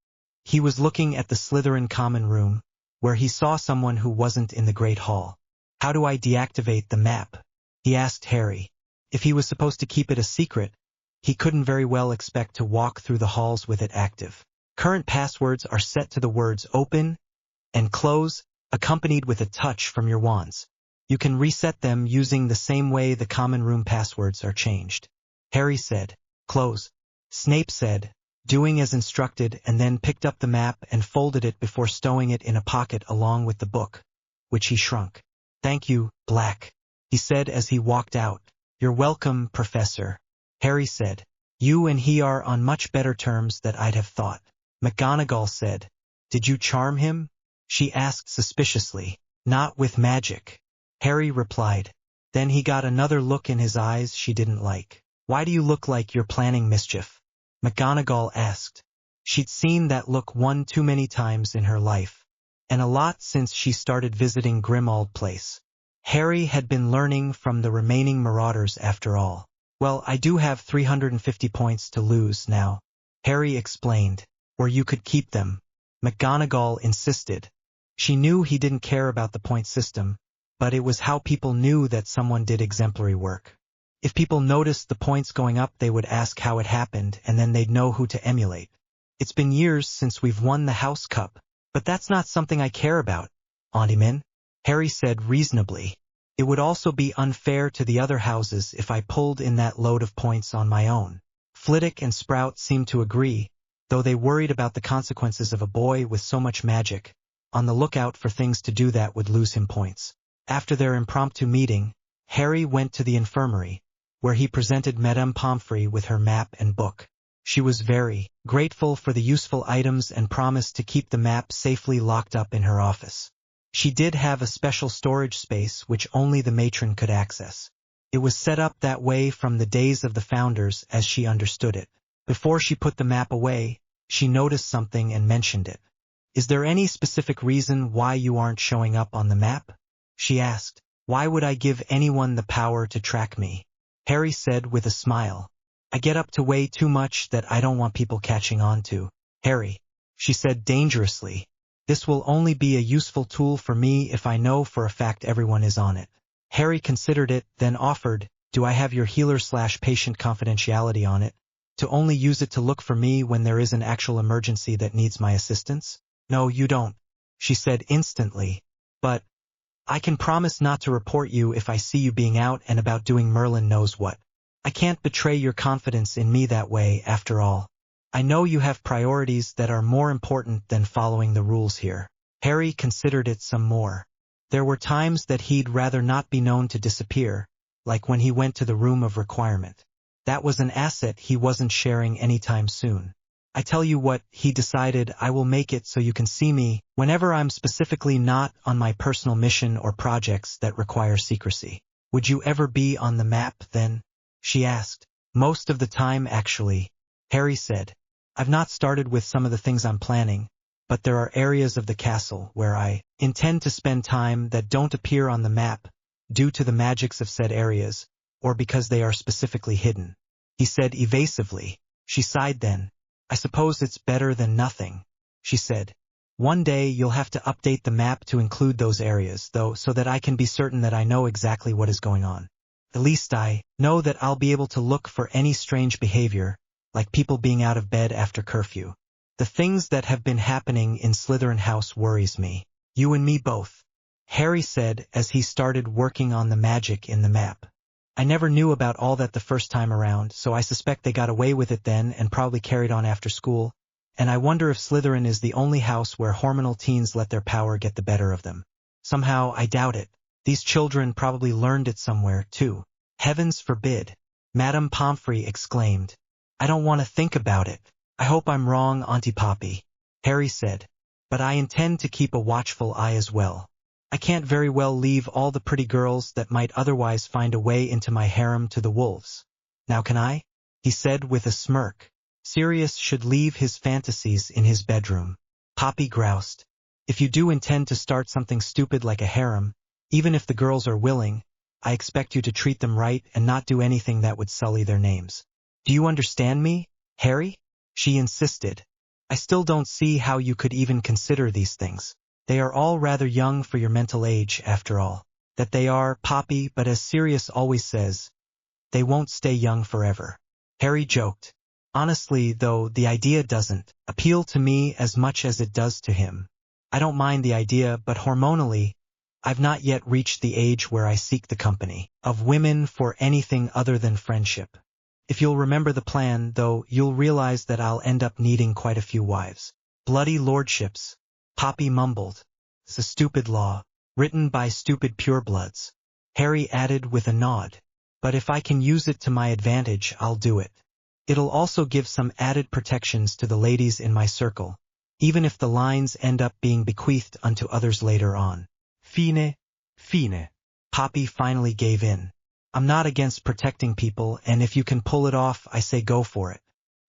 Speaker 1: He was looking at the Slytherin common room, where he saw someone who wasn't in the Great Hall. How do I deactivate the map? He asked Harry. If he was supposed to keep it a secret, he couldn't very well expect to walk through the halls with it active. Current passwords are set to the words open and close, accompanied with a touch from your wands. You can reset them using the same way the common room passwords are changed. Harry said, close. Snape said, doing as instructed, and then picked up the map and folded it before stowing it in a pocket along with the book, which he shrunk. Thank you, Black, he said as he walked out. You're welcome, Professor, Harry said. You and he are on much better terms than I'd have thought. McGonagall said. Did you charm him? She asked suspiciously. Not with magic, Harry replied. Then he got another look in his eyes she didn't like. Why do you look like you're planning mischief? McGonagall asked. She'd seen that look one too many times in her life, and a lot since she started visiting Grimmauld Place. Harry had been learning from the remaining Marauders after all. Well, I do have 350 points to lose now, Harry explained. Or you could keep them, McGonagall insisted. She knew he didn't care about the point system, but it was how people knew that someone did exemplary work. If people noticed the points going up, they would ask how it happened, and then they'd know who to emulate. It's been years since we've won the House Cup, but that's not something I care about, Auntie Min, Harry said reasonably. It would also be unfair to the other houses if I pulled in that load of points on my own. Flitwick and Sprout seemed to agree, though they worried about the consequences of a boy with so much magic, on the lookout for things to do that would lose him points. After their impromptu meeting, Harry went to the infirmary, where he presented Madame Pomfrey with her map and book. She was very grateful for the useful items and promised to keep the map safely locked up in her office. She did have a special storage space which only the matron could access. It was set up that way from the days of the founders as she understood it. Before she put the map away, she noticed something and mentioned it. Is there any specific reason why you aren't showing up on the map? She asked. Why would I give anyone the power to track me? Harry said with a smile. I get up to way too much that I don't want people catching on to. Harry, she said dangerously. This will only be a useful tool for me if I know for a fact everyone is on it. Harry considered it, then offered, do I have your healer/patient confidentiality on it? To only use it to look for me when there is an actual emergency that needs my assistance? No, you don't, she said instantly. But I can promise not to report you if I see you being out and about doing Merlin knows what. I can't betray your confidence in me that way, after all. I know you have priorities that are more important than following the rules here. Harry considered it some more. There were times that he'd rather not be known to disappear, like when he went to the room of requirement. That was an asset he wasn't sharing anytime soon. I tell you what, he decided, I will make it so you can see me whenever I'm specifically not on my personal mission or projects that require secrecy. Would you ever be on the map then? She asked. Most of the time, actually, Harry said. I've not started with some of the things I'm planning, but there are areas of the castle where I intend to spend time that don't appear on the map due to the magics of said areas, or because they are specifically hidden. He said evasively. She sighed then. I suppose it's better than nothing, she said. One day you'll have to update the map to include those areas, though, so that I can be certain that I know exactly what is going on. At least I know that I'll be able to look for any strange behavior, like people being out of bed after curfew. The things that have been happening in Slytherin House worries me. You and me both, Harry said as he started working on the magic in the map. I never knew about all that the first time around, so I suspect they got away with it then and probably carried on after school, and I wonder if Slytherin is the only house where hormonal teens let their power get the better of them. Somehow, I doubt it. These children probably learned it somewhere, too. Heavens forbid, Madame Pomfrey exclaimed. I don't want to think about it. I hope I'm wrong, Auntie Poppy, Harry said. But I intend to keep a watchful eye as well. I can't very well leave all the pretty girls that might otherwise find a way into my harem to the wolves. Now can I? He said with a smirk. Sirius should leave his fantasies in his bedroom. Poppy groused. If you do intend to start something stupid like a harem, even if the girls are willing, I expect you to treat them right and not do anything that would sully their names. Do you understand me, Harry? She insisted. I still don't see how you could even consider these things. They are all rather young for your mental age, after all. That they are, Poppy, but as Sirius always says, they won't stay young forever. Harry joked. Honestly, though, the idea doesn't appeal to me as much as it does to him. I don't mind the idea, but hormonally, I've not yet reached the age where I seek the company of women for anything other than friendship. If you'll remember the plan, though, you'll realize that I'll end up needing quite a few wives. Bloody lordships, Poppy mumbled. It's a stupid law, written by stupid purebloods. Harry added with a nod. But if I can use it to my advantage, I'll do it. It'll also give some added protections to the ladies in my circle, even if the lines end up being bequeathed unto others later on. Fine. Poppy finally gave in. I'm not against protecting people, and if you can pull it off, I say go for it.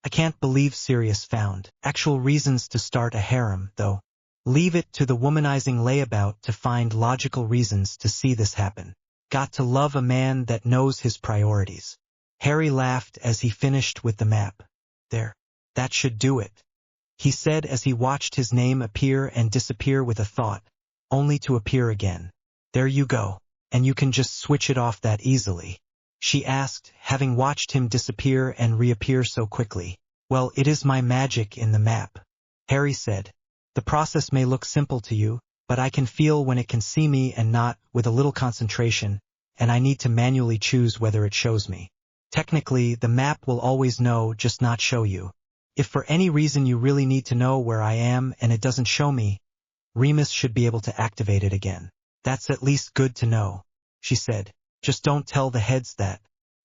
Speaker 1: I can't believe Sirius found actual reasons to start a harem, though. Leave it to the womanizing layabout to find logical reasons to see this happen. Got to love a man that knows his priorities. Harry laughed as he finished with the map. There. That should do it, he said as he watched his name appear and disappear with a thought, only to appear again. There you go. And you can just switch it off that easily? She asked, having watched him disappear and reappear so quickly. Well, it is my magic in the map, Harry said. The process may look simple to you, but I can feel when it can see me and not, with a little concentration, and I need to manually choose whether it shows me. Technically, the map will always know, just not show you. If for any reason you really need to know where I am and it doesn't show me, Remus should be able to activate it again. That's at least good to know, she said. Just don't tell the heads that,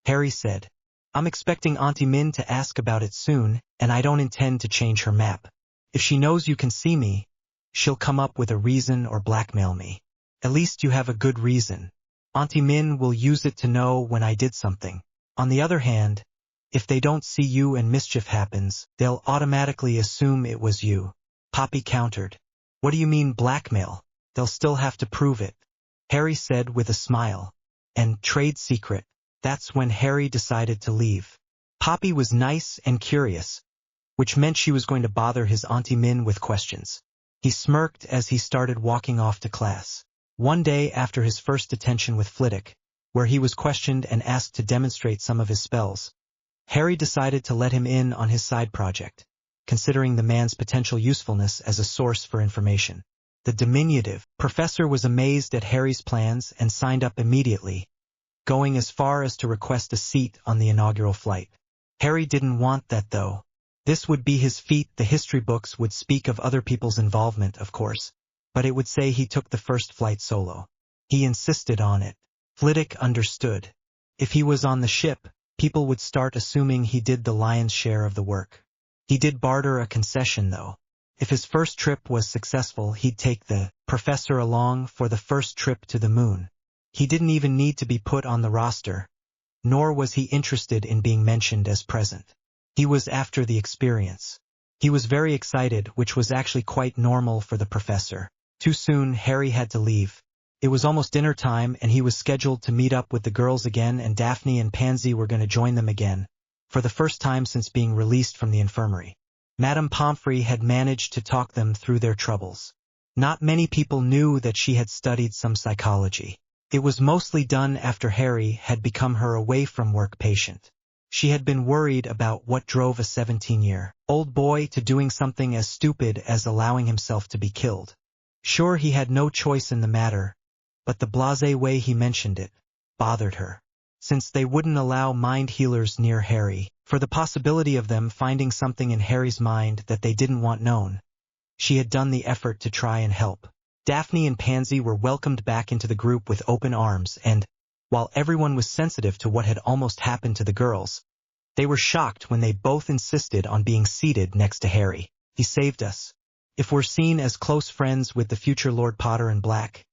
Speaker 1: Harry said. I'm expecting Auntie Min to ask about it soon, and I don't intend to change her map. If she knows you can see me, she'll come up with a reason or blackmail me. At least you have a good reason. Auntie Min will use it to know when I did something. On the other hand, if they don't see you and mischief happens, they'll automatically assume it was you. Poppy countered. What do you mean blackmail? They'll still have to prove it, Harry said with a smile. And trade secret. That's when Harry decided to leave. Poppy was nice and curious, which meant she was going to bother his Auntie Min with questions. He smirked as he started walking off to class. One day after his first detention with Flitwick, where he was questioned and asked to demonstrate some of his spells, Harry decided to let him in on his side project, considering the man's potential usefulness as a source for information. The diminutive professor was amazed at Harry's plans and signed up immediately, going as far as to request a seat on the inaugural flight. Harry didn't want that though. This would be his feat. The history books would speak of other people's involvement, of course, but it would say he took the first flight solo. He insisted on it. Flitwick understood. If he was on the ship, people would start assuming he did the lion's share of the work. He did barter a concession though. If his first trip was successful, he'd take the professor along for the first trip to the moon. He didn't even need to be put on the roster, nor was he interested in being mentioned as present. He was after the experience. He was very excited, which was actually quite normal for the professor. Too soon, Harry had to leave. It was almost dinner time and he was scheduled to meet up with the girls again, and Daphne and Pansy were going to join them again, for the first time since being released from the infirmary. Madame Pomfrey had managed to talk them through their troubles. Not many people knew that she had studied some psychology. It was mostly done after Harry had become her away-from-work patient. She had been worried about what drove a 17-year-old boy to doing something as stupid as allowing himself to be killed. Sure, he had no choice in the matter, but the blasé way he mentioned it bothered her. Since they wouldn't allow mind healers near Harry, for the possibility of them finding something in Harry's mind that they didn't want known, she had done the effort to try and help. Daphne and Pansy were welcomed back into the group with open arms, and, while everyone was sensitive to what had almost happened to the girls, they were shocked when they both insisted on being seated next to Harry. He saved us. If we're seen as close friends with the future Lord Potter and Black,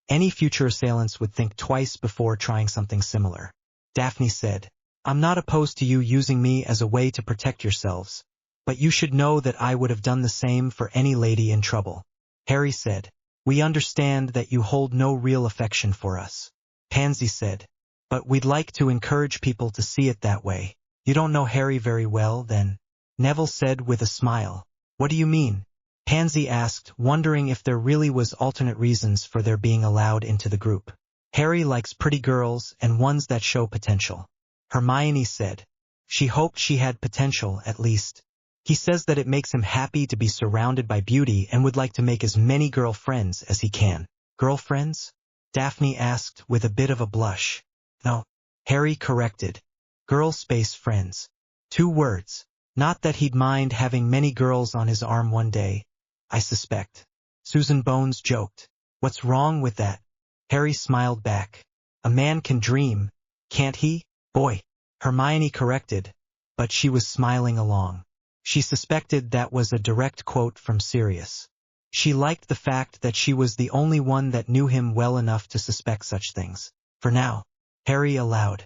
Speaker 1: any future assailants would think twice before trying something similar. Daphne said, I'm not opposed to you using me as a way to protect yourselves, but you should know that I would have done the same for any lady in trouble. Harry said, we understand that you hold no real affection for us. Pansy said, but we'd like to encourage people to see it that way. You don't know Harry very well, then? Neville said with a smile. What do you mean? Pansy asked, wondering if there really was alternate reasons for their being allowed into the group. Harry likes pretty girls and ones that show potential. Hermione said. She hoped she had potential, at least. He says that it makes him happy to be surrounded by beauty and would like to make as many girlfriends as he can. Girlfriends? Daphne asked with a bit of a blush. No. Harry corrected. Girl space friends. 2 words. Not that he'd mind having many girls on his arm one day, I suspect. Susan Bones joked. What's wrong with that? Harry smiled back. A man can dream, can't he? Boy. Hermione corrected, but she was smiling along. She suspected that was a direct quote from Sirius. She liked the fact that she was the only one that knew him well enough to suspect such things. For now, Harry allowed.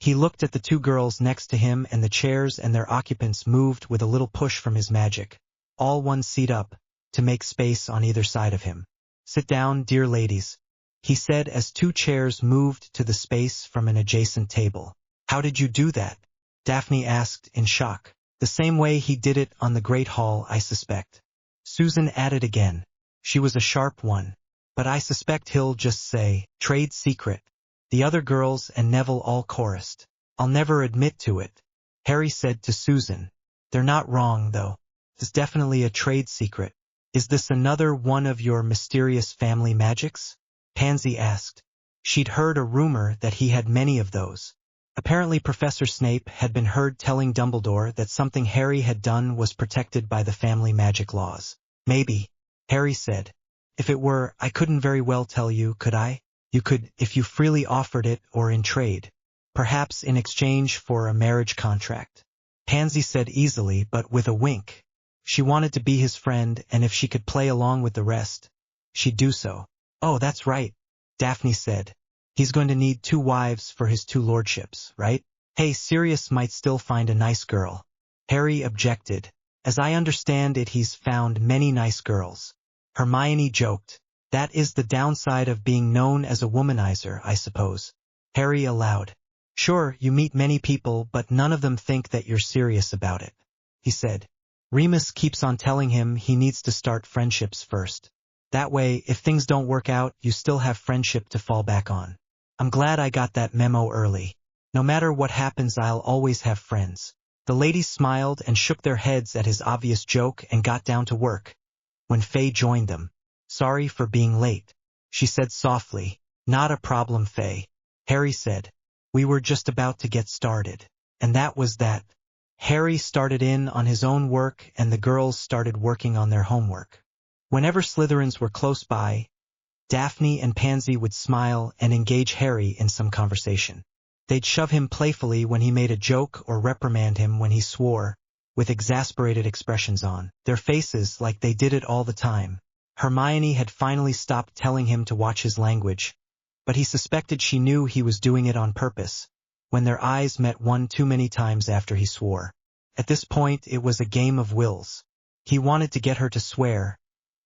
Speaker 1: He looked at the 2 girls next to him, and the chairs and their occupants moved with a little push from his magic, all 1 seat up, to make space on either side of him. Sit down, dear ladies, he said as 2 chairs moved to the space from an adjacent table. How did you do that? Daphne asked in shock. The same way he did it on the Great Hall, I suspect. Susan added again. She was a sharp one. But I suspect he'll just say, trade secret. The other girls and Neville all chorused. I'll never admit to it. Harry said to Susan. They're not wrong, though. It's definitely a trade secret. Is this another one of your mysterious family magics? Pansy asked. She'd heard a rumor that he had many of those. Apparently Professor Snape had been heard telling Dumbledore that something Harry had done was protected by the family magic laws. Maybe, Harry said. If it were, I couldn't very well tell you, could I? You could, if you freely offered it or in trade. Perhaps in exchange for a marriage contract. Pansy said easily, but with a wink. She wanted to be his friend, and if she could play along with the rest, she'd do so. Oh, that's right, Daphne said. He's going to need 2 wives for his 2 lordships, right? Hey, Sirius might still find a nice girl. Harry objected. As I understand it, he's found many nice girls. Hermione joked. That is the downside of being known as a womanizer, I suppose. Harry allowed. Sure, you meet many people, but none of them think that you're serious about it, he said. Remus keeps on telling him he needs to start friendships first. That way, if things don't work out, you still have friendship to fall back on. I'm glad I got that memo early. No matter what happens, I'll always have friends. The ladies smiled and shook their heads at his obvious joke and got down to work. When Faye joined them. Sorry for being late, she said softly. Not a problem, Faye, Harry said. We were just about to get started. And that was that. Harry started in on his own work and the girls started working on their homework. Whenever Slytherins were close by, Daphne and Pansy would smile and engage Harry in some conversation. They'd shove him playfully when he made a joke or reprimand him when he swore, with exasperated expressions on their faces like they did it all the time. Hermione had finally stopped telling him to watch his language, but he suspected she knew he was doing it on purpose, when their eyes met one too many times after he swore. At this point it was a game of wills. He wanted to get her to swear,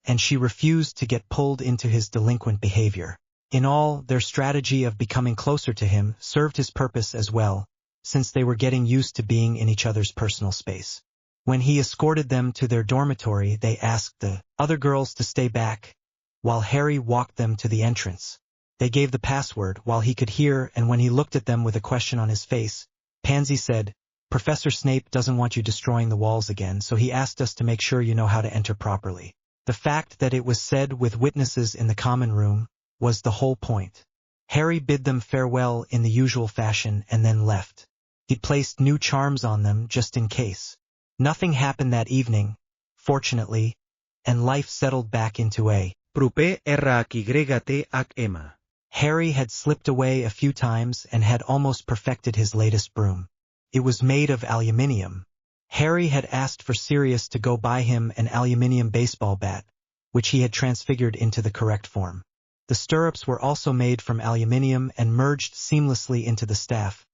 Speaker 1: and she refused to get pulled into his delinquent behavior. In all, their strategy of becoming closer to him served his purpose as well, since they were getting used to being in each other's personal space. When he escorted them to their dormitory, they asked the other girls to stay back, while Harry walked them to the entrance. They gave the password while he could hear, and when he looked at them with a question on his face, Pansy said, Professor Snape doesn't want you destroying the walls again, so he asked us to make sure you know how to enter properly. The fact that it was said with witnesses in the common room was the whole point. Harry bid them farewell in the usual fashion and then left. He placed new charms on them just in case. Nothing happened that evening, fortunately, and life settled back into a
Speaker 2: Prope RHYT Emma.
Speaker 1: Harry had slipped away a few times and had almost perfected his latest broom. It was made of aluminium. Harry had asked for Sirius to go buy him an aluminium baseball bat, which he had transfigured into the correct form. The stirrups were also made from aluminium and merged seamlessly into the staff,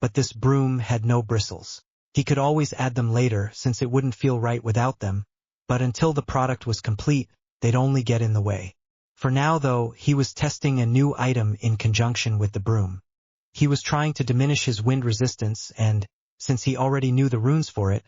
Speaker 1: but this broom had no bristles. He could always add them later since it wouldn't feel right without them, but until the product was complete, they'd only get in the way. For now, though, he was testing a new item in conjunction with the broom. He was trying to diminish his wind resistance and, since he already knew the runes for it,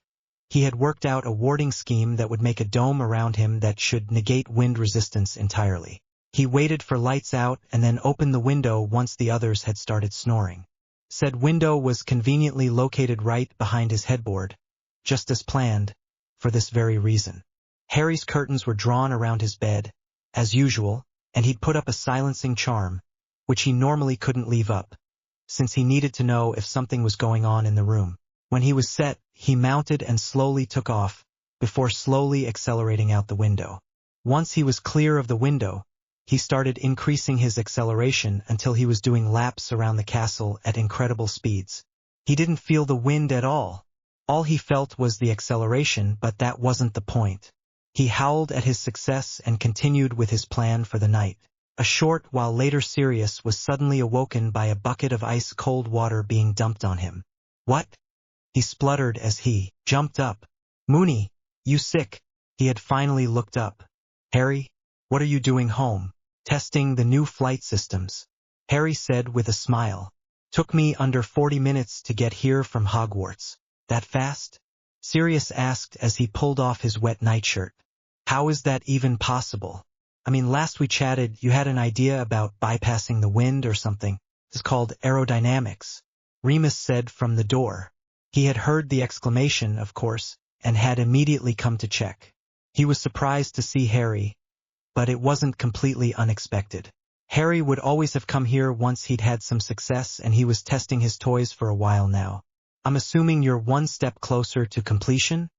Speaker 1: he had worked out a warding scheme that would make a dome around him that should negate wind resistance entirely. He waited for lights out and then opened the window once the others had started snoring. Said window was conveniently located right behind his headboard, just as planned, for this very reason. Harry's curtains were drawn around his bed, as usual, and he'd put up a silencing charm, which he normally couldn't leave up, since he needed to know if something was going on in the room. When he was set, he mounted and slowly took off, before slowly accelerating out the window. Once he was clear of the window, he started increasing his acceleration until he was doing laps around the castle at incredible speeds. He didn't feel the wind at all. All he felt was the acceleration, but that wasn't the point. He howled at his success and continued with his plan for the night. A short while later, Sirius was suddenly awoken by a bucket of ice-cold water being dumped on him. What? He spluttered as he jumped up. Moony, you sick? He had finally looked up. Harry, what are you doing home? Testing the new flight systems, Harry said with a smile. Took me under 40 minutes to get here from Hogwarts. That fast? Sirius asked as he pulled off his wet nightshirt. How is that even possible? I mean, last we chatted, you had an idea about bypassing the wind or something. It's called aerodynamics, Remus said from the door. He had heard the exclamation, of course, and had immediately come to check. He was surprised to see Harry, but it wasn't completely unexpected. Harry would always have come here once he'd had some success, and he was testing his toys for a while now. I'm assuming you're one step closer to completion?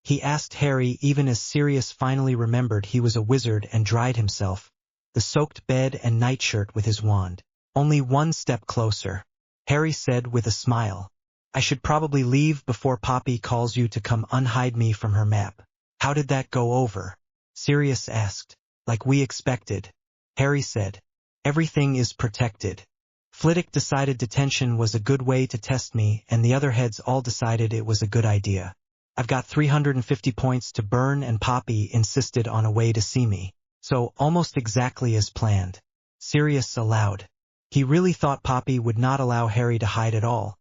Speaker 1: He asked Harry even as Sirius finally remembered he was a wizard and dried himself, the soaked bed and nightshirt with his wand. Only one step closer, Harry said with a smile. I should probably leave before Poppy calls you to come unhide me from her map. How did that go over? Sirius asked. Like we expected, Harry said. Everything is protected. Flitwick decided detention was a good way to test me, and the other heads all decided it was a good idea. I've got 350 points to burn, and Poppy insisted on a way to see me. So, almost exactly as planned. Sirius allowed. He really thought Poppy would not allow Harry to hide at all,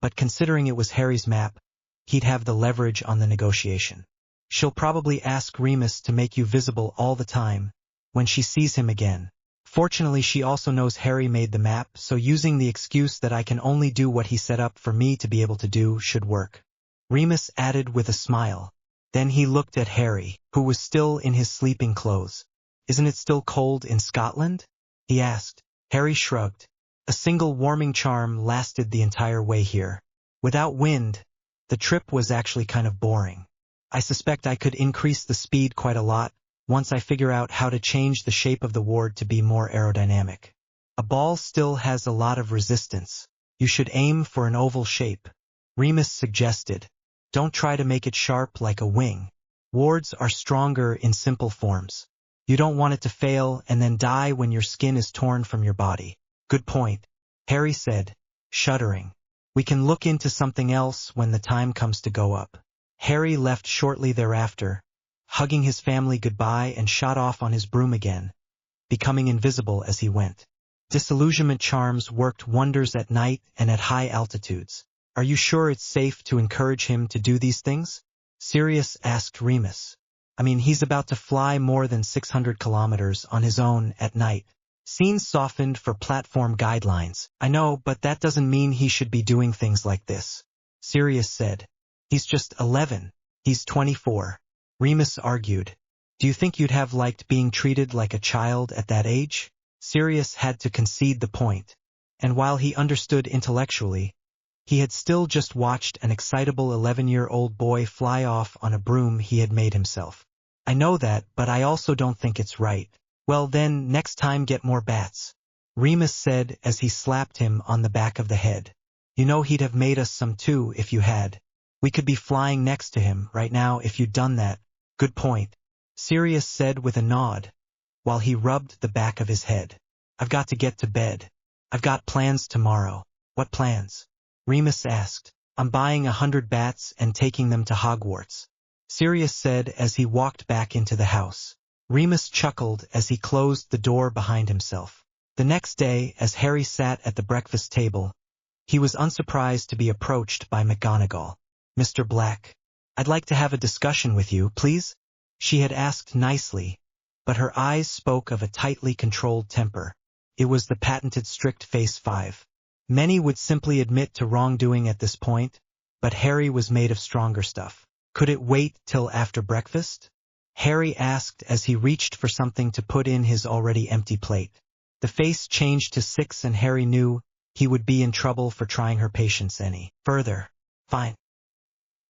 Speaker 1: but considering it was Harry's map, he'd have the leverage on the negotiation. She'll probably ask Remus to make you visible all the time, when she sees him again. Fortunately, she also knows Harry made the map, so using the excuse that I can only do what he set up for me to be able to do should work. Remus added with a smile. Then he looked at Harry, who was still in his sleeping clothes. Isn't it still cold in Scotland? He asked. Harry shrugged. A single warming charm lasted the entire way here. Without wind, the trip was actually kind of boring. I suspect I could increase the speed quite a lot, once I figure out how to change the shape of the ward to be more aerodynamic. A ball still has a lot of resistance. You should aim for an oval shape. Remus suggested. Don't try to make it sharp like a wing. Wards are stronger in simple forms. You don't want it to fail and then die when your skin is torn from your body. Good point, Harry said, shuddering. We can look into something else when the time comes to go up. Harry left shortly thereafter, hugging his family goodbye and shot off on his broom again, becoming invisible as he went. Disillusionment charms worked wonders at night and at high altitudes. Are you sure it's safe to encourage him to do these things? Sirius asked Remus. I mean, he's about to fly more than 600 kilometers on his own at night. Scenes softened for platform guidelines. I know, but that doesn't mean he should be doing things like this. Sirius said. He's just 11. He's 24. Remus argued. Do you think you'd have liked being treated like a child at that age? Sirius had to concede the point. And while he understood intellectually, he had still just watched an excitable 11-year-old boy fly off on a broom he had made himself. I know that, but I also don't think it's right. Well then, next time get more bats. Remus said as he slapped him on the back of the head. You know he'd have made us some too if you had. We could be flying next to him right now if you'd done that. Good point, Sirius said with a nod, while he rubbed the back of his head. I've got to get to bed. I've got plans tomorrow. What plans? Remus asked. I'm buying 100 bats and taking them to Hogwarts, Sirius said as he walked back into the house. Remus chuckled as he closed the door behind himself. The next day, as Harry sat at the breakfast table, he was unsurprised to be approached by McGonagall. Mr. Black, I'd like to have a discussion with you, please? She had asked nicely, but her eyes spoke of a tightly controlled temper. It was the patented strict face 5. Many would simply admit to wrongdoing at this point, but Harry was made of stronger stuff. Could it wait till after breakfast? Harry asked as he reached for something to put in his already empty plate. The face changed to 6 and Harry knew he would be in trouble for trying her patience any further. Fine,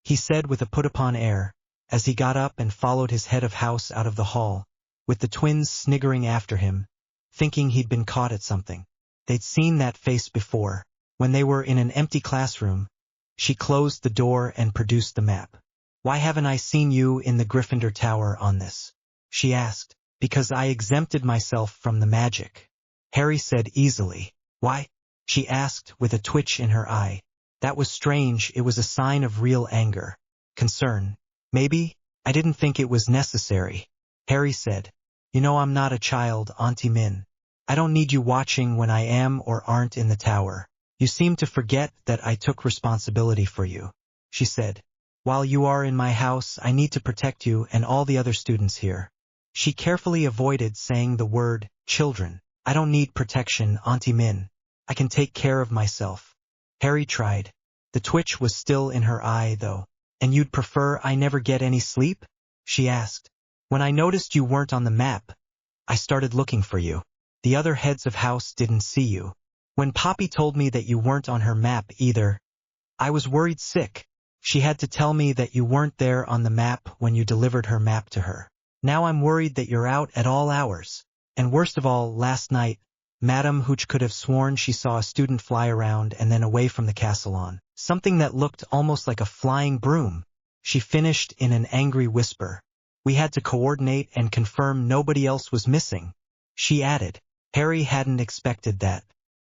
Speaker 1: he said with a put-upon air, as he got up and followed his head of house out of the hall, with the twins sniggering after him, thinking he'd been caught at something. They'd seen that face before. When they were in an empty classroom, she closed the door and produced the map. Why haven't I seen you in the Gryffindor Tower on this? She asked. Because I exempted myself from the magic, Harry said easily. Why? She asked with a twitch in her eye. That was strange. It was a sign of real anger. Concern. Maybe? I didn't think it was necessary, Harry said. You know I'm not a child, Auntie Min. I don't need you watching when I am or aren't in the tower. You seem to forget that I took responsibility for you, she said. While you are in my house, I need to protect you and all the other students here. She carefully avoided saying the word, children. I don't need protection, Auntie Min. I can take care of myself. Harry tried. The twitch was still in her eye, though. And you'd prefer I never get any sleep? She asked. When I noticed you weren't on the map, I started looking for you. The other heads of house didn't see you. When Poppy told me that you weren't on her map either, I was worried sick. She had to tell me that you weren't there on the map when you delivered her map to her. Now I'm worried that you're out at all hours. And worst of all, last night, Madame Hooch could have sworn she saw a student fly around and then away from the castle on something that looked almost like a flying broom. She finished in an angry whisper. We had to coordinate and confirm nobody else was missing, she added. Harry hadn't expected that.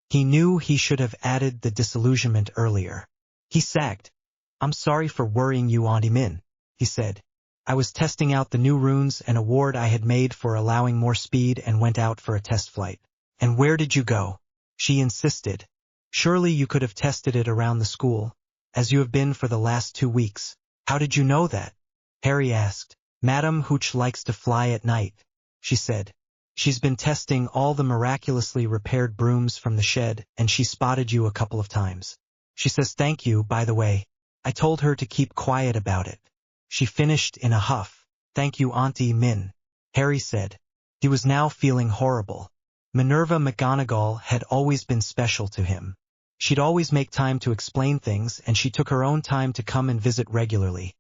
Speaker 1: He knew he should have added the disillusionment earlier. He sagged. I'm sorry for worrying you, Auntie Min, he said. I was testing out the new runes and award I had made for allowing more speed and went out for a test flight. And where did you go? She insisted. Surely you could have tested it around the school, as you have been for the last 2 weeks. How did you know that? Harry asked. Madame Hooch likes to fly at night, she said. She's been testing all the miraculously repaired brooms from the shed, and she spotted you a couple of times. She says thank you, by the way. I told her to keep quiet about it. She finished in a huff. Thank you, Auntie Min, Harry said. He was now feeling horrible. Minerva McGonagall had always been special to him. She'd always make time to explain things, and she took her own time to come and visit regularly.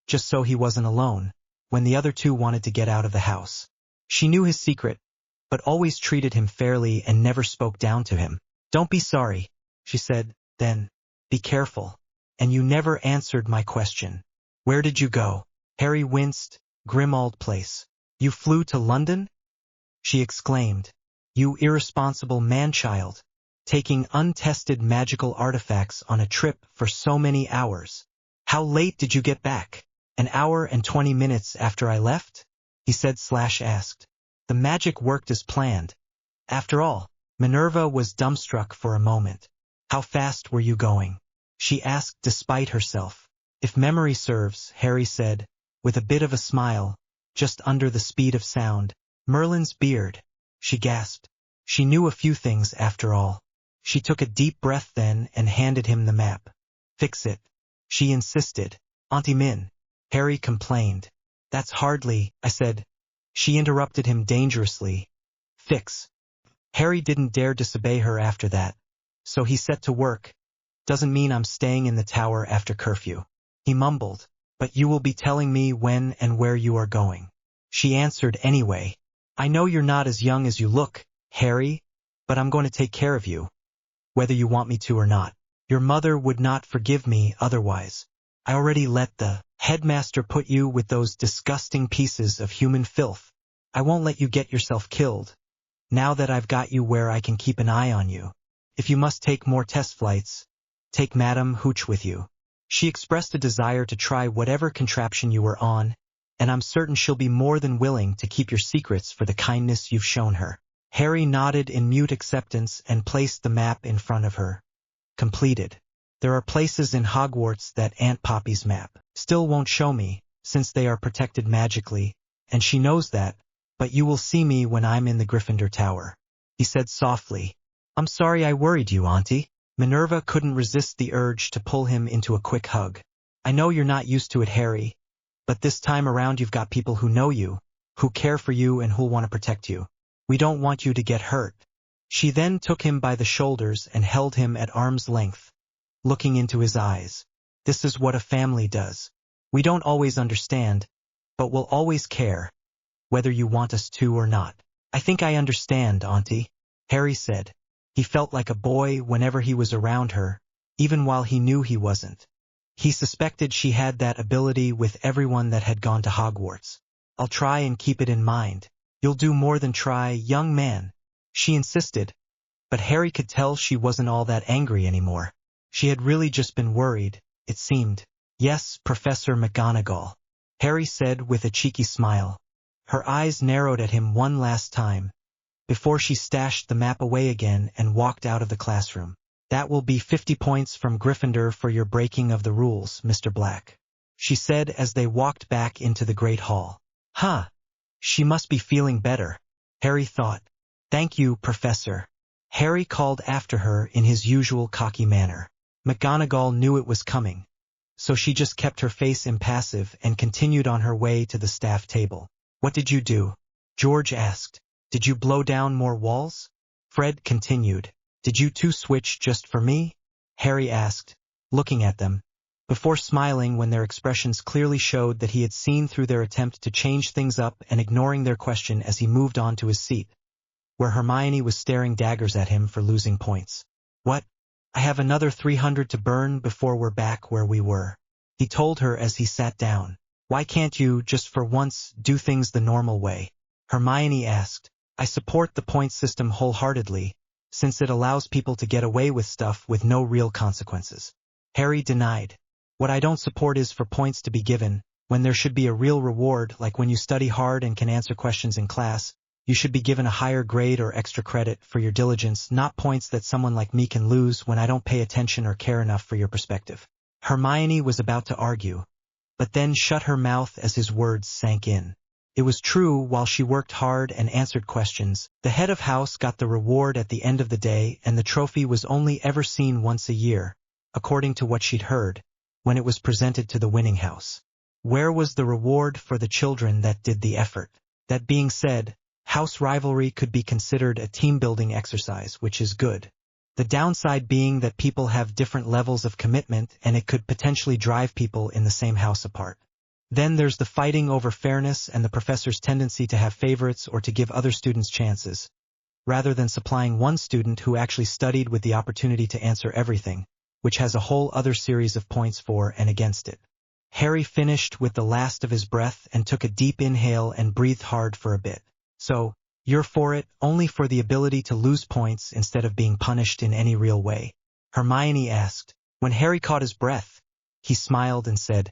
Speaker 1: Just so he wasn't alone, when the other two wanted to get out of the house. She knew his secret, but always treated him fairly and never spoke down to him. Don't be sorry, she said, then. Be careful. And you never answered my question. Where did you go? Harry winced. Grimmauld Place. You flew to London? She exclaimed. You irresponsible man-child. Taking untested magical artifacts on a trip for so many hours. How late did you get back? An hour and 20 minutes after I left? He said/asked. The magic worked as planned. After all, Minerva was dumbstruck for a moment. How fast were you going? She asked despite herself. If memory serves, Harry said, with a bit of a smile, just under the speed of sound. Merlin's beard. She gasped. She knew a few things after all. She took a deep breath then and handed him the map. Fix it. She insisted. Auntie Min. Harry complained. That's hardly, I said. She interrupted him dangerously. Fix. Harry didn't dare disobey her after that. So he set to work. Doesn't mean I'm staying in the tower after curfew. He mumbled. But you will be telling me when and where you are going. She answered anyway. I know you're not as young as you look, Harry, but I'm going to take care of you. Whether you want me to or not. Your mother would not forgive me otherwise. I already let the headmaster put you with those disgusting pieces of human filth. I won't let you get yourself killed. Now that I've got you where I can keep an eye on you. If you must take more test flights, take Madame Hooch with you. She expressed a desire to try whatever contraption you were on, and I'm certain she'll be more than willing to keep your secrets for the kindness you've shown her. Harry nodded in mute acceptance and placed the map in front of her. Completed. There are places in Hogwarts that Aunt Poppy's map still won't show me, since they are protected magically, and she knows that, but you will see me when I'm in the Gryffindor Tower. He said softly. I'm sorry I worried you, Auntie. Minerva couldn't resist the urge to pull him into a quick hug. I know you're not used to it, Harry, but this time around you've got people who know you, who care for you and who'll want to protect you. We don't want you to get hurt. She then took him by the shoulders and held him at arm's length, looking into his eyes. This is what a family does. We don't always understand, but we'll always care, whether you want us to or not. I think I understand, Auntie, Harry said. He felt like a boy whenever he was around her, even while he knew he wasn't. He suspected she had that ability with everyone that had gone to Hogwarts. I'll try and keep it in mind. You'll do more than try, young man. She insisted, but Harry could tell she wasn't all that angry anymore. She had really just been worried, it seemed. Yes, Professor McGonagall, Harry said with a cheeky smile. Her eyes narrowed at him one last time, before she stashed the map away again and walked out of the classroom. That will be 50 points from Gryffindor for your breaking of the rules, Mr. Black, she said as they walked back into the Great Hall. Huh. She must be feeling better, Harry thought. Thank you, Professor. Harry called after her in his usual cocky manner. McGonagall knew it was coming, so she just kept her face impassive and continued on her way to the staff table. What did you do? George asked. Did you blow down more walls? Fred continued. Did you two switch just for me? Harry asked, looking at them, before smiling when their expressions clearly showed that he had seen through their attempt to change things up and ignoring their question as he moved on to his seat, where Hermione was staring daggers at him for losing points. What? I have another 300 to burn before we're back where we were, he told her as he sat down. Why can't you, just for once, do things the normal way? Hermione asked. I support the point system wholeheartedly, since it allows people to get away with stuff with no real consequences. Harry denied. What I don't support is for points to be given, When there should be a real reward, like when you study hard and can answer questions in class, you should be given a higher grade or extra credit for your diligence, not points that someone like me can lose when I don't pay attention or care enough for your perspective. Hermione was about to argue, but then shut her mouth as his words sank in. It was true, while she worked hard and answered questions, the head of house got the reward at the end of the day, and the trophy was only ever seen once a year, according to what she'd heard, when it was presented to the winning house. Where was the reward for the children that did the effort? That being said, house rivalry could be considered a team-building exercise, which is good. The downside being that people have different levels of commitment and it could potentially drive people in the same house apart. Then there's the fighting over fairness and the professor's tendency to have favorites or to give other students chances, rather than supplying one student who actually studied with the opportunity to answer everything, which has a whole other series of points for and against it. Harry finished with the last of his breath and took a deep inhale and breathed hard for a bit. So, you're for it, only for the ability to lose points instead of being punished in any real way? Hermione asked. When Harry caught his breath, he smiled and said,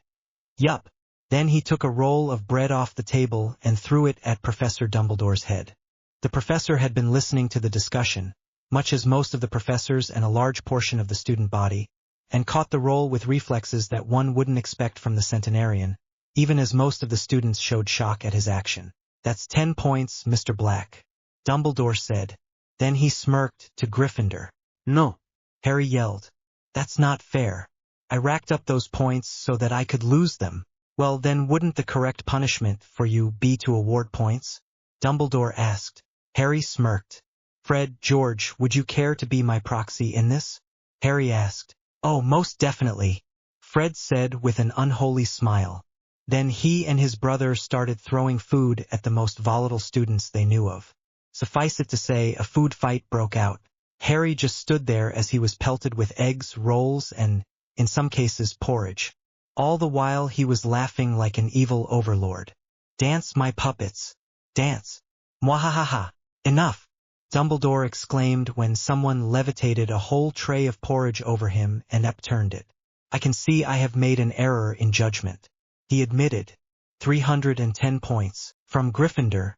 Speaker 1: "Yup." Then he took a roll of bread off the table and threw it at Professor Dumbledore's head. The professor had been listening to the discussion, much as most of the professors and a large portion of the student body, and caught the roll with reflexes that one wouldn't expect from the centenarian, even as most of the students showed shock at his action. "That's 10 points, Mr. Black," Dumbledore said. Then he smirked to Gryffindor.
Speaker 2: No.
Speaker 1: Harry yelled. "That's not fair. I racked up those points so that I could lose them." "Well, then wouldn't the correct punishment for you be to award points?" Dumbledore asked. Harry smirked. "Fred, George, would you care to be my proxy in this?" Harry asked. "Oh, most definitely," Fred said with an unholy smile. Then he and his brother started throwing food at the most volatile students they knew of. Suffice it to say, a food fight broke out. Harry just stood there as he was pelted with eggs, rolls, and, in some cases, porridge. All the while he was laughing like an evil overlord. "Dance, my puppets. Dance. Mwahahaha. Enough," Dumbledore exclaimed when someone levitated a whole tray of porridge over him and upturned it. "I can see I have made an error in judgment," he admitted. 310 points, from Gryffindor,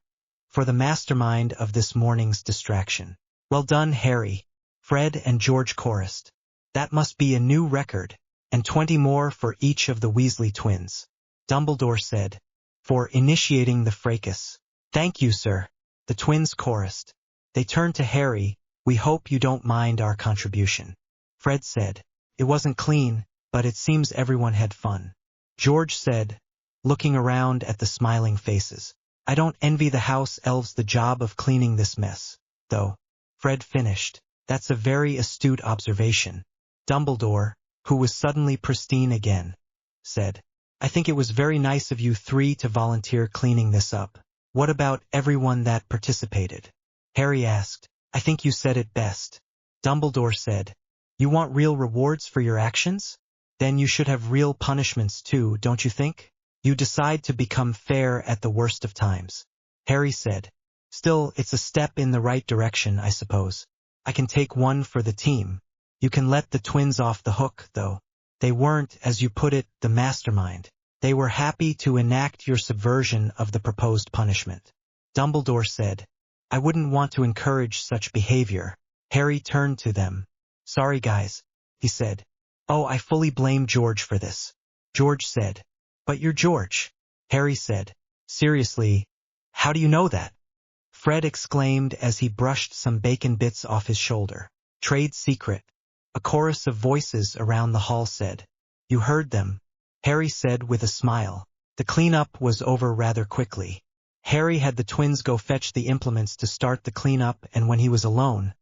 Speaker 1: for the mastermind of this morning's distraction. "Well done, Harry," Fred and George chorused. "That must be a new record, and 20 more for each of the Weasley twins," Dumbledore said, "for initiating the fracas." "Thank you, sir," the twins chorused. They turned to Harry. "We hope you don't mind our contribution," Fred said. "It wasn't clean, but it seems everyone had fun," George said, looking around at the smiling faces. "I don't envy the house elves the job of cleaning this mess, though," Fred finished. "That's a very astute observation," Dumbledore, who was suddenly pristine again, said. "I think it was very nice of you three to volunteer cleaning this up." "What about everyone that participated?" Harry asked. "I think you said it best," Dumbledore said. "You want real rewards for your actions? Then you should have real punishments too, don't you think? You decide to become fair at the worst of times," Harry said. "Still, it's a step in the right direction, I suppose. I can take one for the team. You can let the twins off the hook, though. They weren't, as you put it, the mastermind. They were happy to enact your subversion of the proposed punishment," Dumbledore said. "I wouldn't want to encourage such behavior." Harry turned to them. "Sorry, guys," he said. "Oh, I fully blame George for this," George said. "But you're George," Harry said. "Seriously, how do you know that?" Fred exclaimed as he brushed some bacon bits off his shoulder. "Trade secret," a chorus of voices around the hall said. "You heard them," Harry said with a smile. The cleanup was over rather quickly. Harry had the twins go fetch the implements to start the cleanup, and when he was alone,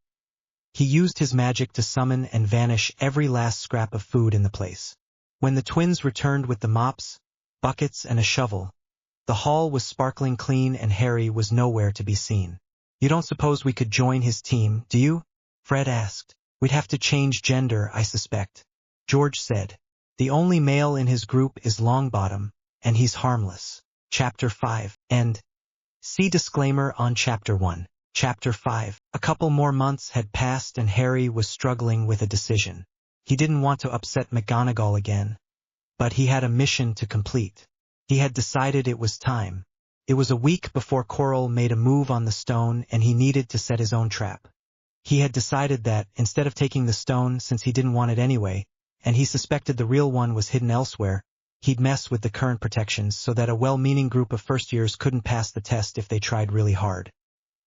Speaker 1: he used his magic to summon and vanish every last scrap of food in the place. When the twins returned with the mops, buckets, and a shovel, the hall was sparkling clean and Harry was nowhere to be seen. "You don't suppose we could join his team, do you?" Fred asked. "We'd have to change gender, I suspect," George said. "The only male in his group is Longbottom, and he's harmless." Chapter 5. End. See disclaimer on Chapter 1. Chapter 5. A couple more months had passed and Harry was struggling with a decision. He didn't want to upset McGonagall again, but he had a mission to complete. He had decided it was time. It was a week before Coral made a move on the stone and he needed to set his own trap. He had decided that, instead of taking the stone since he didn't want it anyway, and he suspected the real one was hidden elsewhere, he'd mess with the current protections so that a well-meaning group of first-years couldn't pass the test if they tried really hard.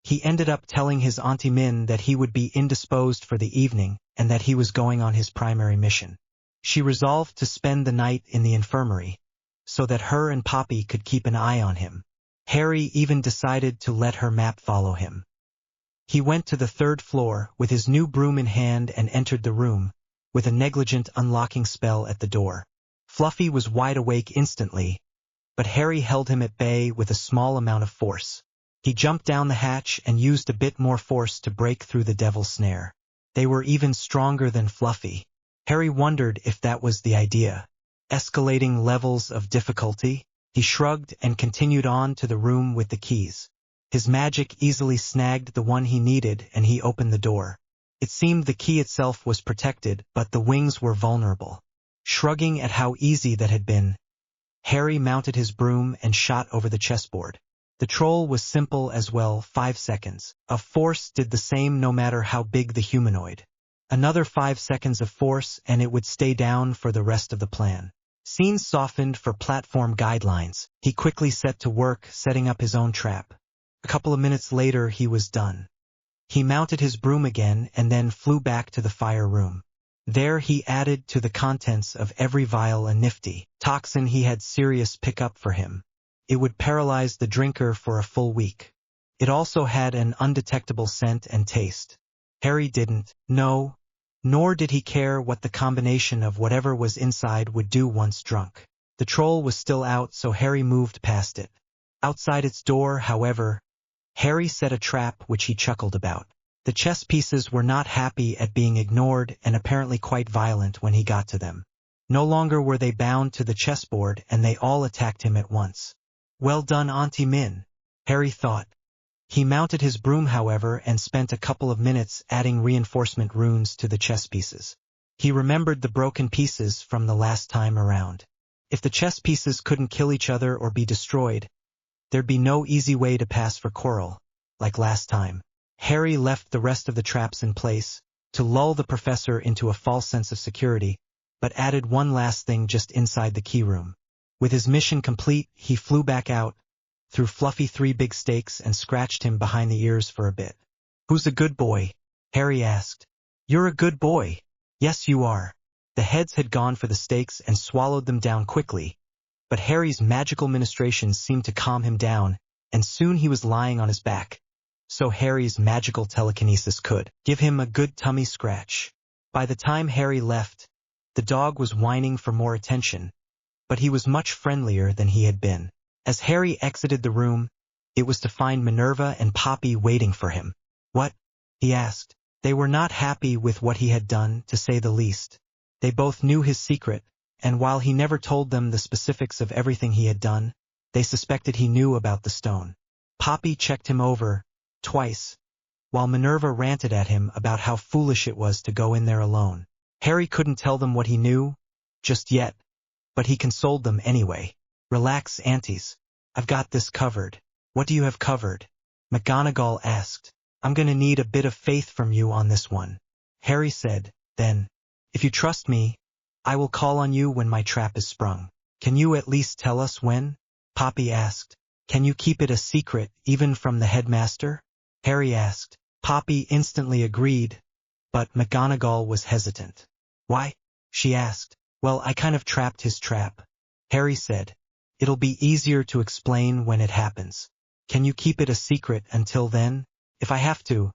Speaker 1: He ended up telling his Auntie Min that he would be indisposed for the evening and that he was going on his primary mission. She resolved to spend the night in the infirmary, so that her and Poppy could keep an eye on him. Harry even decided to let her map follow him. He went to the 3rd floor with his new broom in hand and entered the room, with a negligent unlocking spell at the door. Fluffy was wide awake instantly, but Harry held him at bay with a small amount of force. He jumped down the hatch and used a bit more force to break through the devil's snare. They were even stronger than Fluffy. Harry wondered if that was the idea. Escalating levels of difficulty? He shrugged and continued on to the room with the keys. His magic easily snagged the one he needed and he opened the door. It seemed the key itself was protected, but the wings were vulnerable. Shrugging at how easy that had been, Harry mounted his broom and shot over the chessboard. The troll was simple as well, 5 seconds. Of force did the same no matter how big the humanoid. Another 5 seconds of force and it would stay down for the rest of the plan. Scenes softened for platform guidelines. He quickly set to work setting up his own trap. A couple of minutes later he was done. He mounted his broom again and then flew back to the fire room. There he added to the contents of every vial a nifty toxin he had serious pickup for him. It would paralyze the drinker for a full week. It also had an undetectable scent and taste. Harry didn't know, nor did he care what the combination of whatever was inside would do once drunk. The troll was still out, so Harry moved past it. Outside its door, however, Harry set a trap which he chuckled about. The chess pieces were not happy at being ignored and apparently quite violent when he got to them. No longer were they bound to the chessboard and they all attacked him at once. Well done, Auntie Min, Harry thought. He mounted his broom, however, and spent a couple of minutes adding reinforcement runes to the chess pieces. He remembered the broken pieces from the last time around. If the chess pieces couldn't kill each other or be destroyed, there'd be no easy way to pass for Coral, like last time. Harry left the rest of the traps in place, to lull the professor into a false sense of security, but added one last thing just inside the key room. With his mission complete, he flew back out, threw Fluffy 3 big stakes and scratched him behind the ears for a bit. "Who's a good boy?" Harry asked. "You're a good boy." "Yes, you are." The heads had gone for the stakes and swallowed them down quickly, but Harry's magical ministrations seemed to calm him down, and soon he was lying on his back. So Harry's magical telekinesis could give him a good tummy scratch. By the time Harry left, the dog was whining for more attention, but he was much friendlier than he had been. As Harry exited the room, it was to find Minerva and Poppy waiting for him. "What?" he asked. They were not happy with what he had done, to say the least. They both knew his secret, and while he never told them the specifics of everything he had done, they suspected he knew about the stone. Poppy checked him over, twice, while Minerva ranted at him about how foolish it was to go in there alone. Harry couldn't tell them what he knew, just yet, but he consoled them anyway. "Relax, aunties. I've got this covered." "What do you have covered?" McGonagall asked. "I'm gonna need a bit of faith from you on this one," Harry said. "Then, if you trust me, I will call on you when my trap is sprung." "Can you at least tell us when?" Poppy asked. "Can you keep it a secret, even from the headmaster?" Harry asked. Poppy instantly agreed, but McGonagall was hesitant. "Why?" she asked. "Well, I kind of trapped his trap," Harry said. "It'll be easier to explain when it happens. Can you keep it a secret until then?" "If I have to.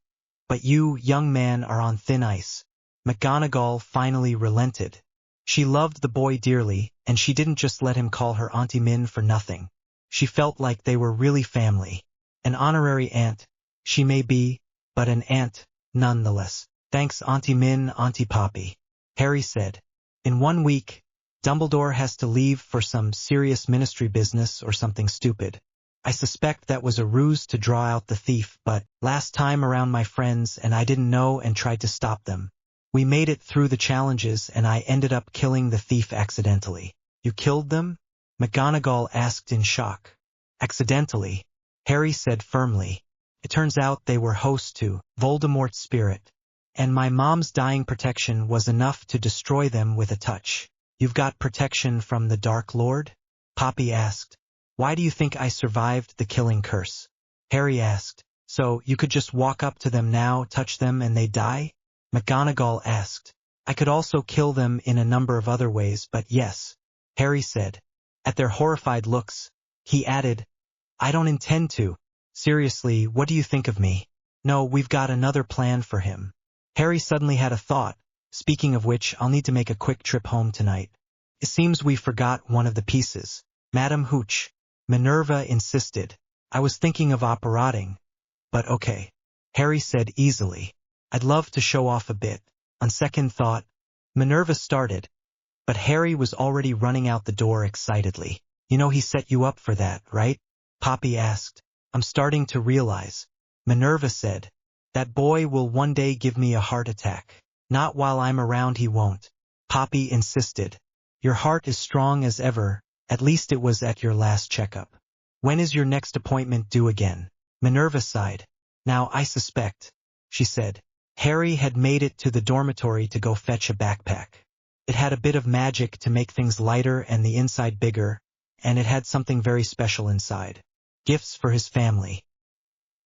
Speaker 1: But you, young man, are on thin ice." McGonagall finally relented. She loved the boy dearly, and she didn't just let him call her Auntie Min for nothing. She felt like they were really family. An honorary aunt, she may be, but an aunt, nonetheless. "Thanks, Auntie Min, Auntie Poppy," Harry said. "In 1 week, Dumbledore has to leave for some serious ministry business or something stupid. I suspect that was a ruse to draw out the thief, but last time around my friends and I didn't know and tried to stop them. We made it through the challenges and I ended up killing the thief accidentally." "You killed them?" McGonagall asked in shock. Accidentally, Harry said firmly. It turns out they were host to Voldemort's spirit, and my mom's dying protection was enough to destroy them with a touch. You've got protection from the Dark Lord? Poppy asked. Why do you think I survived the killing curse? Harry asked. So, you could just walk up to them now, touch them, and they die? McGonagall asked. I could also kill them in a number of other ways, but yes, Harry said. At their horrified looks, he added, I don't intend to. Seriously, what do you think of me? No, we've got another plan for him. Harry suddenly had a thought. Speaking of which, I'll need to make a quick trip home tonight. It seems we forgot one of the pieces. Madam Hooch, Minerva insisted. I was thinking of operating. But okay. Harry said easily. I'd love to show off a bit. On second thought, Minerva started. But Harry was already running out the door excitedly. You know he set you up for that, right? Poppy asked. I'm starting to realize. Minerva said. That boy will one day give me a heart attack. Not while I'm around he won't. Poppy insisted. Your heart is strong as ever, at least it was at your last checkup. When is your next appointment due again? Minerva sighed. Now I suspect, she said. Harry had made it to the dormitory to go fetch a backpack. It had a bit of magic to make things lighter and the inside bigger, and it had something very special inside. Gifts for his family.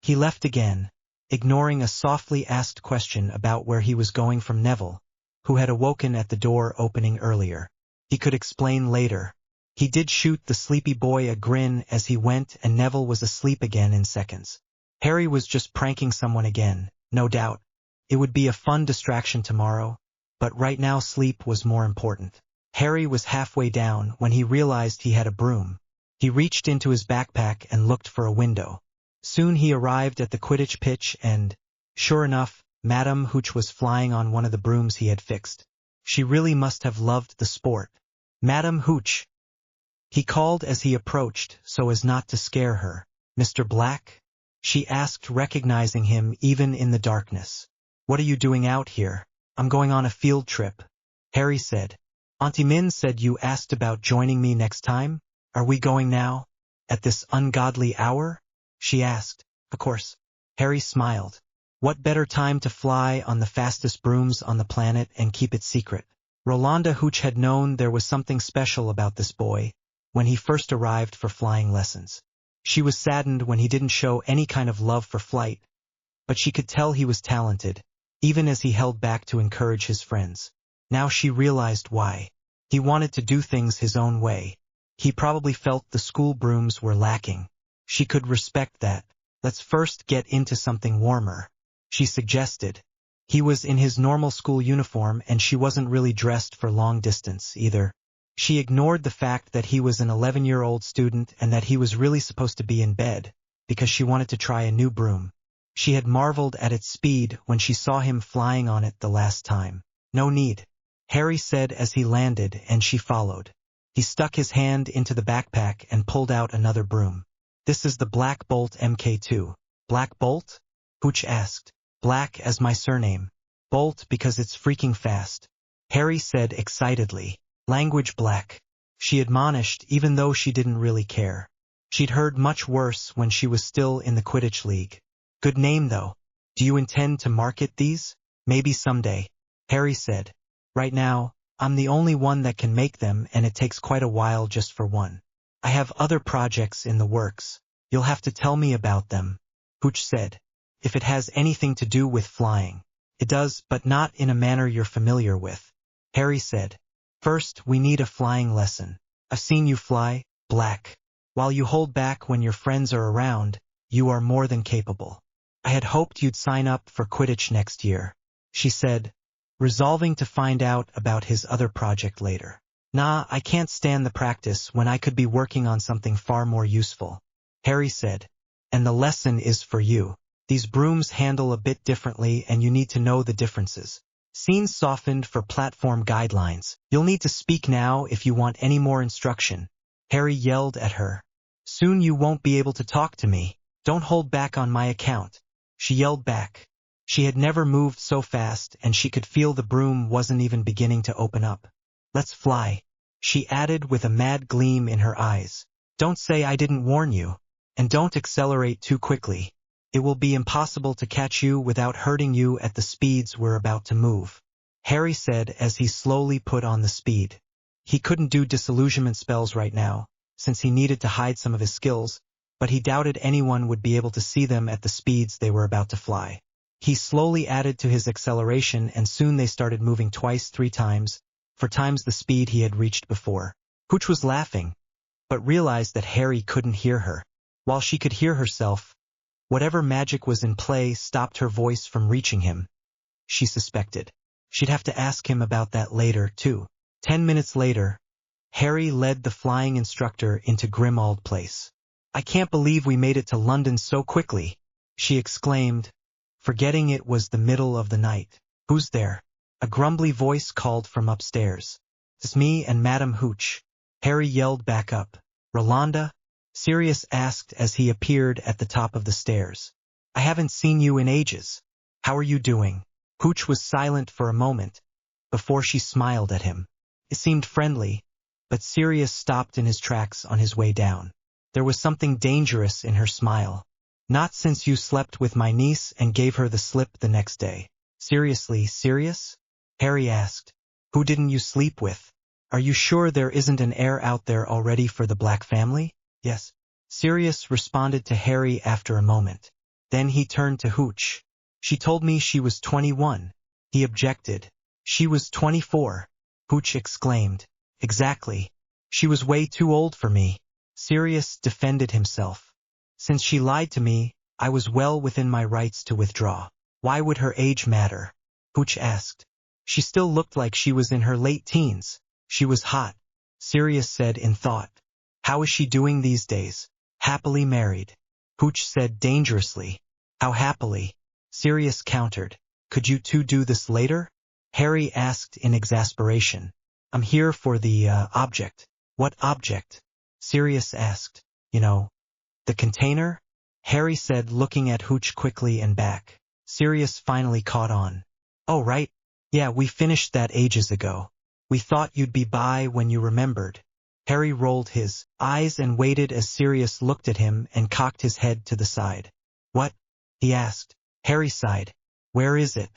Speaker 1: He left again, ignoring a softly asked question about where he was going from Neville, who had awoken at the door opening earlier. He could explain later. He did shoot the sleepy boy a grin as he went, and Neville was asleep again in seconds. Harry was just pranking someone again, no doubt. It would be a fun distraction tomorrow, but right now sleep was more important. Harry was halfway down when he realized he had a broom. He reached into his backpack and looked for a window. Soon he arrived at the Quidditch pitch and, sure enough, Madame Hooch was flying on one of the brooms he had fixed. She really must have loved the sport. Madame Hooch, he called as he approached so as not to scare her. Mr. Black? She asked, recognizing him even in the darkness. What are you doing out here? I'm going on a field trip, Harry said. Auntie Min said you asked about joining me next time? Are we going now? At this ungodly hour? She asked. Of course. Harry smiled. What better time to fly on the fastest brooms on the planet and keep it secret? Rolanda Hooch had known there was something special about this boy when he first arrived for flying lessons. She was saddened when he didn't show any kind of love for flight, but she could tell he was talented, even as he held back to encourage his friends. Now she realized why. He wanted to do things his own way. He probably felt the school brooms were lacking. She could respect that. Let's first get into something warmer, she suggested. He was in his normal school uniform and she wasn't really dressed for long distance either. She ignored the fact that he was an 11-year-old student and that he was really supposed to be in bed, because she wanted to try a new broom. She had marveled at its speed when she saw him flying on it the last time. No need, Harry said as he landed, and she followed. He stuck his hand into the backpack and pulled out another broom. This is the Black Bolt MK2. Black Bolt? Hooch asked. Black as my surname. Bolt because it's freaking fast, Harry said excitedly. Language black, she admonished, even though she didn't really care. She'd heard much worse when she was still in the Quidditch League. Good name though. Do you intend to market these? Maybe someday, Harry said. Right now, I'm the only one that can make them, and it takes quite a while just for one. I have other projects in the works. You'll have to tell me about them, Hooch said. If it has anything to do with flying. It does, but not in a manner you're familiar with, Harry said. First, we need a flying lesson. I've seen you fly, Black. While you hold back when your friends are around, you are more than capable. I had hoped you'd sign up for Quidditch next year, she said, resolving to find out about his other project later. Nah, I can't stand the practice when I could be working on something far more useful, Harry said. And the lesson is for you. These brooms handle a bit differently and you need to know the differences. Scenes softened for platform guidelines. You'll need to speak now if you want any more instruction, Harry yelled at her. Soon you won't be able to talk to me. Don't hold back on my account, she yelled back. She had never moved so fast and she could feel the broom wasn't even beginning to open up. Let's fly, She added with a mad gleam in her eyes. Don't say I didn't warn you. And don't accelerate too quickly. It will be impossible to catch you without hurting you at the speeds we're about to move. Harry said as he slowly put on the speed. He couldn't do disillusionment spells right now, since he needed to hide some of his skills, but he doubted anyone would be able to see them at the speeds they were about to fly. He slowly added to his acceleration and soon they started moving twice, 3 times, 4 times the speed he had reached before. Hooch was laughing, but realized that Harry couldn't hear her. While she could hear herself, whatever magic was in play stopped her voice from reaching him. She suspected. She'd have to ask him about that later, too. 10 minutes later, Harry led the flying instructor into Grimmauld Place. I can't believe we made it to London so quickly, she exclaimed, forgetting it was the middle of the night. Who's there? A grumbly voice called from upstairs. It's me and Madame Hooch. Harry yelled back up. Rolanda? Sirius asked as he appeared at the top of the stairs. I haven't seen you in ages. How are you doing? Hooch was silent for a moment, before she smiled at him. It seemed friendly, but Sirius stopped in his tracks on his way down. There was something dangerous in her smile. Not since you slept with my niece and gave her the slip the next day. Seriously, serious? Harry asked. Who didn't you sleep with? Are you sure there isn't an heir out there already for the Black family? Yes. Sirius responded to Harry after a moment. Then he turned to Hooch. She told me she was 21. He objected. She was 24. Hooch exclaimed. Exactly. She was way too old for me. Sirius defended himself. Since she lied to me, I was well within my rights to withdraw. Why would her age matter? Hooch asked. She still looked like she was in her late teens. She was hot, Sirius said in thought. How is she doing these days? Happily married. Hooch said dangerously. How happily? Sirius countered. Could you two do this later? Harry asked in exasperation. I'm here for the, object. What object? Sirius asked. You know, the container? Harry said, looking at Hooch quickly and back. Sirius finally caught on. Oh, right. Yeah, we finished that ages ago. We thought you'd be by when you remembered. Harry rolled his eyes and waited as Sirius looked at him and cocked his head to the side. What? He asked. Harry sighed. Where is it?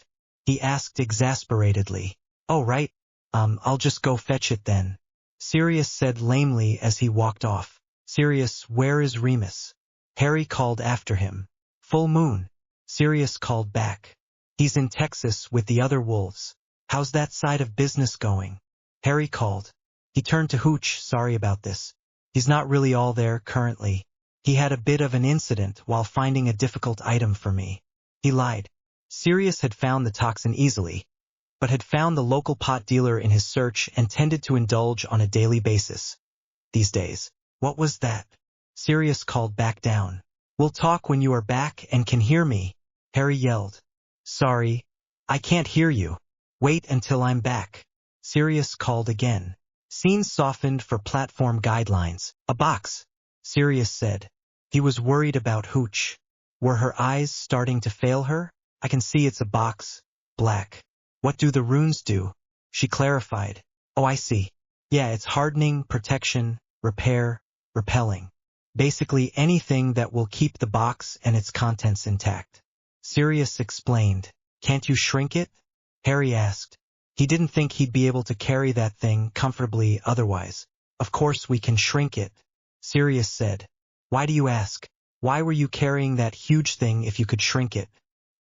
Speaker 1: He asked exasperatedly. Oh, right. I'll just go fetch it then. Sirius said lamely as he walked off. Sirius, where is Remus? Harry called after him. Full moon. Sirius called back. He's in Texas with the other wolves. How's that side of business going? Harry called. He turned to Hooch, sorry about this. He's not really all there currently. He had a bit of an incident while finding a difficult item for me. He lied. Sirius had found the toxin easily, but had found the local pot dealer in his search and tended to indulge on a daily basis. These days. What was that? Sirius called back down. We'll talk when you are back and can hear me, Harry yelled. Sorry, I can't hear you. Wait until I'm back. Sirius called again. Scene softened for platform guidelines. A box, Sirius said. He was worried about Hooch. Were her eyes starting to fail her? I can see it's a box. Black. What do the runes do? She clarified. Oh, I see. Yeah, it's hardening, protection, repair, repelling. Basically anything that will keep the box and its contents intact. Sirius explained. Can't you shrink it? Harry asked. He didn't think he'd be able to carry that thing comfortably otherwise. Of course we can shrink it, Sirius said. Why do you ask? Why were you carrying that huge thing if you could shrink it?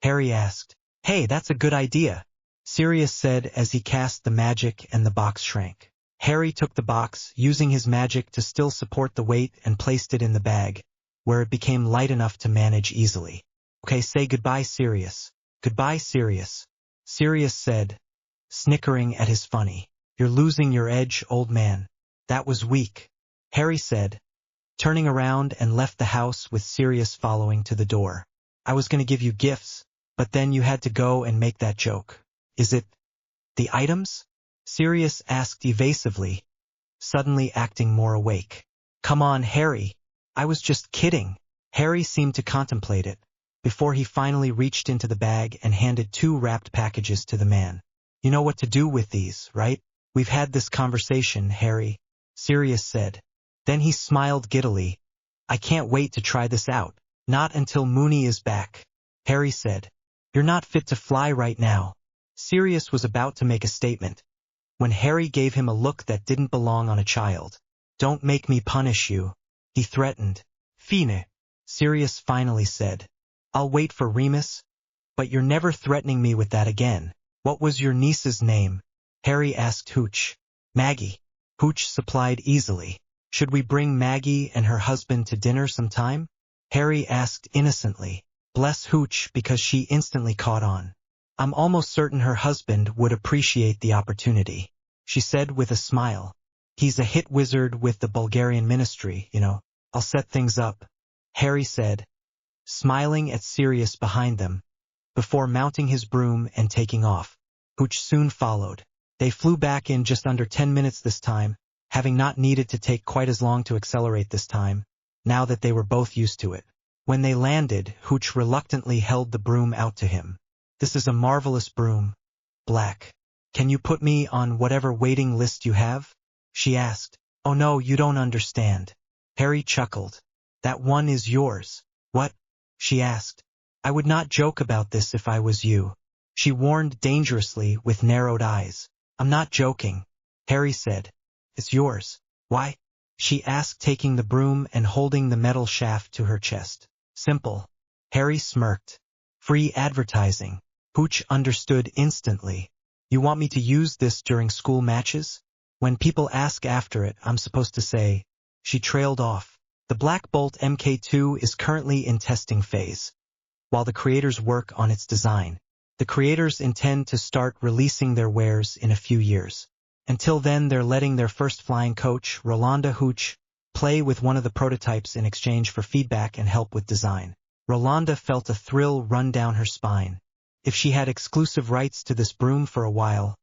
Speaker 1: Harry asked. Hey, that's a good idea, Sirius said as he cast the magic and the box shrank. Harry took the box, using his magic to still support the weight, and placed it in the bag, where it became light enough to manage easily. Okay, say goodbye, Sirius. Goodbye, Sirius, Sirius said, snickering at his funny. You're losing your edge, old man. That was weak, Harry said, turning around and left the house with Sirius following to the door. I was going to give you gifts, but then you had to go and make that joke. Is it the items? Sirius asked evasively, suddenly acting more awake. Come on, Harry. I was just kidding. Harry seemed to contemplate it, before he finally reached into the bag and handed 2 wrapped packages to the man. You know what to do with these, right? We've had this conversation, Harry, Sirius said. Then he smiled giddily. I can't wait to try this out. Not until Mooney is back. Harry said. You're not fit to fly right now. Sirius was about to make a statement, when Harry gave him a look that didn't belong on a child. Don't make me punish you, he threatened. Fine, Sirius finally said. I'll wait for Remus. But you're never threatening me with that again. What was your niece's name? Harry asked Hooch. Maggie. Hooch supplied easily. Should we bring Maggie and her husband to dinner sometime? Harry asked innocently. Bless Hooch, because she instantly caught on. I'm almost certain her husband would appreciate the opportunity, she said with a smile. He's a hit wizard with the Bulgarian ministry, you know. I'll set things up, Harry said, smiling at Sirius behind them, before mounting his broom and taking off. Hooch soon followed. They flew back in just under 10 minutes this time, having not needed to take quite as long to accelerate this time, now that they were both used to it. When they landed, Hooch reluctantly held the broom out to him. This is a marvelous broom. Black. Can you put me on whatever waiting list you have? She asked. Oh no, you don't understand. Harry chuckled. That one is yours. What? She asked. I would not joke about this if I was you. She warned dangerously with narrowed eyes. I'm not joking, Harry said. It's yours. Why? She asked, taking the broom and holding the metal shaft to her chest. Simple. Harry smirked. Free advertising. Hooch understood instantly. You want me to use this during school matches? When people ask after it, I'm supposed to say. She trailed off. The Black Bolt Mk2 is currently in testing phase, while the creators work on its design. The creators intend to start releasing their wares in a few years. Until then, they're letting their first flying coach, Rolanda Hooch, play with one of the prototypes in exchange for feedback and help with design. Rolanda felt a thrill run down her spine. If she had exclusive rights to this broom for a while,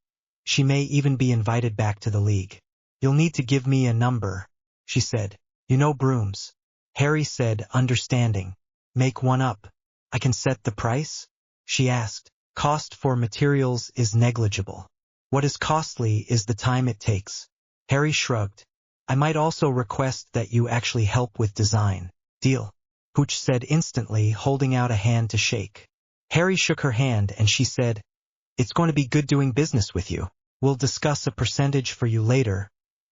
Speaker 1: she may even be invited back to the league. You'll need to give me a number, she said. You know brooms. Harry said, understanding. Make one up. I can set the price? She asked. Cost for materials is negligible. What is costly is the time it takes. Harry shrugged. I might also request that you actually help with design. Deal. Hooch said instantly, holding out a hand to shake. Harry shook her hand and she said, It's going to be good doing business with you. We'll discuss a percentage for you later,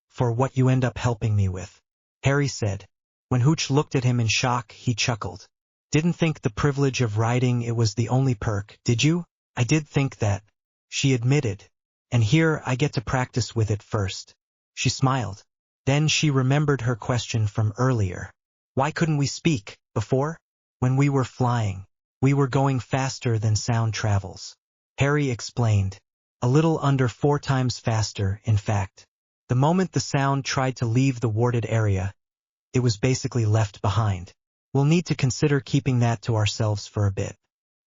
Speaker 1: for what you end up helping me with. Harry said. When Hooch looked at him in shock, he chuckled. Didn't think the privilege of riding it was the only perk, did you? I did think that, she admitted. And here I get to practice with it first. She smiled. Then she remembered her question from earlier. Why couldn't we speak before? When we were flying, we were going faster than sound travels. Harry explained. A little under 4 times faster, in fact. The moment the sound tried to leave the warded area, it was basically left behind. We'll need to consider keeping that to ourselves for a bit.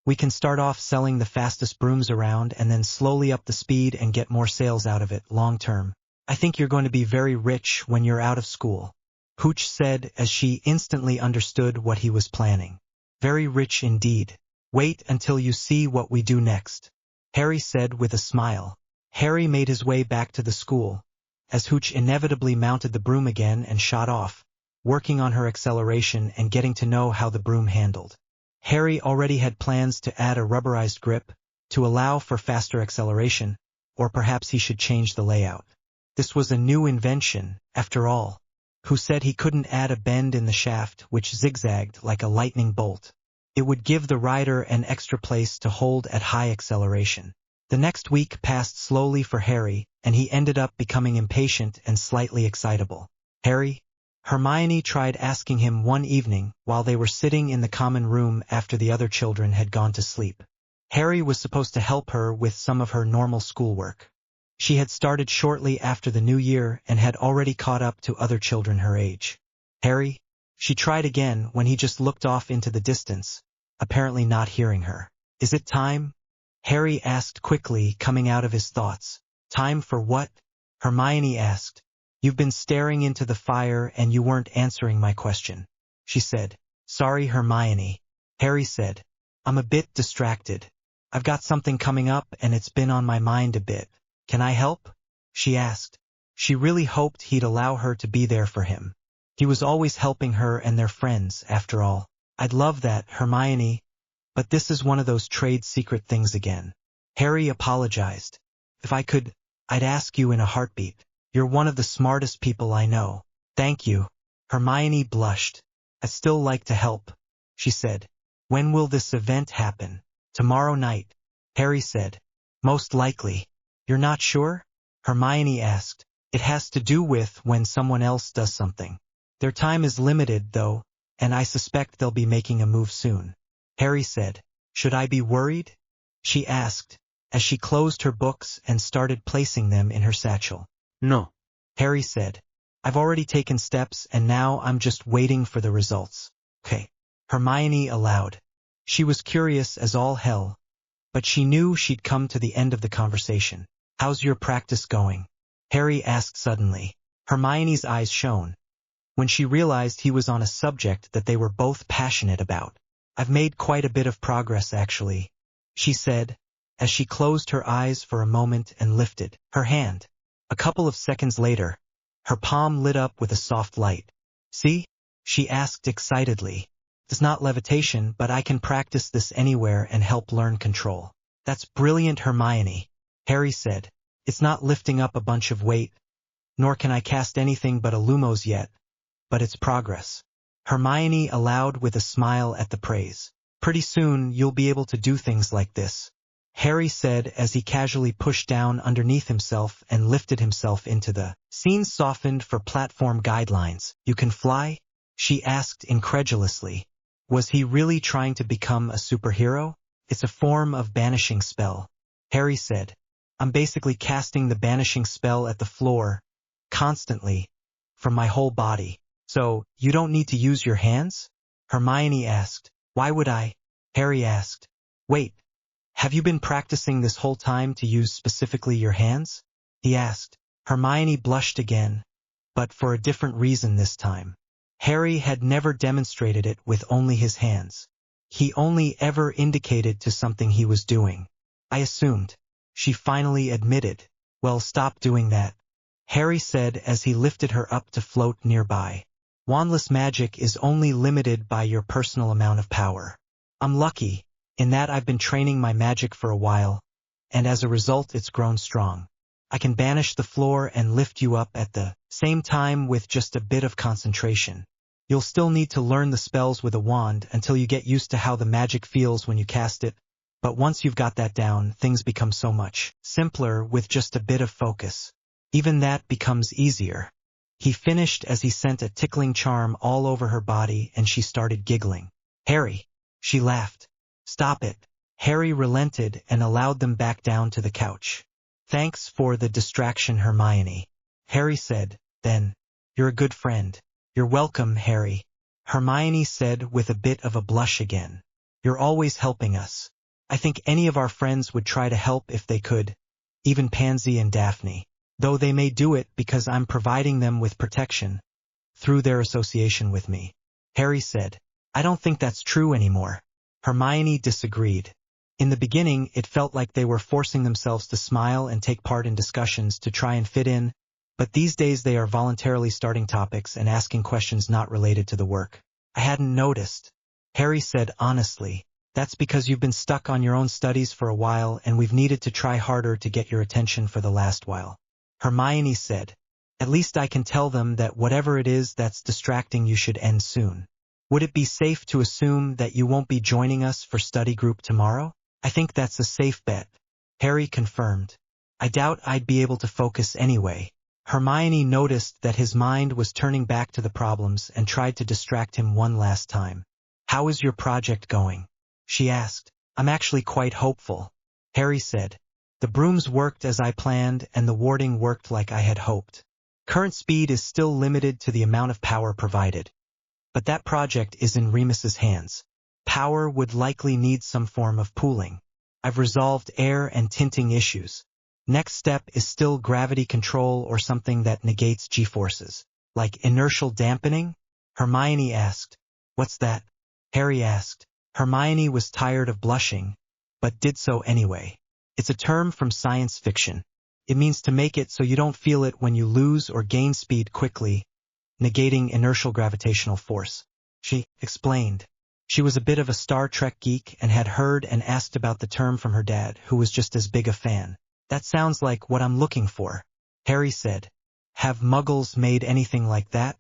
Speaker 1: We can start off selling the fastest brooms around and then slowly up the speed and get more sales out of it long term. I think you're going to be very rich when you're out of school, Hooch said as she instantly understood what he was planning. Very rich indeed. Wait until you see what we do next, Harry said with a smile. Harry made his way back to the school, as Hooch inevitably mounted the broom again and shot off, working on her acceleration and getting to know how the broom handled. Harry already had plans to add a rubberized grip to allow for faster acceleration, or perhaps he should change the layout. This was a new invention, after all. Who said he couldn't add a bend in the shaft which zigzagged like a lightning bolt? It would give the rider an extra place to hold at high acceleration. The next week passed slowly for Harry, and he ended up becoming impatient and slightly excitable. Harry? Hermione tried asking him one evening while they were sitting in the common room after the other children had gone to sleep. Harry was supposed to help her with some of her normal schoolwork. She had started shortly after the new year and had already caught up to other children her age. Harry? She tried again when he just looked off into the distance, apparently not hearing her. Is it time? Harry asked quickly, coming out of his thoughts. Time for what? Hermione asked. You've been staring into the fire and you weren't answering my question, she said. Sorry, Hermione, Harry said. I'm a bit distracted. I've got something coming up and it's been on my mind a bit. Can I help? she asked. She really hoped he'd allow her to be there for him. He was always helping her and their friends, after all. I'd love that, Hermione, but this is one of those trade secret things again. Harry apologized. If I could, I'd ask you in a heartbeat. You're one of the smartest people I know. Thank you. Hermione blushed. I'd still like to help, she said. When will this event happen? Tomorrow night, Harry said. Most likely. You're not sure? Hermione asked. It has to do with when someone else does something. Their time is limited, though, and I suspect they'll be making a move soon. Harry said. Should I be worried? She asked, as she closed her books and started placing them in her satchel.
Speaker 2: No.
Speaker 1: Harry said. I've already taken steps and now I'm just waiting for the results. Okay. Hermione allowed. She was curious as all hell, but she knew she'd come to the end of the conversation. How's your practice going? Harry asked suddenly. Hermione's eyes shone when she realized he was on a subject that they were both passionate about. I've made quite a bit of progress, actually, she said, as she closed her eyes for a moment and lifted her hand. A couple of seconds later, her palm lit up with a soft light. See? She asked excitedly. It's not levitation, but I can practice this anywhere and help learn control. That's brilliant, Hermione, Harry said. It's not lifting up a bunch of weight, nor can I cast anything but a Lumos yet, but it's progress. Hermione allowed with a smile at the praise. Pretty soon you'll be able to do things like this, Harry said as he casually pushed down underneath himself and lifted himself into the scene. Softened for platform guidelines. You can fly? She asked incredulously. Was he really trying to become a superhero? It's a form of banishing spell, Harry said. I'm basically casting the banishing spell at the floor, constantly, from my whole body. So, you don't need to use your hands? Hermione asked. Why would I? Harry asked. Wait, have you been practicing this whole time to use specifically your hands? He asked. Hermione blushed again, but for a different reason this time. Harry had never demonstrated it with only his hands. He only ever indicated to something he was doing. I assumed. She finally admitted. Well, stop doing that, Harry said as he lifted her up to float nearby. Wandless magic is only limited by your personal amount of power. I'm lucky, in that I've been training my magic for a while, and as a result it's grown strong. I can banish the floor and lift you up at the same time with just a bit of concentration. You'll still need to learn the spells with a wand until you get used to how the magic feels when you cast it, but once you've got that down, things become so much simpler with just a bit of focus. Even that becomes easier. He finished as he sent a tickling charm all over her body and she started giggling. Harry, she laughed. Stop it. Harry relented and allowed them back down to the couch. Thanks for the distraction, Hermione, Harry said. Then, you're a good friend. You're welcome, Harry, Hermione said with a bit of a blush again. You're always helping us. I think any of our friends would try to help if they could, even Pansy and Daphne, though they may do it because I'm providing them with protection through their association with me. Harry said. I don't think that's true anymore. Hermione disagreed. In the beginning, it felt like they were forcing themselves to smile and take part in discussions to try and fit in, but these days they are voluntarily starting topics and asking questions not related to the work. I hadn't noticed, Harry said honestly. That's because you've been stuck on your own studies for a while and we've needed to try harder to get your attention for the last while. Hermione said. At least I can tell them that whatever it is that's distracting you should end soon. Would it be safe to assume that you won't be joining us for study group tomorrow? I think that's a safe bet, Harry confirmed. I doubt I'd be able to focus anyway. Hermione noticed that his mind was turning back to the problems and tried to distract him one last time. How is your project going? She asked. I'm actually quite hopeful, Harry said. The brooms worked as I planned and the warding worked like I had hoped. Current speed is still limited to the amount of power provided. But that project is in Remus's hands. Power would likely need some form of pooling. I've resolved air and tinting issues. Next step is still gravity control or something that negates G-forces. Like inertial dampening? Hermione asked. What's that? Harry asked. Hermione was tired of blushing, but did so anyway. It's a term from science fiction. It means to make it so you don't feel it when you lose or gain speed quickly, negating inertial gravitational force. She explained. She was a bit of a Star Trek geek and had heard and asked about the term from her dad, who was just as big a fan. That sounds like what I'm looking for, Harry said. Have Muggles made anything like that?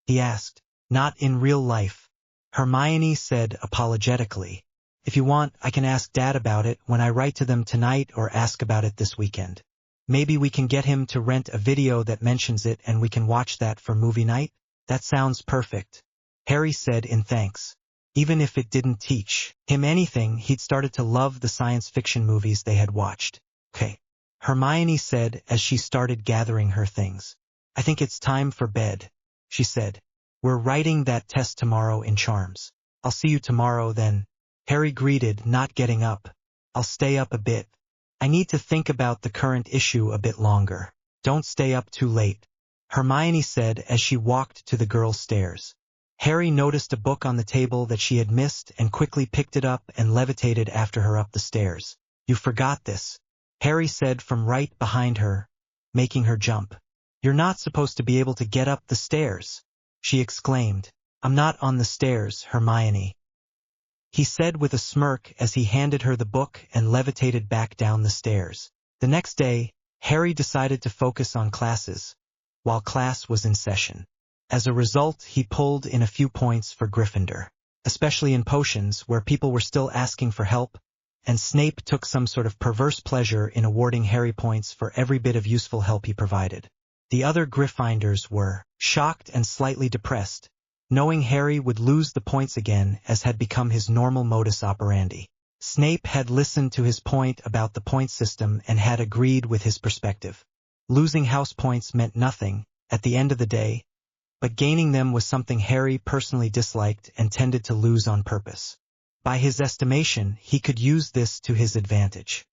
Speaker 1: He asked. Not in real life. Hermione said apologetically. If you want, I can ask Dad about it when I write to them tonight or ask about it this weekend. Maybe we can get him to rent a video that mentions it and we can watch that for movie night? That sounds perfect, Harry said in thanks. Even if it didn't teach him anything, he'd started to love the science fiction movies they had watched. Okay, Hermione said as she started gathering her things. I think it's time for bed, she said. We're writing that test tomorrow in Charms. I'll see you tomorrow then, Harry greeted, not getting up. I'll stay up a bit. I need to think about the current issue a bit longer. Don't stay up too late, Hermione said as she walked to the girls' stairs. Harry noticed a book on the table that she had missed and quickly picked it up and levitated after her up the stairs. You forgot this, Harry said from right behind her, making her jump. You're not supposed to be able to get up the stairs, she exclaimed. I'm not on the stairs, Hermione, he said with a smirk as he handed her the book and levitated back down the stairs. The next day, Harry decided to focus on classes, while class was in session. As a result, he pulled in a few points for Gryffindor, especially in potions where people were still asking for help, and Snape took some sort of perverse pleasure in awarding Harry points for every bit of useful help he provided. The other Gryffindors were shocked and slightly depressed, knowing Harry would lose the points again as had become his normal modus operandi. Snape had listened to his point about the point system and had agreed with his perspective. Losing house points meant nothing, at the end of the day, but gaining them was something Harry personally disliked and tended to lose on purpose. By his estimation, he could use this to his advantage.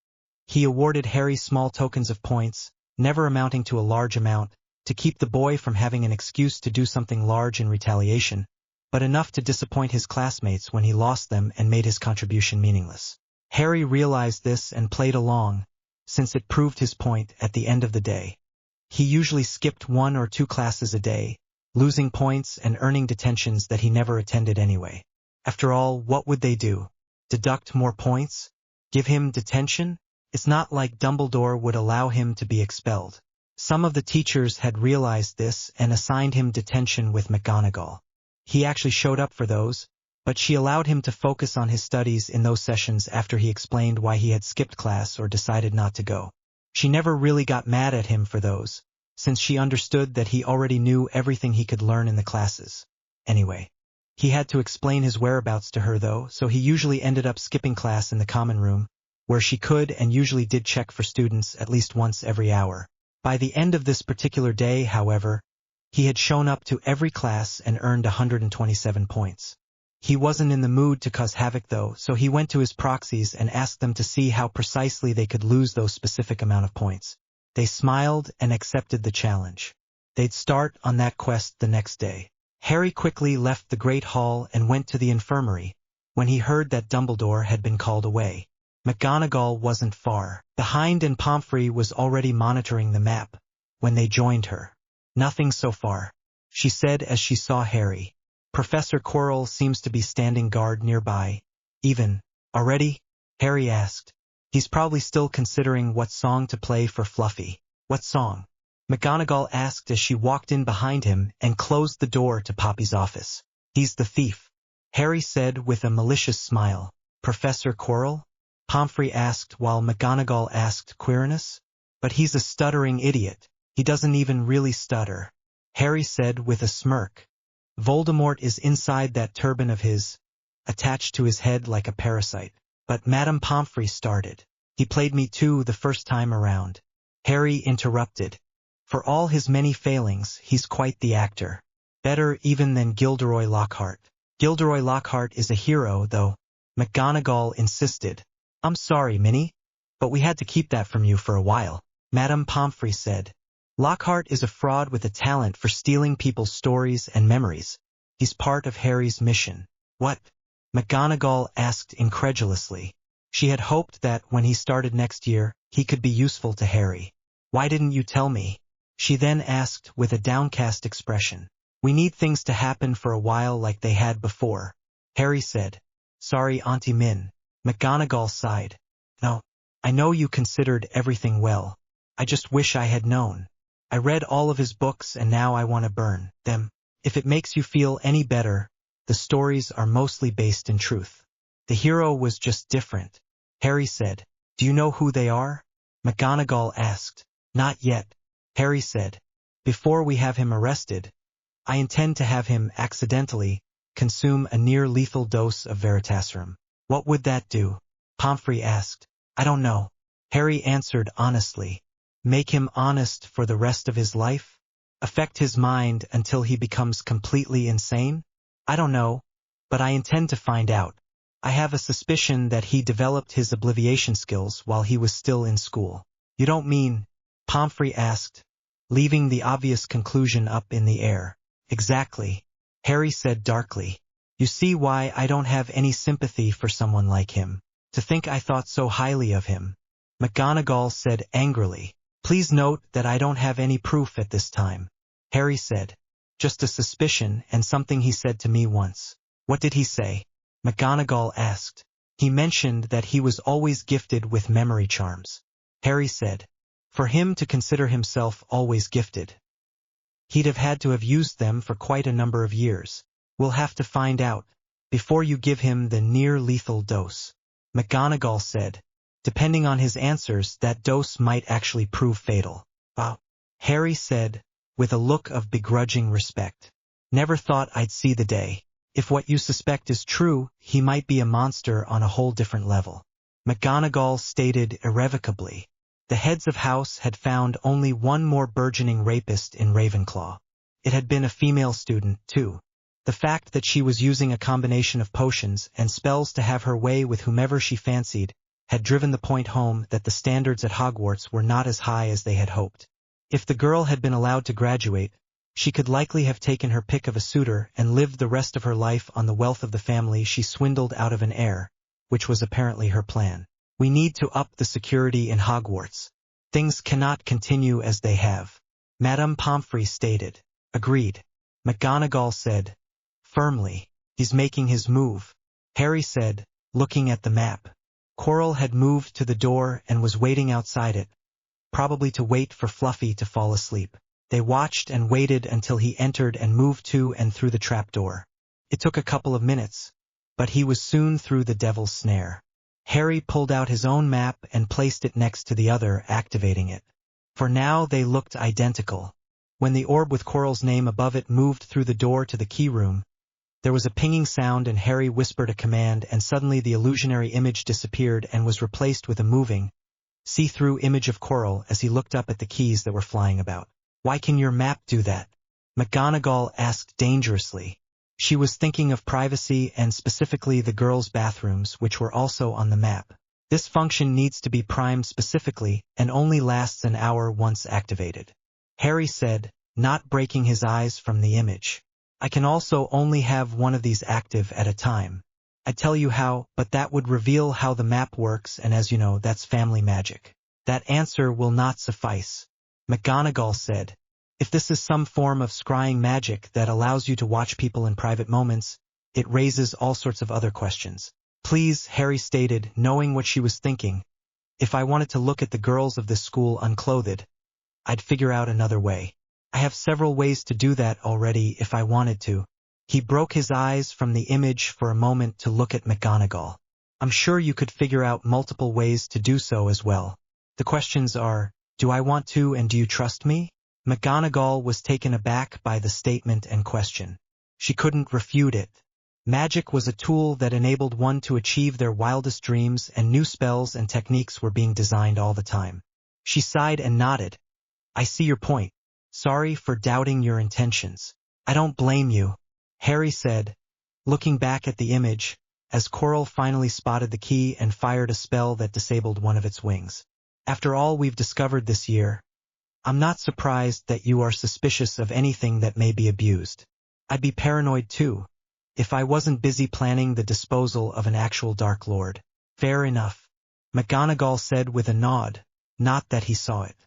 Speaker 1: He awarded Harry small tokens of points, never amounting to a large amount, to keep the boy from having an excuse to do something large in retaliation, but enough to disappoint his classmates when he lost them and made his contribution meaningless. Harry realized this and played along, since it proved his point at the end of the day. He usually skipped 1 or 2 classes a day, losing points and earning detentions that he never attended anyway. After all, what would they do? Deduct more points? Give him detention? It's not like Dumbledore would allow him to be expelled. Some of the teachers had realized this and assigned him detention with McGonagall. He actually showed up for those, but she allowed him to focus on his studies in those sessions after he explained why he had skipped class or decided not to go. She never really got mad at him for those, since she understood that he already knew everything he could learn in the classes. Anyway, he had to explain his whereabouts to her though, so he usually ended up skipping class in the common room, where she could and usually did check for students at least once every hour. By the end of this particular day, however, he had shown up to every class and earned 127 points. He wasn't in the mood to cause havoc though, so he went to his proxies and asked them to see how precisely they could lose those specific amount of points. They smiled and accepted the challenge. They'd start on that quest the next day. Harry quickly left the Great Hall and went to the infirmary, when he heard that Dumbledore had been called away. McGonagall wasn't far behind and Pomfrey was already monitoring the map when they joined her. Nothing so far, she said as she saw Harry. Professor Quirrell seems to be standing guard nearby. Even, already? Harry asked. He's probably still considering what song to play for Fluffy. What song? McGonagall asked as she walked in behind him and closed the door to Poppy's office. He's the thief, Harry said with a malicious smile. Professor Quirrell? Pomfrey asked while McGonagall asked Quirinus. But he's a stuttering idiot. He doesn't even really stutter, Harry said with a smirk. Voldemort is inside that turban of his, attached to his head like a parasite. But Madame Pomfrey started. He played me too the first time around, Harry interrupted. For all his many failings, he's quite the actor. Better even than Gilderoy Lockhart. Gilderoy Lockhart is a hero, though, McGonagall insisted. I'm sorry, Minnie, but we had to keep that from you for a while, Madame Pomfrey said. Lockhart is a fraud with a talent for stealing people's stories and memories. He's part of Harry's mission. What? McGonagall asked incredulously. She had hoped that, when he started next year, he could be useful to Harry. Why didn't you tell me? She then asked with a downcast expression. We need things to happen for a while like they had before. Harry said. Sorry, Auntie Min. McGonagall sighed. No, I know you considered everything well. I just wish I had known. I read all of his books and now I want to burn them. If it makes you feel any better, the stories are mostly based in truth. The hero was just different. Harry said. Do you know who they are? McGonagall asked. Not yet, Harry said. Before we have him arrested, I intend to have him accidentally consume a near-lethal dose of Veritaserum. What would that do? Pomfrey asked. I don't know. Harry answered honestly. Make him honest for the rest of his life? Affect his mind until he becomes completely insane? I don't know, but I intend to find out. I have a suspicion that he developed his obliviation skills while he was still in school. You don't mean? Pomfrey asked, leaving the obvious conclusion up in the air. Exactly, Harry said darkly. You see why I don't have any sympathy for someone like him. To think I thought so highly of him. McGonagall said angrily. Please note that I don't have any proof at this time. Harry said. Just a suspicion and something he said to me once. What did he say? McGonagall asked. He mentioned that he was always gifted with memory charms. Harry said. For him to consider himself always gifted, he'd have had to have used them for quite a number of years. We'll have to find out before you give him the near-lethal dose. McGonagall said. Depending on his answers, that dose might actually prove fatal. Wow. Harry said, with a look of begrudging respect. Never thought I'd see the day. If what you suspect is true, he might be a monster on a whole different level. McGonagall stated irrevocably. The heads of house had found only one more burgeoning rapist in Ravenclaw. It had been a female student, too. The fact that she was using a combination of potions and spells to have her way with whomever she fancied had driven the point home that the standards at Hogwarts were not as high as they had hoped. If the girl had been allowed to graduate, she could likely have taken her pick of a suitor and lived the rest of her life on the wealth of the family she swindled out of an heir, which was apparently her plan. We need to up the security in Hogwarts. Things cannot continue as they have. Madame Pomfrey stated. Agreed. McGonagall said. Firmly. He's making his move. Harry said, looking at the map. Quirrell had moved to the door and was waiting outside it, probably to wait for Fluffy to fall asleep. They watched and waited until he entered and moved to and through the trapdoor. It took a couple of minutes, but he was soon through the devil's snare. Harry pulled out his own map and placed it next to the other, activating it. For now they looked identical. When the orb with Quirrell's name above it moved through the door to the key room, there was a pinging sound and Harry whispered a command and suddenly the illusionary image disappeared and was replaced with a moving, see-through image of Quirrell as he looked up at the keys that were flying about. Why can your map do that? McGonagall asked dangerously. She was thinking of privacy and specifically the girls' bathrooms, which were also on the map. This function needs to be primed specifically and only lasts an hour once activated. Harry said, not breaking his eyes from the image. I can also only have one of these active at a time. I'd tell you how, but that would reveal how the map works and as you know, that's family magic. That answer will not suffice. McGonagall said, if this is some form of scrying magic that allows you to watch people in private moments, it raises all sorts of other questions. Please, Harry stated, knowing what she was thinking. If I wanted to look at the girls of this school unclothed, I'd figure out another way. I have several ways to do that already if I wanted to. He broke his eyes from the image for a moment to look at McGonagall. I'm sure you could figure out multiple ways to do so as well. The questions are, do I want to and do you trust me? McGonagall was taken aback by the statement and question. She couldn't refute it. Magic was a tool that enabled one to achieve their wildest dreams and new spells and techniques were being designed all the time. She sighed and nodded. I see your point. Sorry for doubting your intentions. I don't blame you, Harry said, looking back at the image, as Quirrell finally spotted the key and fired a spell that disabled one of its wings. After all we've discovered this year, I'm not surprised that you are suspicious of anything that may be abused. I'd be paranoid too, if I wasn't busy planning the disposal of an actual Dark Lord. Fair enough, McGonagall said with a nod, not that he saw it.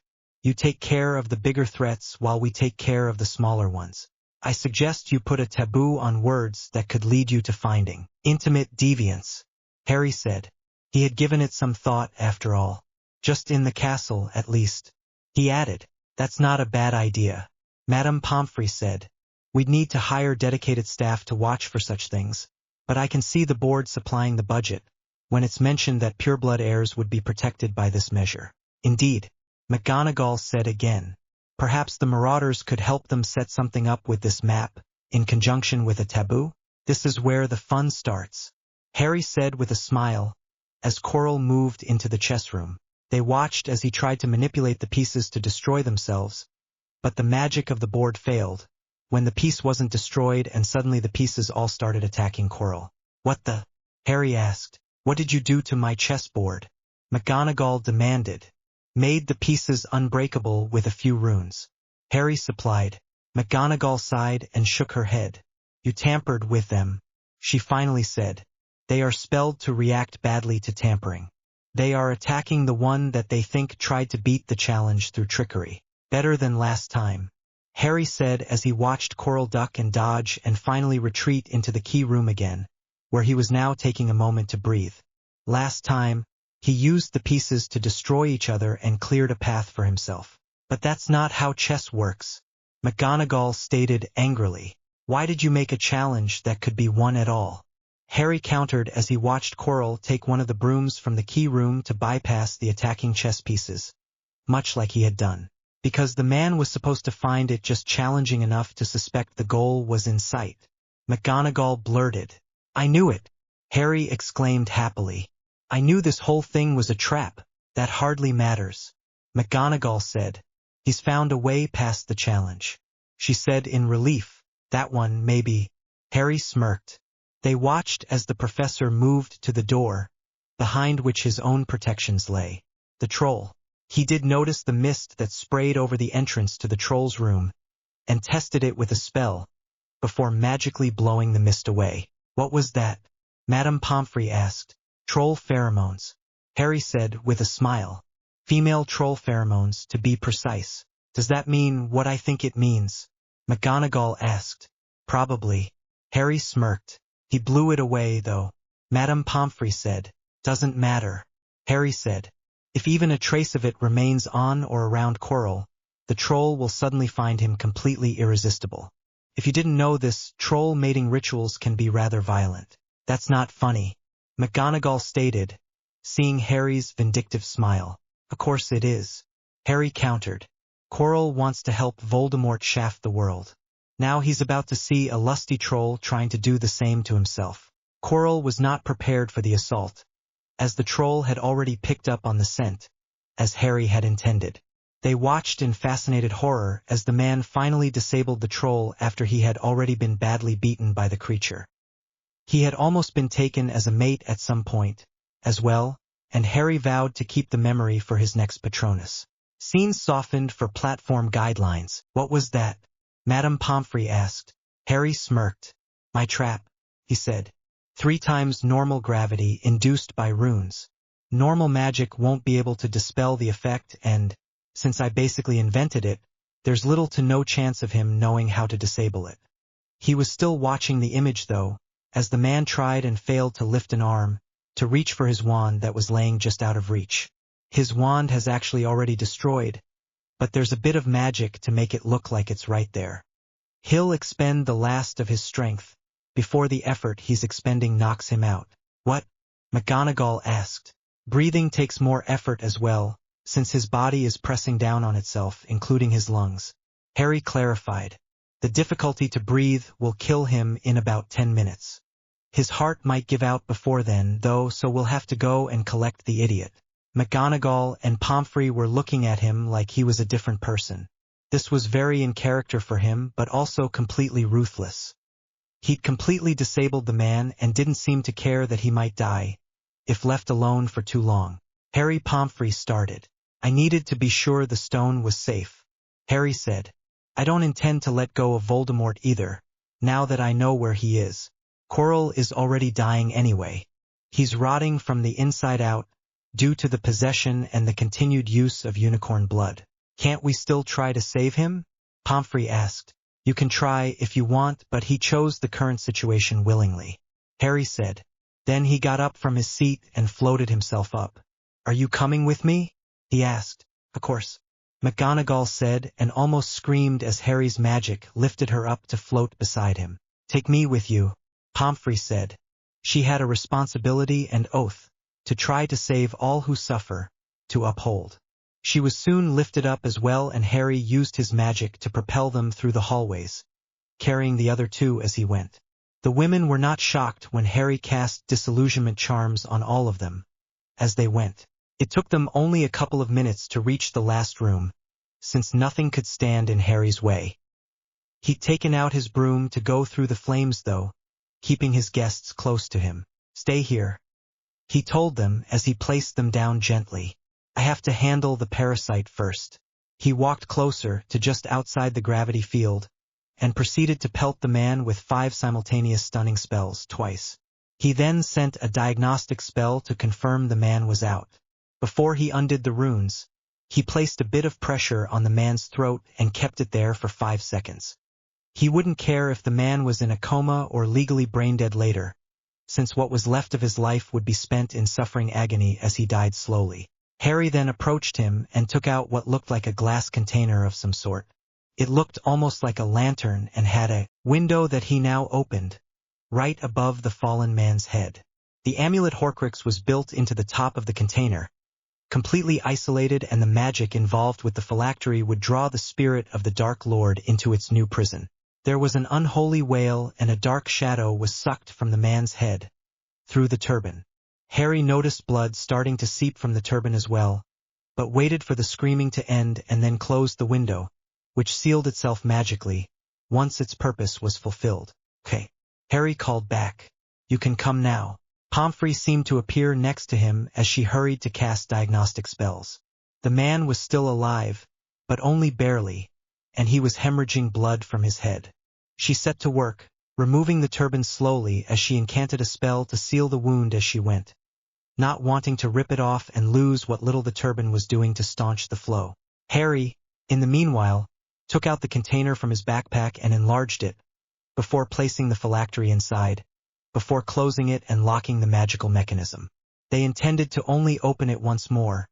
Speaker 1: You take care of the bigger threats while we take care of the smaller ones. I suggest you put a taboo on words that could lead you to finding intimate deviance, Harry said. He had given it some thought after all. Just in the castle, at least. He added, that's not a bad idea. Madame Pomfrey said, we'd need to hire dedicated staff to watch for such things, but I can see the board supplying the budget, when it's mentioned that pureblood heirs would be protected by this measure. Indeed, McGonagall said again. Perhaps the Marauders could help them set something up with this map, in conjunction with a taboo? This is where the fun starts, Harry said with a smile, as Quirrell moved into the chess room. They watched as he tried to manipulate the pieces to destroy themselves, but the magic of the board failed, when the piece wasn't destroyed and suddenly the pieces all started attacking Quirrell. What the? Harry asked. What did you do to my chessboard? McGonagall demanded. Made the pieces unbreakable with a few runes. Harry supplied. McGonagall sighed and shook her head. You tampered with them, she finally said. They are spelled to react badly to tampering. They are attacking the one that they think tried to beat the challenge through trickery. Better than last time, Harry said as he watched Quirrell duck and dodge and finally retreat into the key room again, where he was now taking a moment to breathe. Last time, he used the pieces to destroy each other and cleared a path for himself. But that's not how chess works, McGonagall stated angrily. Why did you make a challenge that could be won at all? Harry countered as he watched Quirrell take one of the brooms from the key room to bypass the attacking chess pieces, much like he had done. Because the man was supposed to find it just challenging enough to suspect the goal was in sight. McGonagall blurted. I knew it, Harry exclaimed happily. I knew this whole thing was a trap. That hardly matters, McGonagall said. He's found a way past the challenge, she said in relief. That one, maybe. Harry smirked. They watched as the professor moved to the door, behind which his own protections lay. The troll. He did notice the mist that sprayed over the entrance to the troll's room, and tested it with a spell, before magically blowing the mist away. What was that? Madame Pomfrey asked. Troll pheromones, Harry said with a smile. Female troll pheromones, to be precise. Does that mean what I think it means? McGonagall asked. Probably. Harry smirked. He blew it away, though. Madame Pomfrey said. Doesn't matter, Harry said. If even a trace of it remains on or around Quirrell, the troll will suddenly find him completely irresistible. If you didn't know this, troll mating rituals can be rather violent. That's not funny, McGonagall stated, seeing Harry's vindictive smile. Of course it is, Harry countered. Quirrell wants to help Voldemort shaft the world. Now he's about to see a lusty troll trying to do the same to himself. Quirrell was not prepared for the assault, as the troll had already picked up on the scent, as Harry had intended. They watched in fascinated horror as the man finally disabled the troll after he had already been badly beaten by the creature. He had almost been taken as a mate at some point, as well, and Harry vowed to keep the memory for his next Patronus. Scenes softened for platform guidelines. What was that? Madame Pomfrey asked. Harry smirked. My trap, he said. 3 times normal gravity induced by runes. Normal magic won't be able to dispel the effect and, since I basically invented it, there's little to no chance of him knowing how to disable it. He was still watching the image though, as the man tried and failed to lift an arm, to reach for his wand that was laying just out of reach. His wand has actually already destroyed, but there's a bit of magic to make it look like it's right there. He'll expend the last of his strength, before the effort he's expending knocks him out. What? McGonagall asked. Breathing takes more effort as well, since his body is pressing down on itself, including his lungs. Harry clarified. The difficulty to breathe will kill him in about 10 minutes. His heart might give out before then, though, so we'll have to go and collect the idiot. McGonagall and Pomfrey were looking at him like he was a different person. This was very in character for him, but also completely ruthless. He'd completely disabled the man and didn't seem to care that he might die, if left alone for too long. Harry Pomfrey started. I needed to be sure the stone was safe, Harry said. I don't intend to let go of Voldemort either, now that I know where he is. Quirrell is already dying anyway. He's rotting from the inside out, due to the possession and the continued use of unicorn blood. Can't we still try to save him? Pomfrey asked. You can try if you want, but he chose the current situation willingly. Harry said. Then he got up from his seat and floated himself up. Are you coming with me? He asked. Of course. McGonagall said and almost screamed as Harry's magic lifted her up to float beside him. Take me with you, Pomfrey said. She had a responsibility and oath, to try to save all who suffer, to uphold. She was soon lifted up as well, and Harry used his magic to propel them through the hallways, carrying the other two as he went. The women were not shocked when Harry cast disillusionment charms on all of them as they went. It took them only a couple of minutes to reach the last room, since nothing could stand in Harry's way. He'd taken out his broom to go through the flames though, keeping his guests close to him. Stay here, he told them as he placed them down gently. I have to handle the parasite first. He walked closer to just outside the gravity field, and proceeded to pelt the man with 5 simultaneous stunning spells twice. He then sent a diagnostic spell to confirm the man was out. Before he undid the runes, he placed a bit of pressure on the man's throat and kept it there for 5 seconds. He wouldn't care if the man was in a coma or legally brain-dead later, since what was left of his life would be spent in suffering agony as he died slowly. Harry then approached him and took out what looked like a glass container of some sort. It looked almost like a lantern and had a window that he now opened, right above the fallen man's head. The amulet Horcrux was built into the top of the container, completely isolated, and the magic involved with the phylactery would draw the spirit of the Dark Lord into its new prison. There was an unholy wail, and a dark shadow was sucked from the man's head, through the turban. Harry noticed blood starting to seep from the turban as well, but waited for the screaming to end and then closed the window, which sealed itself magically, once its purpose was fulfilled. Okay. Harry called back. You can come now. Pomfrey seemed to appear next to him as she hurried to cast diagnostic spells. The man was still alive, but only barely, and he was hemorrhaging blood from his head. She set to work, removing the turban slowly as she incanted a spell to seal the wound as she went, not wanting to rip it off and lose what little the turban was doing to staunch the flow. Harry, in the meanwhile, took out the container from his backpack and enlarged it, before placing the phylactery inside, before closing it and locking the magical mechanism. They intended to only open it once more,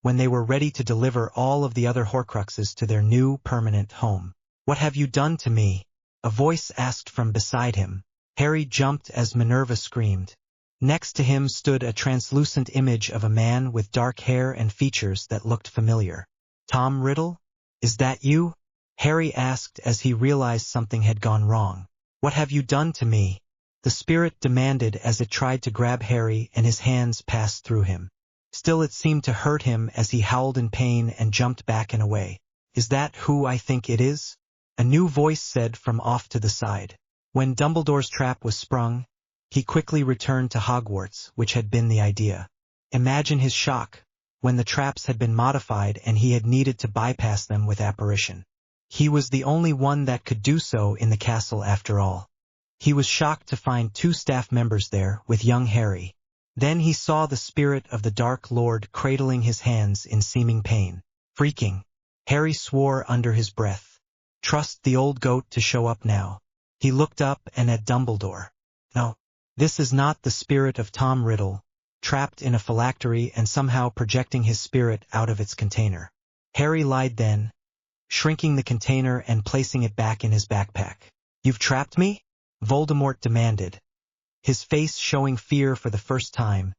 Speaker 1: when they were ready to deliver all of the other Horcruxes to their new permanent home. What have you done to me? A voice asked from beside him. Harry jumped as Minerva screamed. Next to him stood a translucent image of a man with dark hair and features that looked familiar. Tom Riddle? Is that you? Harry asked as he realized something had gone wrong. What have you done to me? The spirit demanded as it tried to grab Harry, and his hands passed through him. Still it seemed to hurt him as he howled in pain and jumped back and away. Is that who I think it is? A new voice said from off to the side. When Dumbledore's trap was sprung, he quickly returned to Hogwarts, which had been the idea. Imagine his shock when the traps had been modified and he had needed to bypass them with apparition. He was the only one that could do so in the castle after all. He was shocked to find 2 staff members there with young Harry. Then he saw the spirit of the Dark Lord cradling his hands in seeming pain. Freaking. Harry swore under his breath. Trust the old goat to show up now. He looked up and at Dumbledore. No, this is not the spirit of Tom Riddle, trapped in a phylactery and somehow projecting his spirit out of its container. Harry lied then, shrinking the container and placing it back in his backpack. You've trapped me? Voldemort demanded, his face showing fear for the first time,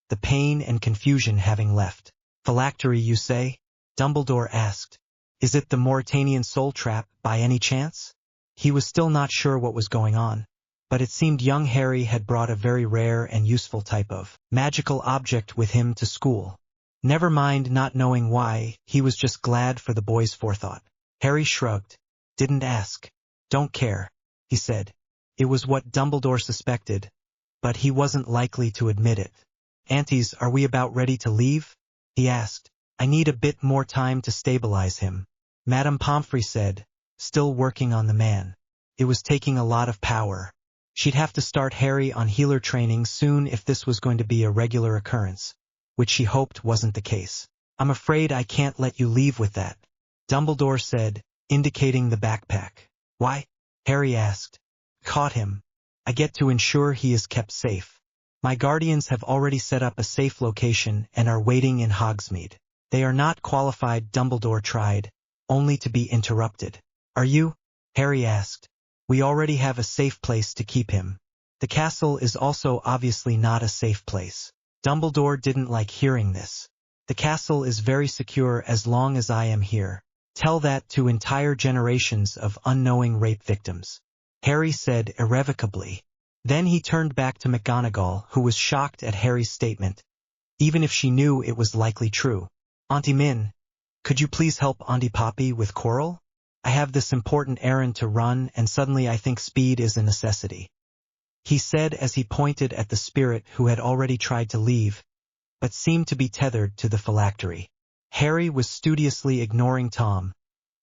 Speaker 1: the pain and confusion having left. Phylactery, you say? Dumbledore asked. Is it the Mauritanian soul trap, by any chance? He was still not sure what was going on, but it seemed young Harry had brought a very rare and useful type of magical object with him to school. Never mind not knowing why, he was just glad for the boy's forethought. Harry shrugged. Didn't ask. Don't care, he said. It was what Dumbledore suspected, but he wasn't likely to admit it. Aunties, are we about ready to leave? He asked. I need a bit more time to stabilize him, Madame Pomfrey said, still working on the man. It was taking a lot of power. She'd have to start Harry on healer training soon if this was going to be a regular occurrence, which she hoped wasn't the case. I'm afraid I can't let you leave with that, Dumbledore said, indicating the backpack. Why? Harry asked. Caught him. I get to ensure he is kept safe. My guardians have already set up a safe location and are waiting in Hogsmeade. They are not qualified, Dumbledore tried, only to be interrupted. Are you? Harry asked. We already have a safe place to keep him. The castle is also obviously not a safe place. Dumbledore didn't like hearing this. The castle is very secure as long as I am here. Tell that to entire generations of unknowing rape victims. Harry said irrevocably. Then he turned back to McGonagall, who was shocked at Harry's statement, even if she knew it was likely true. Auntie Min, could you please help Auntie Poppy with Quirrell? I have this important errand to run and suddenly I think speed is a necessity. He said as he pointed at the spirit who had already tried to leave, but seemed to be tethered to the phylactery. Harry was studiously ignoring Tom,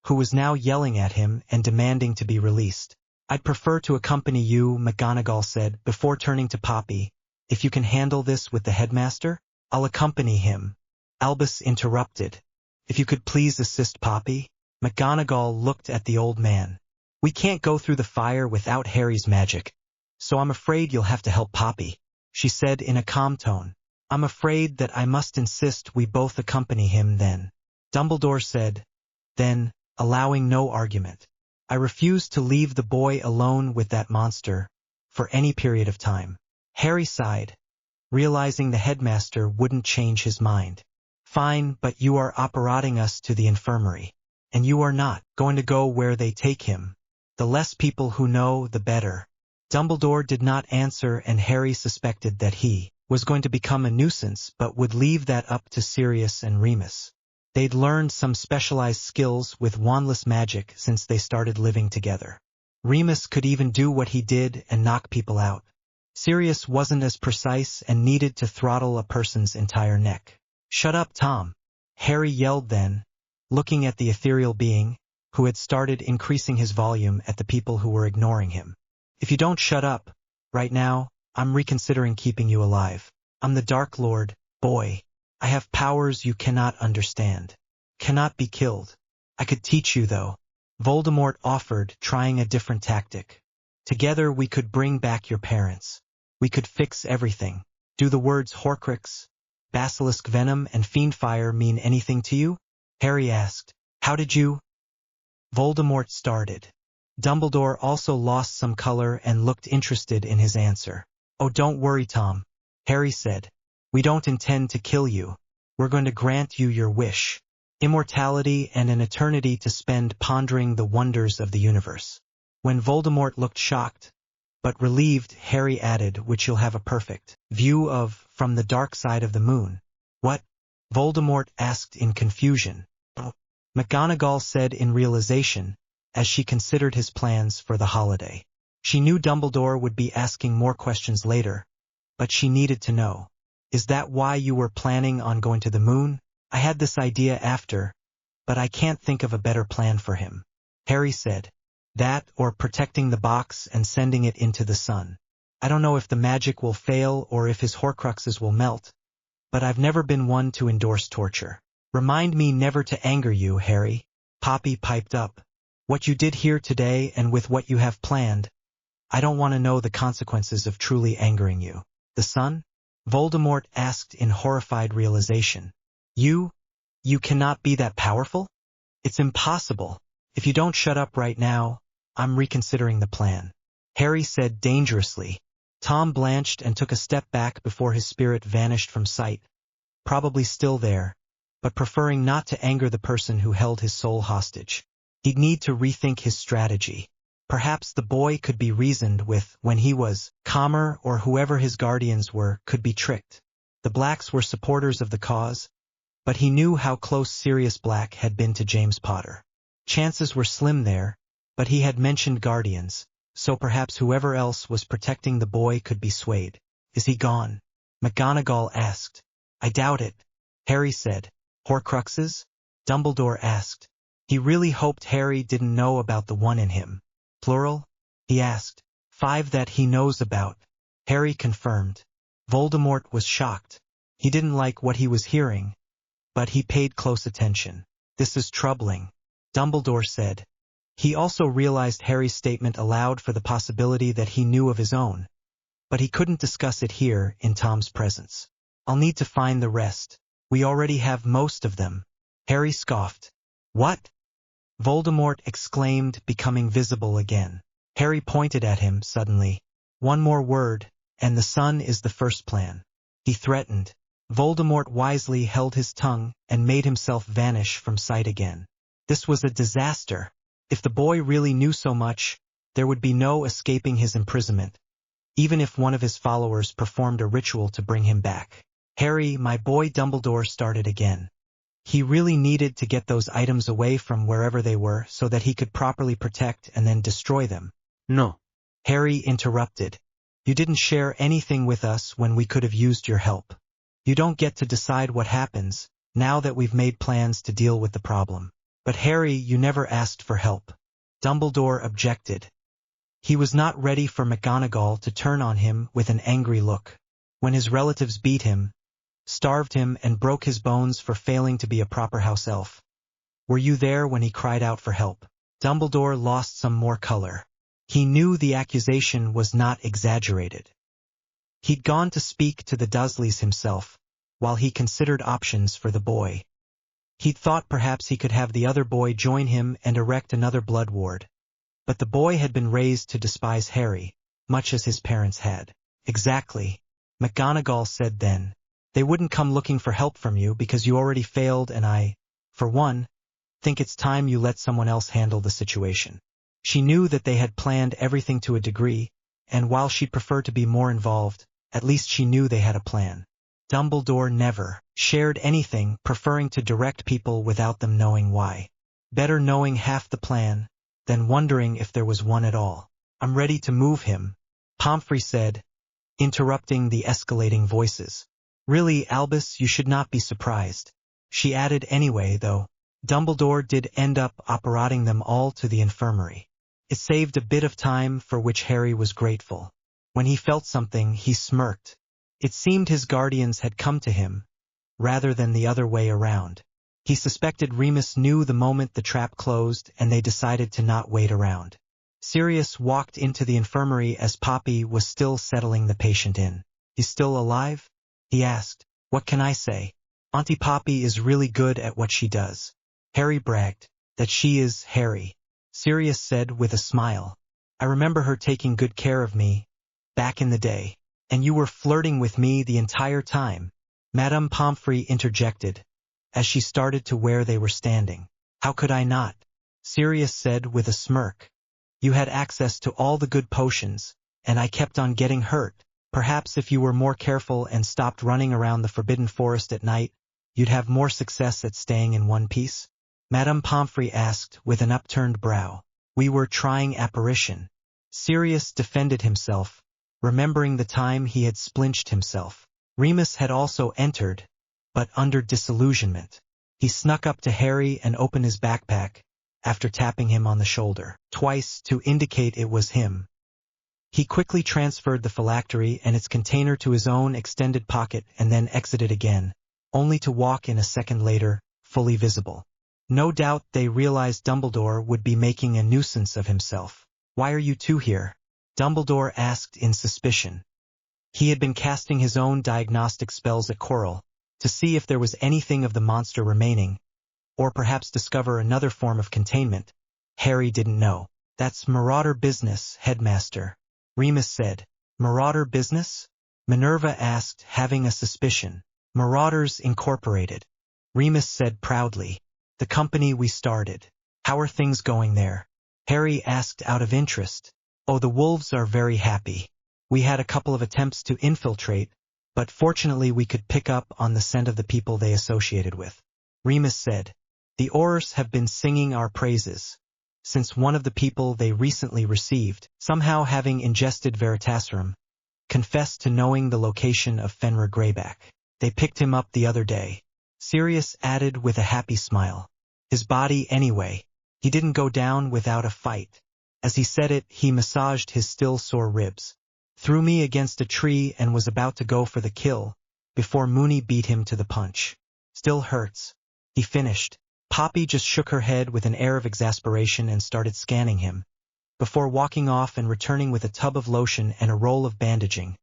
Speaker 1: who was now yelling at him and demanding to be released. I'd prefer to accompany you, McGonagall said, before turning to Poppy. If you can handle this with the headmaster, I'll accompany him. Albus interrupted. If you could please assist Poppy? McGonagall looked at the old man. We can't go through the fire without Harry's magic, so I'm afraid you'll have to help Poppy, she said in a calm tone. I'm afraid that I must insist we both accompany him then. Dumbledore said, then, allowing no argument. I refuse to leave the boy alone with that monster for any period of time. Harry sighed, realizing the headmaster wouldn't change his mind. Fine, but you are operating us to the infirmary, and you are not going to go where they take him. The less people who know, the better. Dumbledore did not answer, and Harry suspected that he was going to become a nuisance but would leave that up to Sirius and Remus. They'd learned some specialized skills with wandless magic since they started living together. Remus could even do what he did and knock people out. Sirius wasn't as precise and needed to throttle a person's entire neck. Shut up, Tom! Harry yelled then, looking at the ethereal being, who had started increasing his volume at the people who were ignoring him. If you don't shut up, right now, I'm reconsidering keeping you alive. I'm the Dark Lord, boy. I have powers you cannot understand. Cannot be killed. I could teach you though. Voldemort offered, trying a different tactic. Together we could bring back your parents. We could fix everything. Do the words Horcrux, Basilisk Venom and Fiendfire mean anything to you? Harry asked. How did you? Voldemort started. Dumbledore also lost some color and looked interested in his answer. Oh, don't worry, Tom, Harry said. We don't intend to kill you. We're going to grant you your wish. Immortality and an eternity to spend pondering the wonders of the universe. When Voldemort looked shocked, but relieved, Harry added, which you'll have a perfect view of from the dark side of the moon. What? Voldemort asked in confusion. McGonagall said in realization, as she considered his plans for the holiday. She knew Dumbledore would be asking more questions later, but she needed to know. Is that why you were planning on going to the moon? I had this idea after, but I can't think of a better plan for him. Harry said. That or protecting the box and sending it into the sun. I don't know if the magic will fail or if his Horcruxes will melt, but I've never been one to endorse torture. Remind me never to anger you, Harry. Poppy piped up. What you did here today and with what you have planned, I don't want to know the consequences of truly angering you. The sun? Voldemort asked in horrified realization. You cannot be that powerful? It's impossible. If you don't shut up right now, I'm reconsidering the plan. Harry said dangerously. Tom blanched and took a step back before his spirit vanished from sight, probably still there, but preferring not to anger the person who held his soul hostage. He'd need to rethink his strategy. Perhaps the boy could be reasoned with when he was calmer, or whoever his guardians were could be tricked. The Blacks were supporters of the cause, but he knew how close Sirius Black had been to James Potter. Chances were slim there, but he had mentioned guardians, so perhaps whoever else was protecting the boy could be swayed. Is he gone? McGonagall asked. I doubt it, Harry said. Horcruxes? Dumbledore asked. He really hoped Harry didn't know about the one in him. Plural? He asked. 5 that he knows about. Harry confirmed. Voldemort was shocked. He didn't like what he was hearing, but he paid close attention. This is troubling. Dumbledore said. He also realized Harry's statement allowed for the possibility that he knew of his own, but he couldn't discuss it here in Tom's presence. I'll need to find the rest. We already have most of them. Harry scoffed. What? Voldemort exclaimed, becoming visible again. Harry pointed at him suddenly. One more word, and the sun is the first plan. He threatened. Voldemort wisely held his tongue and made himself vanish from sight again. This was a disaster. If the boy really knew so much, there would be no escaping his imprisonment, even if one of his followers performed a ritual to bring him back. Harry, my boy, Dumbledore started again. He really needed to get those items away from wherever they were so that he could properly protect and then destroy them.
Speaker 2: No.
Speaker 1: Harry interrupted. You didn't share anything with us when we could have used your help. You don't get to decide what happens, now that we've made plans to deal with the problem. But Harry, you never asked for help. Dumbledore objected. He was not ready for McGonagall to turn on him with an angry look. When his relatives beat him, starved him, and broke his bones for failing to be a proper house elf. Were you there when he cried out for help? Dumbledore lost some more color. He knew the accusation was not exaggerated. He'd gone to speak to the Dursleys himself, while he considered options for the boy. He'd thought perhaps he could have the other boy join him and erect another blood ward. But the boy had been raised to despise Harry, much as his parents had. Exactly. McGonagall said then. They wouldn't come looking for help from you because you already failed, and I, for one, think it's time you let someone else handle the situation. She knew that they had planned everything to a degree, and while she'd prefer to be more involved, at least she knew they had a plan. Dumbledore never shared anything, preferring to direct people without them knowing why. Better knowing half the plan than wondering if there was one at all. I'm ready to move him, Pomfrey said, interrupting the escalating voices. Really, Albus, you should not be surprised. She added anyway, though. Dumbledore did end up operating them all to the infirmary. It saved a bit of time, for which Harry was grateful. When he felt something, he smirked. It seemed his guardians had come to him, rather than the other way around. He suspected Remus knew the moment the trap closed, and they decided to not wait around. Sirius walked into the infirmary as Poppy was still settling the patient in. He's still alive? He asked. What can I say? Auntie Poppy is really good at what she does. Harry bragged. That she is, Harry. Sirius said with a smile. I remember her taking good care of me, back in the day. And you were flirting with me the entire time, Madame Pomfrey interjected, as she started to where they were standing. How could I not? Sirius said with a smirk. You had access to all the good potions, and I kept on getting hurt. Perhaps if you were more careful and stopped running around the Forbidden Forest at night, you'd have more success at staying in one piece? Madame Pomfrey asked with an upturned brow. We were trying apparition. Sirius defended himself, remembering the time he had splinched himself. Remus had also entered, but under disillusionment. He snuck up to Harry and opened his backpack, after tapping him on the shoulder twice to indicate it was him. He quickly transferred the phylactery and its container to his own extended pocket and then exited again, only to walk in a second later, fully visible. No doubt they realized Dumbledore would be making a nuisance of himself. Why are you two here? Dumbledore asked in suspicion. He had been casting his own diagnostic spells at Quirrell, to see if there was anything of the monster remaining, or perhaps discover another form of containment. Harry didn't know. That's marauder business, Headmaster, Remus said. Marauder business? Minerva asked, having a suspicion. Marauders Incorporated, Remus said proudly. The company we started. How are things going there? Harry asked out of interest. Oh, the wolves are very happy. We had a couple of attempts to infiltrate, but fortunately we could pick up on the scent of the people they associated with. Remus said. The Aurors have been singing our praises, since one of the people they recently received, somehow having ingested Veritaserum, confessed to knowing the location of Fenrir Greyback. They picked him up the other day. Sirius added with a happy smile. His body anyway. He didn't go down without a fight. As he said it, he massaged his still sore ribs, threw me against a tree and was about to go for the kill, before Moony beat him to the punch. Still hurts, he finished. Poppy just shook her head with an air of exasperation and started scanning him, before walking off and returning with a tub of lotion and a roll of bandaging,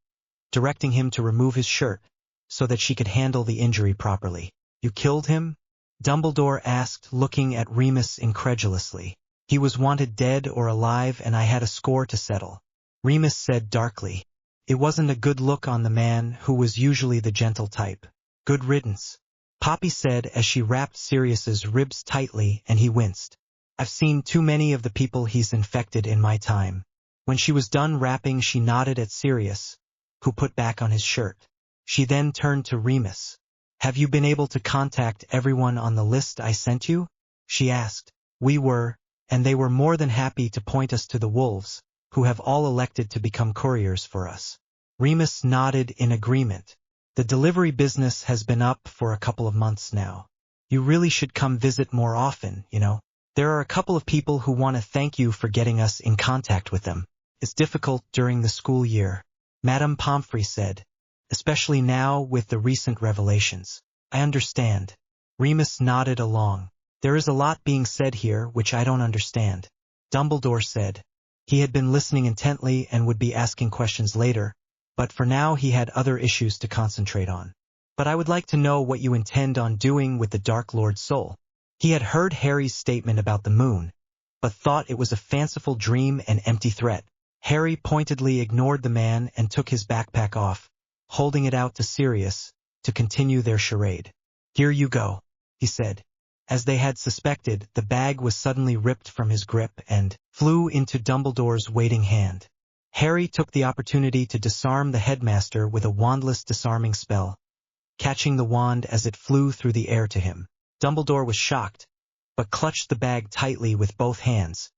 Speaker 1: directing him to remove his shirt so that she could handle the injury properly. "You killed him?" Dumbledore asked, looking at Remus incredulously. "He was wanted dead or alive, and I had a score to settle," Remus said darkly. It wasn't a good look on the man who was usually the gentle type. "Good riddance," Poppy said as she wrapped Sirius's ribs tightly, and he winced. "I've seen too many of the people he's infected in my time." When she was done wrapping, she nodded at Sirius, who put back on his shirt. She then turned to Remus. "Have you been able to contact everyone on the list I sent you?" she asked. "We were, and they were more than happy to point us to the wolves, who have all elected to become couriers for us." Remus nodded in agreement. "The delivery business has been up for a couple of months now. You really should come visit more often, you know. There are a couple of people who want to thank you for getting us in contact with them. It's difficult during the school year," Madame Pomfrey said, "especially now with the recent revelations." "I understand." Remus nodded along. "There is a lot being said here which I don't understand," Dumbledore said. He had been listening intently and would be asking questions later, but for now he had other issues to concentrate on. "But I would like to know what you intend on doing with the Dark Lord's soul." He had heard Harry's statement about the moon, but thought it was a fanciful dream and empty threat. Harry pointedly ignored the man and took his backpack off, holding it out to Sirius to continue their charade. "Here you go," he said. As they had suspected, the bag was suddenly ripped from his grip and flew into Dumbledore's waiting hand. Harry took the opportunity to disarm the headmaster with a wandless disarming spell, catching the wand as it flew through the air to him. Dumbledore was shocked, but clutched the bag tightly with both hands,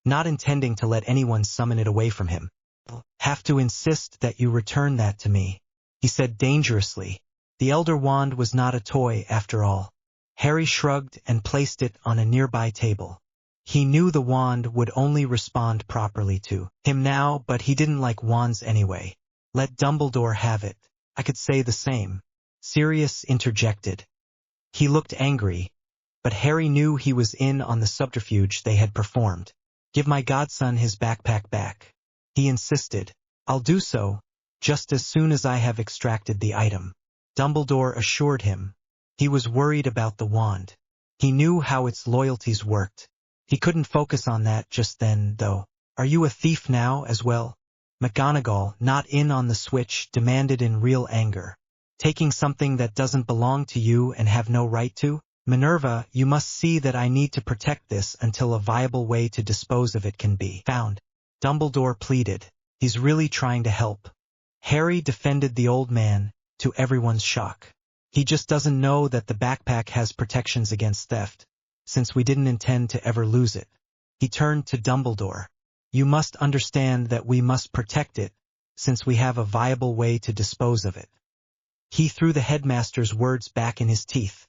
Speaker 1: not intending to let anyone summon it away from him. "I'll have to insist that you return that to me," he said dangerously. The Elder Wand was not a toy after all. Harry shrugged and placed it on a nearby table. He knew the wand would only respond properly to him now, but he didn't like wands anyway. "Let Dumbledore have it." "I could say the same," Sirius interjected. He looked angry, but Harry knew he was in on the subterfuge they had performed. "Give my godson his backpack back," he insisted. "I'll do so, just as soon as I have extracted the item," Dumbledore assured him. He was worried about the wand. He knew how its loyalties worked. He couldn't focus on that just then, though. "Are you a thief now as well?" McGonagall, not in on the switch, demanded in real anger. "Taking something that doesn't belong to you and have no right to? Minerva, you must see that I need to protect this until a viable way to dispose of it can be found," Dumbledore pleaded. "He's really trying to help." Harry defended the old man, to everyone's shock. "He just doesn't know that the backpack has protections against theft, since we didn't intend to ever lose it." He turned to Dumbledore. "You must understand that we must protect it, since we have a viable way to dispose of it." He threw the headmaster's words back in his teeth,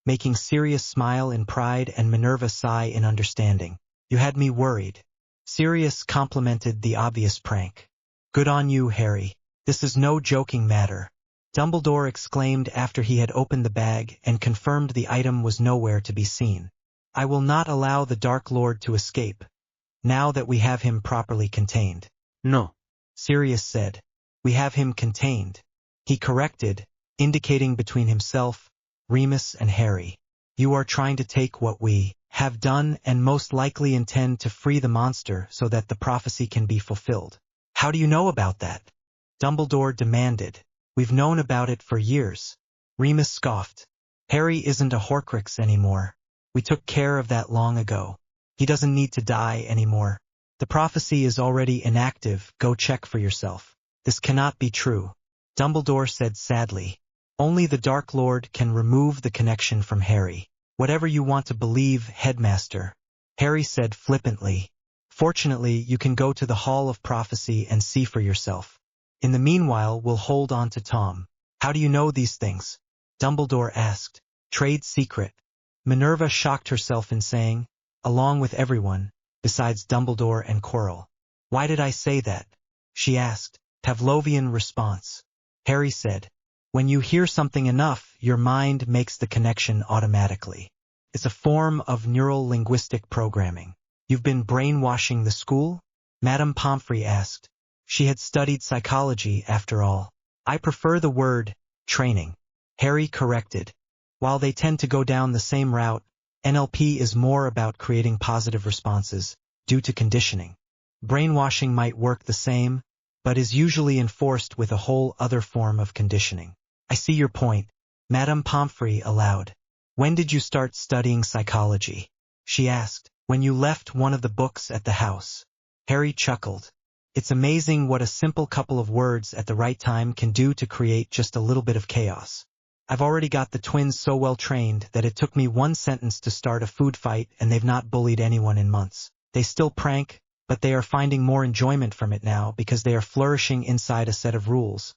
Speaker 1: making Sirius smile in pride and Minerva sigh in understanding. "You had me worried." Sirius complimented the obvious prank. "Good on you, Harry. This is no joking matter," Dumbledore exclaimed after he had opened the bag and confirmed the item was nowhere to be seen. "I will not allow the Dark Lord to escape, now that we have him properly contained."
Speaker 2: No.
Speaker 1: Sirius said. "We have him contained," he corrected, indicating between himself, Remus and Harry. "You are trying to take what we have done and most likely intend to free the monster so that the prophecy can be fulfilled." "How do you know about that?" Dumbledore demanded. "We've known about it for years," Remus scoffed. "Harry isn't a Horcrux anymore. We took care of that long ago. He doesn't need to die anymore. The prophecy is already inactive. Go check for yourself." "This cannot be true," Dumbledore said sadly. "Only the Dark Lord can remove the connection from Harry." "Whatever you want to believe, Headmaster," Harry said flippantly. "Fortunately, you can go to the Hall of Prophecy and see for yourself. In the meanwhile, we'll hold on to Tom." "How do you know these things?" Dumbledore asked. "Trade secret," Minerva shocked herself in saying, along with everyone, besides Dumbledore and Quirrell. "Why did I say that?" she asked. Pavlovian response. Harry said, "When you hear something enough, your mind makes the connection automatically." It's a form of neural-linguistic programming. You've been brainwashing the school? Madame Pomfrey asked. She had studied psychology, after all. I prefer the word training, Harry corrected. While they tend to go down the same route, NLP is more about creating positive responses, due to conditioning. Brainwashing might work the same, but is usually enforced with a whole other form of conditioning. I see your point, Madame Pomfrey allowed. When did you start studying psychology? She asked. When you left one of the books at the house. Harry chuckled. It's amazing what a simple couple of words at the right time can do to create just a little bit of chaos. I've already got the twins so well trained that it took me one sentence to start a food fight and they've not bullied anyone in months. They still prank, but they are finding more enjoyment from it now because they are flourishing inside a set of rules,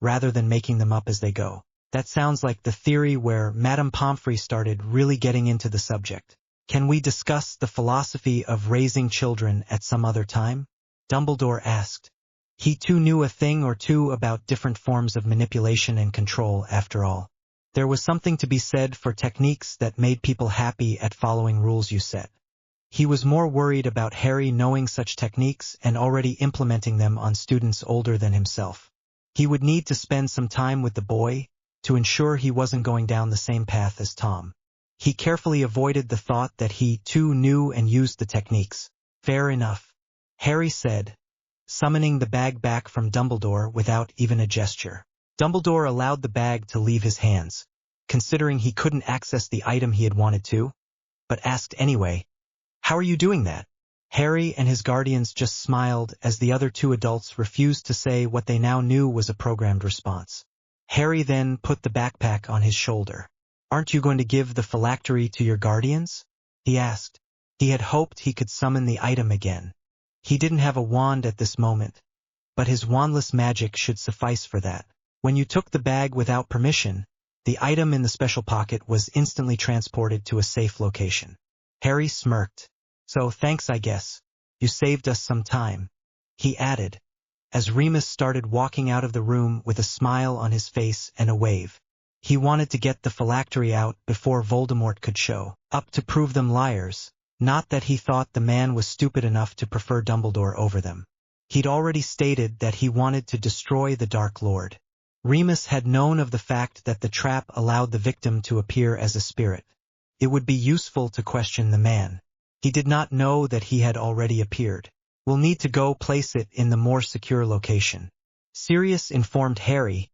Speaker 1: rather than making them up as they go. That sounds like the theory where Madame Pomfrey started really getting into the subject. Can we discuss the philosophy of raising children at some other time? Dumbledore asked. He too knew a thing or two about different forms of manipulation and control, after all. There was something to be said for techniques that made people happy at following rules you set. He was more worried about Harry knowing such techniques and already implementing them on students older than himself. He would need to spend some time with the boy to ensure he wasn't going down the same path as Tom. He carefully avoided the thought that he too knew and used the techniques. Fair enough, Harry said, summoning the bag back from Dumbledore without even a gesture. Dumbledore allowed the bag to leave his hands, considering he couldn't access the item he had wanted to, but asked anyway, "How are you doing that?" Harry and his guardians just smiled as the other two adults refused to say what they now knew was a programmed response. Harry then put the backpack on his shoulder. "Aren't you going to give the phylactery to your guardians?" he asked. He had hoped he could summon the item again. He didn't have a wand at this moment, but his wandless magic should suffice for that. When you took the bag without permission, the item in the special pocket was instantly transported to a safe location. Harry smirked. "So thanks, I guess. You saved us some time," he added, as Remus started walking out of the room with a smile on his face and a wave. He wanted to get the phylactery out before Voldemort could show up to prove them liars, not that he thought the man was stupid enough to prefer Dumbledore over them. He'd already stated that he wanted to destroy the Dark Lord. Remus had known of the fact that the trap allowed the victim to appear as a spirit. It would be useful to question the man. He did not know that he had already appeared. "We'll need to go place it in the more secure location," Sirius informed Harry,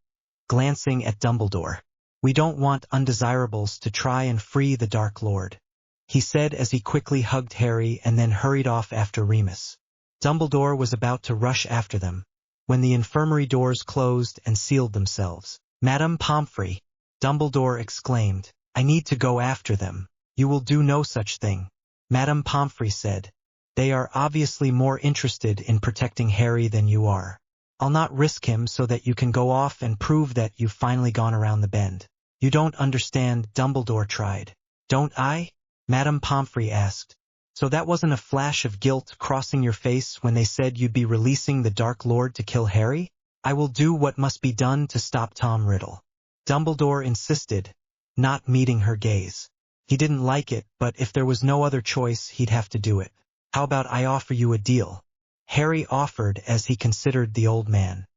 Speaker 1: glancing at Dumbledore. "We don't want undesirables to try and free the Dark Lord," he said as he quickly hugged Harry and then hurried off after Remus. Dumbledore was about to rush after them, when the infirmary doors closed and sealed themselves. "Madame Pomfrey," Dumbledore exclaimed, "I need to go after them." "You will do no such thing," Madame Pomfrey said. "They are obviously more interested in protecting Harry than you are. I'll not risk him so that you can go off and prove that you've finally gone around the bend." "You don't understand," Dumbledore tried. "Don't I?" Madame Pomfrey asked. "So that wasn't a flash of guilt crossing your face when they said you'd be releasing the Dark Lord to kill Harry?" "I will do what must be done to stop Tom Riddle," Dumbledore insisted, not meeting her gaze. He didn't like it, but if there was no other choice, he'd have to do it. "How about I offer you a deal?" Harry offered as he considered the old man.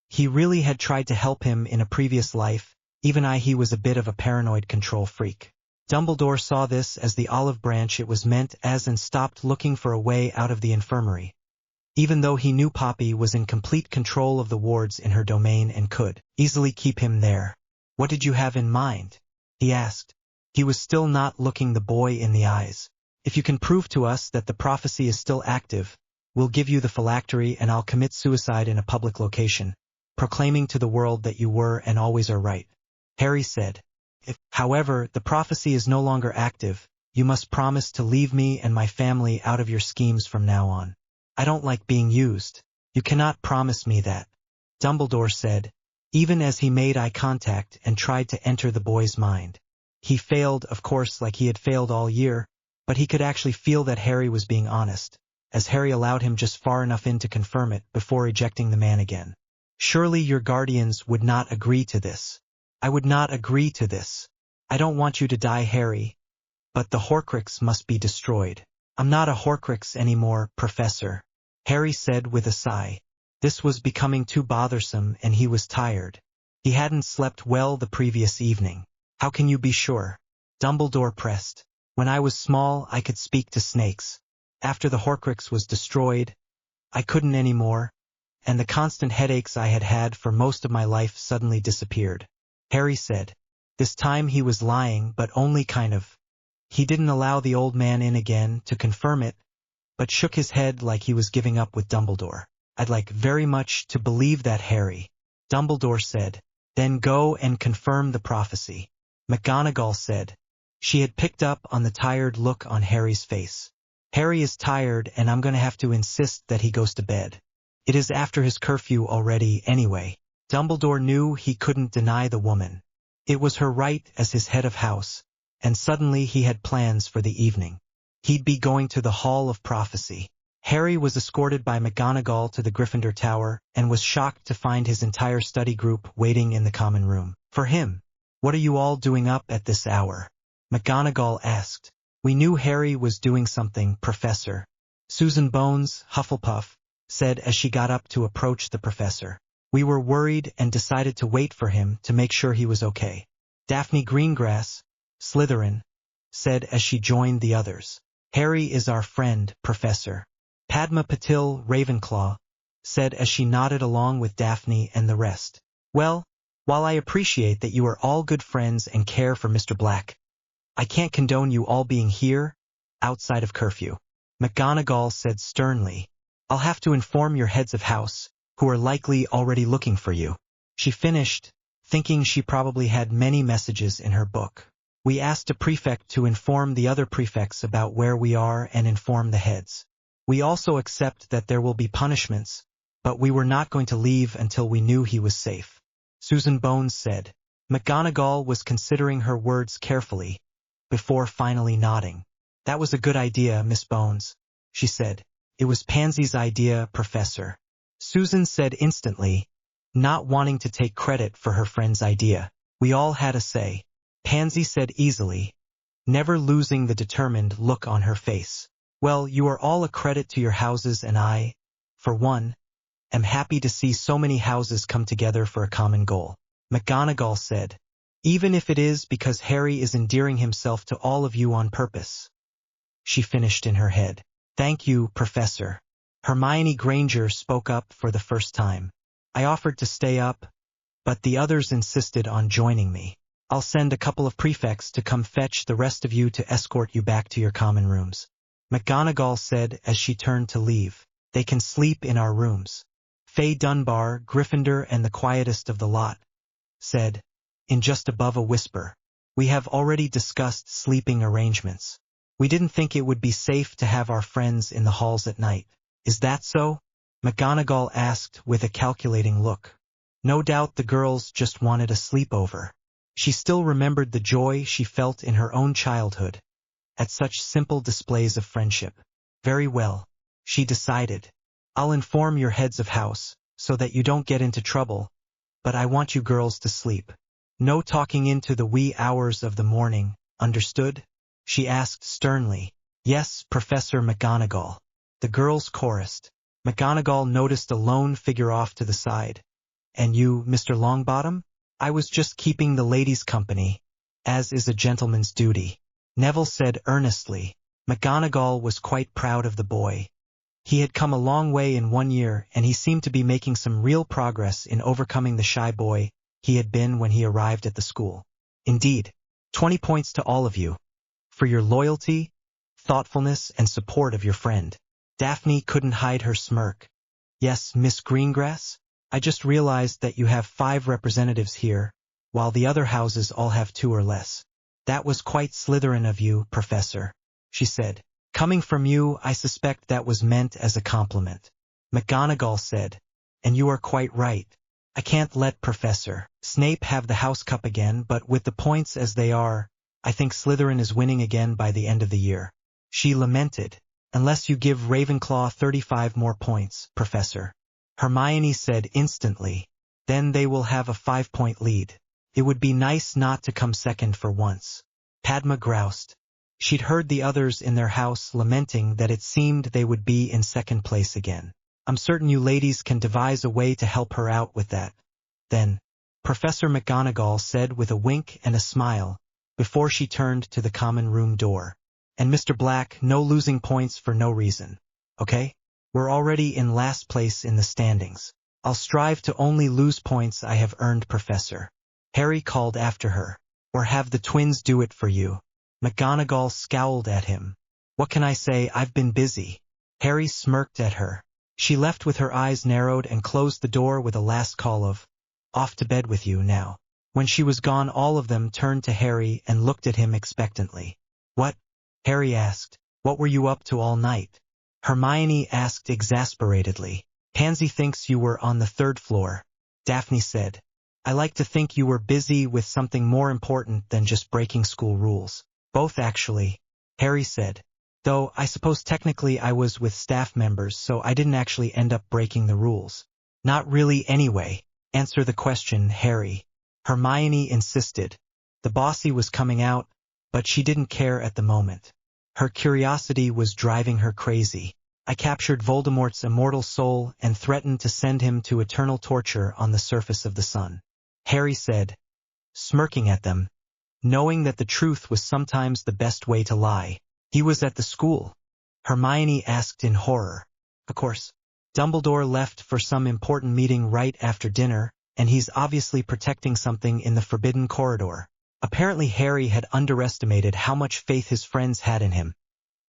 Speaker 1: He really had tried to help him in a previous life, even he was a bit of a paranoid control freak. Dumbledore saw this as the olive branch it was meant as and stopped looking for a way out of the infirmary. Even though he knew Poppy was in complete control of the wards in her domain and could easily keep him there. "What did you have in mind?" he asked. He was still not looking the boy in the eyes. "If you can prove to us that the prophecy is still active, we'll give you the phylactery and I'll commit suicide in a public location, proclaiming to the world that you were and always are right," Harry said. "If, however, the prophecy is no longer active, you must promise to leave me and my family out of your schemes from now on. I don't like being used." "You cannot promise me that," Dumbledore said, even as he made eye contact and tried to enter the boy's mind. He failed, of course, like he had failed all year, but he could actually feel that Harry was being honest, as Harry allowed him just far enough in to confirm it before ejecting the man again. "Surely your guardians would not agree to this." "I would not agree to this. I don't want you to die, Harry. But the Horcrux must be destroyed. I'm not a Horcrux anymore, Professor, Harry said with a sigh. This was becoming too bothersome and he was tired. He hadn't slept well the previous evening. How can you be sure? Dumbledore pressed. When I was small, I could speak to snakes. After the Horcrux was destroyed, I couldn't anymore, and the constant headaches I had had for most of my life suddenly disappeared. Harry said. This time he was lying, but only kind of. He didn't allow the old man in again to confirm it, but shook his head like he was giving up with Dumbledore. I'd like very much to believe that, Harry. Dumbledore said. Then go and confirm the prophecy. McGonagall said. She had picked up on the tired look on Harry's face. Harry is tired and I'm going to have to insist that he goes to bed. It is after his curfew already anyway. Dumbledore knew he couldn't deny the woman. It was her right as his head of house, and suddenly he had plans for the evening. He'd be going to the Hall of Prophecy. Harry was escorted by McGonagall to the Gryffindor Tower and was shocked to find his entire study group waiting in the common room. For him. What are you all doing up at this hour? McGonagall asked. We knew Harry was doing something, Professor. Susan Bones, Hufflepuff, said as she got up to approach the professor. We were worried and decided to wait for him to make sure he was okay. Daphne Greengrass, Slytherin, said as she joined the others. Harry is our friend, Professor. Padma Patil Ravenclaw said as she nodded along with Daphne and the rest. Well, while I appreciate that you are all good friends and care for Mr. Black, I can't condone you all being here, outside of curfew. McGonagall said sternly. I'll have to inform your heads of house, who are likely already looking for you. She finished, thinking she probably had many messages in her book. We asked a prefect to inform the other prefects about where we are and inform the heads. We also accept that there will be punishments, but we were not going to leave until we knew he was safe. Susan Bones said. McGonagall was considering her words carefully, before finally nodding. That was a good idea, Miss Bones, she said. It was Pansy's idea, Professor. Susan said instantly, not wanting to take credit for her friend's idea. We all had a say. Pansy said easily, never losing the determined look on her face. Well, you are all a credit to your houses and I, for one, am happy to see so many houses come together for a common goal. McGonagall said, even if it is because Harry is endearing himself to all of you on purpose. She finished in her head. Thank you, Professor. Hermione Granger spoke up for the first time. I offered to stay up, but the others insisted on joining me. I'll send a couple of prefects to come fetch the rest of you to escort you back to your common rooms. McGonagall said as she turned to leave. They can sleep in our rooms. Faye Dunbar, Gryffindor and the quietest of the lot, said, in just above a whisper. We have already discussed sleeping arrangements. We didn't think it would be safe to have our friends in the halls at night. Is that so? McGonagall asked with a calculating look. No doubt the girls just wanted a sleepover. She still remembered the joy she felt in her own childhood at such simple displays of friendship. Very well, she decided. I'll inform your heads of house so that you don't get into trouble, but I want you girls to sleep. No talking into the wee hours of the morning, understood? She asked sternly. Yes, Professor McGonagall. The girls chorused. McGonagall noticed a lone figure off to the side. And you, Mr. Longbottom? I was just keeping the ladies company, as is a gentleman's duty. Neville said earnestly. McGonagall was quite proud of the boy. He had come a long way in 1 year and he seemed to be making some real progress in overcoming the shy boy he had been when he arrived at the school. Indeed, 20 points to all of you. For your loyalty, thoughtfulness, and support of your friend. Daphne couldn't hide her smirk. Yes, Miss Greengrass? I just realized that you have 5 representatives here, while the other houses all have 2 or less. That was quite Slytherin of you, Professor, she said. Coming from you, I suspect that was meant as a compliment. McGonagall said, and you are quite right. I can't let Professor Snape have the house cup again, but with the points as they are, I think Slytherin is winning again by the end of the year. She lamented, unless you give Ravenclaw 35 more points, Professor. Hermione said instantly, then they will have a 5-point lead. It would be nice not to come second for once. Padma groused. She'd heard the others in their house lamenting that it seemed they would be in second place again. I'm certain you ladies can devise a way to help her out with that. Then, Professor McGonagall said with a wink and a smile, before she turned to the common room door. And Mr. Black, no losing points for no reason. Okay? We're already in last place in the standings. I'll strive to only lose points I have earned, Professor. Harry called after her. Or have the twins do it for you. McGonagall scowled at him. What can I say? I've been busy. Harry smirked at her. She left with her eyes narrowed and closed the door with a last call of, off to bed with you now. When she was gone, all of them turned to Harry and looked at him expectantly. What? Harry asked. What were you up to all night? Hermione asked exasperatedly. Pansy thinks you were on the 3rd floor. Daphne said. I like to think you were busy with something more important than just breaking school rules. Both actually, Harry said. Though I suppose technically I was with staff members, so I didn't actually end up breaking the rules. Not really anyway. Answer the question, Harry. Hermione insisted. The bossy was coming out, but she didn't care at the moment. Her curiosity was driving her crazy. I captured Voldemort's immortal soul and threatened to send him to eternal torture on the surface of the sun. Harry said, smirking at them, knowing that the truth was sometimes the best way to lie. He was at the school. Hermione asked in horror. Of course. Dumbledore left for some important meeting right after dinner, and he's obviously protecting something in the forbidden corridor. Apparently Harry had underestimated how much faith his friends had in him.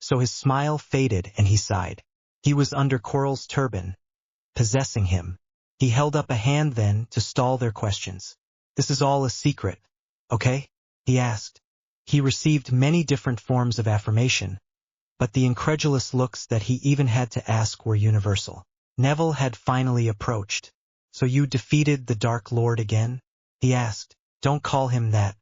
Speaker 1: So his smile faded and he sighed. He was under Quirrell's turban, possessing him. He held up a hand then to stall their questions. This is all a secret, okay? He asked. He received many different forms of affirmation, but the incredulous looks that he even had to ask were universal. Neville had finally approached. So you defeated the Dark Lord again? He asked. Don't call him that.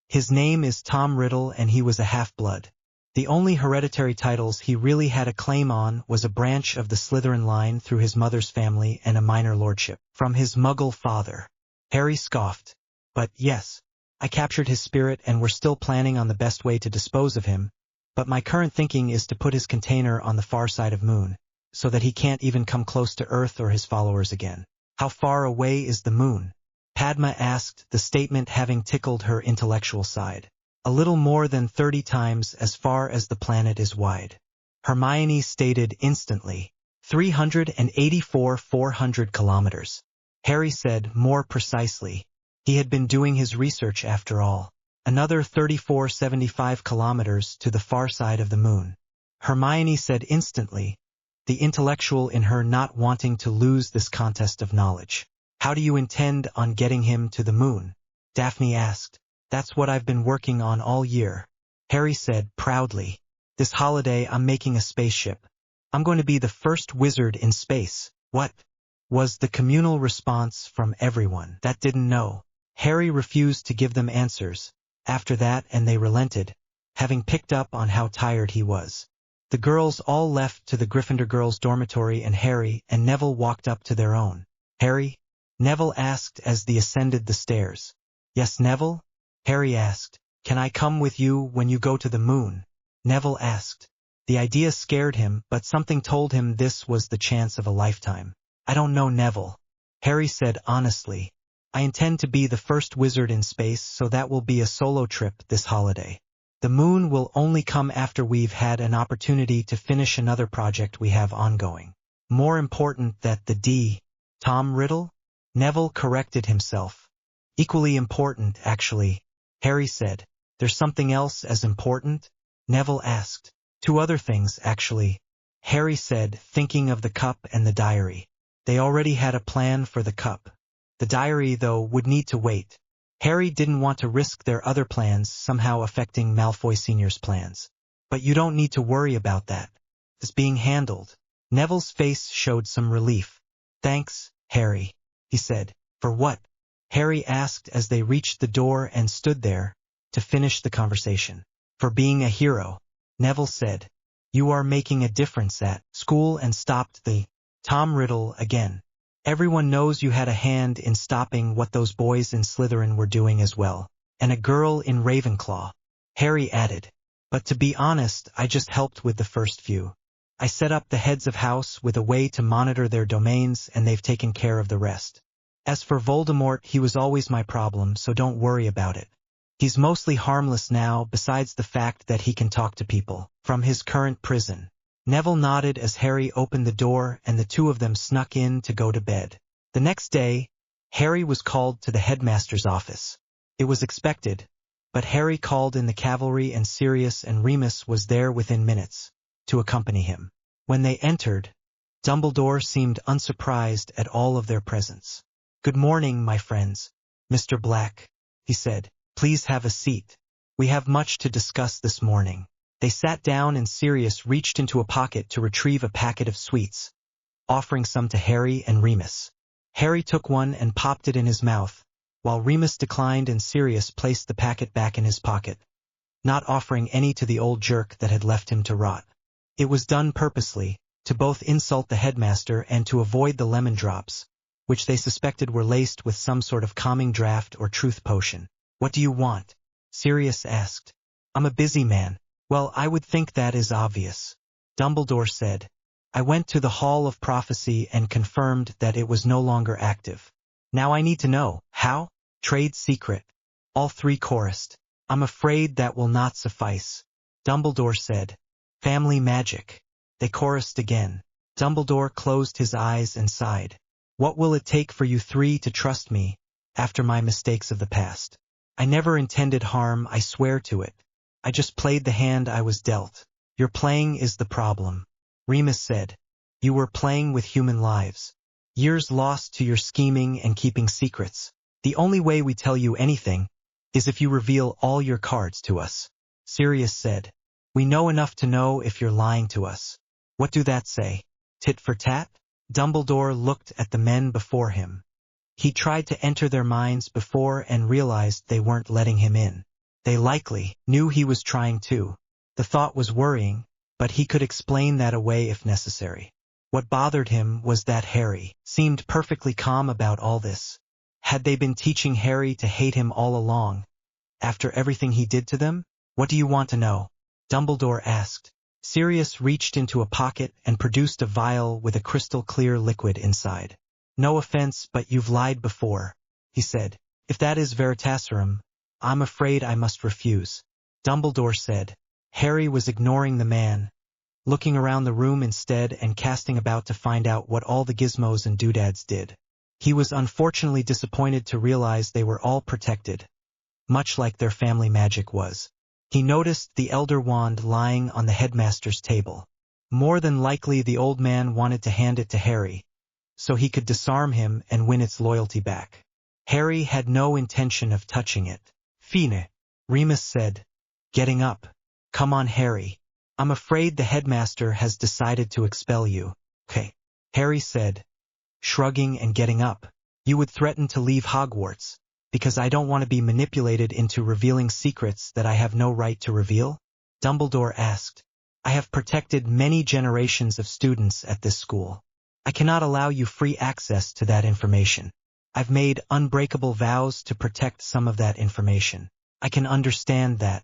Speaker 1: His name is Tom Riddle and he was a half-blood. The only hereditary titles he really had a claim on was a branch of the Slytherin line through his mother's family and a minor lordship from his Muggle father. Harry scoffed. But yes, I captured his spirit and we're still planning on the best way to dispose of him, but my current thinking is to put his container on the far side of Moon, so that he can't even come close to Earth or his followers again. How far away is the Moon? Padma asked, the statement having tickled her intellectual side. A little more than 30 times as far as the planet is wide. Hermione stated instantly. 384,400 kilometers. Harry said more precisely. He had been doing his research after all. Another 3475 kilometers to the far side of the Moon. Hermione said instantly, the intellectual in her not wanting to lose this contest of knowledge. How do you intend on getting him to the Moon? Daphne asked. That's what I've been working on all year. Harry said proudly. This holiday I'm making a spaceship. I'm going to be the first wizard in space. What? Was the communal response from everyone that didn't know. Harry refused to give them answers. After that, and they relented, having picked up on how tired he was. The girls all left to the Gryffindor girls' dormitory and Harry and Neville walked up to their own. Harry? Neville asked as they ascended the stairs. Yes, Neville? Harry asked. Can I come with you when you go to the Moon? Neville asked. The idea scared him, but something told him this was the chance of a lifetime. I don't know, Neville. Harry said honestly. I intend to be the first wizard in space, so that will be a solo trip this holiday. The Moon will only come after we've had an opportunity to finish another project we have ongoing. More important that the Tom Riddle? Neville corrected himself. Equally important, actually. Harry said. There's something else as important? Neville asked. 2 other things, actually. Harry said, thinking of the cup and the diary. They already had a plan for the cup. The diary, though, would need to wait. Harry didn't want to risk their other plans somehow affecting Malfoy Sr.'s plans. But you don't need to worry about that. It's being handled. Neville's face showed some relief. Thanks, Harry, he said. For what? Harry asked as they reached the door and stood there to finish the conversation. For being a hero, Neville said. You are making a difference at school and stopped the Tom Riddle again. Everyone knows you had a hand in stopping what those boys in Slytherin were doing as well. And a girl in Ravenclaw. Harry added. But to be honest, I just helped with the first few. I set up the heads of house with a way to monitor their domains, and they've taken care of the rest. As for Voldemort, he was always my problem, so don't worry about it. He's mostly harmless now, besides the fact that he can talk to people from his current prison. Neville nodded as Harry opened the door, and the two of them snuck in to go to bed. The next day, Harry was called to the headmaster's office. It was expected, but Harry called in the cavalry, and Sirius and Remus was there within minutes to accompany him. When they entered, Dumbledore seemed unsurprised at all of their presence. "Good morning, my friends, Mr. Black," he said. "Please have a seat. We have much to discuss this morning." They sat down, and Sirius reached into a pocket to retrieve a packet of sweets, offering some to Harry and Remus. Harry took one and popped it in his mouth, while Remus declined and Sirius placed the packet back in his pocket, not offering any to the old jerk that had left him to rot. It was done purposely, to both insult the headmaster and to avoid the lemon drops, which they suspected were laced with some sort of calming draught or truth potion. "What do you want?" Sirius asked. "I'm a busy man." "Well, I would think that is obvious," Dumbledore said. "I went to the Hall of Prophecy and confirmed that it was no longer active. Now I need to know, how?" "Trade secret," all three chorused. "I'm afraid that will not suffice," Dumbledore said. "Family magic," they chorused again. Dumbledore closed his eyes and sighed. "What will it take for you three to trust me, after my mistakes of the past? I never intended harm, I swear to it. I just played the hand I was dealt." "Your playing is the problem," Remus said. "You were playing with human lives. Years lost to your scheming and keeping secrets. The only way we tell you anything is if you reveal all your cards to us," Sirius said. "We know enough to know if you're lying to us." "What do that say? Tit for tat?" Dumbledore looked at the men before him. He tried to enter their minds before and realized they weren't letting him in. They likely knew he was trying to. The thought was worrying, but he could explain that away if necessary. What bothered him was that Harry seemed perfectly calm about all this. Had they been teaching Harry to hate him all along, after everything he did to them? "What do you want to know?" Dumbledore asked. Sirius reached into a pocket and produced a vial with a crystal-clear liquid inside. "No offense, but you've lied before," he said. "If that is Veritaserum, I'm afraid I must refuse," Dumbledore said. Harry was ignoring the man, looking around the room instead and casting about to find out what all the gizmos and doodads did. He was unfortunately disappointed to realize they were all protected, much like their family magic was. He noticed the Elder Wand lying on the headmaster's table. More than likely the old man wanted to hand it to Harry, so he could disarm him and win its loyalty back. Harry had no intention of touching it. "Fine," Remus said, getting up. "Come on, Harry. I'm afraid the headmaster has decided to expel you." "Okay," Harry said, shrugging and getting up. "You would threaten to leave Hogwarts, because I don't want to be manipulated into revealing secrets that I have no right to reveal?" Dumbledore asked. "I have protected many generations of students at this school. I cannot allow you free access to that information. I've made unbreakable vows to protect some of that information." "I can understand that,"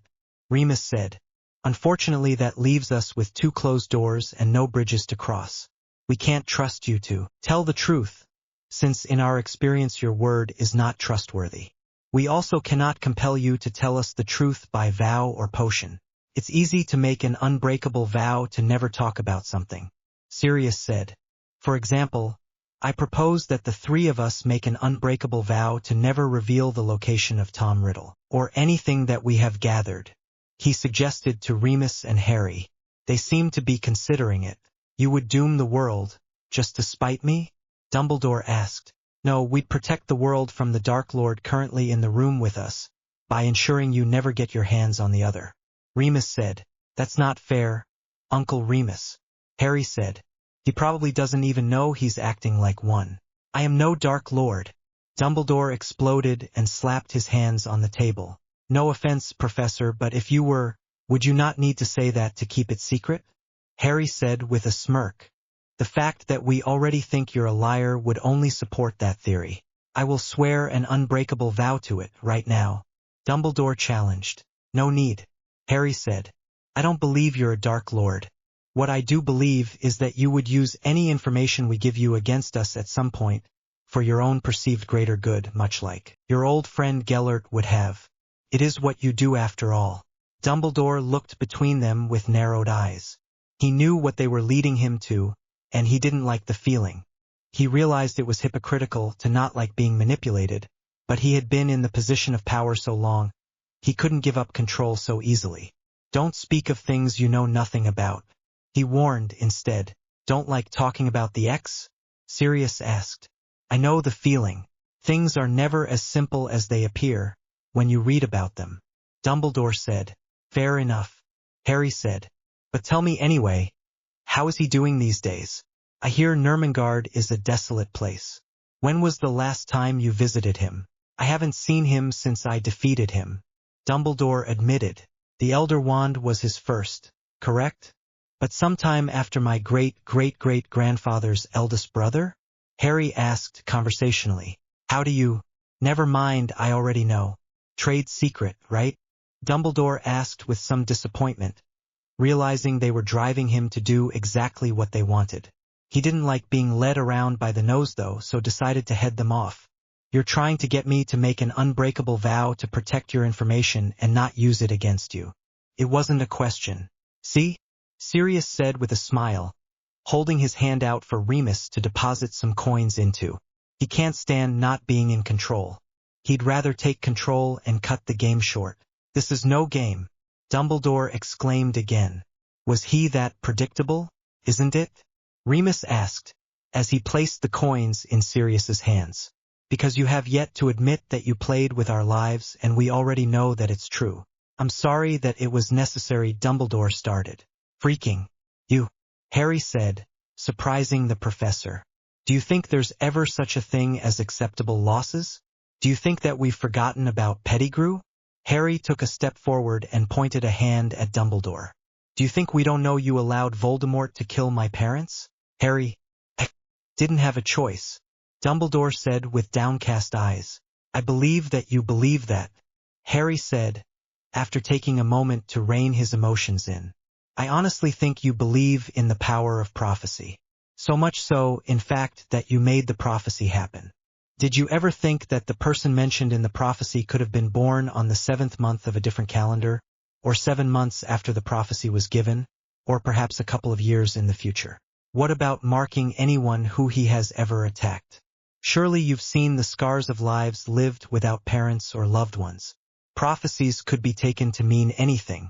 Speaker 1: Remus said. "Unfortunately, that leaves us with two closed doors and no bridges to cross. We can't trust you to tell the truth, since in our experience your word is not trustworthy. We also cannot compel you to tell us the truth by vow or potion. It's easy to make an unbreakable vow to never talk about something," Sirius said. "For example, I propose that the three of us make an unbreakable vow to never reveal the location of Tom Riddle, or anything that we have gathered," he suggested to Remus and Harry. They seemed to be considering it. "You would doom the world, just to spite me?" Dumbledore asked. "No, we'd protect the world from the Dark Lord currently in the room with us, by ensuring you never get your hands on the other," Remus said. "That's not fair, Uncle Remus," Harry said. "He probably doesn't even know he's acting like one." "I am no Dark Lord," Dumbledore exploded and slapped his hands on the table. "No offense, Professor, but if you were, would you not need to say that to keep it secret?" Harry said with a smirk. "The fact that we already think you're a liar would only support that theory. I will swear an unbreakable vow to it right now," Dumbledore challenged. "No need," Harry said. I don't believe you're a Dark Lord. What I do believe is that you would use any information we give you against us at some point, for your own perceived greater good, much like your old friend Gellert would have. It is what you do after all. Dumbledore looked between them with narrowed eyes. He knew what they were leading him to, and he didn't like the feeling. He realized it was hypocritical to not like being manipulated, but he had been in the position of power so long, he couldn't give up control so easily. Don't speak of things you know nothing about. He warned instead. Don't like talking about the X? Sirius asked. I know the feeling. Things are never as simple as they appear when you read about them. Dumbledore said. Fair enough. Harry said. But tell me anyway, how is he doing these days? I hear Nurmengard is a desolate place. When was the last time you visited him? I haven't seen him since I defeated him. Dumbledore admitted. The Elder Wand was his first, correct? But sometime after my great-great-great-grandfather's eldest brother? Harry asked conversationally. How do you? Never mind, I already know. Trade secret, right? Dumbledore asked with some disappointment, realizing they were driving him to do exactly what they wanted. He didn't like being led around by the nose though, so decided to head them off. You're trying to get me to make an unbreakable vow to protect your information and not use it against you. It wasn't a question. See? Sirius said with a smile, holding his hand out for Remus to deposit some coins into. He can't stand not being in control. He'd rather take control and cut the game short. This is no game. Dumbledore exclaimed again. Was he that predictable, isn't it? Remus asked, as he placed the coins in Sirius's hands. Because you have yet to admit that you played with our lives and we already know that it's true. I'm sorry that it was necessary. Dumbledore started. Freaking. You. Harry said, surprising the professor. Do you think there's ever such a thing as acceptable losses? Do you think that we've forgotten about Pettigrew? Harry took a step forward and pointed a hand at Dumbledore. Do you think we don't know you allowed Voldemort to kill my parents? Harry didn't have a choice. Dumbledore said with downcast eyes. I believe that you believe that. Harry said, after taking a moment to rein his emotions in. I honestly think you believe in the power of prophecy. So much so, in fact, that you made the prophecy happen. Did you ever think that the person mentioned in the prophecy could have been born on the 7th month of a different calendar, or 7 months after the prophecy was given, or perhaps a couple of years in the future? What about marking anyone who he has ever attacked? Surely you've seen the scars of lives lived without parents or loved ones. Prophecies could be taken to mean anything.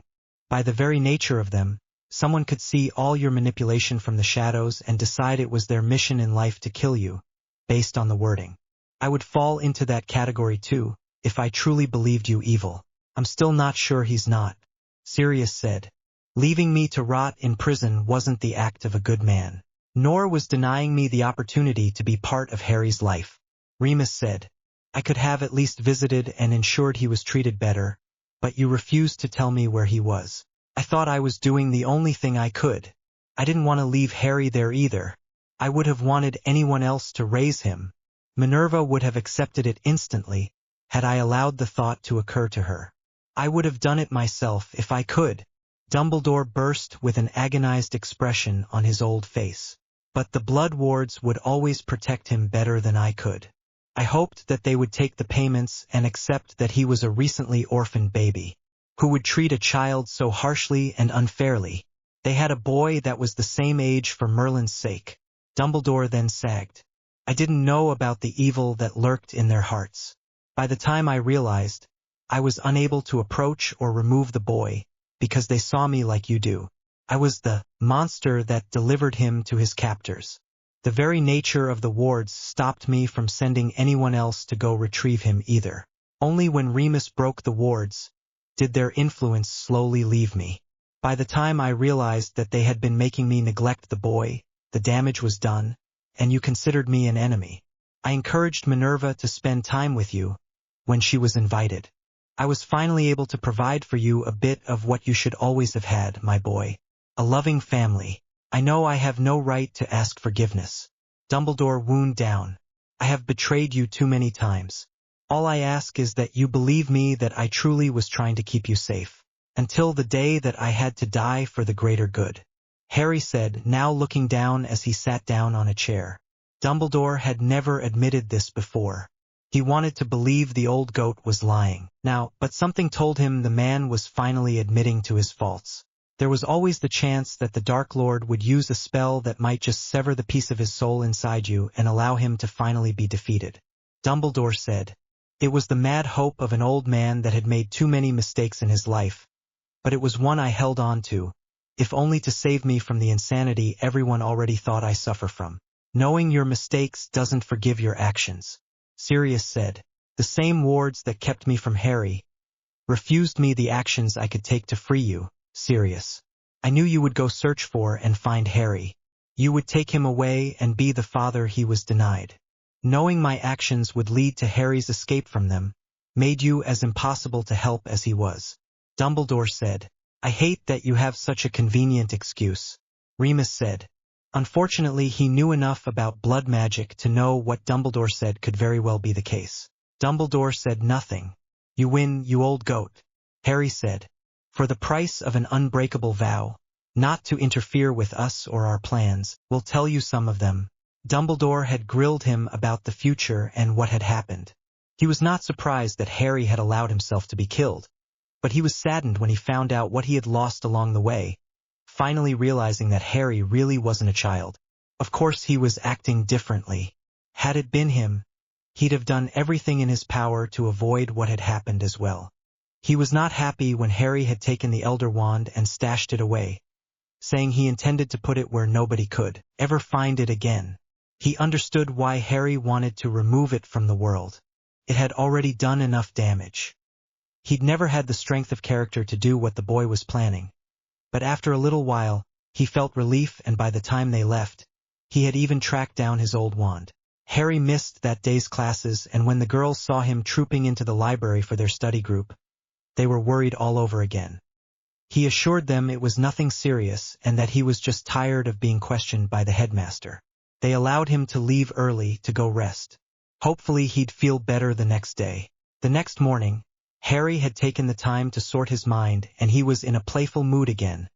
Speaker 1: By the very nature of them, someone could see all your manipulation from the shadows and decide it was their mission in life to kill you, based on the wording. I would fall into that category too, if I truly believed you evil. I'm still not sure he's not. Sirius said. Leaving me to rot in prison wasn't the act of a good man. Nor was denying me the opportunity to be part of Harry's life. Remus said. I could have at least visited and ensured he was treated better, but you refused to tell me where he was. I thought I was doing the only thing I could. I didn't want to leave Harry there either. I would have wanted anyone else to raise him. Minerva would have accepted it instantly, had I allowed the thought to occur to her. I would have done it myself if I could. Dumbledore burst with an agonized expression on his old face. But the Blood Wards would always protect him better than I could. I hoped that they would take the payments and accept that he was a recently orphaned baby, who would treat a child so harshly and unfairly. They had a boy that was the same age for Merlin's sake. Dumbledore then sagged. I didn't know about the evil that lurked in their hearts. By the time I realized, I was unable to approach or remove the boy, because they saw me like you do. I was the monster that delivered him to his captors. The very nature of the wards stopped me from sending anyone else to go retrieve him either. Only when Remus broke the wards did their influence slowly leave me. By the time I realized that they had been making me neglect the boy, the damage was done, and you considered me an enemy. I encouraged Minerva to spend time with you when she was invited. I was finally able to provide for you a bit of what you should always have had, my boy. A loving family. I know I have no right to ask forgiveness. Dumbledore wound down. I have betrayed you too many times. All I ask is that you believe me that I truly was trying to keep you safe. until the day that I had to die for the greater good," Harry said, now looking down as he sat down on a chair. Dumbledore had never admitted this before. He wanted to believe the old goat was lying now, but something told him the man was finally admitting to his faults. There was always the chance that the Dark Lord would use a spell that might just sever the piece of his soul inside you and allow him to finally be defeated. Dumbledore said, "It was the mad hope of an old man that had made too many mistakes in his life, but it was one I held on to, if only to save me from the insanity everyone already thought I suffer from. Knowing your mistakes doesn't forgive your actions," Sirius said. "The same wards that kept me from Harry refused me the actions I could take to free you, Sirius. I knew you would go search for and find Harry. You would take him away and be the father he was denied. Knowing my actions would lead to Harry's escape from them made you as impossible to help as he was." Dumbledore said, "I hate that you have such a convenient excuse," Remus said. Unfortunately, he knew enough about blood magic to know what Dumbledore said could very well be the case. Dumbledore said nothing. "You win, you old goat," Harry said. "For the price of an unbreakable vow, not to interfere with us or our plans, we'll tell you some of them." Dumbledore had grilled him about the future and what had happened. He was not surprised that Harry had allowed himself to be killed, but he was saddened when he found out what he had lost along the way, finally realizing that Harry really wasn't a child. Of course he was acting differently. Had it been him, he'd have done everything in his power to avoid what had happened as well. He was not happy when Harry had taken the Elder Wand and stashed it away, saying he intended to put it where nobody could ever find it again. He understood why Harry wanted to remove it from the world. It had already done enough damage. He'd never had the strength of character to do what the boy was planning. But after a little while, he felt relief, and by the time they left, he had even tracked down his old wand. Harry missed that day's classes, and when the girls saw him trooping into the library for their study group, they were worried all over again. He assured them it was nothing serious and that he was just tired of being questioned by the headmaster. They allowed him to leave early to go rest. Hopefully he'd feel better the next day. The next morning, Harry had taken the time to sort his mind, and he was in a playful mood again,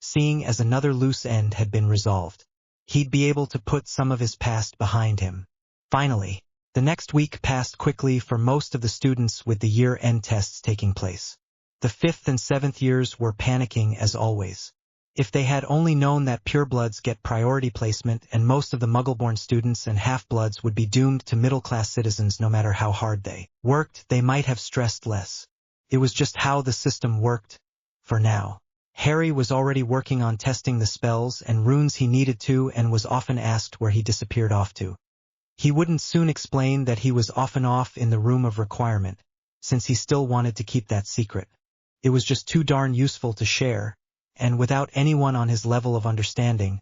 Speaker 1: seeing as another loose end had been resolved. He'd be able to put some of his past behind him. Finally, the next week passed quickly for most of the students with the year-end tests taking place. The 5th and 7th years were panicking as always. If they had only known that purebloods get priority placement and most of the Muggle-born students and half-bloods would be doomed to middle-class citizens no matter how hard they worked, they might have stressed less. It was just how the system worked, for now. Harry was already working on testing the spells and runes he needed to, and was often asked where he disappeared off to. He wouldn't soon explain that he was often off in the room of requirement, since he still wanted to keep that secret. It was just too darn useful to share, and without anyone on his level of understanding,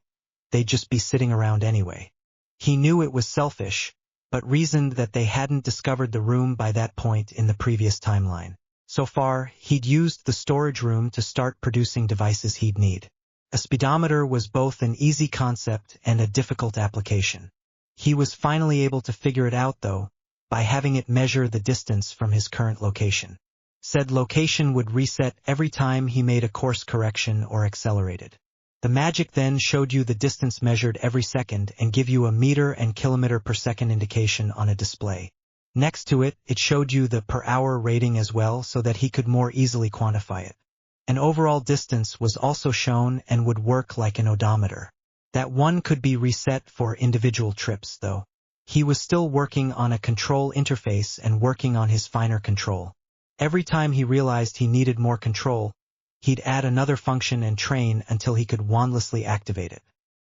Speaker 1: they'd just be sitting around anyway. He knew it was selfish, but reasoned that they hadn't discovered the room by that point in the previous timeline. So far, he'd used the storage room to start producing devices he'd need. A speedometer was both an easy concept and a difficult application. He was finally able to figure it out, though, by having it measure the distance from his current location. Said location would reset every time he made a course correction or accelerated. The magic then showed you the distance measured every second and give you a meter and kilometer per second indication on a display. Next to it, it showed you the per hour rating as well so that he could more easily quantify it. An overall distance was also shown and would work like an odometer. That one could be reset for individual trips, though. He was still working on a control interface and working on his finer control. Every time he realized he needed more control, he'd add another function and train until he could wandlessly activate it.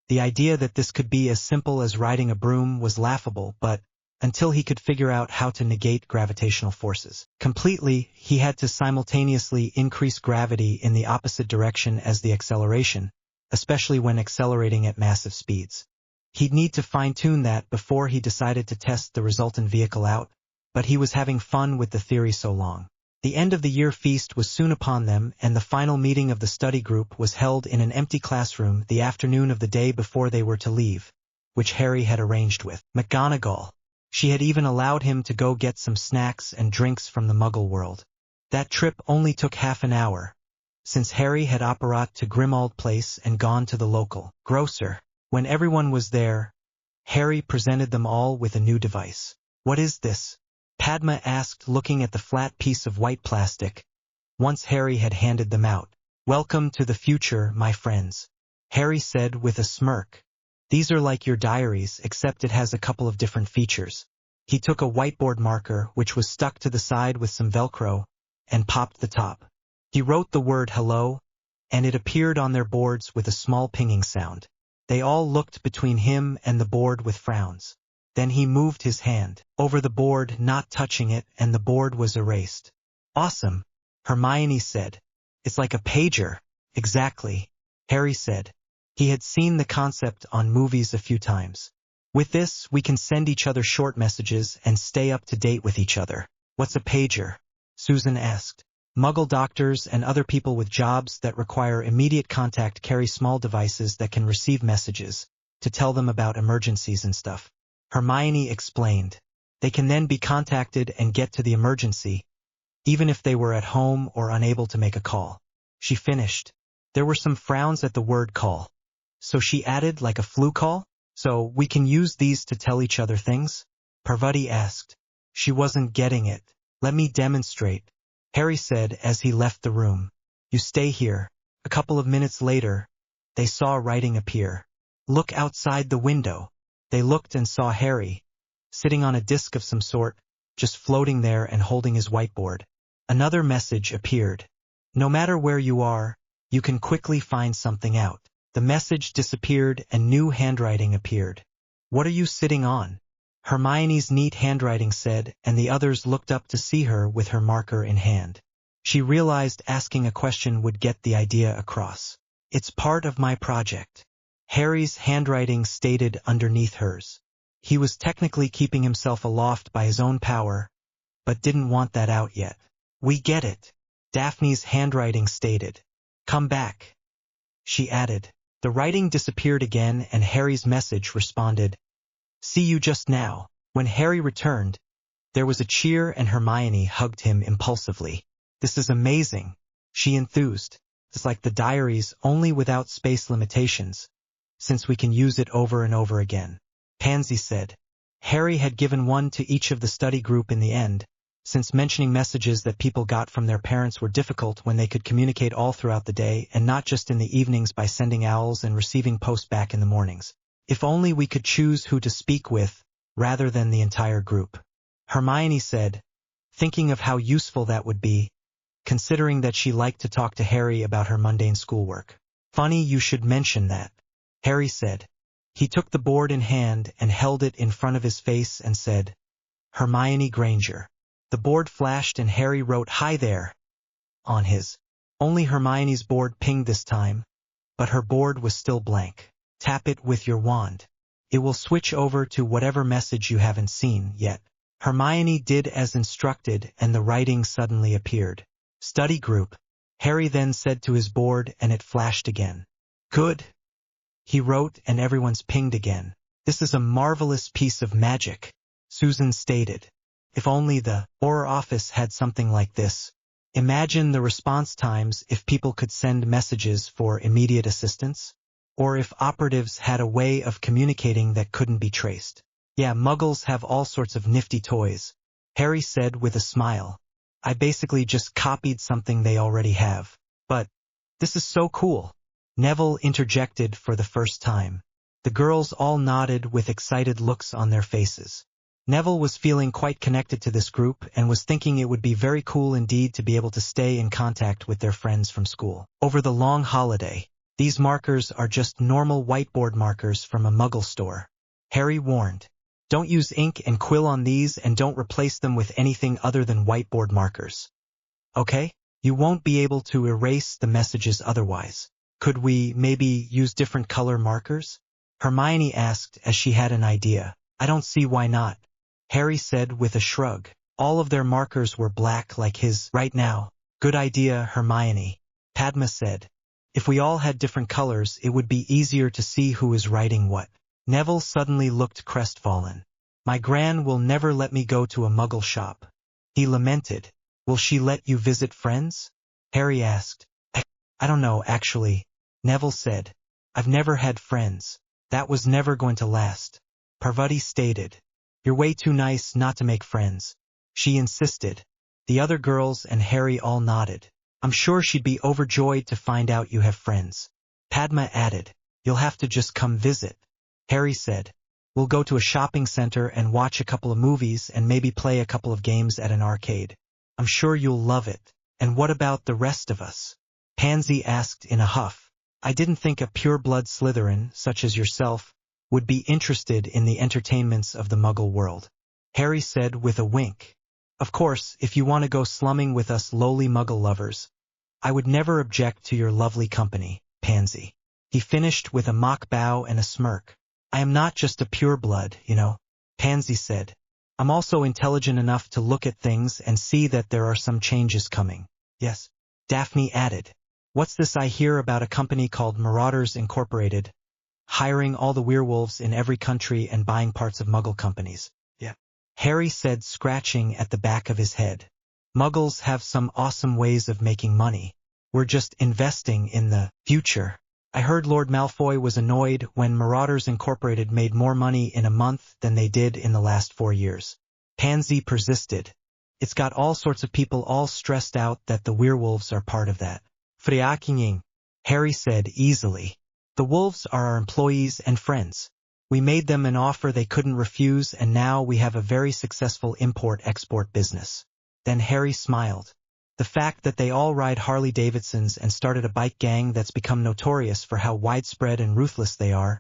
Speaker 1: The idea that this could be as simple as riding a broom was laughable, but until he could figure out how to negate gravitational forces completely, he had to simultaneously increase gravity in the opposite direction as the acceleration, especially when accelerating at massive speeds. He'd need to fine-tune that before he decided to test the resultant vehicle out, but he was having fun with the theory so long. The end of the year feast was soon upon them, and the final meeting of the study group was held in an empty classroom the afternoon of the day before they were to leave, which Harry had arranged with McGonagall. She had even allowed him to go get some snacks and drinks from the Muggle world. That trip only took half an hour, since Harry had operated to Grimmauld Place and gone to the local grocer. When everyone was there, Harry presented them all with a new device. "What is this?" Padma asked, looking at the flat piece of white plastic, once Harry had handed them out. "Welcome to the future, my friends," Harry said with a smirk. "These are like your diaries, except it has a couple of different features." He took a whiteboard marker, which was stuck to the side with some Velcro, and popped the top. He wrote the word hello, and it appeared on their boards with a small pinging sound. They all looked between him and the board with frowns. Then he moved his hand over the board, not touching it, and the board was erased. "Awesome," Hermione said. "It's like a pager." "Exactly," Harry said. He had seen the concept on movies a few times. "With this, we can send each other short messages and stay up to date with each other." "What's a pager?" Susan asked. "Muggle doctors and other people with jobs that require immediate contact carry small devices that can receive messages to tell them about emergencies and stuff," Hermione explained. "They can then be contacted and get to the emergency, even if they were at home or unable to make a call." She finished. There were some frowns at the word call. So she added, "Like a flu call? So we can use these to tell each other things?" Parvati asked. She wasn't getting it. "Let me demonstrate," Harry said as he left the room. "You stay here." A couple of minutes later, they saw writing appear. "Look outside the window." They looked and saw Harry, sitting on a disc of some sort, just floating there and holding his whiteboard. Another message appeared. "No matter where you are, you can quickly find something out." The message disappeared and new handwriting appeared. "What are you sitting on?" Hermione's neat handwriting said, and the others looked up to see her with her marker in hand. She realized asking a question would get the idea across. "It's part of my project," Harry's handwriting stated underneath hers. He was technically keeping himself aloft by his own power, but didn't want that out yet. "We get it," Daphne's handwriting stated. "Come back," she added. The writing disappeared again and Harry's message responded, "See you just now." When Harry returned, there was a cheer and Hermione hugged him impulsively. "This is amazing," she enthused. "It's like the diaries, only without space limitations, since we can use it over and over again," Pansy said. Harry had given one to each of the study group in the end, since mentioning messages that people got from their parents were difficult when they could communicate all throughout the day and not just in the evenings by sending owls and receiving post back in the mornings. "If only we could choose who to speak with, rather than the entire group," Hermione said, thinking of how useful that would be, considering that she liked to talk to Harry about her mundane schoolwork. "Funny you should mention that," Harry said. He took the board in hand and held it in front of his face and said, "Hermione Granger." The board flashed and Harry wrote "Hi there" on his. Only Hermione's board pinged this time, but her board was still blank. "Tap it with your wand. It will switch over to whatever message you haven't seen yet." Hermione did as instructed and the writing suddenly appeared. "Study group," Harry then said to his board and it flashed again. "Good," he wrote and everyone's pinged again. "This is a marvelous piece of magic," Susan stated. "If only the Auror office had something like this. Imagine the response times if people could send messages for immediate assistance. Or if operatives had a way of communicating that couldn't be traced." "Yeah, Muggles have all sorts of nifty toys," Harry said with a smile. "I basically just copied something they already have. But this is so cool," Neville interjected for the first time. The girls all nodded with excited looks on their faces. Neville was feeling quite connected to this group and was thinking it would be very cool indeed to be able to stay in contact with their friends from school over the long holiday. "These markers are just normal whiteboard markers from a Muggle store," Harry warned. "Don't use ink and quill on these and don't replace them with anything other than whiteboard markers. Okay? You won't be able to erase the messages otherwise." "Could we maybe use different color markers?" Hermione asked as she had an idea. "I don't see why not," Harry said with a shrug. All of their markers were black like his right now. "Good idea, Hermione," Padma said. "If we all had different colors, it would be easier to see who is writing what." Neville suddenly looked crestfallen. "My Gran will never let me go to a Muggle shop," he lamented. "Will she let you visit friends?" Harry asked. I don't know, actually, Neville said. I've never had friends. That was never going to last. Parvati stated. You're way too nice not to make friends. She insisted. The other girls and Harry all nodded. I'm sure she'd be overjoyed to find out you have friends. Padma added. You'll have to just come visit. Harry said. We'll go to a shopping center and watch a couple of movies and maybe play a couple of games at an arcade. I'm sure you'll love it. And what about the rest of us? Pansy asked in a huff. I didn't think a pure-blood Slytherin, such as yourself, would be interested in the entertainments of the Muggle world. Harry said with a wink. Of course, if you want to go slumming with us lowly Muggle lovers, I would never object to your lovely company, Pansy. He finished with a mock bow and a smirk. I am not just a pure-blood, you know, Pansy said. I'm also intelligent enough to look at things and see that there are some changes coming. Yes, Daphne added. What's this I hear about a company called Marauders Incorporated, hiring all the werewolves in every country and buying parts of Muggle companies? Yeah. Harry said, scratching at the back of his head. Muggles have some awesome ways of making money. We're just investing in the future. I heard Lord Malfoy was annoyed when Marauders Incorporated made more money in a month than they did in the last 4 years. Pansy persisted. It's got all sorts of people all stressed out that the werewolves are part of that. Friaking, Harry said easily. The wolves are our employees and friends. We made them an offer they couldn't refuse, and now we have a very successful import-export business. Then Harry smiled. The fact that they all ride Harley-Davidsons and started a bike gang that's become notorious for how widespread and ruthless they are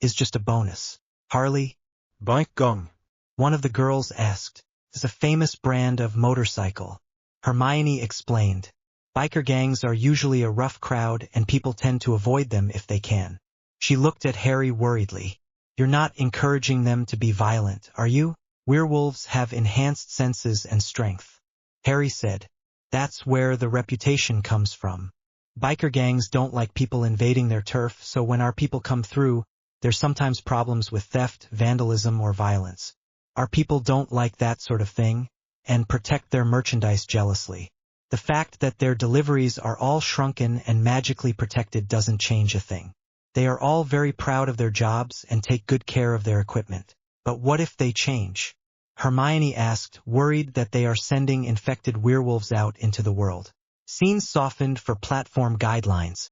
Speaker 1: is just a bonus. Harley?
Speaker 2: Bike gang.
Speaker 1: One of the girls asked. Is a famous brand of motorcycle. Hermione explained. Biker gangs are usually a rough crowd and people tend to avoid them if they can. She looked at Harry worriedly. You're not encouraging them to be violent, are you? Werewolves have enhanced senses and strength. Harry said. That's where the reputation comes from. Biker gangs don't like people invading their turf, so when our people come through, there's sometimes problems with theft, vandalism, or violence. Our people don't like that sort of thing, and protect their merchandise jealously. The fact that their deliveries are all shrunken and magically protected doesn't change a thing. They are all very proud of their jobs and take good care of their equipment. But what if they change? Hermione asked, worried that they are sending infected werewolves out into the world. Scenes softened for platform guidelines.